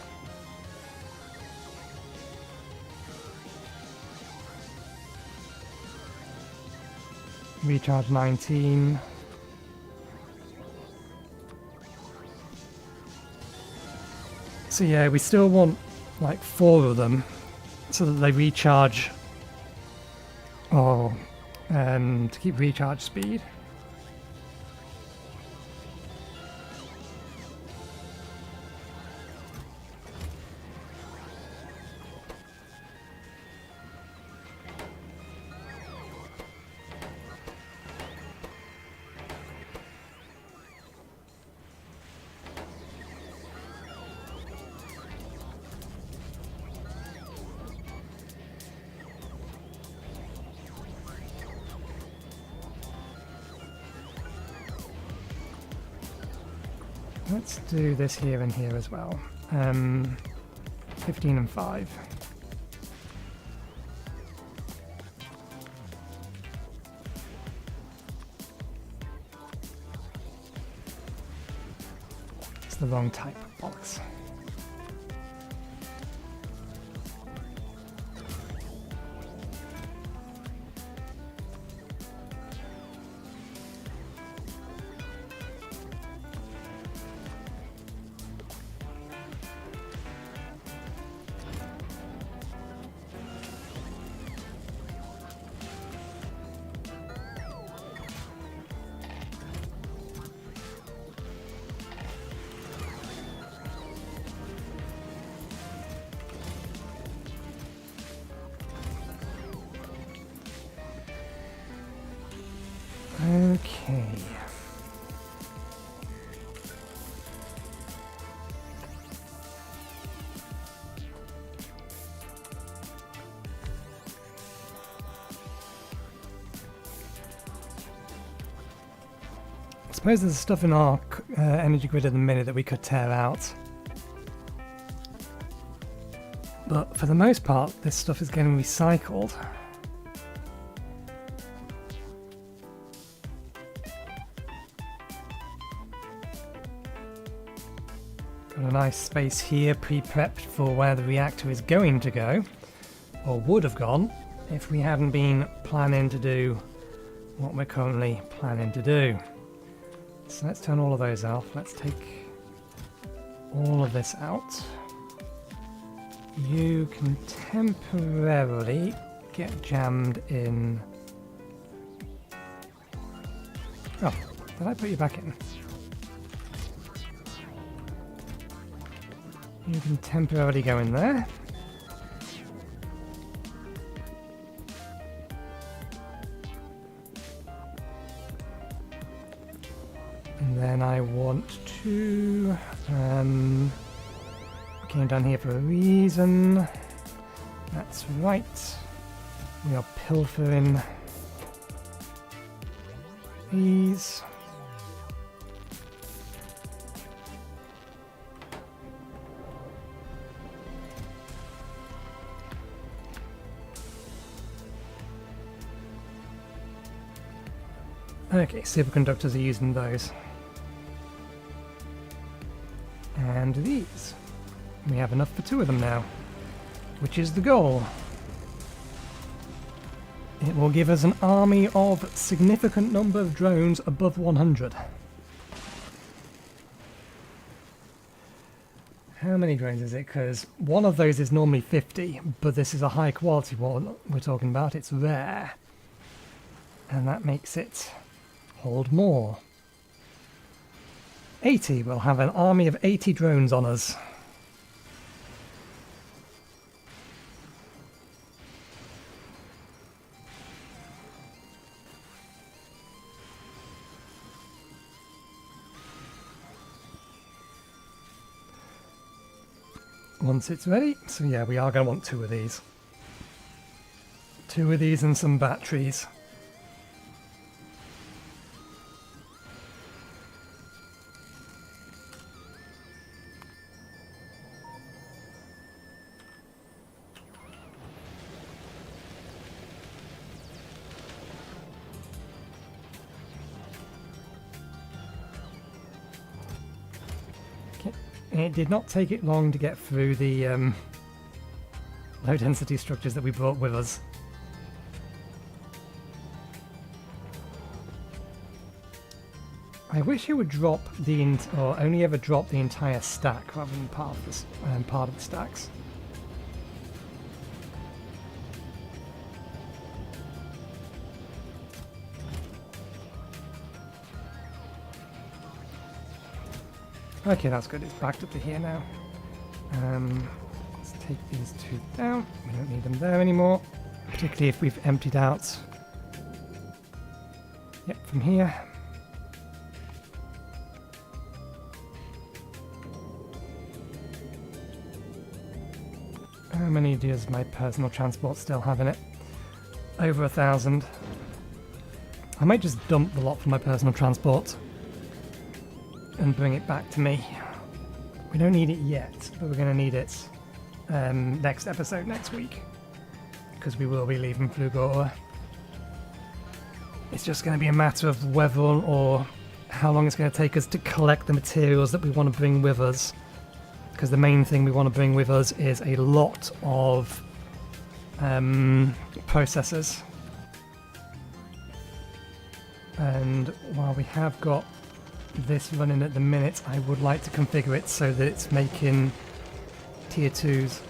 Speaker 1: Recharge 19. So yeah, we still want like 4 of them so that they recharge, or to keep recharge speed. Let's do this here and here as well. 15 and 5. It's the wrong type of box. Okay. I suppose there's stuff in our energy grid at the minute that we could tear out. But for the most part, this stuff is getting recycled. Got a nice space here pre-prepped for where the reactor is going to go. or would have gone, if we hadn't been planning to do what we're currently planning to do. So let's turn all of those off. Let's take all of this out. You can temporarily get jammed in. Oh, did I put you back in? You can temporarily go in there. And then I want to came down here for a reason. That's right. We are pilfering these. Okay, superconductors are using those. And these. We have enough for 2 of them now, which is the goal. It will give us an army of significant number of drones above 100. How many drones is it? Because one of those is normally 50, but this is a high quality one we're talking about. It's rare. And that makes it hold more. 80. We'll have an army of 80 drones on us. Once it's ready, so yeah, we are going to want 2 of these. 2 of these and some batteries. It did not take it long to get through the low density structures that we brought with us. I wish it would drop the or only ever drop the entire stack rather than part of this part of the stacks. Okay, that's good. It's backed up to here now. Let's take these 2 down. We don't need them there anymore, particularly if we've emptied out. Yep, from here. How many does my personal transport still have in it? Over 1,000. I might just dump the lot from my personal transport and bring it back to me. We don't need it yet, but we're going to need it next episode next week, because we will be leaving Flugora. It's just going to be a matter of whether or how long it's going to take us to collect the materials that we want to bring with us, because the main thing we want to bring with us is a lot of processors. And while we have got this running at the minute, I would like to configure it so that it's making tier 2s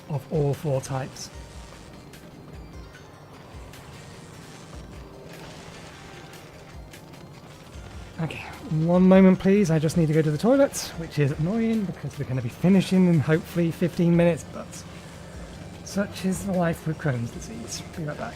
Speaker 1: of all 4 types. Okay, 1 moment please, I just need to go to the toilet, which is annoying because we're going to be finishing in hopefully 15 minutes, but such is the life with Crohn's disease. Be right back.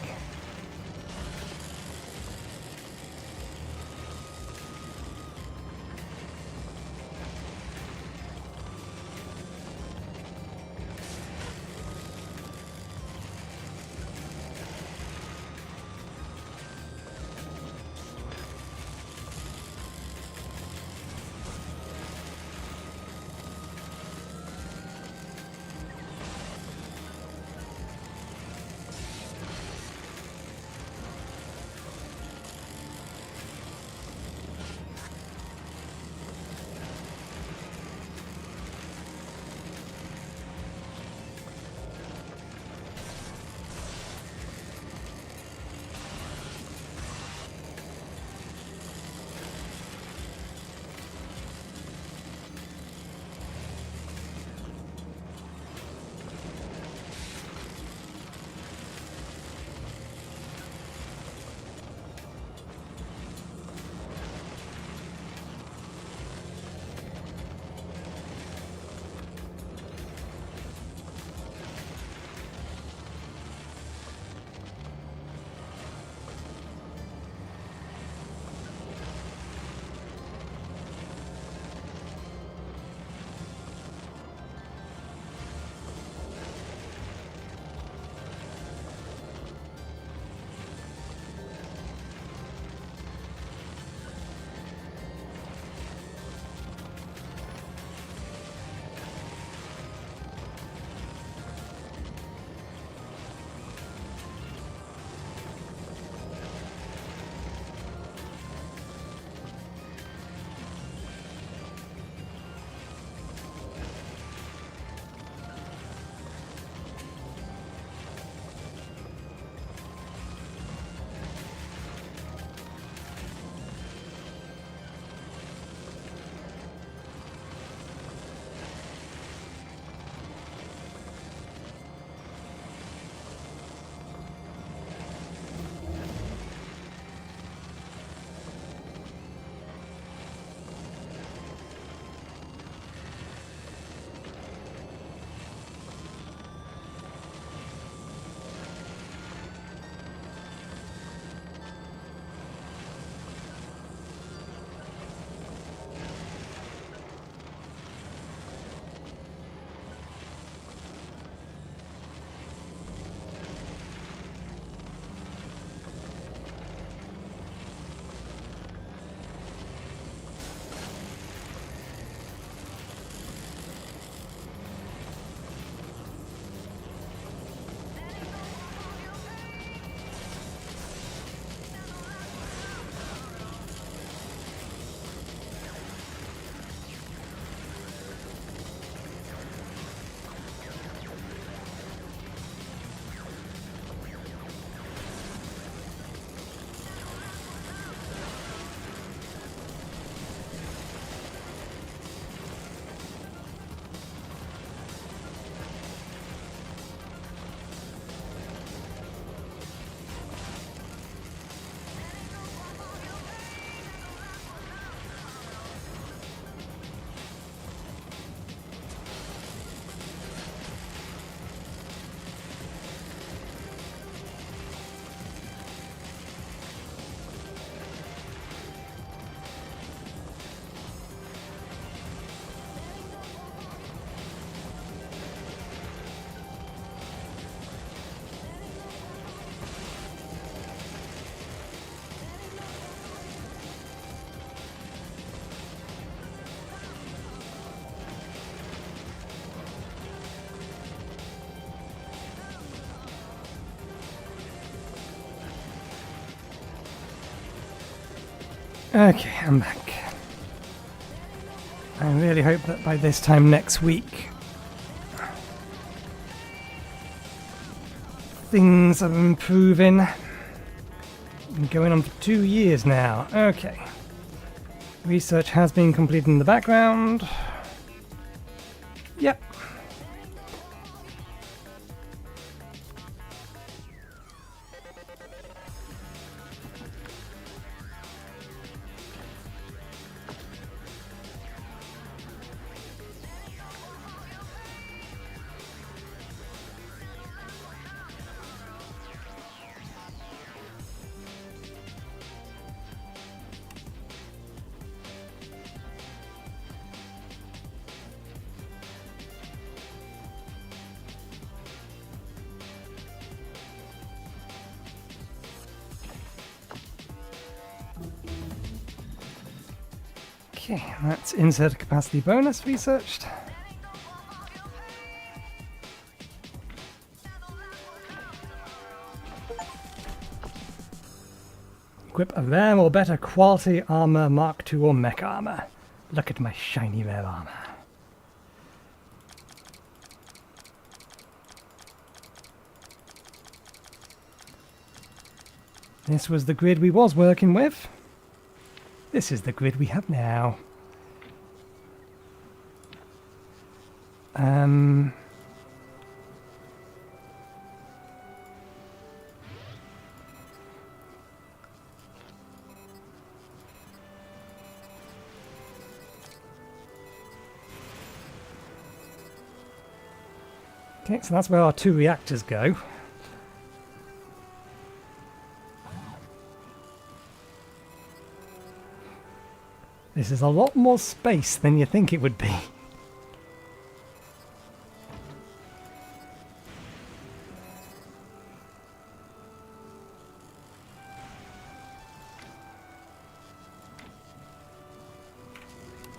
Speaker 1: Okay, I'm back. I really hope that by this time next week things are improving. Been going on for 2 years now. Okay. Research has been completed in the background. Yep. Okay, that's insert capacity bonus researched. Equip a rare or better quality armor, Mark II or Mech armor. Look at my shiny rare armor. This was the grid we was working with. This is the grid we have now. Okay, so that's where our 2 reactors go. This is a lot more space than you think it would be.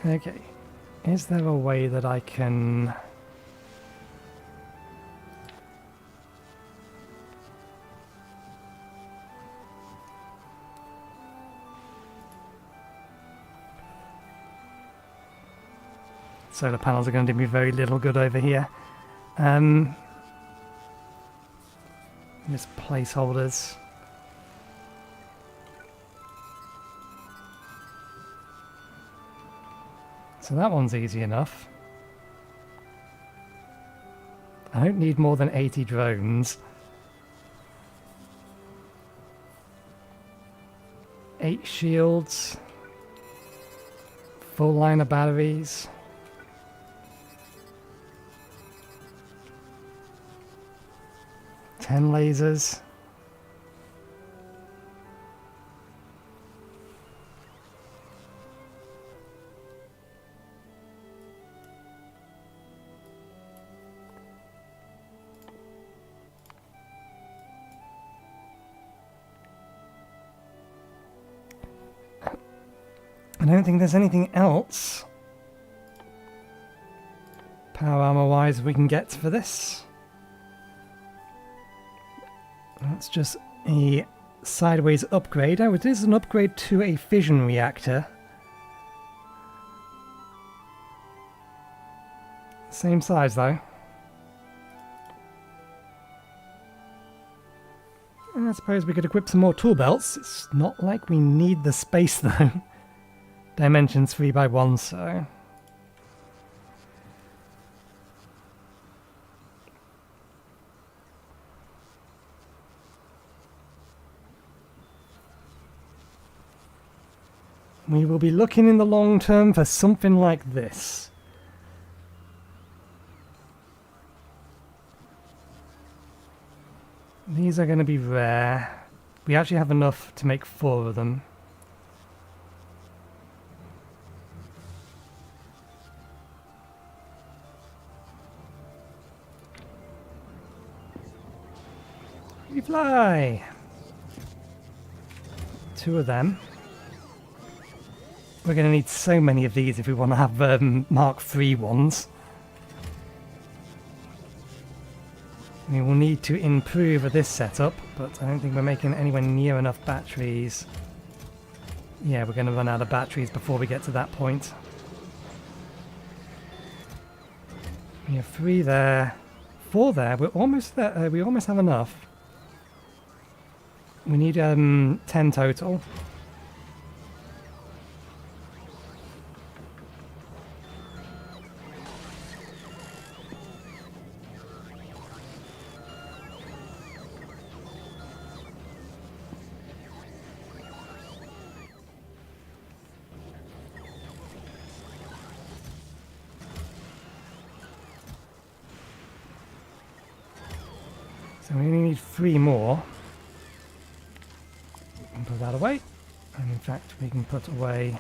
Speaker 1: Okay, is there a way that I can... Solar panels are going to do me very little good over here. Just placeholders. So that one's easy enough. I don't need more than 80 drones. 8 shields. Full line of batteries. 10 lasers. I don't think there's anything else power armor wise we can get for this. That's just a sideways upgrade. Oh, it is an upgrade to a fission reactor. Same size though. I suppose we could equip some more tool belts. It's not like we need the space though. Dimensions 3x1, so... we will be looking in the long term for something like this. These are going to be rare. We actually have enough to make 4 of them. We fly! 2 of them. We're going to need so many of these if we want to have Mark III ones. We will need to improve this setup, but I don't think we're making anywhere near enough batteries Yeah, we're going to run out of batteries before we get to that point. We have 3 there, 4 there. We're almost there. We almost have enough. We need 10 total. So we only need 3 more. We can put that away. And in fact, we can put away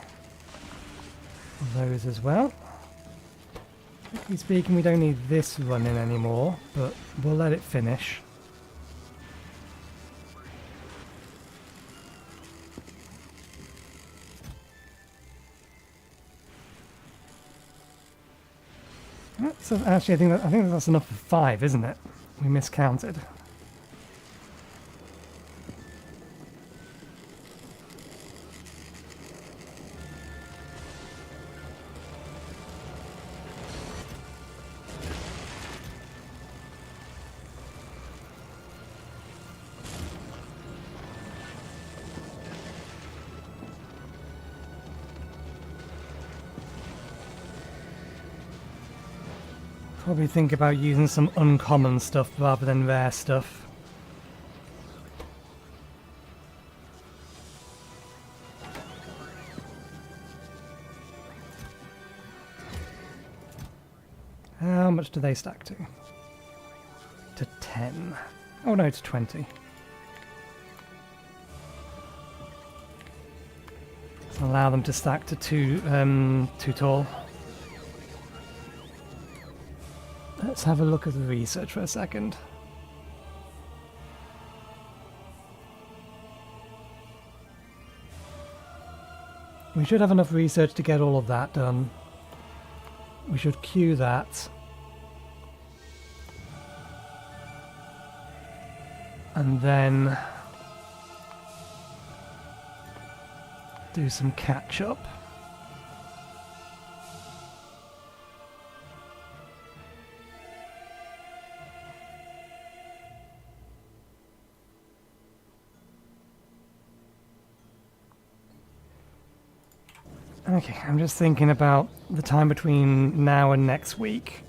Speaker 1: those as well. Strictly speaking, we don't need this running anymore, but we'll let it finish. So actually, I think that's enough for 5, isn't it? We miscounted. Probably think about using some uncommon stuff rather than rare stuff. How much do they stack to? To 10. Oh no, to 20. So allow them to stack to 2 tall. Let's have a look at the research for a second. We should have enough research to get all of that done. We should queue that. And then do some catch up. Okay, I'm just thinking about the time between now and next week,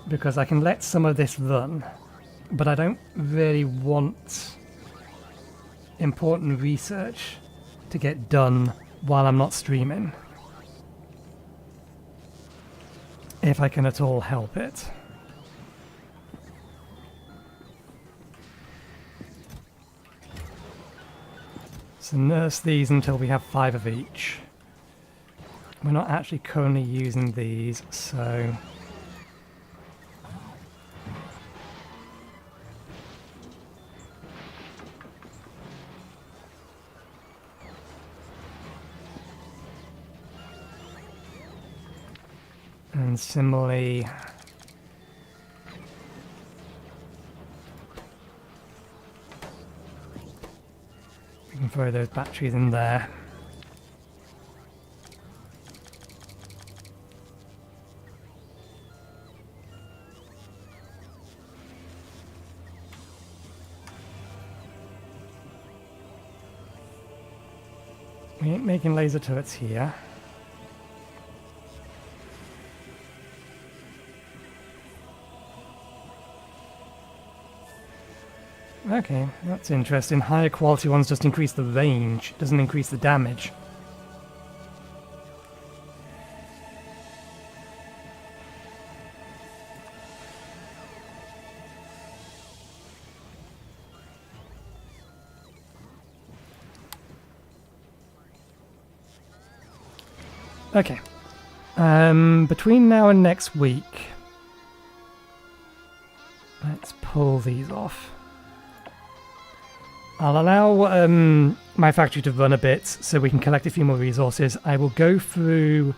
Speaker 1: because I can let some of this run, but I don't really want important research to get done while I'm not streaming, if I can at all help it. So nurse these until we have 5 of each. We're not actually currently using these, so... And similarly... we can throw those batteries in there. We ain't making laser turrets here. Okay, that's interesting. Higher quality ones just increase the range, doesn't increase the damage. Okay. Between now and next week, let's pull these off. I'll allow my factory to run a bit so we can collect a few more resources. I will go through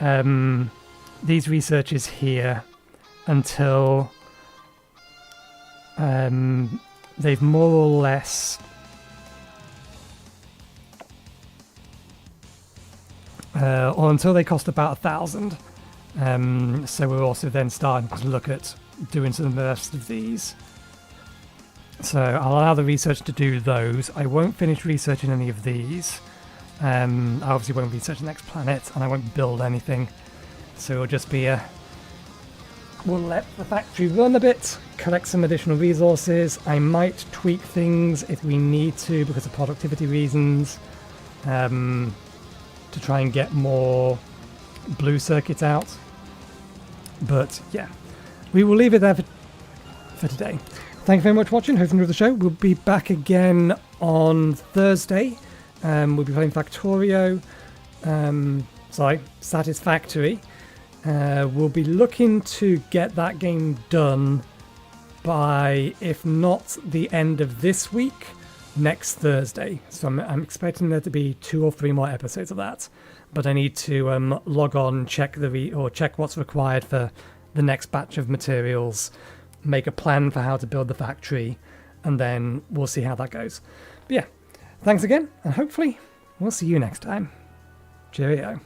Speaker 1: these researches here until they've more or less or until they cost about 1,000. So we're also then starting to look at doing some of the rest of these. So I'll allow the research to do those. I won't finish researching any of these. I obviously won't research the next planet, and I won't build anything. So it'll just be we'll let the factory run a bit, collect some additional resources. I might tweak things if we need to because of productivity reasons, to try and get more blue circuits out. But yeah, we will leave it there for today. Thank you very much for watching. Hope you enjoyed the show. We'll be back again on Thursday. We'll be playing Factorio. Satisfactory. We'll be looking to get that game done by, if not the end of this week, next Thursday. So I'm expecting there to be 2 or 3 more episodes of that. But I need to log on, check check what's required for the next batch of materials, make a plan for how to build the factory, and then we'll see how that goes. But yeah, thanks again, and hopefully we'll see you next time. Cheerio.